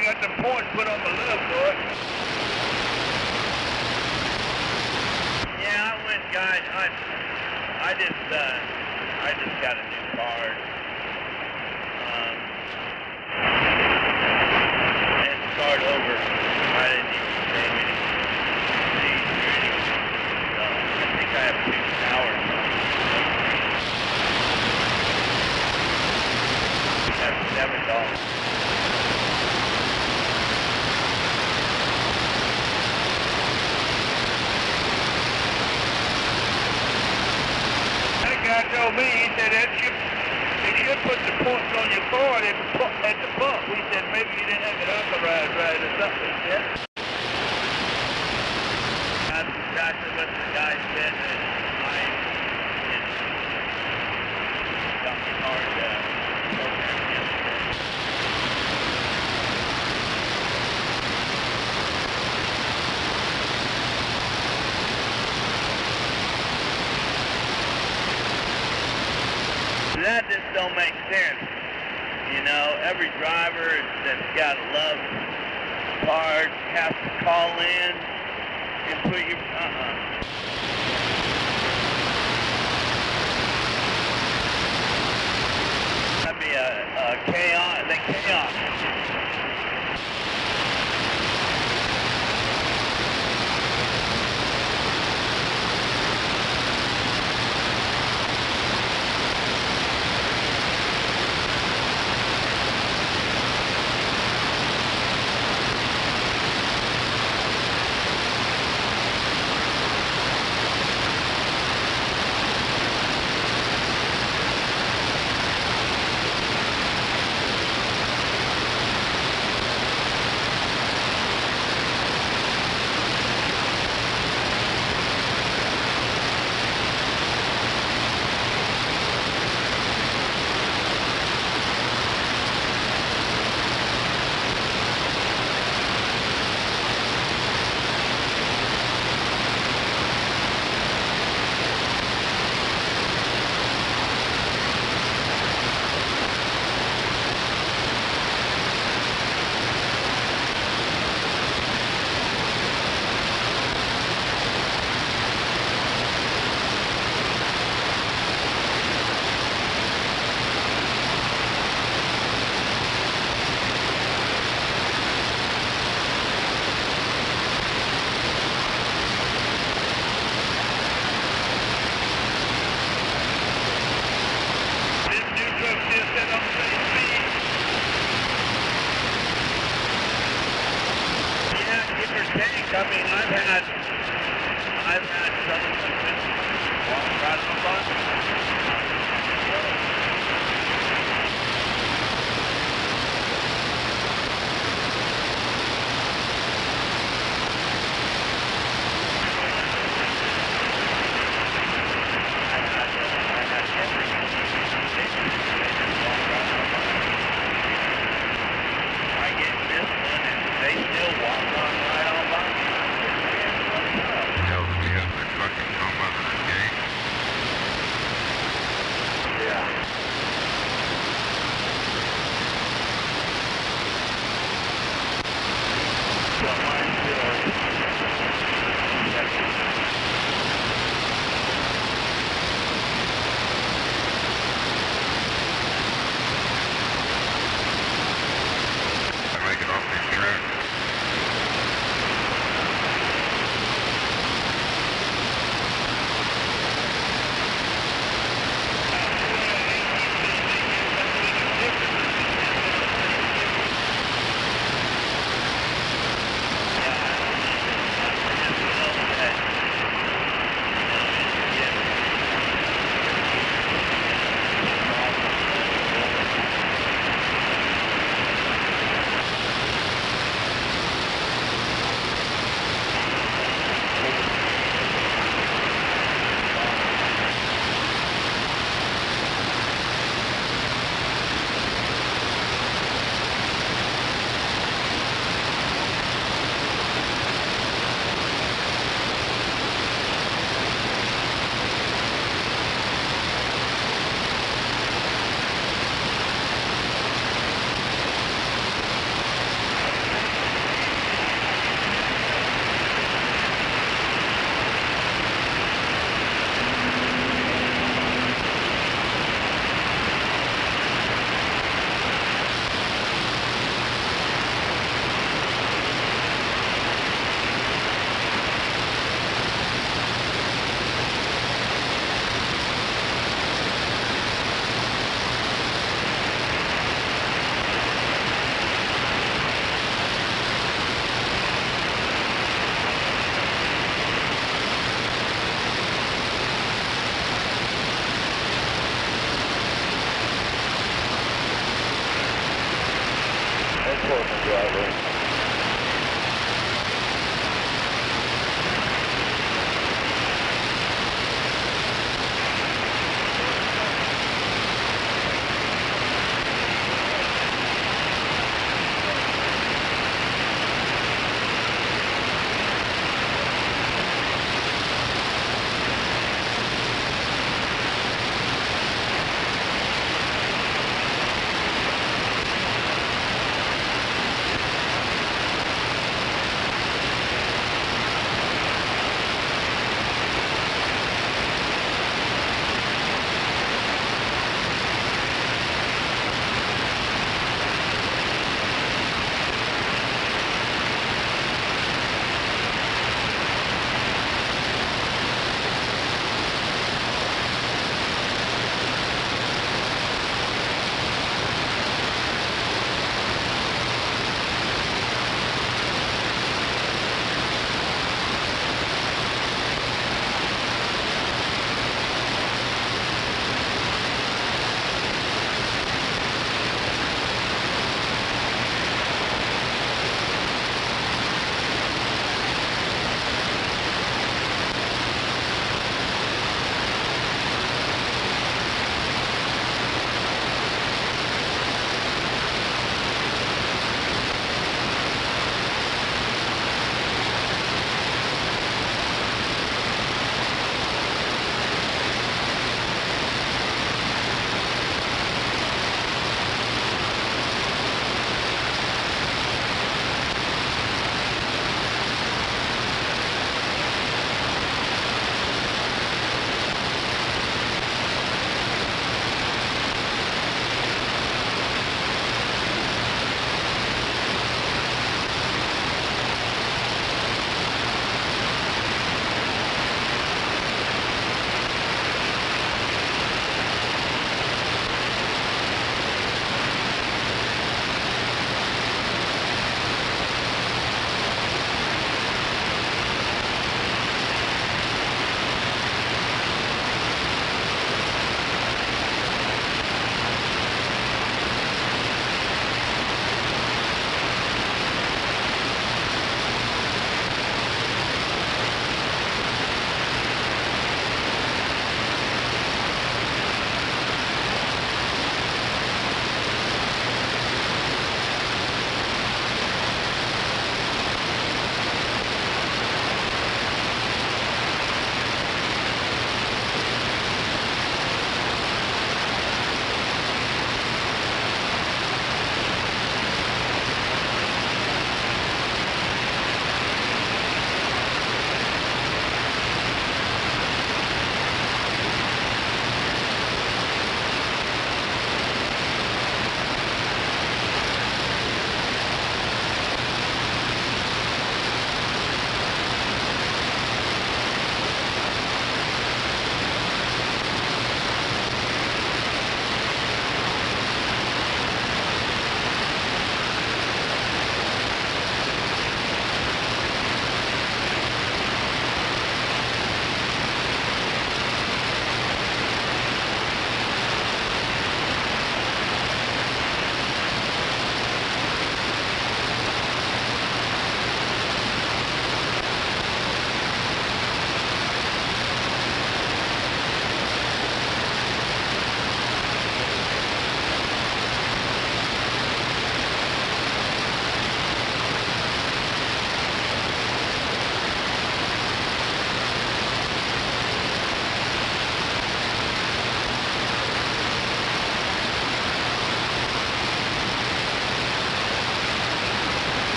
Got the points put on the left, boy. Yeah, I went, guys. I just got a new card. And start over. I didn't even save any seats or anything. So I think I have 2 hours. That's $7. Guy told me, he said they should put the points on your card at the pump. He said maybe you didn't have it authorized right or something, he said. That's exactly what the guy said, that I got my card programmed yesterday. That just don't make sense. You know, every driver that's got a love card has to call in and put your, chaos. Is that chaos?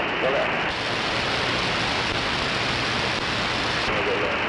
Go left. Go left.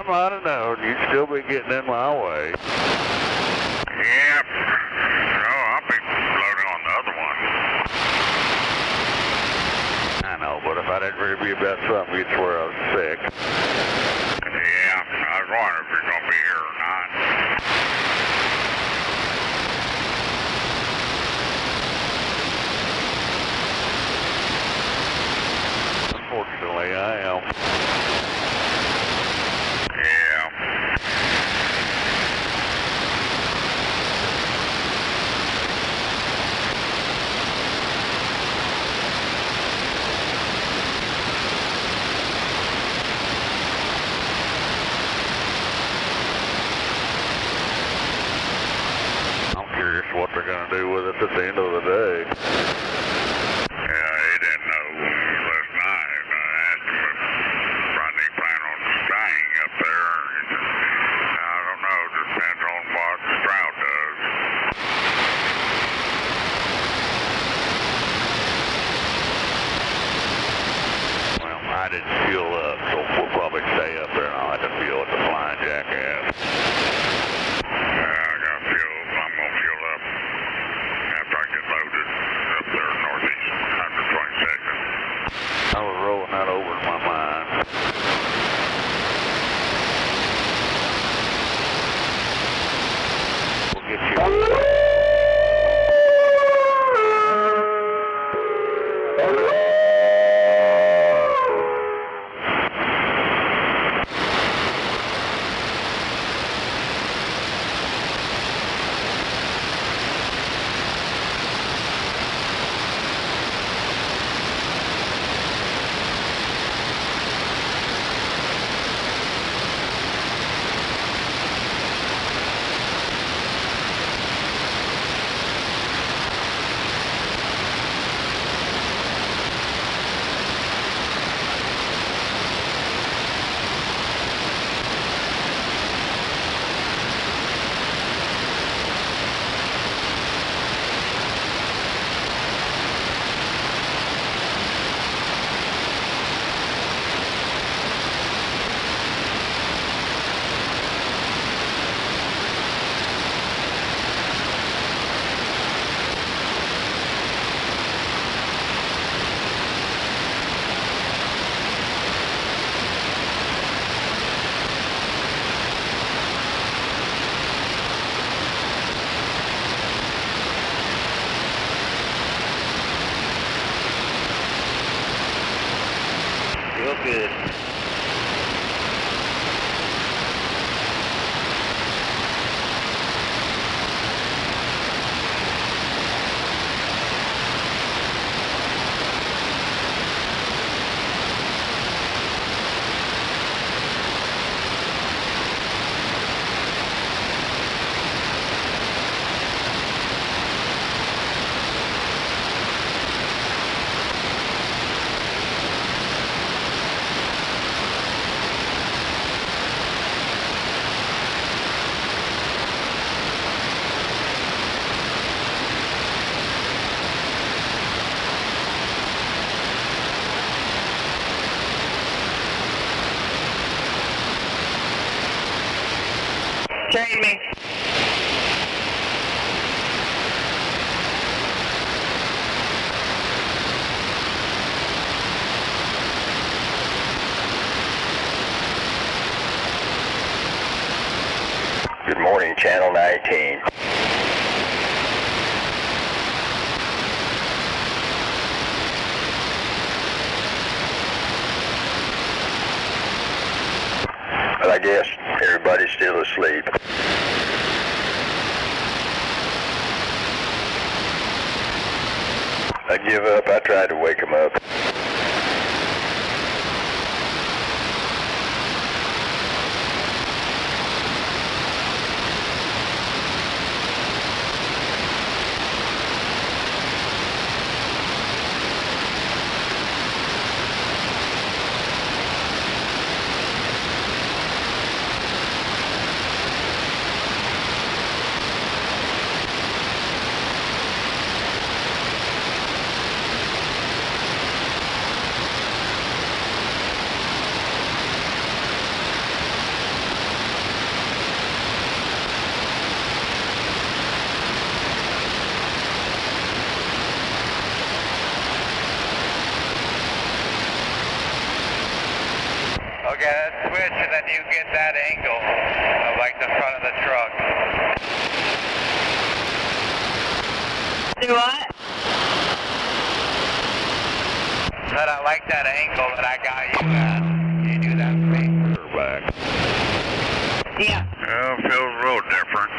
I might have known you'd still be getting in my way. Yep. No, I'll be loading on the other one. I know, but if I didn't rib you about something, you'd swear I was sick. Yeah, I was wondering if you're going to be here or not. Unfortunately, I am. Yeah. I'm curious what they're going to do with it at the end of the day. Yeah, he didn't know last night. I asked him if Rodney planned on staying up there. He said, I don't know, depends on what Stroud does. Well, I didn't fuel up, so we'll probably stay up there and I'll have to fuel at the Flying Jackass. Yeah, I got fuel. I'm going to fuel up after I get loaded up there northeast 122nd. I was rolling that over in my mind. We'll get you. Feel good. Change me. Good morning, Channel 19. But I guess everybody's still asleep. I give up. I tried to wake them up. Okay, let's switch and then you get that angle of like the front of the truck. Do what? But I like that angle that I got you at. Can you do that for me? Back. Yeah. Feels a little different.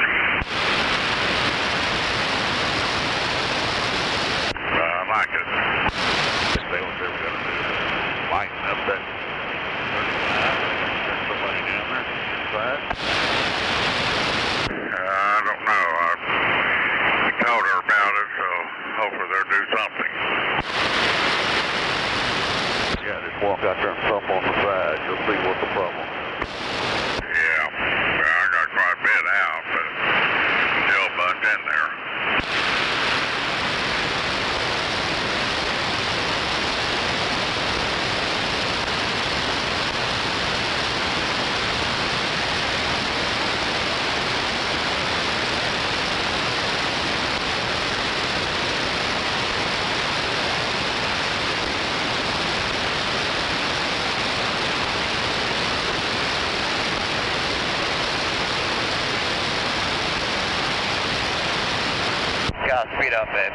I like it. If they what they were going to do, lighten up that 35. There's somebody down there inside. I don't know. I told her about it, so hopefully they'll do something. Yeah, just walk out there and thump on the side. You'll see what the problem is. Yeah, well, I got quite a bit out, but still a bunch in there. Gotta speed up, babe.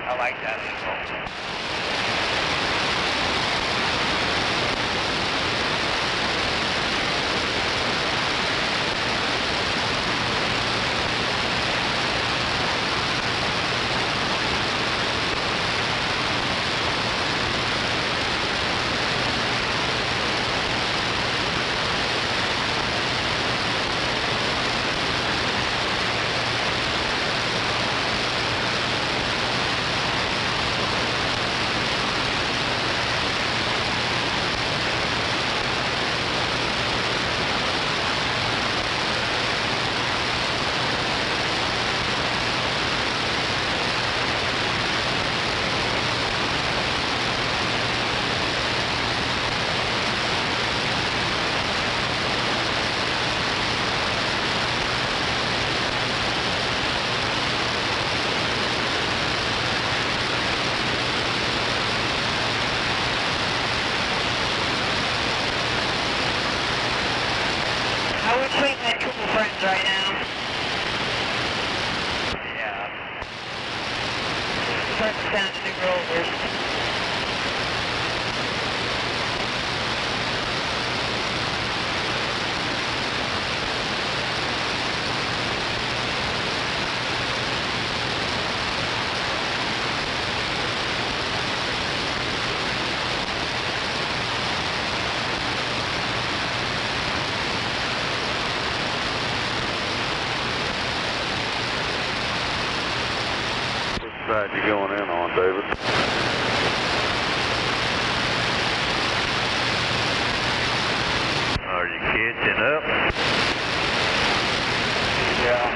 I like that angle. I would swing that couple friends right now. Yeah. Start to sound new rollers. Which side you going in on, David? Are you catching up? Yeah.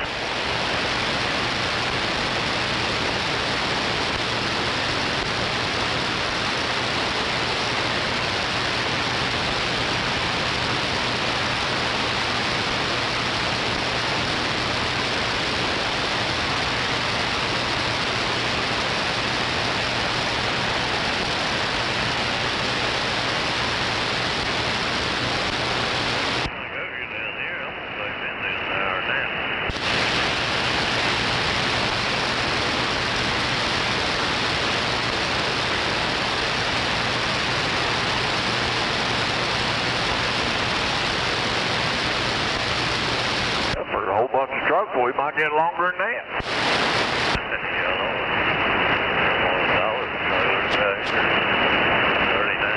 For a whole bunch of trucks, we might get longer than that. $39.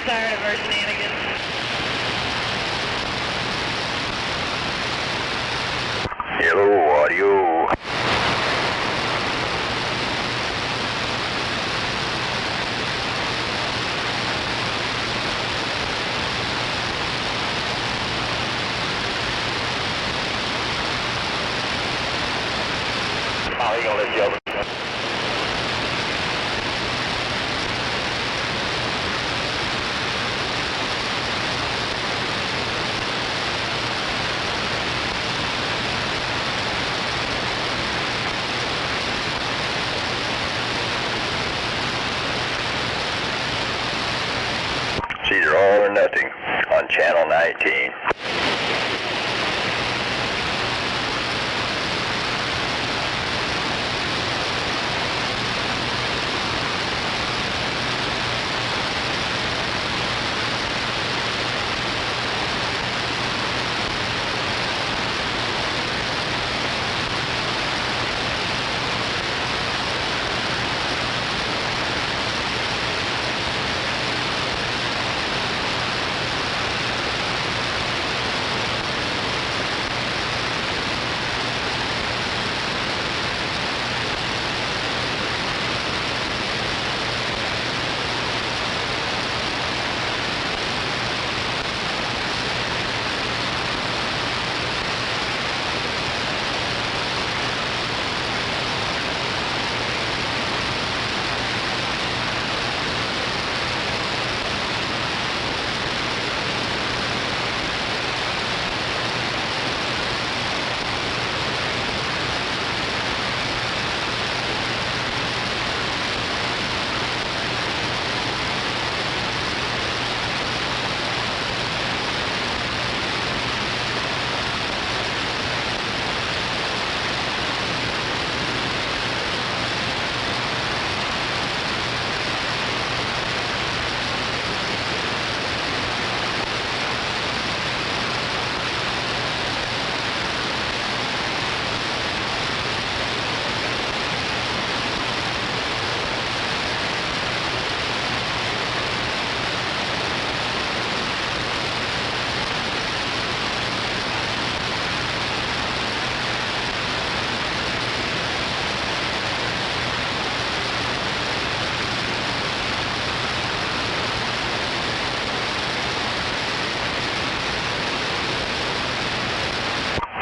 tired of our shenanigans. Hello, audio. Oh, he gonna let you over. It's either all or nothing on channel 19.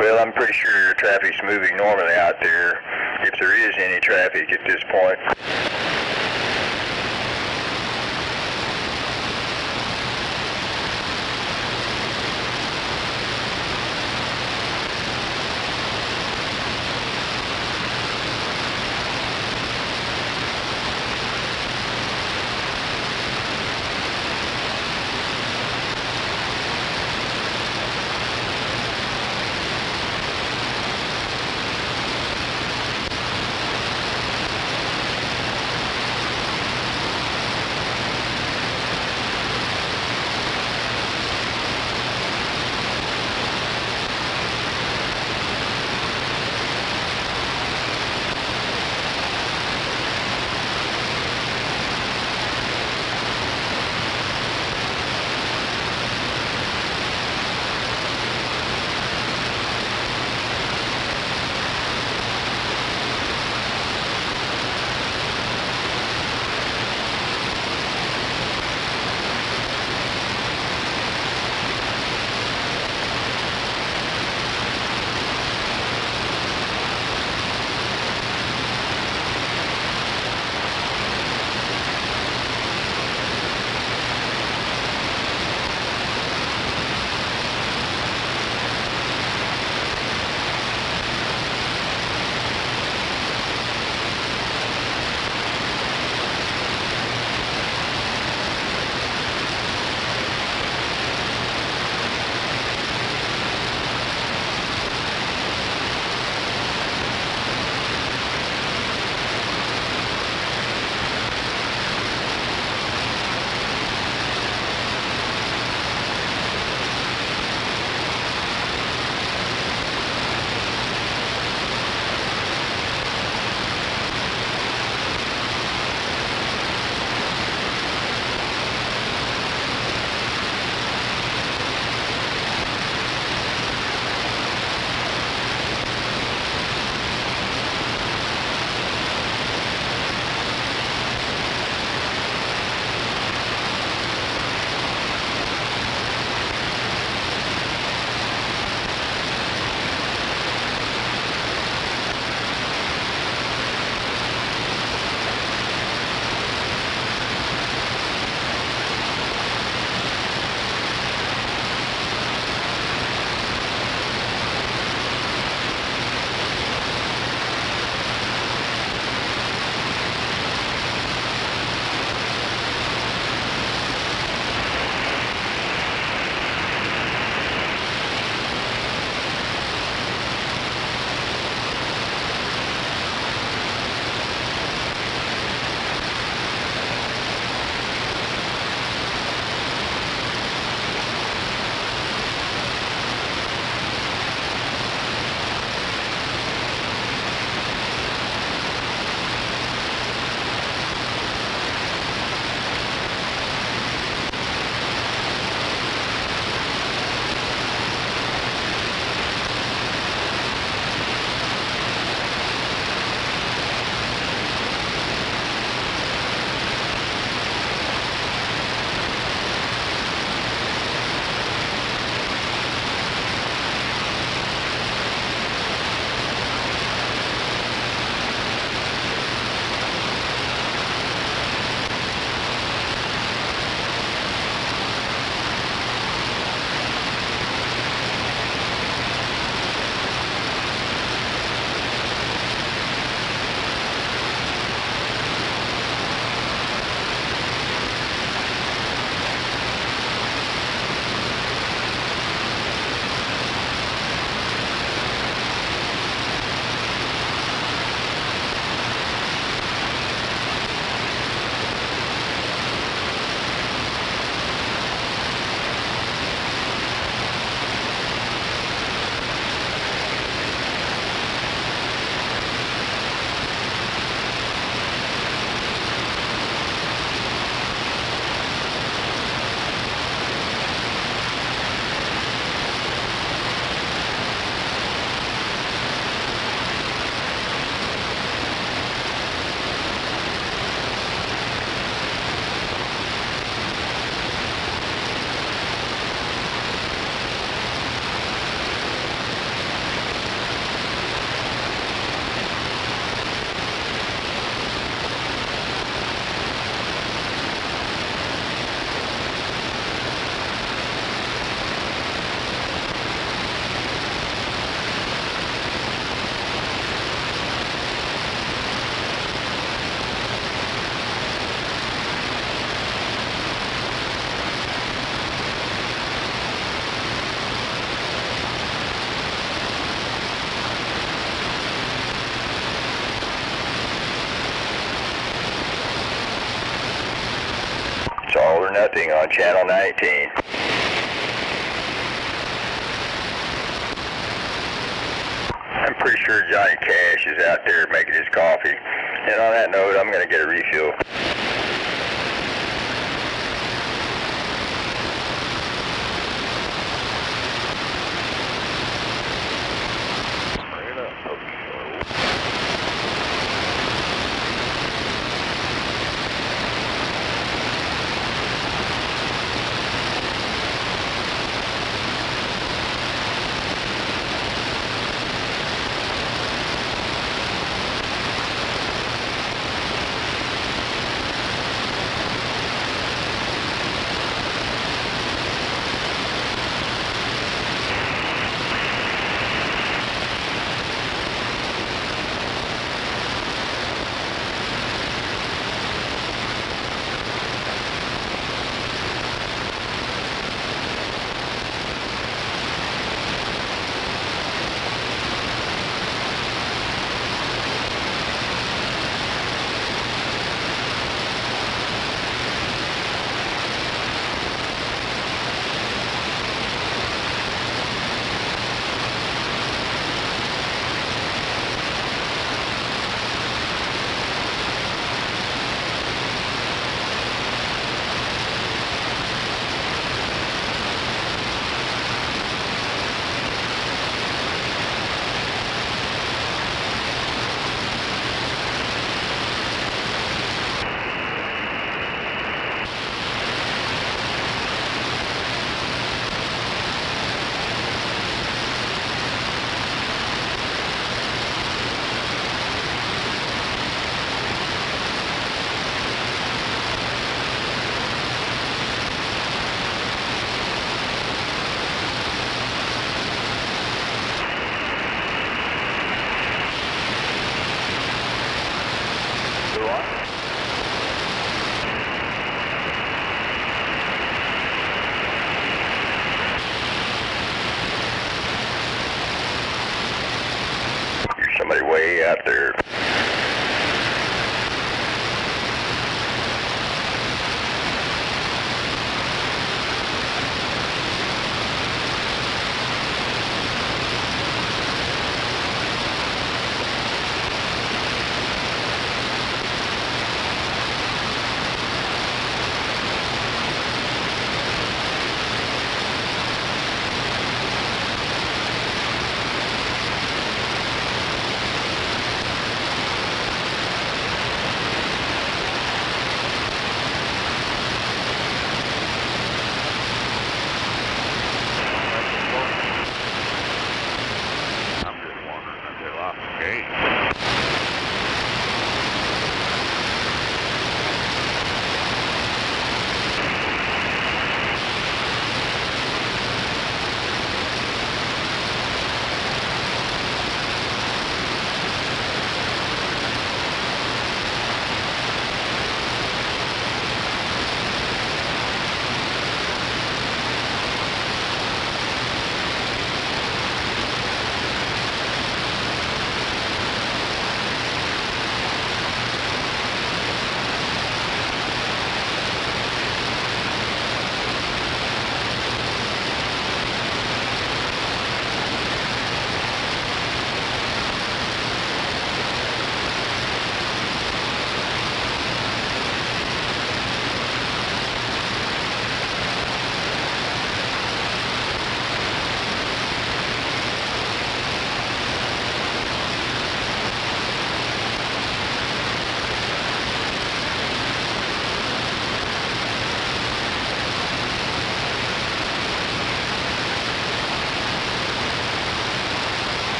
Well, I'm pretty sure your traffic's moving normally out there, if there is any traffic at this point. nothing on channel 19. I'm pretty sure Johnny Cash is out there making his coffee. And on that note, I'm going to get a refuel. Somebody way out there.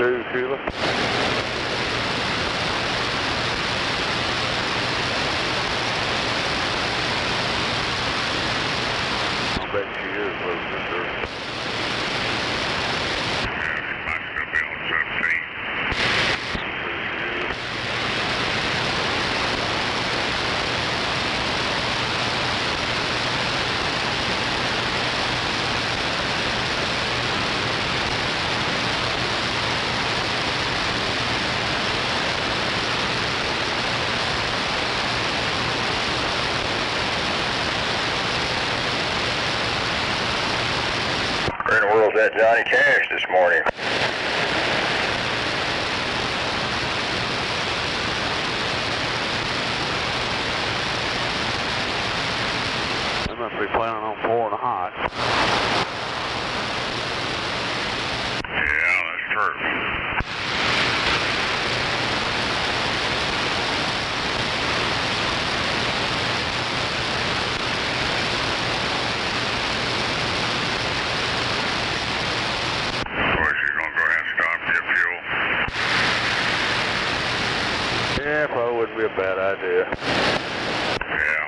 too, Sheila? I bet she is listening to her. Might still be on 17. Where in the world's that Johnny Cash this morning? They must be planning on pouring hot. Yeah, that's true. Boys, you gonna go ahead and stop and get fuel? Yeah, probably wouldn't be a bad idea. Yeah.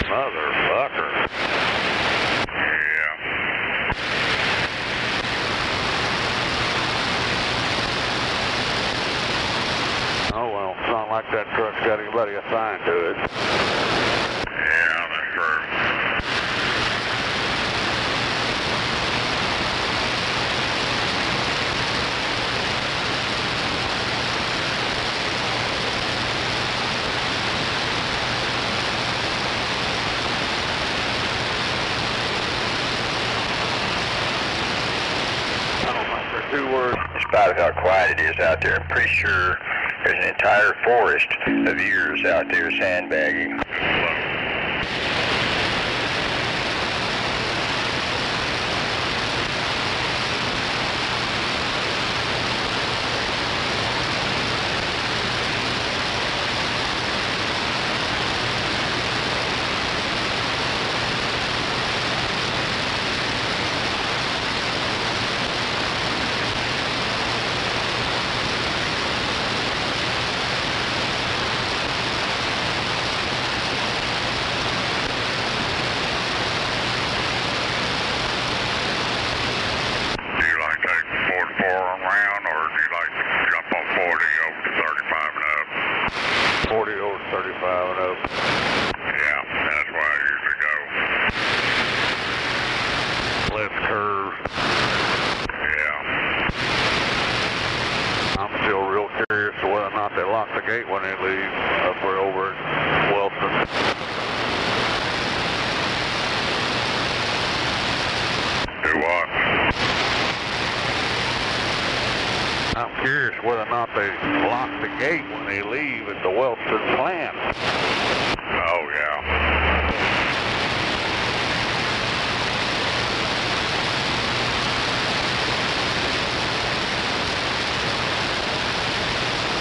Motherfucker. Yeah. Oh well, it's not like that truck's got anybody assigned to it. Yeah, that's true. Two words. In spite of how quiet it is out there, I'm pretty sure there's an entire forest of ears out there sandbagging. Do you like take 44 around, or do you like to jump on 40 over to 35 and up? 40 over 35 and up. Yeah, that's where I usually go. Left curve. Yeah. I'm still real curious to whether or not they lock the gate when they leave up or over at Wellston. Do what? I'm curious whether or not they lock the gate when they leave at the Wellston plant. Oh, yeah.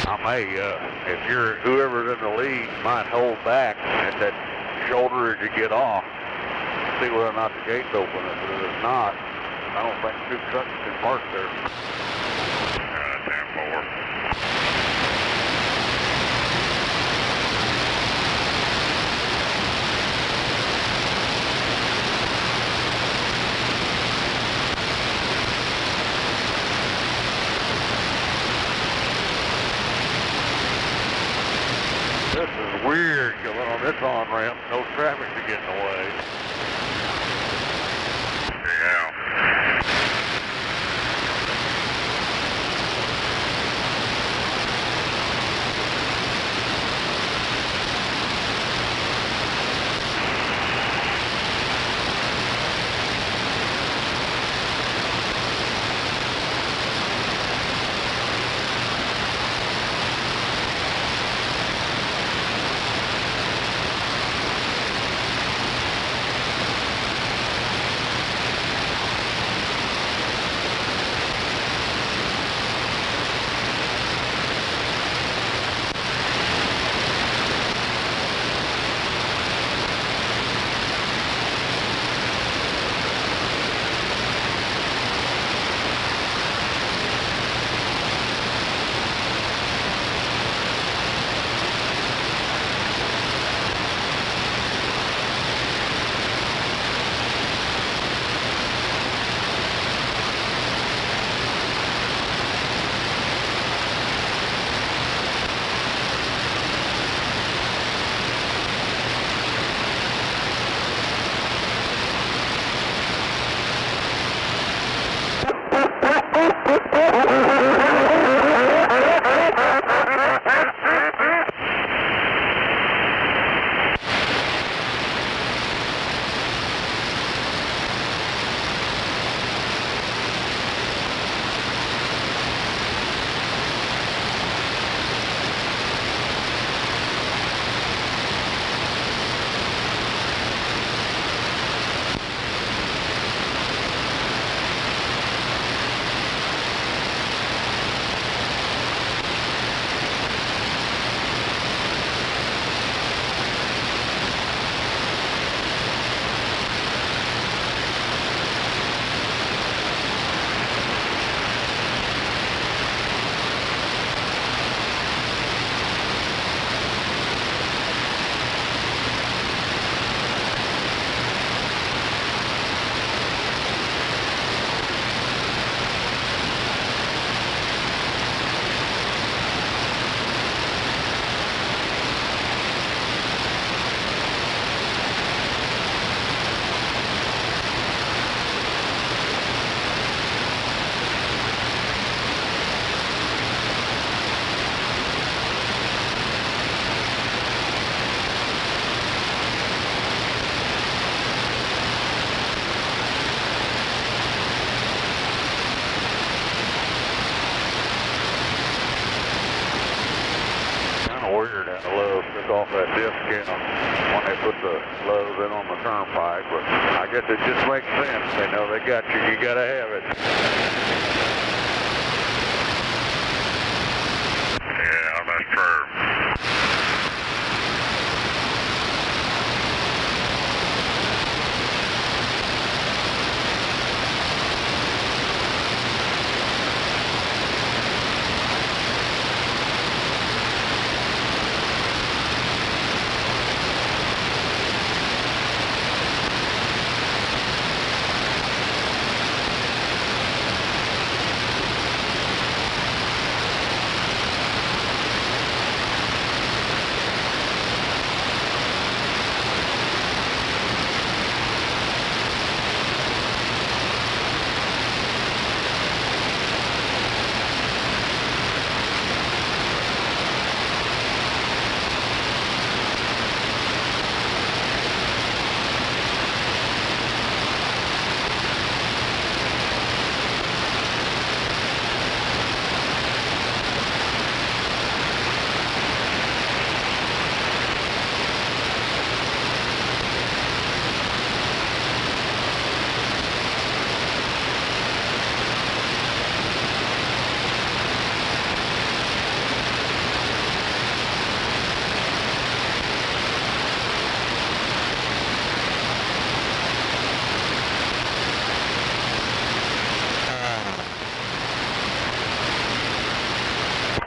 I may, if you're whoever's in the lead, might hold back at that shoulder as you get off. See whether or not the gate's open. If it's not, I don't think two trucks can park there. 10-4. this on-ramp, no traffic to get in the way. Yeah. Weird and the load took off that discount when they put the loads in on the turnpike, but I guess it just makes sense. They know they got you gotta have it. Yeah, that's true.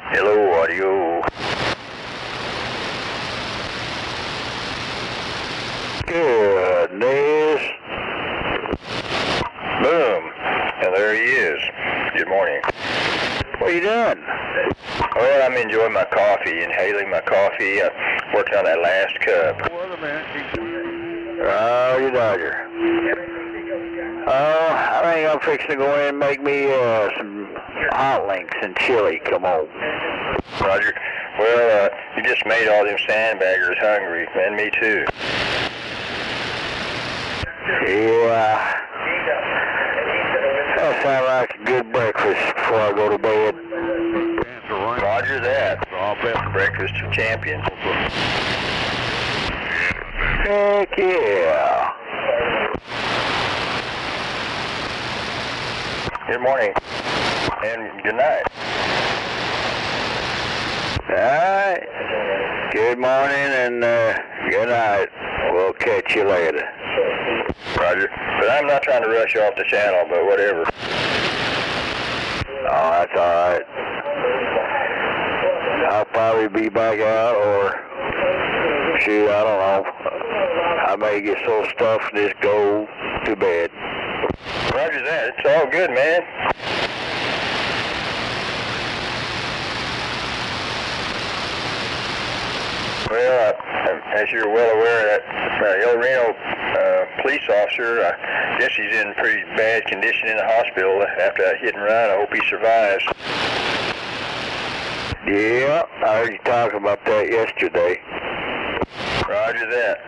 Hello, audio. Goodness. Boom. And there he is. Good morning. What are you doing? Well, I'm enjoying my coffee, inhaling my coffee. working on that last cup. Roger, Dodger. Oh, I think I'm fixing to go in and make me some hot links and chili. Come on. Roger. Well, you just made all them sandbaggers hungry, and me too. Yeah. That sounds like a good breakfast before I go to bed. Roger that. All best breakfast of champions. Heck yeah. Good morning. And good night. Alright. Good morning and good night. We'll catch you later. Roger. But I'm not trying to rush you off the channel, but whatever. Oh, that's alright. I'll probably be back out or shoot, I don't know. I may get so stuffed and just go to bed. Roger that. It's all good, man. Well, as you're well aware, that El Reno police officer, I guess he's in pretty bad condition in the hospital after that hit and run. I hope he survives. Yeah, I heard you talking about that yesterday. Roger that.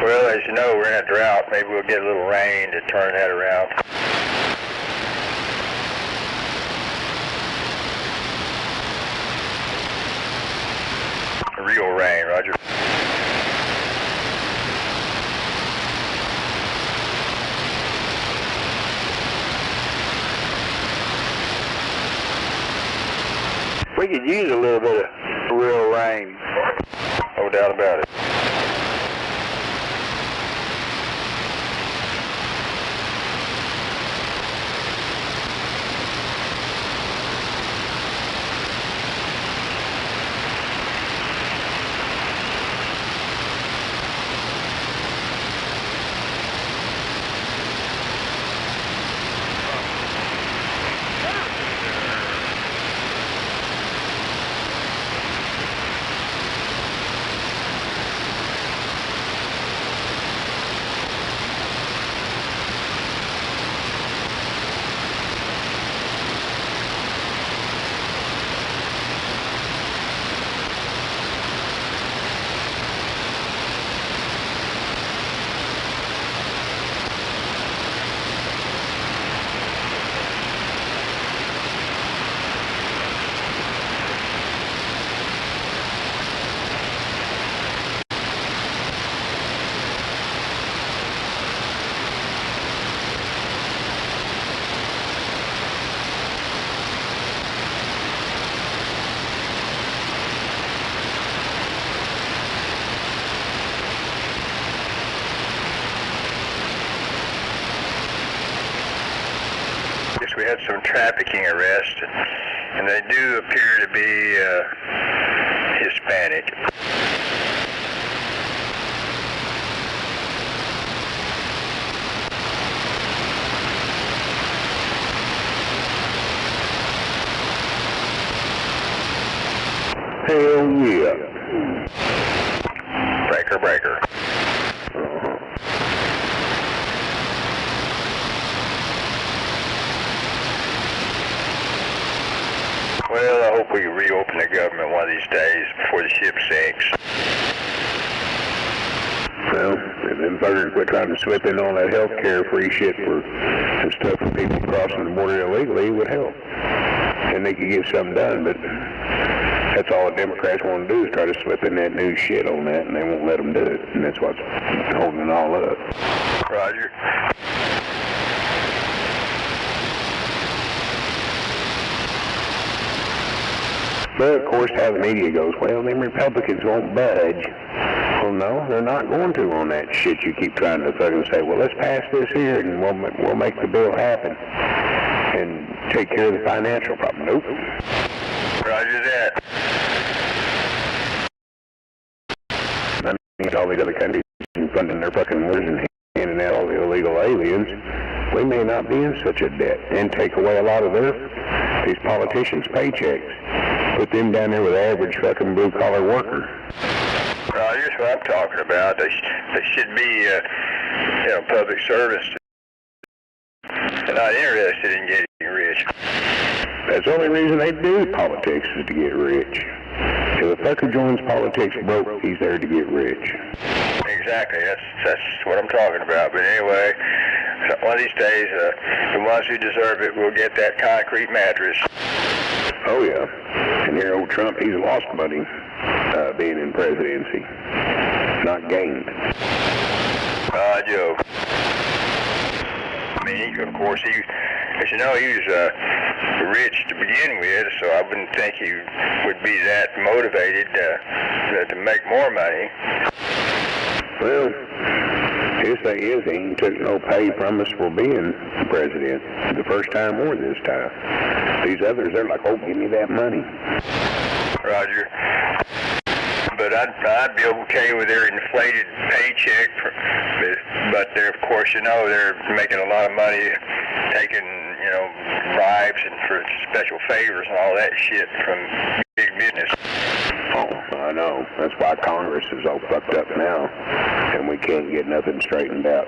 Well, as you know, we're in a drought. Maybe we'll get a little rain to turn that around. Real rain, Roger. We could use a little bit of real rain. No doubt about it. We had some trafficking arrests, and they do appear to be Hispanic. Hell yeah. Breaker, breaker. Well, I hope we can reopen the government one of these days before the ship sinks. Well, if them fuckers quit trying to slip in on that health care free shit for some stuff for people crossing the border illegally, it would help. And they could get something done, but that's all the Democrats want to do is try to slip in that new shit on that, and they won't let them do it. And that's what's holding it all up. Roger. But, of course, how the media goes, well, them Republicans won't budge. Well, no, they're not going to on that shit you keep trying to fucking say, well, let's pass this here and we'll make the bill happen and take care of the financial problem. Nope. Roger that. I mean, all these other countries funding their fucking wars and handing out all the illegal aliens, we may not be in such a debt and take away a lot of these politicians' paychecks. Put them down there with the average fucking blue-collar worker. Roger, that's what I'm talking about. They should be, public service. They're not interested in getting rich. That's the only reason they do politics is to get rich. If a fucker joins politics broke, he's there to get rich. Exactly, that's what I'm talking about. But anyway, one of these days, the ones who deserve it will get that concrete mattress. Oh yeah, and here old Trump, he's lost money being in presidency, not gained. Joe. I mean, of course, as you know, he was rich to begin with, so I wouldn't think he would be that motivated to make more money. Well, his thing is he ain't took no pay from us for being president the first time or this time. These others, they're like, oh, give me that money. Roger. But I'd be okay with their inflated paycheck, but they're, of course, they're making a lot of money taking, bribes and for special favors and all that shit from big business. Oh, I know. That's why Congress is all fucked up now, and we can't get nothing straightened out.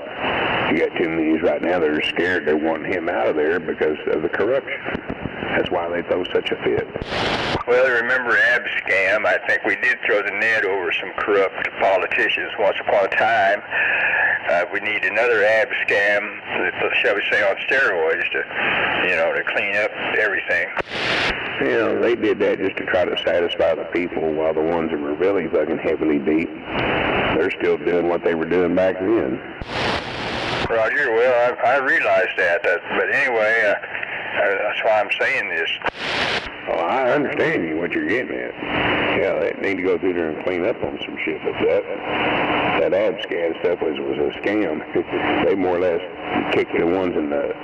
You got too many right now that are scared they want him out of there because of the corruption. That's why they throw such a fit. Well, remember Abscam? I think we did throw the net over some corrupt politicians once upon a time. We need another Abscam, shall we say, on steroids to clean up everything. They did that just to try to satisfy the people, while the ones that were really fucking heavily beat, they're still doing what they were doing back then. Roger, well, I realize that, but anyway, that's why I'm saying this. Well, I understand what you're getting at. Yeah, they need to go through there and clean up on some shit, but that Abscam stuff was a scam. They more or less kicked the ones in the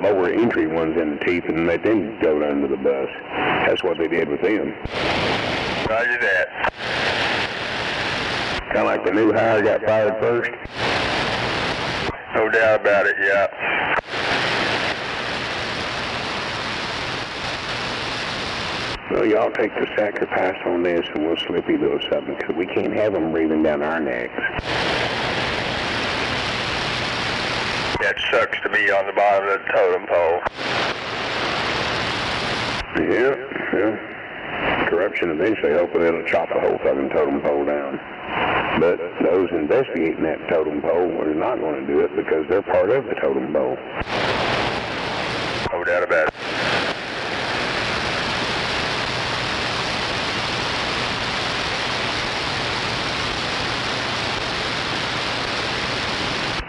lower entry ones in the teeth and let them go under the bus. That's what they did with them. Roger that. Kind of like the new hire got fired first. No doubt about it, yeah. Well, y'all take the sacrifice on this and we'll slip you a little something, because we can't have them breathing down our necks. That sucks to be on the bottom of the totem pole. Yeah. Corruption eventually, hopefully it'll chop the whole fucking totem pole down. But those investigating that totem pole are not going to do it because they're part of the totem pole. No doubt about it.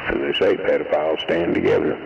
As they say, pedophiles stand together.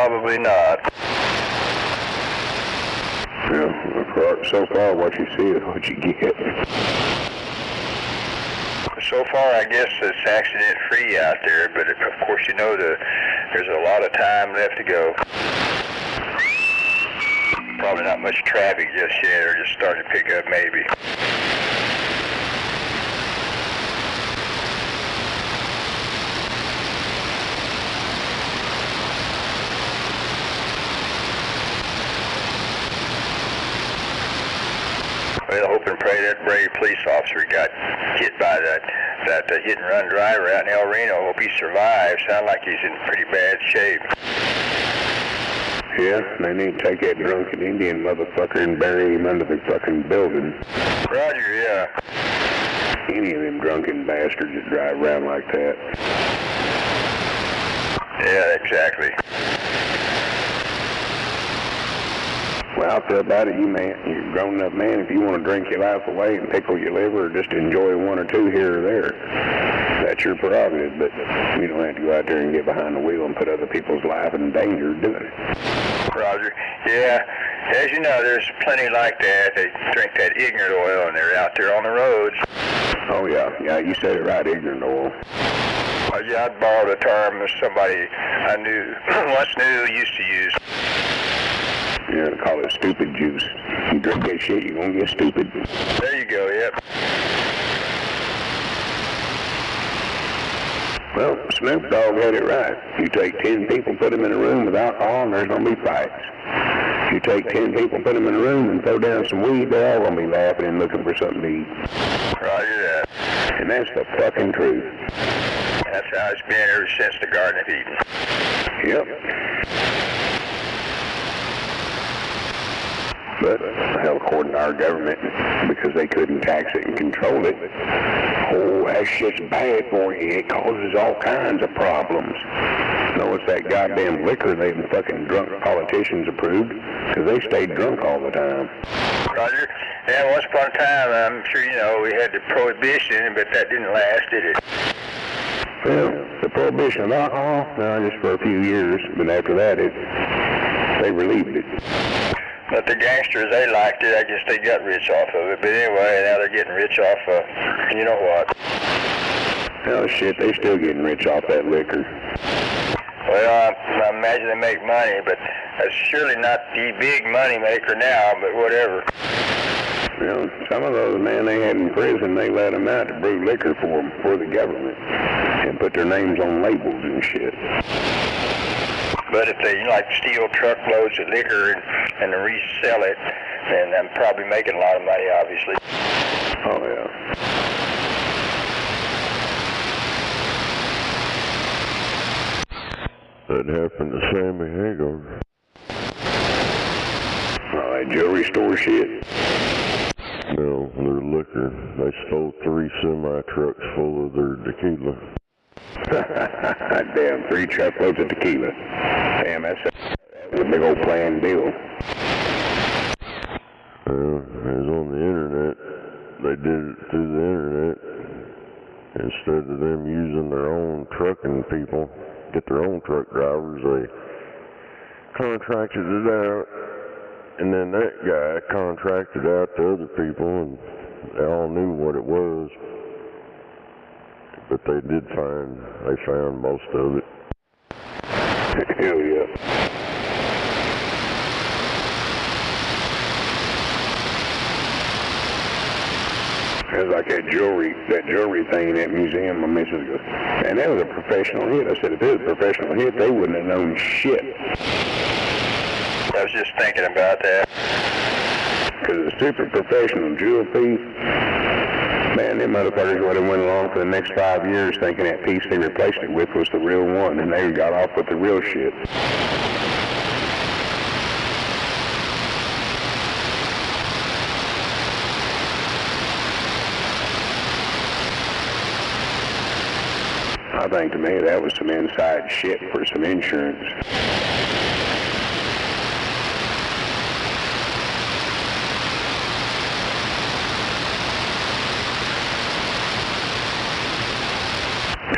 Probably not. Well, so far what you see is what you get. So far, I guess it's accident-free out there, but of course, you know there's a lot of time left to go. Probably not much traffic just yet, or just starting to pick up maybe. Well, I hope and pray that brave police officer got hit by that hit-and-run driver out in El Reno. Hope he survives. Sounds like he's in pretty bad shape. Yeah, they need to take that drunken Indian motherfucker and bury him under the fucking building. Roger, yeah. Any of them drunken bastards that drive around like that. Yeah, exactly. Well, I'll tell about it, you're a grown-up man. If you want to drink your life away and pickle your liver or just enjoy one or two here or there, that's your prerogative, but you don't have to go out there and get behind the wheel and put other people's life in danger doing it. Roger. Yeah, as you know, there's plenty like that. They drink that ignorant oil and they're out there on the roads. Oh, yeah, you said it right, ignorant oil. Yeah, I borrowed a term that somebody I knew, once knew, used to use. Yeah, they call it stupid juice. You drink that shit, you're gonna get stupid. There you go, yep. Well, Snoop Dogg had it right. You take 10 people, put them in a room with alcohol, and there's gonna be fights. If you take 10 people, put them in a room, and throw down some weed, they're all gonna be laughing and looking for something to eat. Roger that. And that's the fucking truth. That's how it's been ever since the Garden of Eden. Yep. But, hell, according to our government, because they couldn't tax it and control it, oh, that shit's bad for you. It causes all kinds of problems. No, it's that goddamn liquor they fucking drunk politicians approved, because they stayed drunk all the time. Roger. Yeah, once upon a time, I'm sure you know, we had the prohibition, but that didn't last, did it? Well, the prohibition of alcohol, no, just for a few years, but after that, they relieved it. But the gangsters, they liked it. I guess they got rich off of it. But anyway, now they're getting rich off of, you know what? Oh, shit, they still getting rich off that liquor. Well, I imagine they make money, but that's surely not the big money maker now, but whatever. Well, some of those men they had in prison, they let them out to brew liquor for them, for the government, and put their names on labels and shit. But if they steal truckloads of liquor and resell it, then I'm probably making a lot of money, obviously. Oh, yeah. That happened to Sammy Hagar. Oh, that jewelry store shit? No, their liquor. They stole 3 semi-trucks full of their tequila. Damn, 3 truckloads of tequila. Damn, that's a big old planned deal. Well, it was on the internet. They did it through the internet. Instead of them using their own trucking people, get their own truck drivers, they contracted it out. And then that guy contracted out to other people, and they all knew what it was. But they found most of it. Hell yeah. It's like that jewelry thing in that museum. My missus goes, and that was a professional hit. I said, if it was a professional hit, they wouldn't have known shit. I was just thinking about that. Because a super professional jewel thief, man, them motherfuckers would have went along for the next 5 years thinking that piece they replaced it with was the real one, and they got off with the real shit. I think to me that was some inside shit for some insurance.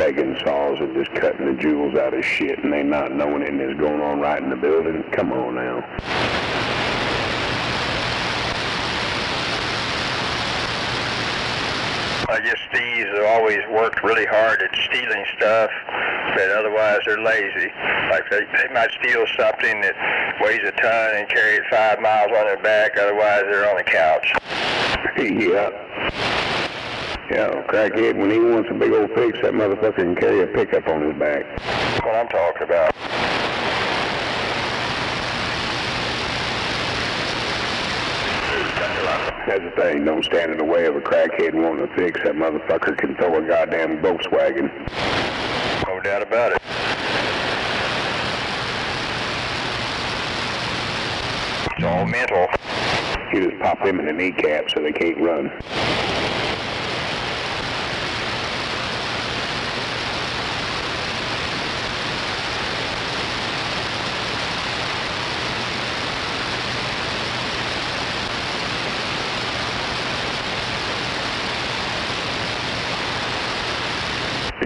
taking saws and just cutting the jewels out of shit and they not knowing it and it's going on right in the building. Come on now. I guess thieves have always worked really hard at stealing stuff, but otherwise they're lazy. Like they might steal something that weighs a ton and carry it 5 miles on their back, otherwise they're on the couch. Yeah. Yeah, crackhead, when he wants a big old fix, that motherfucker can carry a pickup on his back. That's what I'm talking about. That's the thing, don't stand in the way of a crackhead wanting a fix. That motherfucker can throw a goddamn Volkswagen. No doubt about it. It's all mental. You just pop them in the kneecap so they can't run.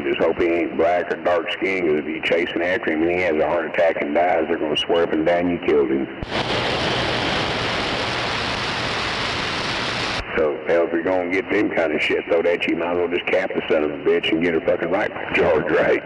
Just hope he ain't black or dark skinned, because if you're chasing after him and he has a heart attack and dies, they're going to swear up and down you killed him. So, hell, if you're going to get them kind of shit thrown at you, you might as well just cap the son of a bitch and get her fucking rifle charged right.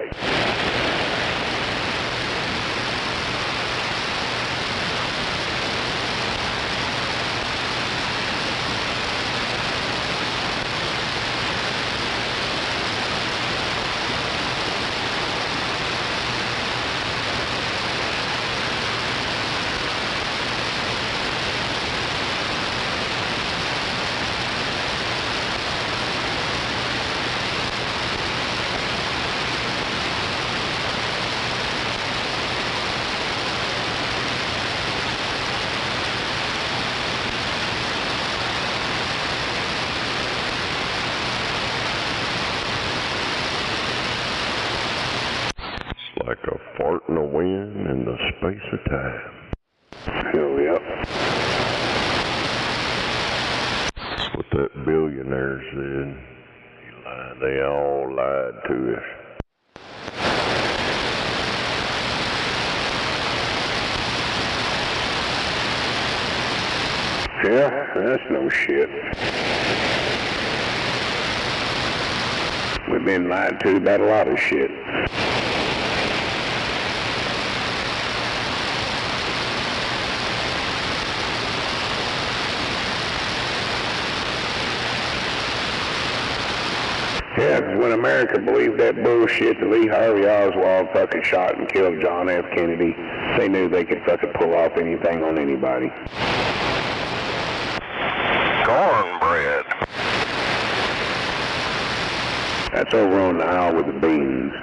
Like a fart in the wind in the space of time. Oh, yep. That's what that billionaire said. He lied. They all lied to us. Yeah, that's no shit. We've been lied to about a lot of shit. Yeah, because when America believed that bullshit that Lee Harvey Oswald fucking shot and killed John F. Kennedy, they knew they could fucking pull off anything on anybody. Cornbread. That's over on the aisle with the beans.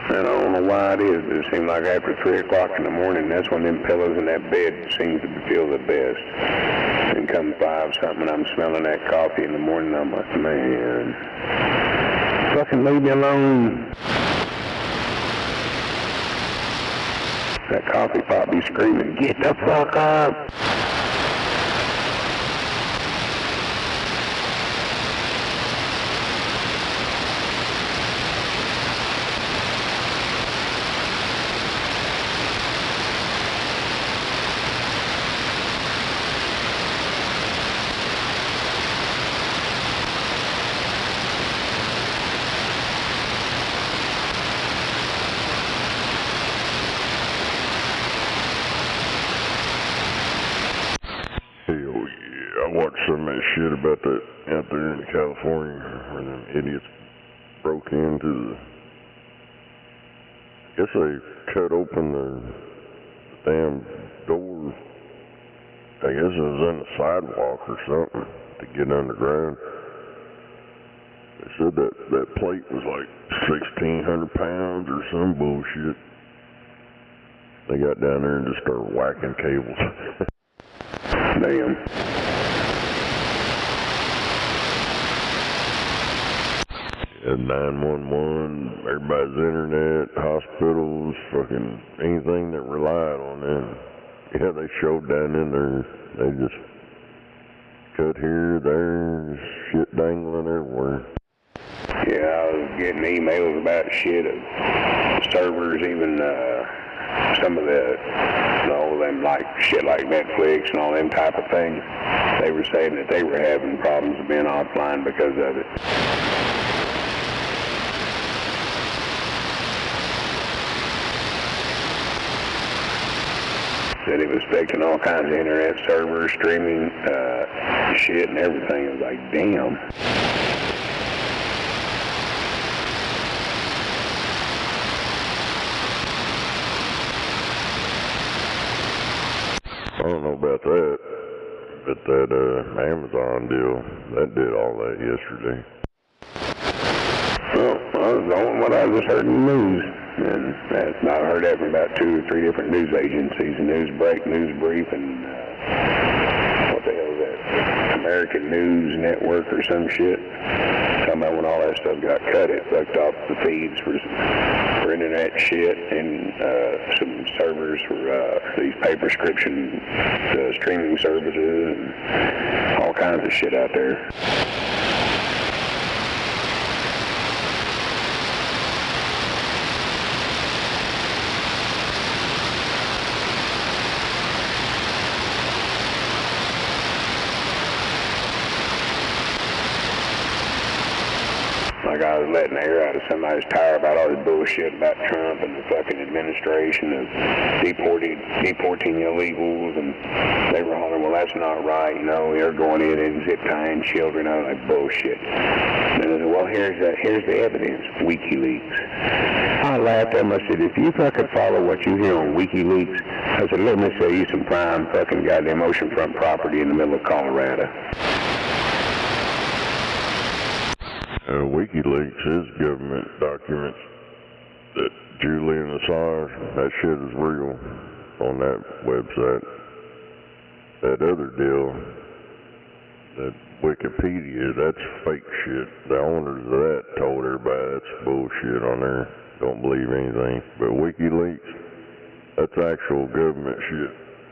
And I don't know why it is, but it seems like after 3 o'clock in the morning, that's when them pillows in that bed seem to feel the best. And come 5-something, I'm smelling that coffee in the morning, I'm like, man, fucking leave me alone. That coffee pot be screaming, get the fuck up. I watched some of that shit about that out there in California where them idiots broke into the... I guess they cut open the damn door. I guess it was on the sidewalk or something to get underground. They said that plate was like 1,600 pounds or some bullshit. They got down there and just started whacking cables. Damn. And 911, everybody's internet, hospitals, fucking anything that relied on them. Yeah, they showed down in there. They just cut here, there, shit dangling everywhere. Yeah, I was getting emails about shit of servers, even some of them like shit like Netflix and all them type of things. They were saying that they were having problems being offline because of it. Said it was affecting all kinds of internet servers, streaming shit and everything. It was like, damn. I don't know about that, but that Amazon deal, that did all that yesterday. Well, that was the only one I just heard in the news, and I heard that from about 2 or 3 different news agencies, Newsbreak, News Brief, and what the hell is that, American News Network or some shit. Talking about when all that stuff got cut, it fucked off the feeds for internet shit and some servers for these pay-prescription streaming services and all kinds of shit out there. Like I was letting the air out of somebody's tire about all this bullshit about Trump and the fucking administration of deporting illegals, and they were hollering, well, that's not right, you know, they're going in and zip tying children. I was like, bullshit. And I said, well, here's the evidence, WikiLeaks. I laughed at them. I said, if you fucking follow what you hear on WikiLeaks, I said, let me sell you some prime fucking goddamn oceanfront property in the middle of Colorado. WikiLeaks is government documents that Julian Assange, that shit is real on that website. That other deal, that Wikipedia, that's fake shit. The owners of that told everybody that's bullshit on there. Don't believe anything. But WikiLeaks, that's actual government shit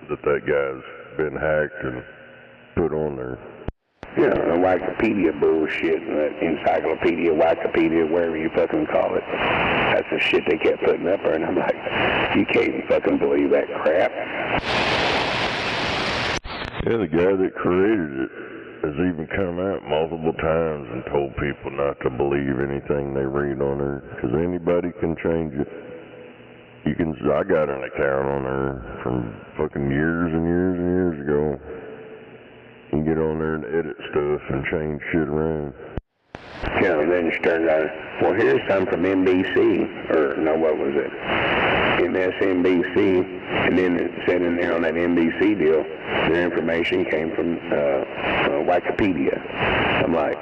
that guy's been hacked and put on there. You know, the Wikipedia bullshit, encyclopedia, Wikipedia, whatever you fucking call it. That's the shit they kept putting up there, and I'm like, you can't fucking believe that crap. Yeah, the guy that created it has even come out multiple times and told people not to believe anything they read on there, because anybody can change it. I got an account on there from fucking years and years and years ago. You can get on there and edit stuff and change shit around. Yeah, and then she turned out, well, here's some from NBC, or no, what was it? MSNBC, and then it said in there on that NBC deal, their information came from Wikipedia. I'm like,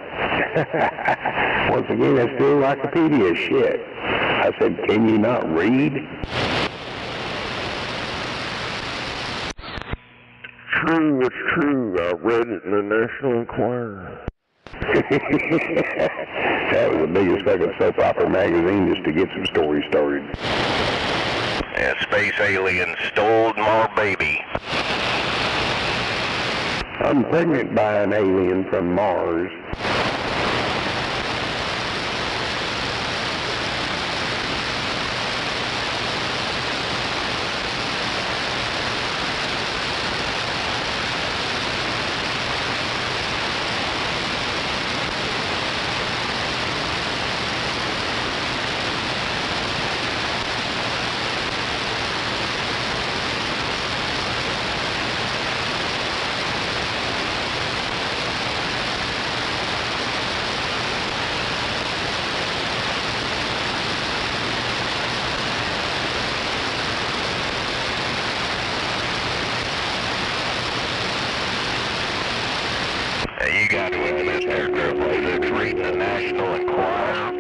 once again, that's still Wikipedia shit. I said, can you not read? True, it's true. I read it in the National Enquirer. That was the biggest fucking soap opera magazine just to get some stories started. Yeah, space aliens stole my baby. I'm pregnant by an alien from Mars. You got to admit this aircraft that's reading the National Enquirer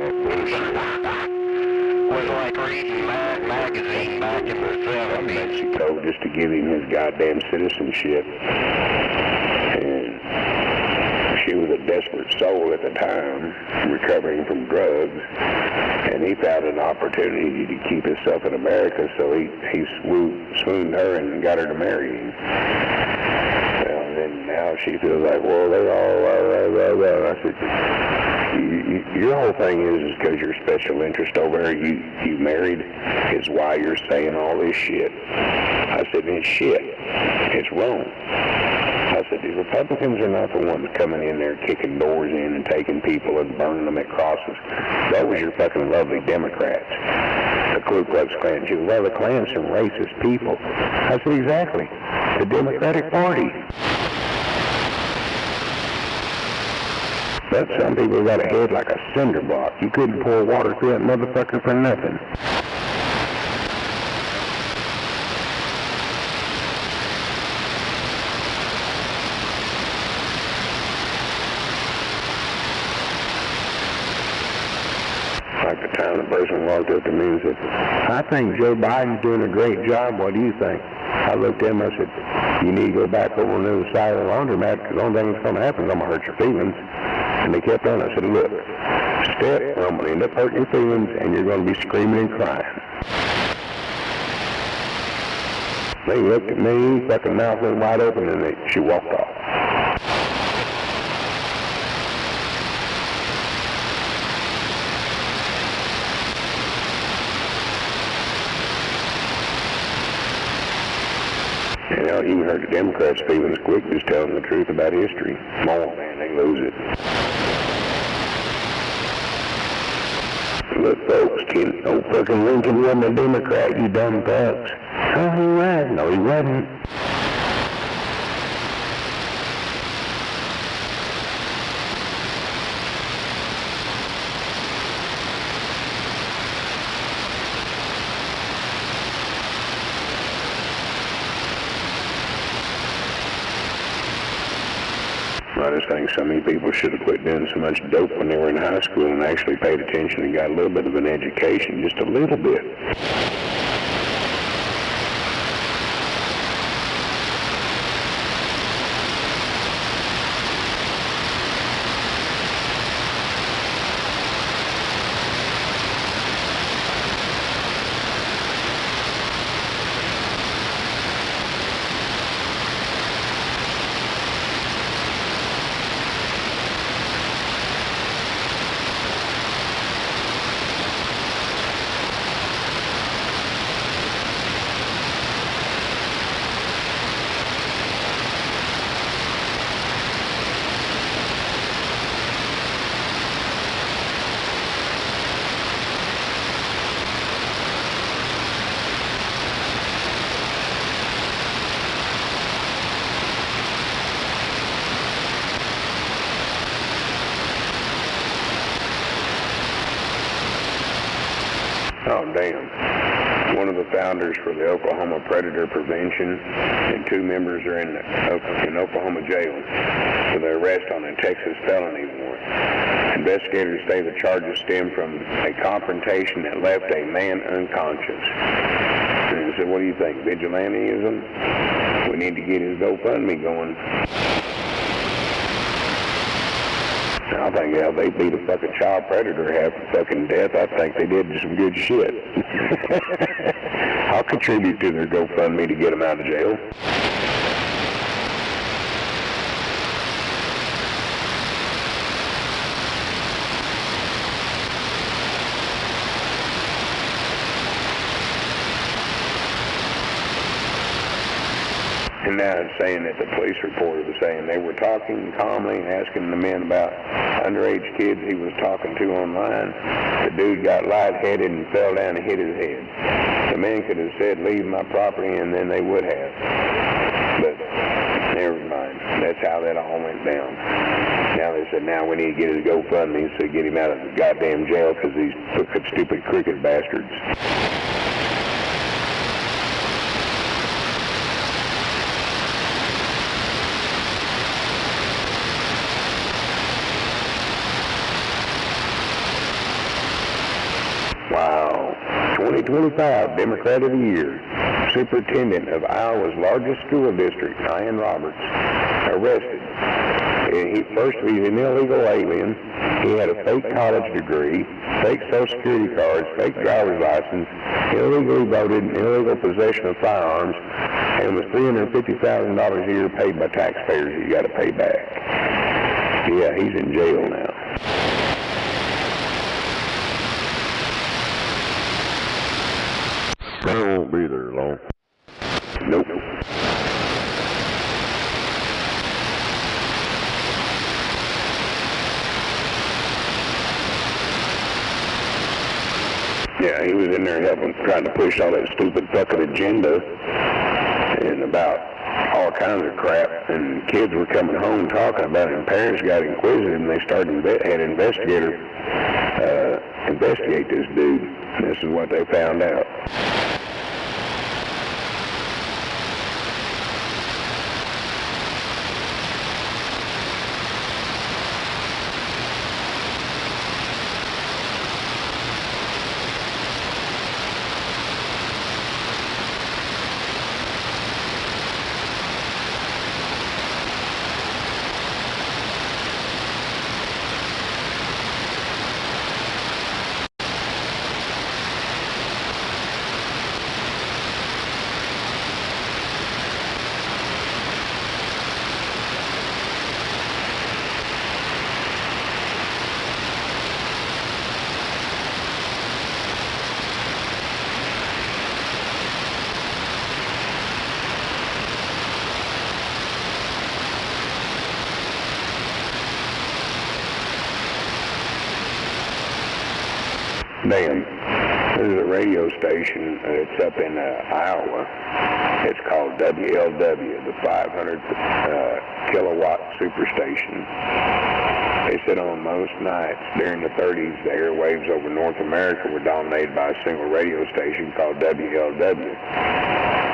was like reading Mad Magazine back in the 70s. Mexico just to give him his goddamn citizenship. And she was a desperate soul at the time, recovering from drugs, and he found an opportunity to keep himself in America, so he swooned her and got her to marry him. Well, and then now she feels like, well, they're all I said, your whole thing is because you're special interest over there, you married, is why you're saying all this shit. I said, it's shit. It's wrong. I said, the Republicans are not the ones coming in there kicking doors in and taking people and burning them at crosses. That was your fucking lovely Democrats. The Ku Klux Klan. You well, the Klan's some racist people. I said, exactly. The Democratic Party. But some people got a head like a cinder block. You couldn't pour water through that motherfucker for nothing. Like the time the person walked up to me and said, I think Joe Biden's doing a great job. What do you think? I looked at him, I said, you need to go back over on the other side of the laundromat because the only thing that's going to happen is I'm going to hurt your feelings. And they kept on. I said, look, step, or I'm going to end up hurting your feelings, and you're going to be screaming and crying. They looked at me, fucking mouth went wide open, and she walked off. You know, you heard the Democrats' feelings quick just telling the truth about history. More, man, they lose it. Look, folks, kid, old fucking Lincoln wasn't a Democrat, you dumb fucks. Oh, he was. No, he wasn't. I just think so many people should have quit doing so much dope when they were in high school and actually paid attention and got a little bit of an education, just a little bit. Oh, damn. One of the founders for the Oklahoma Predator Prevention and 2 members are in Oklahoma jail with an arrest on a Texas felony warrant. Investigators say the charges stem from a confrontation that left a man unconscious. And I said, what do you think, vigilantism? We need to get his GoFundMe going. I think, yeah, they beat a fucking child predator half to fucking death. I think they did some good shit. I'll contribute to their GoFundMe to get them out of jail. And now it's saying that the police reporter was saying they were talking calmly and asking the men about underage kids he was talking to online. The dude got lightheaded and fell down and hit his head. The man could have said, leave my property, and then they would have. But never mind. That's how that all went down. Now they said, now we need to get his GoFundMe so get him out of the goddamn jail because these stupid cricket bastards. Wow. 2025 Democrat of the Year. Superintendent of Iowa's largest school district, Ian Roberts, arrested. First, he's an illegal alien. He had a fake college degree, fake Social Security cards, fake driver's license, illegally voted, illegal possession of firearms, and was $350,000 a year paid by taxpayers he's got to pay back. Yeah, he's in jail now. I won't be there long. Nope. Yeah, he was in there helping, trying to push all that stupid fucking agenda and about all kinds of crap. And kids were coming home talking about it, and parents got inquisitive, and they started had an investigator investigate this dude. And this is what they found out. Dan, there's a radio station that's up in Iowa. It's called WLW, the 500 kilowatt superstation. They said on most nights during the 30s, the airwaves over North America were dominated by a single radio station called WLW,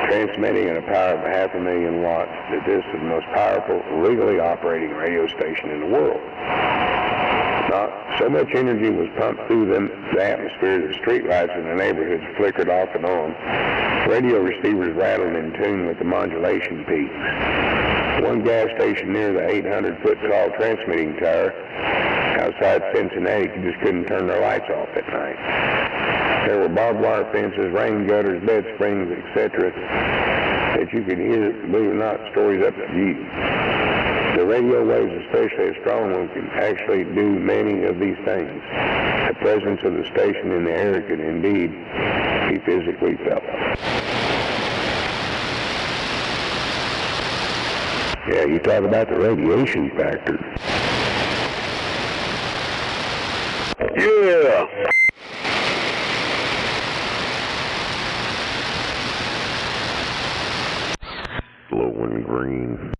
transmitting at a power of 500,000 watts. That this is the most powerful, legally operating radio station in the world. Not so much energy was pumped through the atmosphere that streetlights in the neighborhoods flickered off and on. Radio receivers rattled in tune with the modulation peaks. One gas station near the 800-foot tall transmitting tower outside Cincinnati just couldn't turn their lights off at night. There were barbed wire fences, rain gutters, bed springs, etc. that you could hear, believe it or not, stories up to you. The radio waves, especially a strong one, can actually do many of these things. The presence of the station in the air could indeed be physically felt. Yeah, you talk about the radiation factor. Yeah! Glowing green.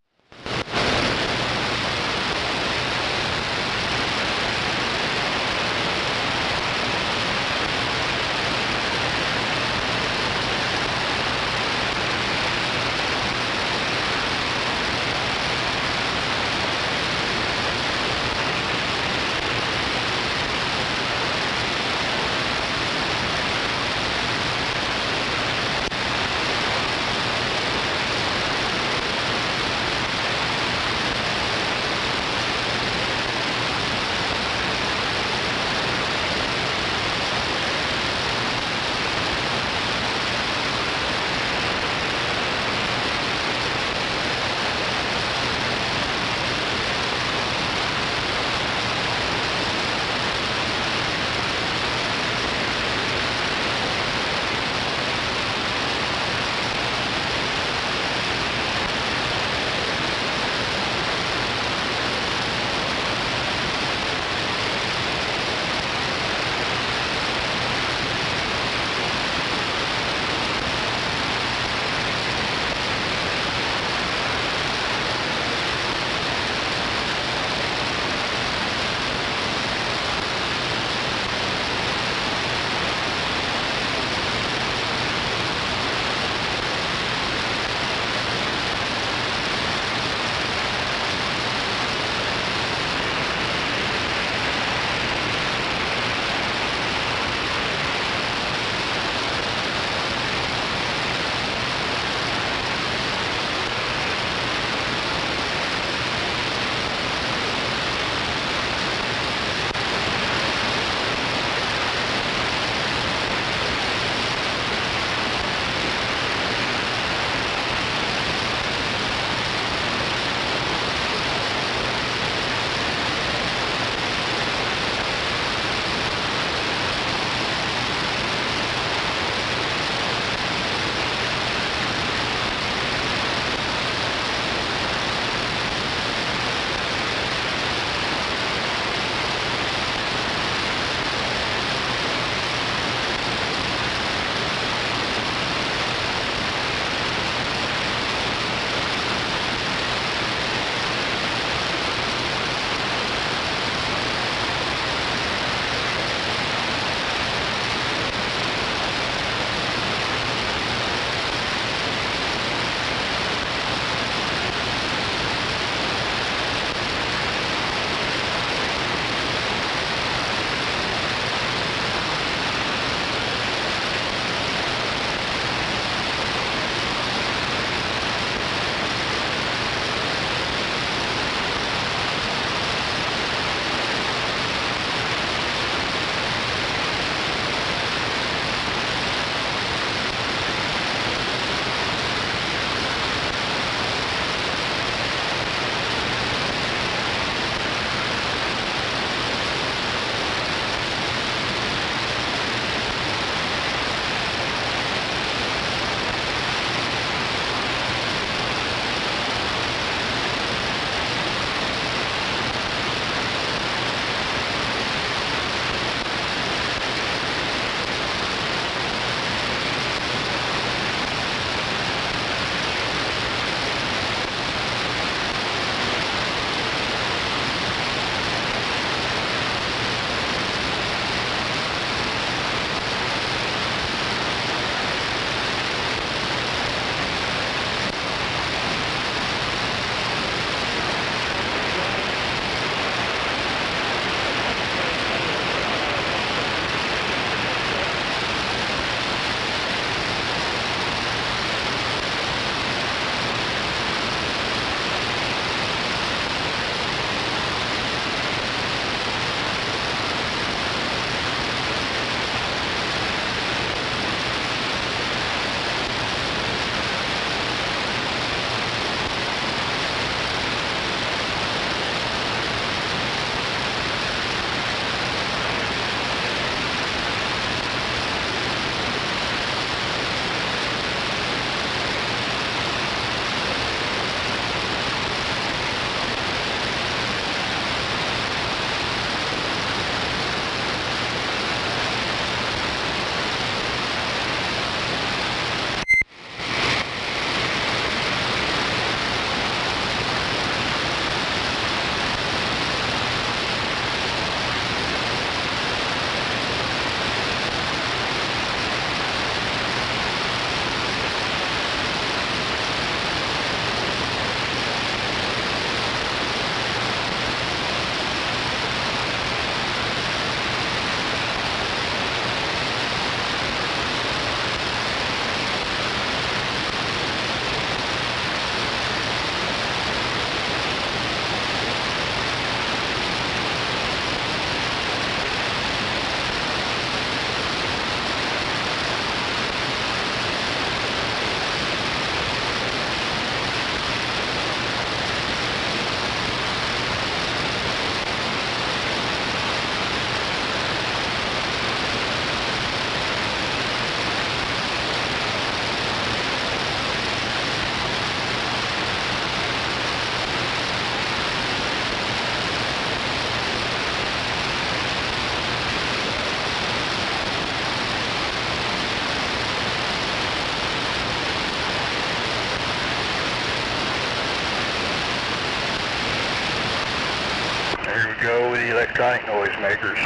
electronic noisemakers.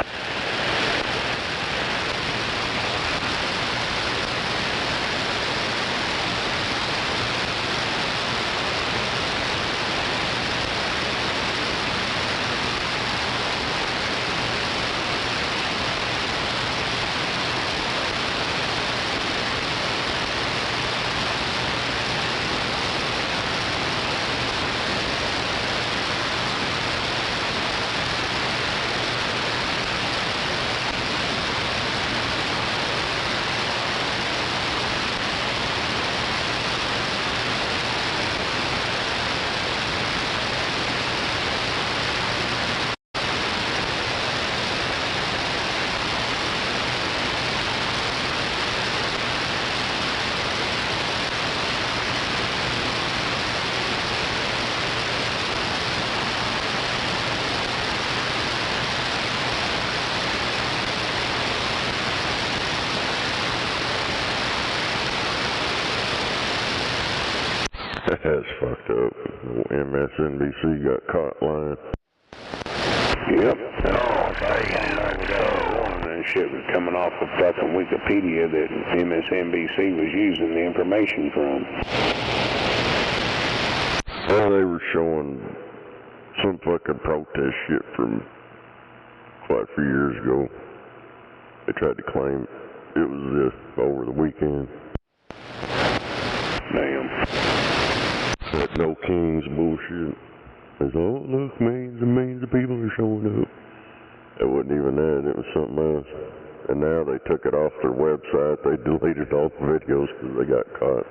That's fucked up. MSNBC got caught lying. Yep. That shit was coming off of fucking Wikipedia that MSNBC was using the information from. Well, they were showing some fucking protest shit from quite a few years ago. They tried to claim it was over the weekend. Damn. That no kings bullshit. It's all look, millions of people are showing up. It wasn't even that, it was something else. And now they took it off their website. They deleted all the videos because they got caught.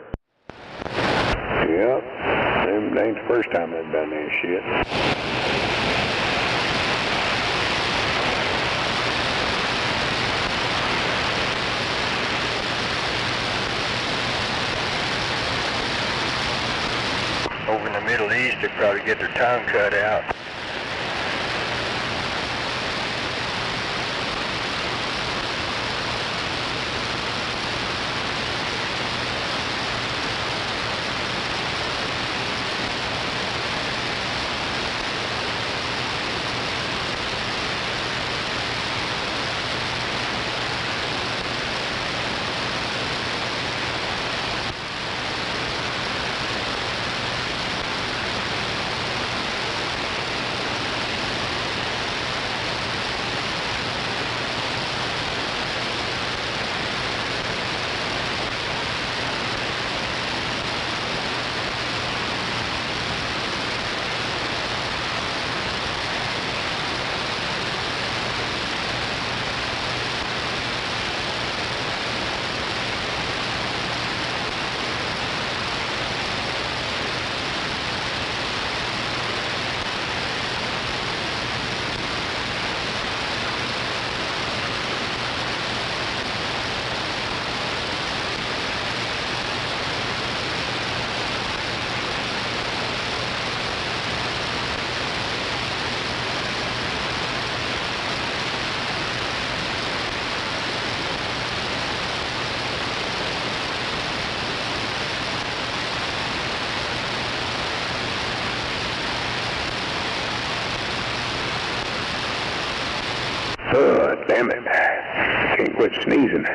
Yep. That ain't the first time they've done that shit. Over in the Middle East, they probably get their tongue cut out. Oh, damn it. Can't quit sneezing.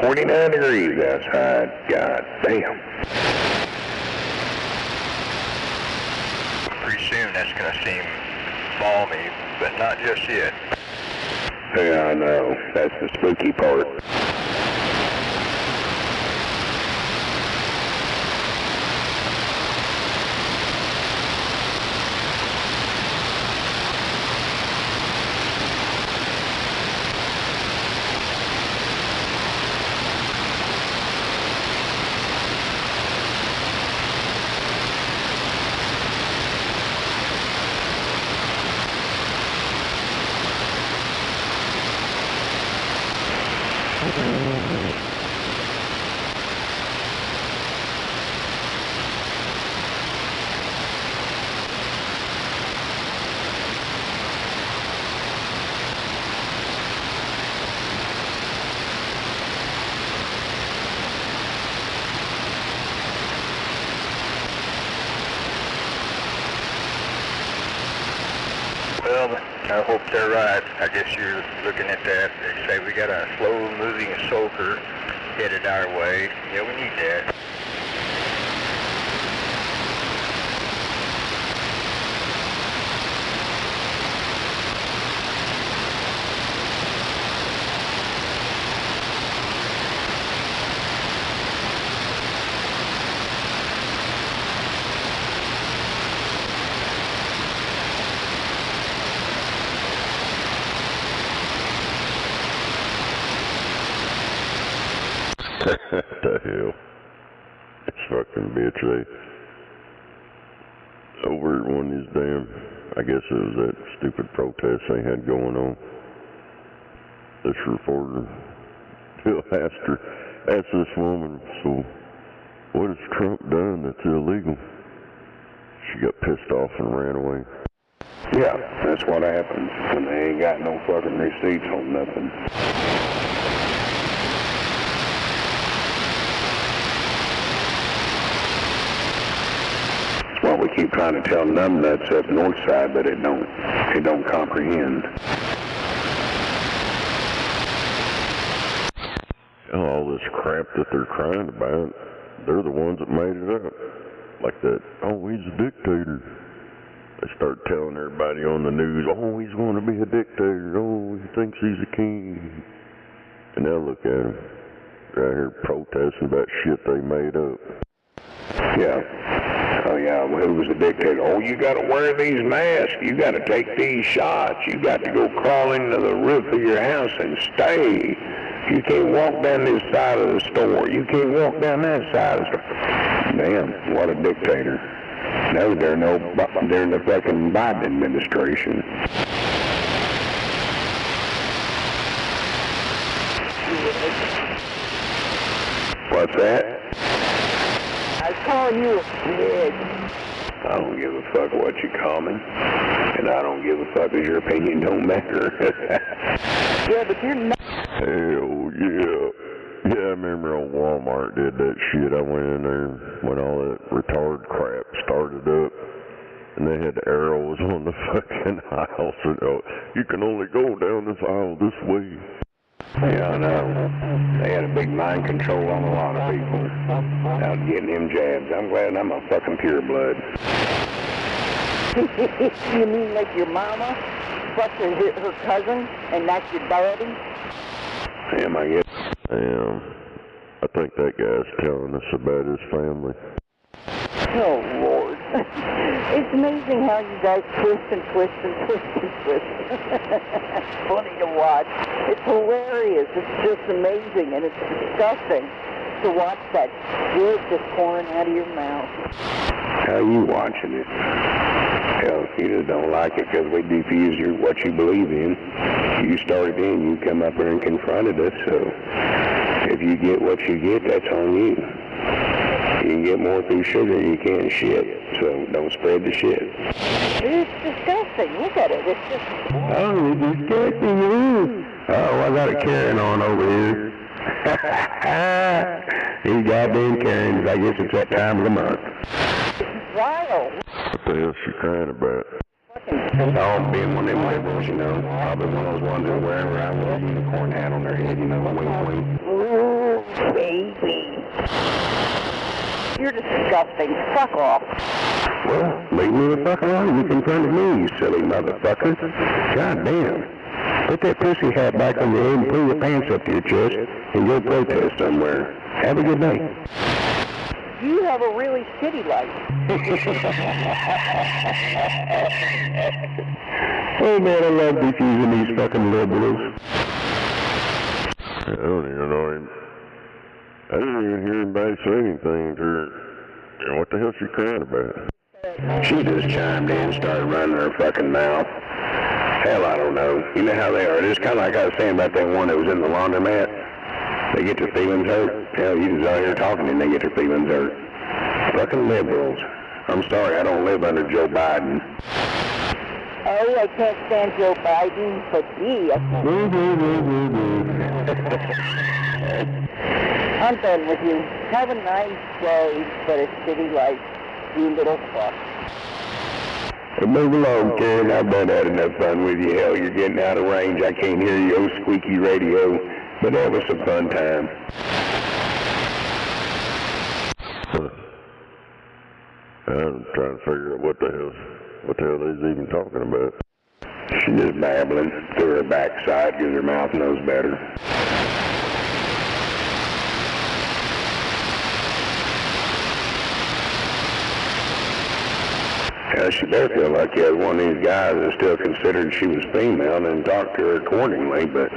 .49 degrees outside. God damn. Pretty soon that's going to seem balmy, but not just yet. Yeah, I know. That's the spooky part. I hope they're right. I guess you're looking at that. They say we got a slow-moving soaker headed our way. Yeah, we need that. What the hell? This fucking bitch, over at one of these damn, I guess it was that stupid protest they had going on. This reporter asked this woman, so what has Trump done that's illegal? She got pissed off and ran away. Yeah, that's what happens when they ain't got no fucking receipts on nothing. Well, we keep trying to tell numbnuts up north side, but it don't comprehend. All this crap that they're crying about, they're the ones that made it up. Like that, oh, he's a dictator. They start telling everybody on the news, oh, he's going to be a dictator. Oh, he thinks he's a king. And now look at him. They're out here protesting about shit they made up. Yeah. Oh, yeah, well, who was a dictator? Oh, you got to wear these masks. You got to take these shots. You got to go crawl into the roof of your house and stay. You can't walk down this side of the store. You can't walk down that side of the store. Damn, what a dictator. No, they're in the fucking Biden administration. What's that? I was calling you a kid. I don't give a fuck what you call me. And I don't give a fuck if your opinion don't matter. Yeah, but you're not. Hell yeah. Yeah, I remember on Walmart did that shit. I went in there when all that retard crap started up. And they had arrows on the fucking aisle. So you can only go down this aisle this way. Yeah, I know. They had a big mind control on a lot of people out getting them jabs. I'm glad I'm a fucking pureblood. You mean like your mama fucked her cousin and that's your daddy? Damn, I guess. Damn. I think that guy's telling us about his family. Oh, Lord. It's amazing how you guys twist and twist and twist and twist. Funny to watch. It's hilarious. It's just amazing, and it's disgusting to watch that shit just pouring out of your mouth. How you watching it? Hell, if you just don't like it because we defuse what you believe in. You started in, you come up here and confronted us, so if you get what you get, that's on you. You can get more through sugar, you can't shit, so don't spread the shit. It's disgusting. Look at it. It's just... Oh, it's disgusting. Oh, I got a Karen on over here. These goddamn Karens, I guess it's that time of the month. Wild. What the hell's she crying about? Oh, being one of them liberals, you know. Probably one of those ones that are wearing around with a unicorn hat on their head, you know, wink, wink. Ooh, baby. You're disgusting. Fuck off. Well, leave me the fuck alone. You confronted me, you silly motherfucker. God damn. Put that pussy hat back on your head and pull your pants up to your chest and go protest somewhere. Have a good night. You have a really shitty life. Oh man, I love defusing these fucking liberals. I don't even know him. I didn't even hear anybody say anything to her. And what the hell's she crying about? She just chimed in and started running her fucking mouth. Hell, I don't know. You know how they are. It's kind of like I was saying about that one that was in the laundromat. They get their feelings hurt. Hell, you just out here talking and they get their feelings hurt. Fucking liberals. I'm sorry, I don't live under Joe Biden. Oh, I can't stand Joe Biden, but gee, I can't. I'm done with you. Have a nice day, but a shitty life, you little fuck. Well, move along, Karen. I've done had enough fun with you. Hell, you're getting out of range. I can't hear your old squeaky radio, but that was some fun time. I'm trying to figure out what the hell they's even talking about. She's just babbling through her backside because her mouth knows better. She better feel like you had one of these guys that still considered she was female and talked to her accordingly, but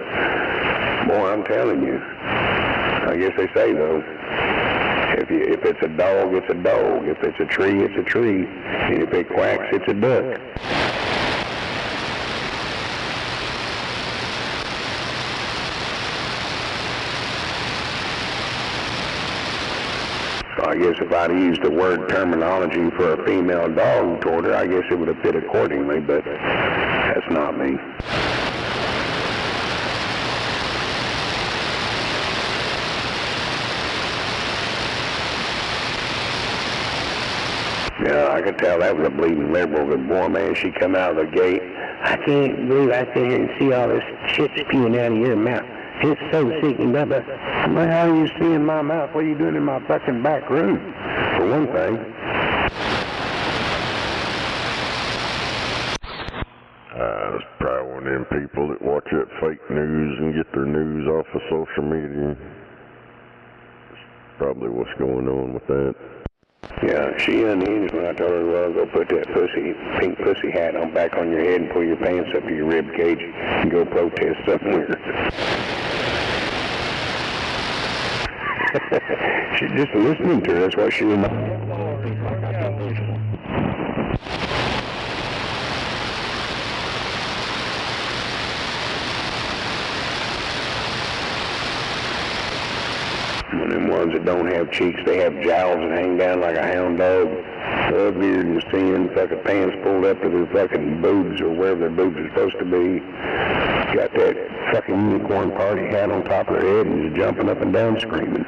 boy, I'm telling you, I guess they say though, if it's a dog, it's a dog. If it's a tree, it's a tree. And if it quacks, it's a duck. So I guess if I'd used the word terminology for a female dog toward her, I guess it would have fit accordingly, but that's not me. Yeah, I could tell that was a bleeding liberal, but boy, man, she come out of the gate. I can't believe I sit here and see all this shit spewing out of your mouth. It's so sickening, but well, how are you seeing my mouth? What are you doing in my fucking back room? For one thing. It's probably one of them people that watch that fake news and get their news off of social media. That's probably what's going on with that. Yeah, she unhinged when I told her, well, go put that pink pussy hat on back on your head and pull your pants up to your rib cage and go protest somewhere. She's just listening to her, that's why she reminded me. One of them ones that don't have cheeks, they have jowls that hang down like a hound dog. Uglier than sin, fucking pants pulled up to their fucking boobs or wherever their boobs are supposed to be. Got that fucking unicorn party hat on top of their head and just jumping up and down screaming.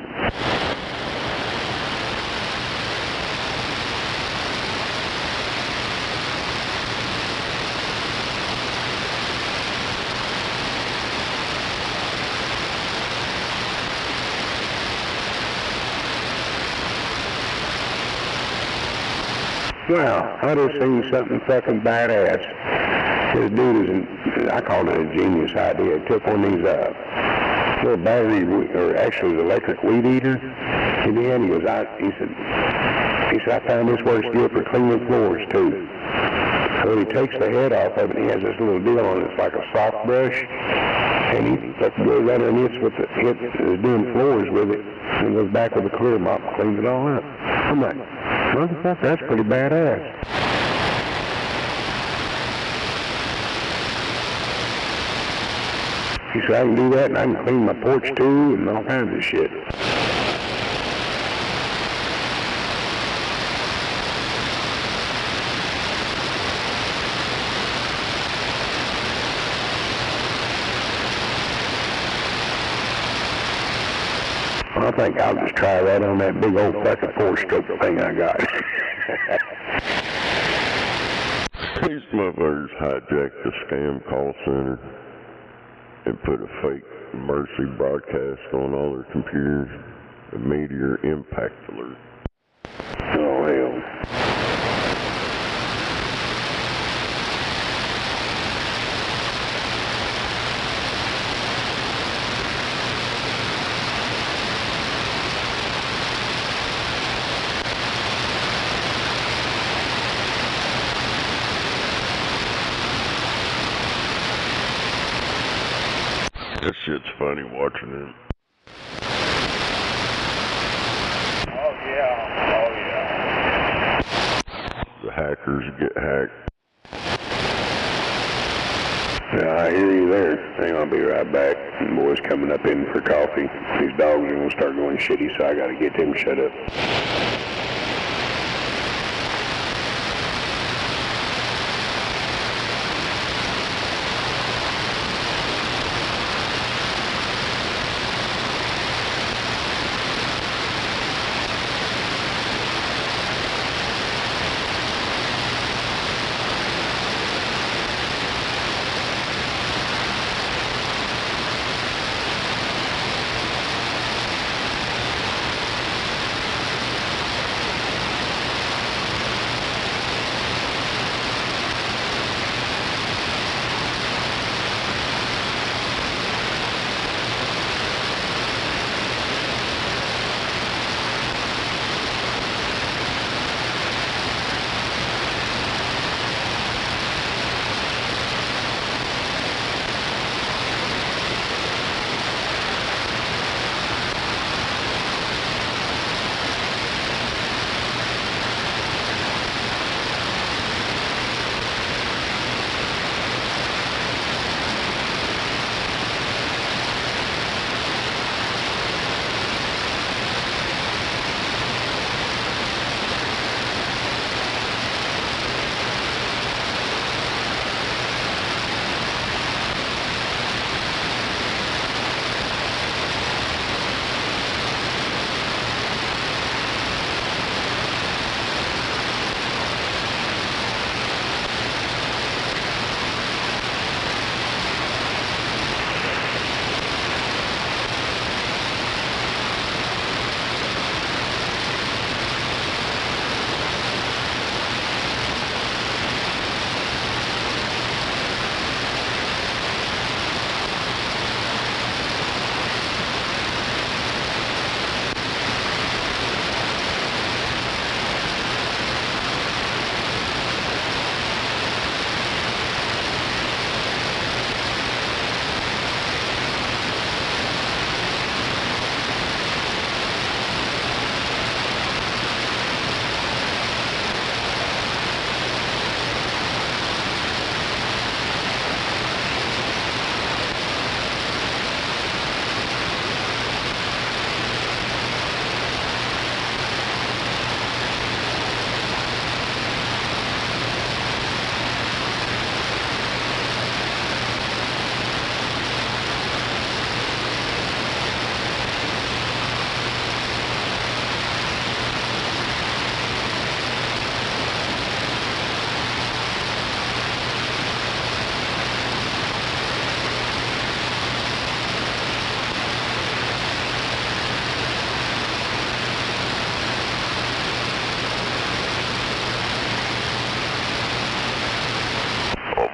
Well, I just seen something fucking badass. This dude is, I called it a genius idea. He took one of these little battery, or actually electric weed eater. And then he said, I found this works good for cleaning floors too. So he takes the head off of it and he has this little deal on it. It's like a soft brush. And he fucking goes out there and is doing floors with it. And goes back with a clear mop and cleans it all up. I'm like, motherfucker, that's pretty badass. He said, I can do that and I can clean my porch too and all kinds of shit. I think I'll just try that on that big old fucking four-stroke thing I got. These motherfuckers hijacked the scam call center and put a fake emergency broadcast on all their computers, a meteor impact alert. Oh, hell. That shit's funny watching it. Oh yeah. The hackers get hacked. Yeah, I hear you there. Hang on, I'll be right back. The boys coming up in for coffee. These dogs are going to start going shitty, so I got to get them shut up.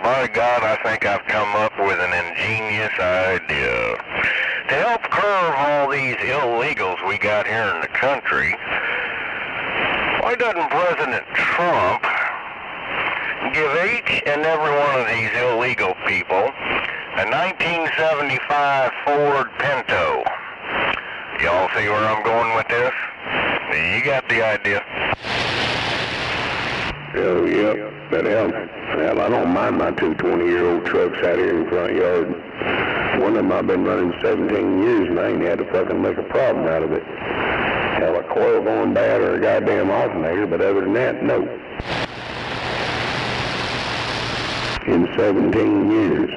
By God, I think I've come up with an ingenious idea. To help curb all these illegals we got here in the country, why doesn't President Trump give each and every one of these illegal people a 1975 Ford Pinto? Y'all see where I'm going with this? You got the idea. Oh, yep, that helps. Hell, I don't mind my two 20-year-old trucks out here in the front yard. One of them I've been running 17 years and I ain't had to fucking make a problem out of it. Hell, a coil going bad or a goddamn alternator, but other than that, no. In 17 years.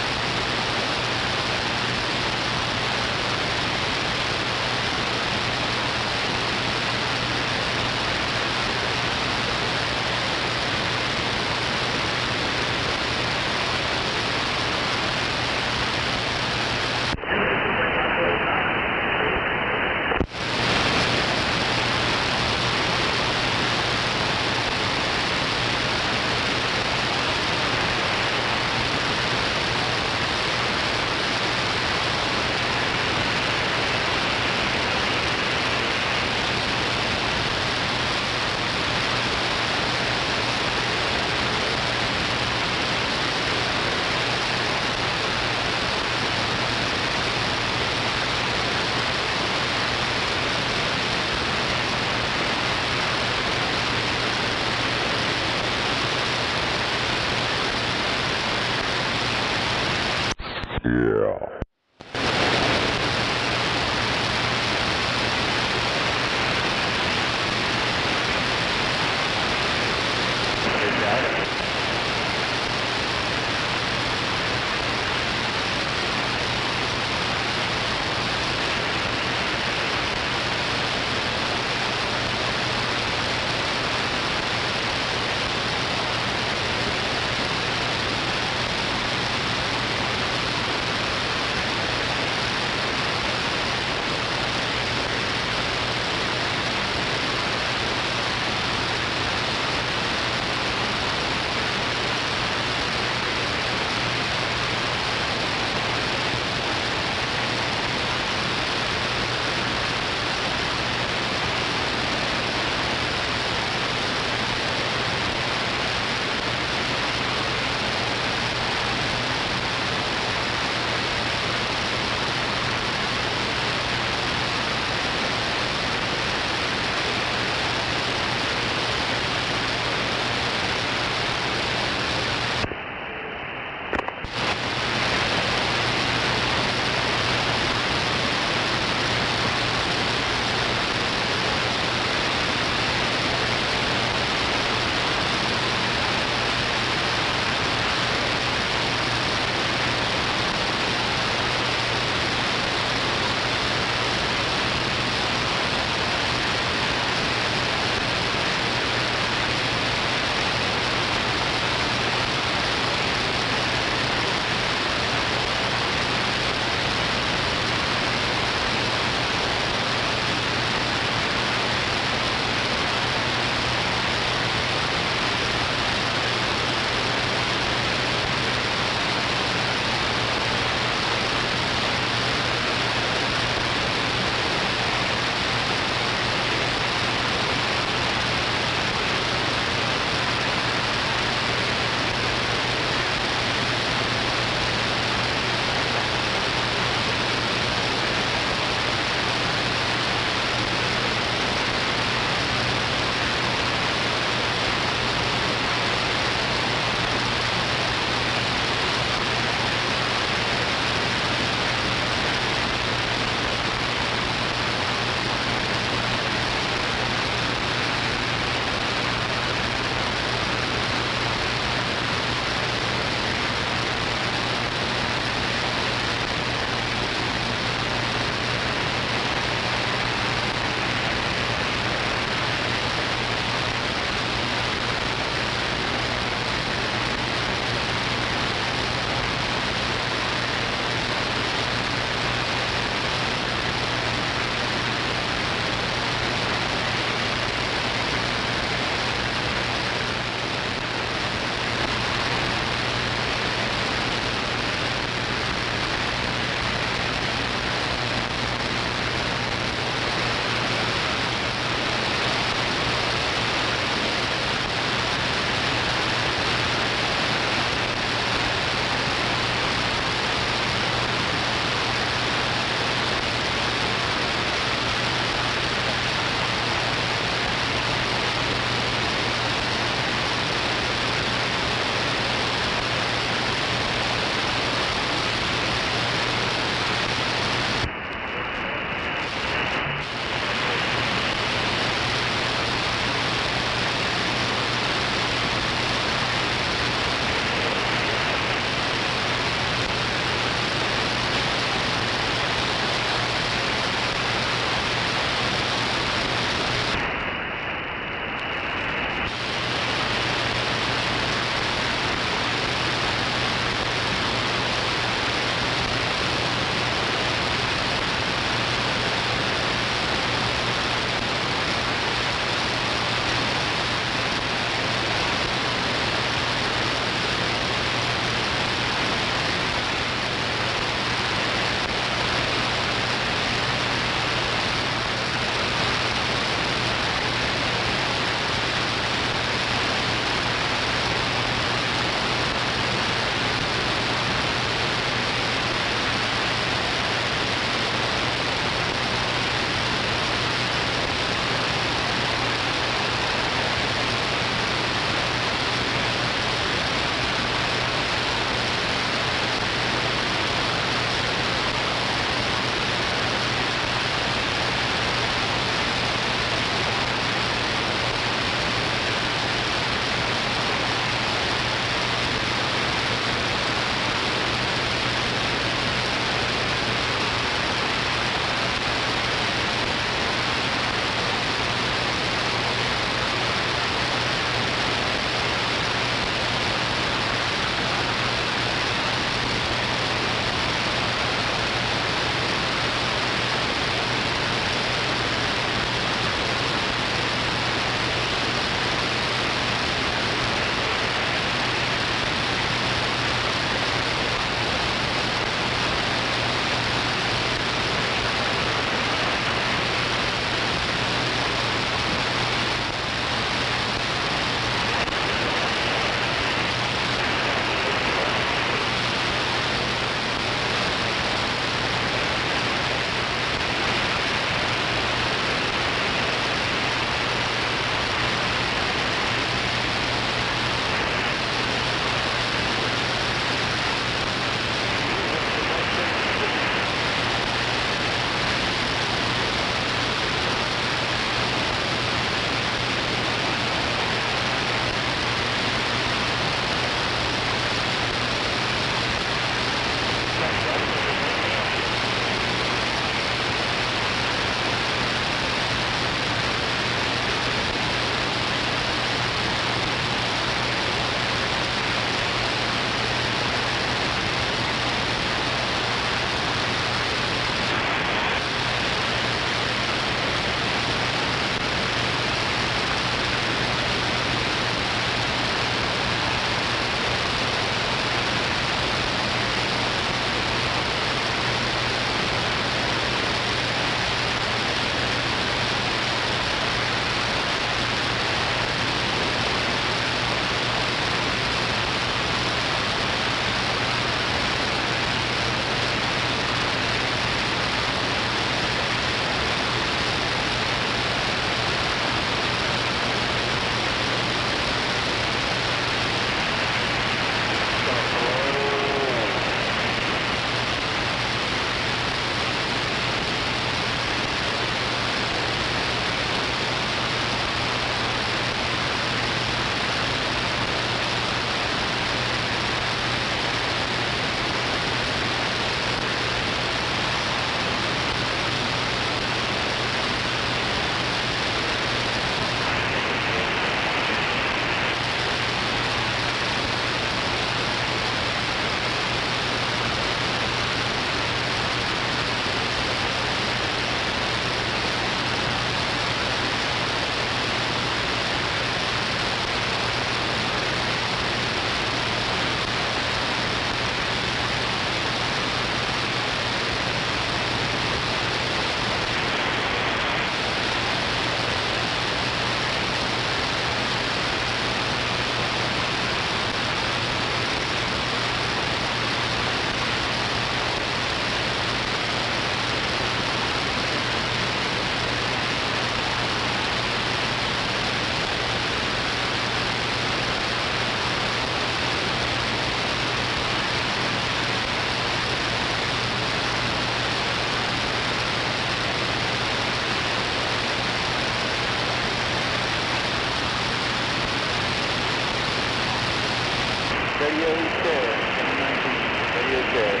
Radio check. 1019. Radio check.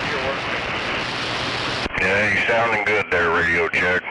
You're working. Yeah, you're sounding good there, radio check.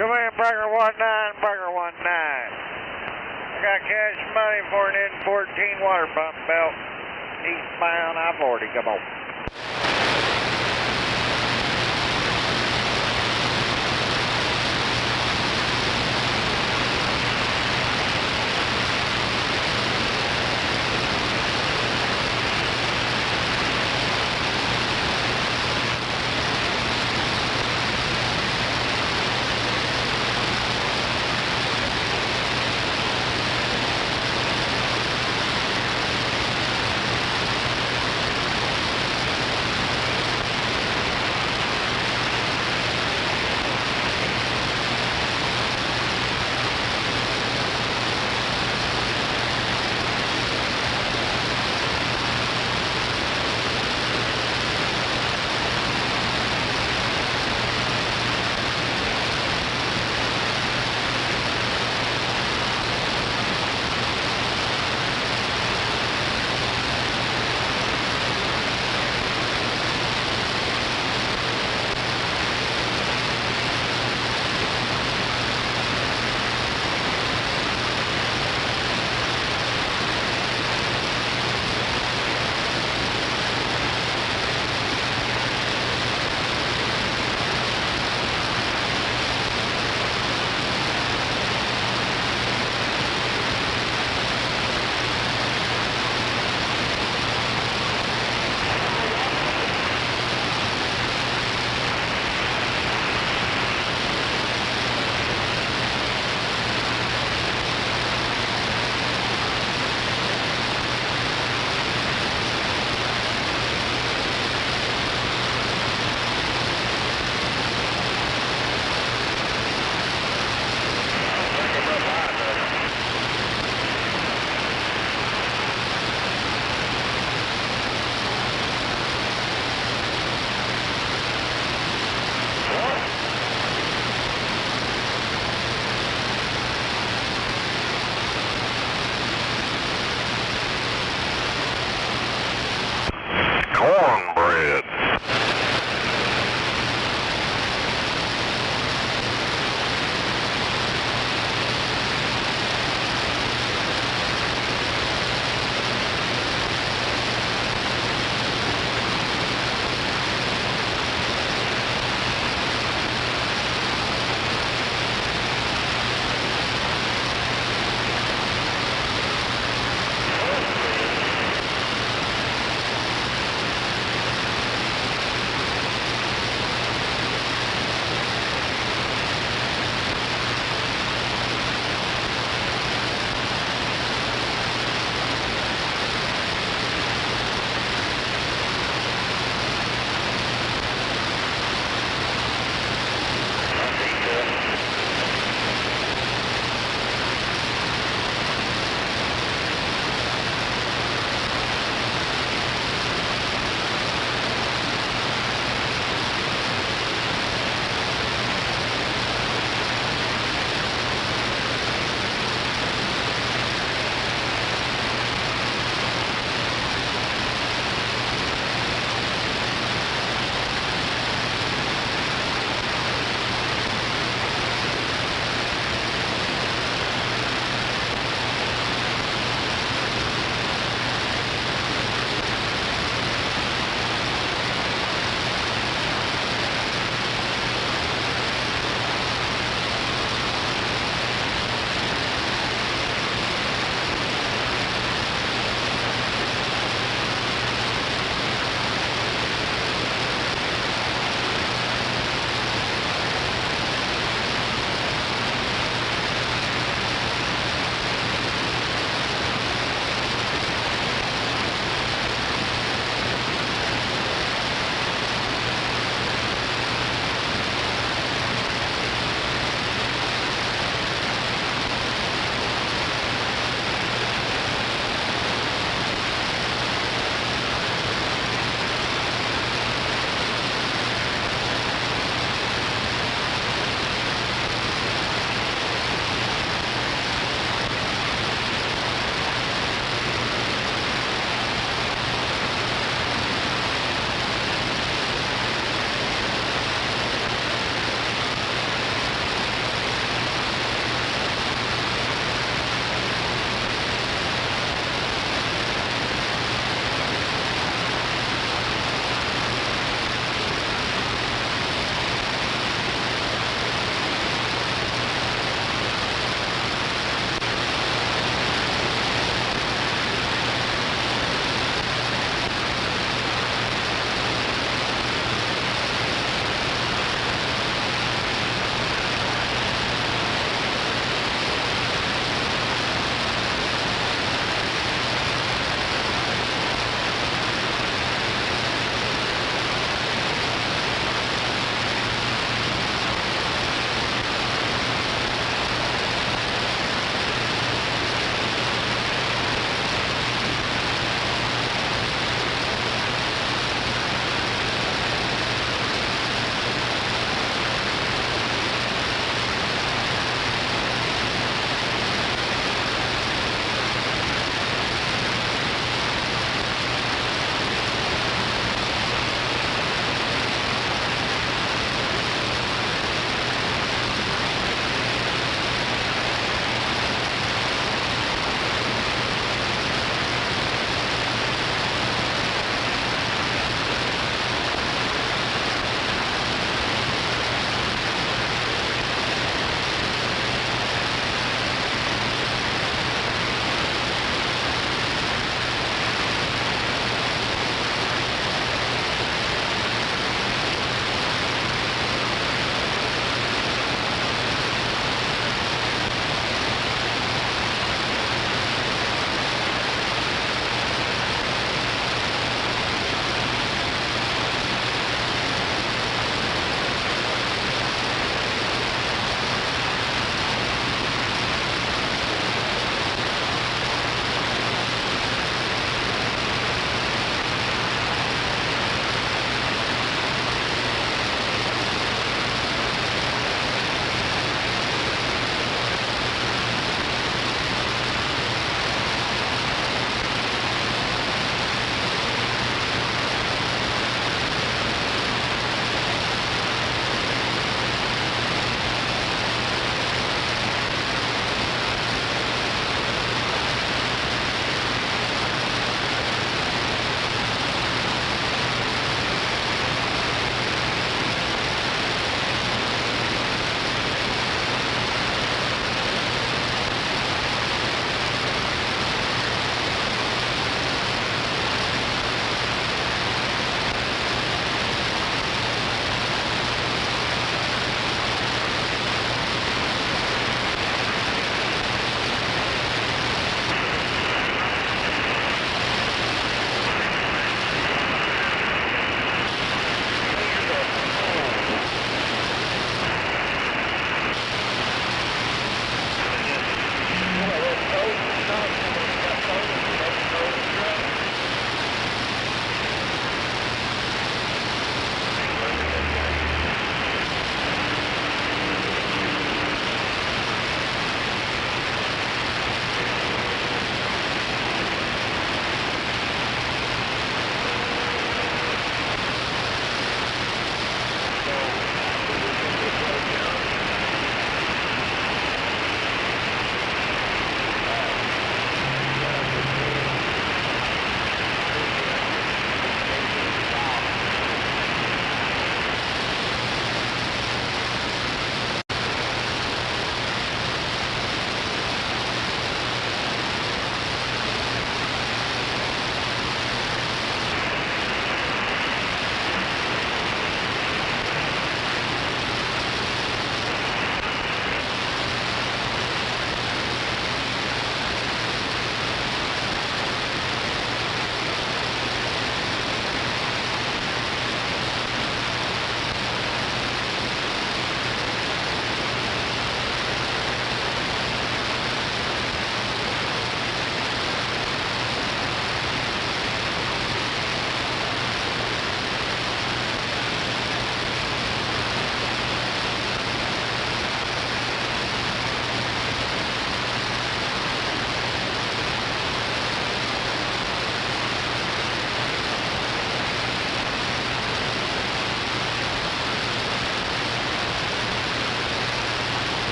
Come in, Breaker 19, Breaker 19. I got cash money for an N14 water pump belt. Eastbound I-40, come on.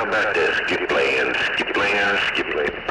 about the skip land, skip land, skip land?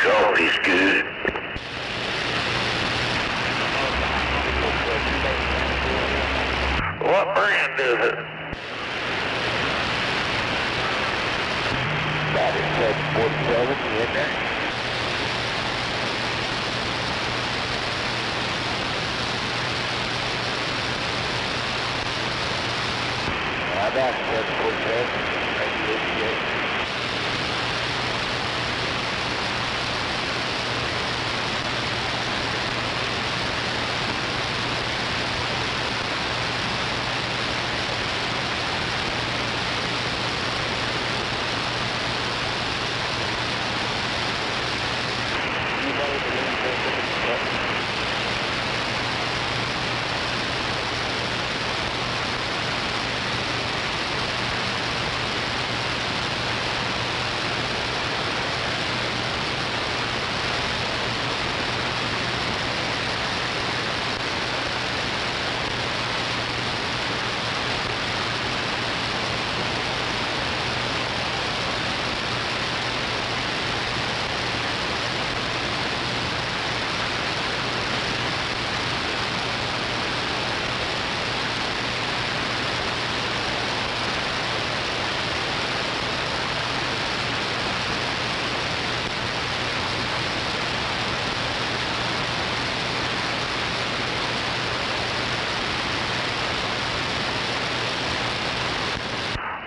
Coffee's good. What brand is it? That is 747 in there. That's 747, 1988.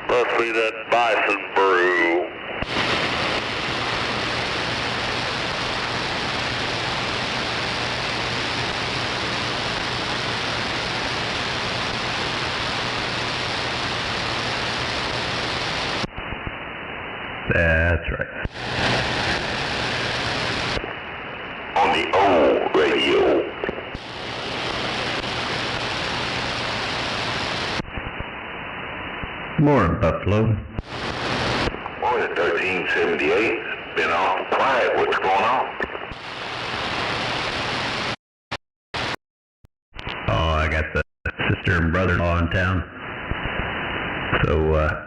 Must be that bison brew. That's right. On the old radio. Morning, Buffalo. Morning, 1378. Been awful quiet. What's going on? Oh, I got the sister and brother-in-law in town. So,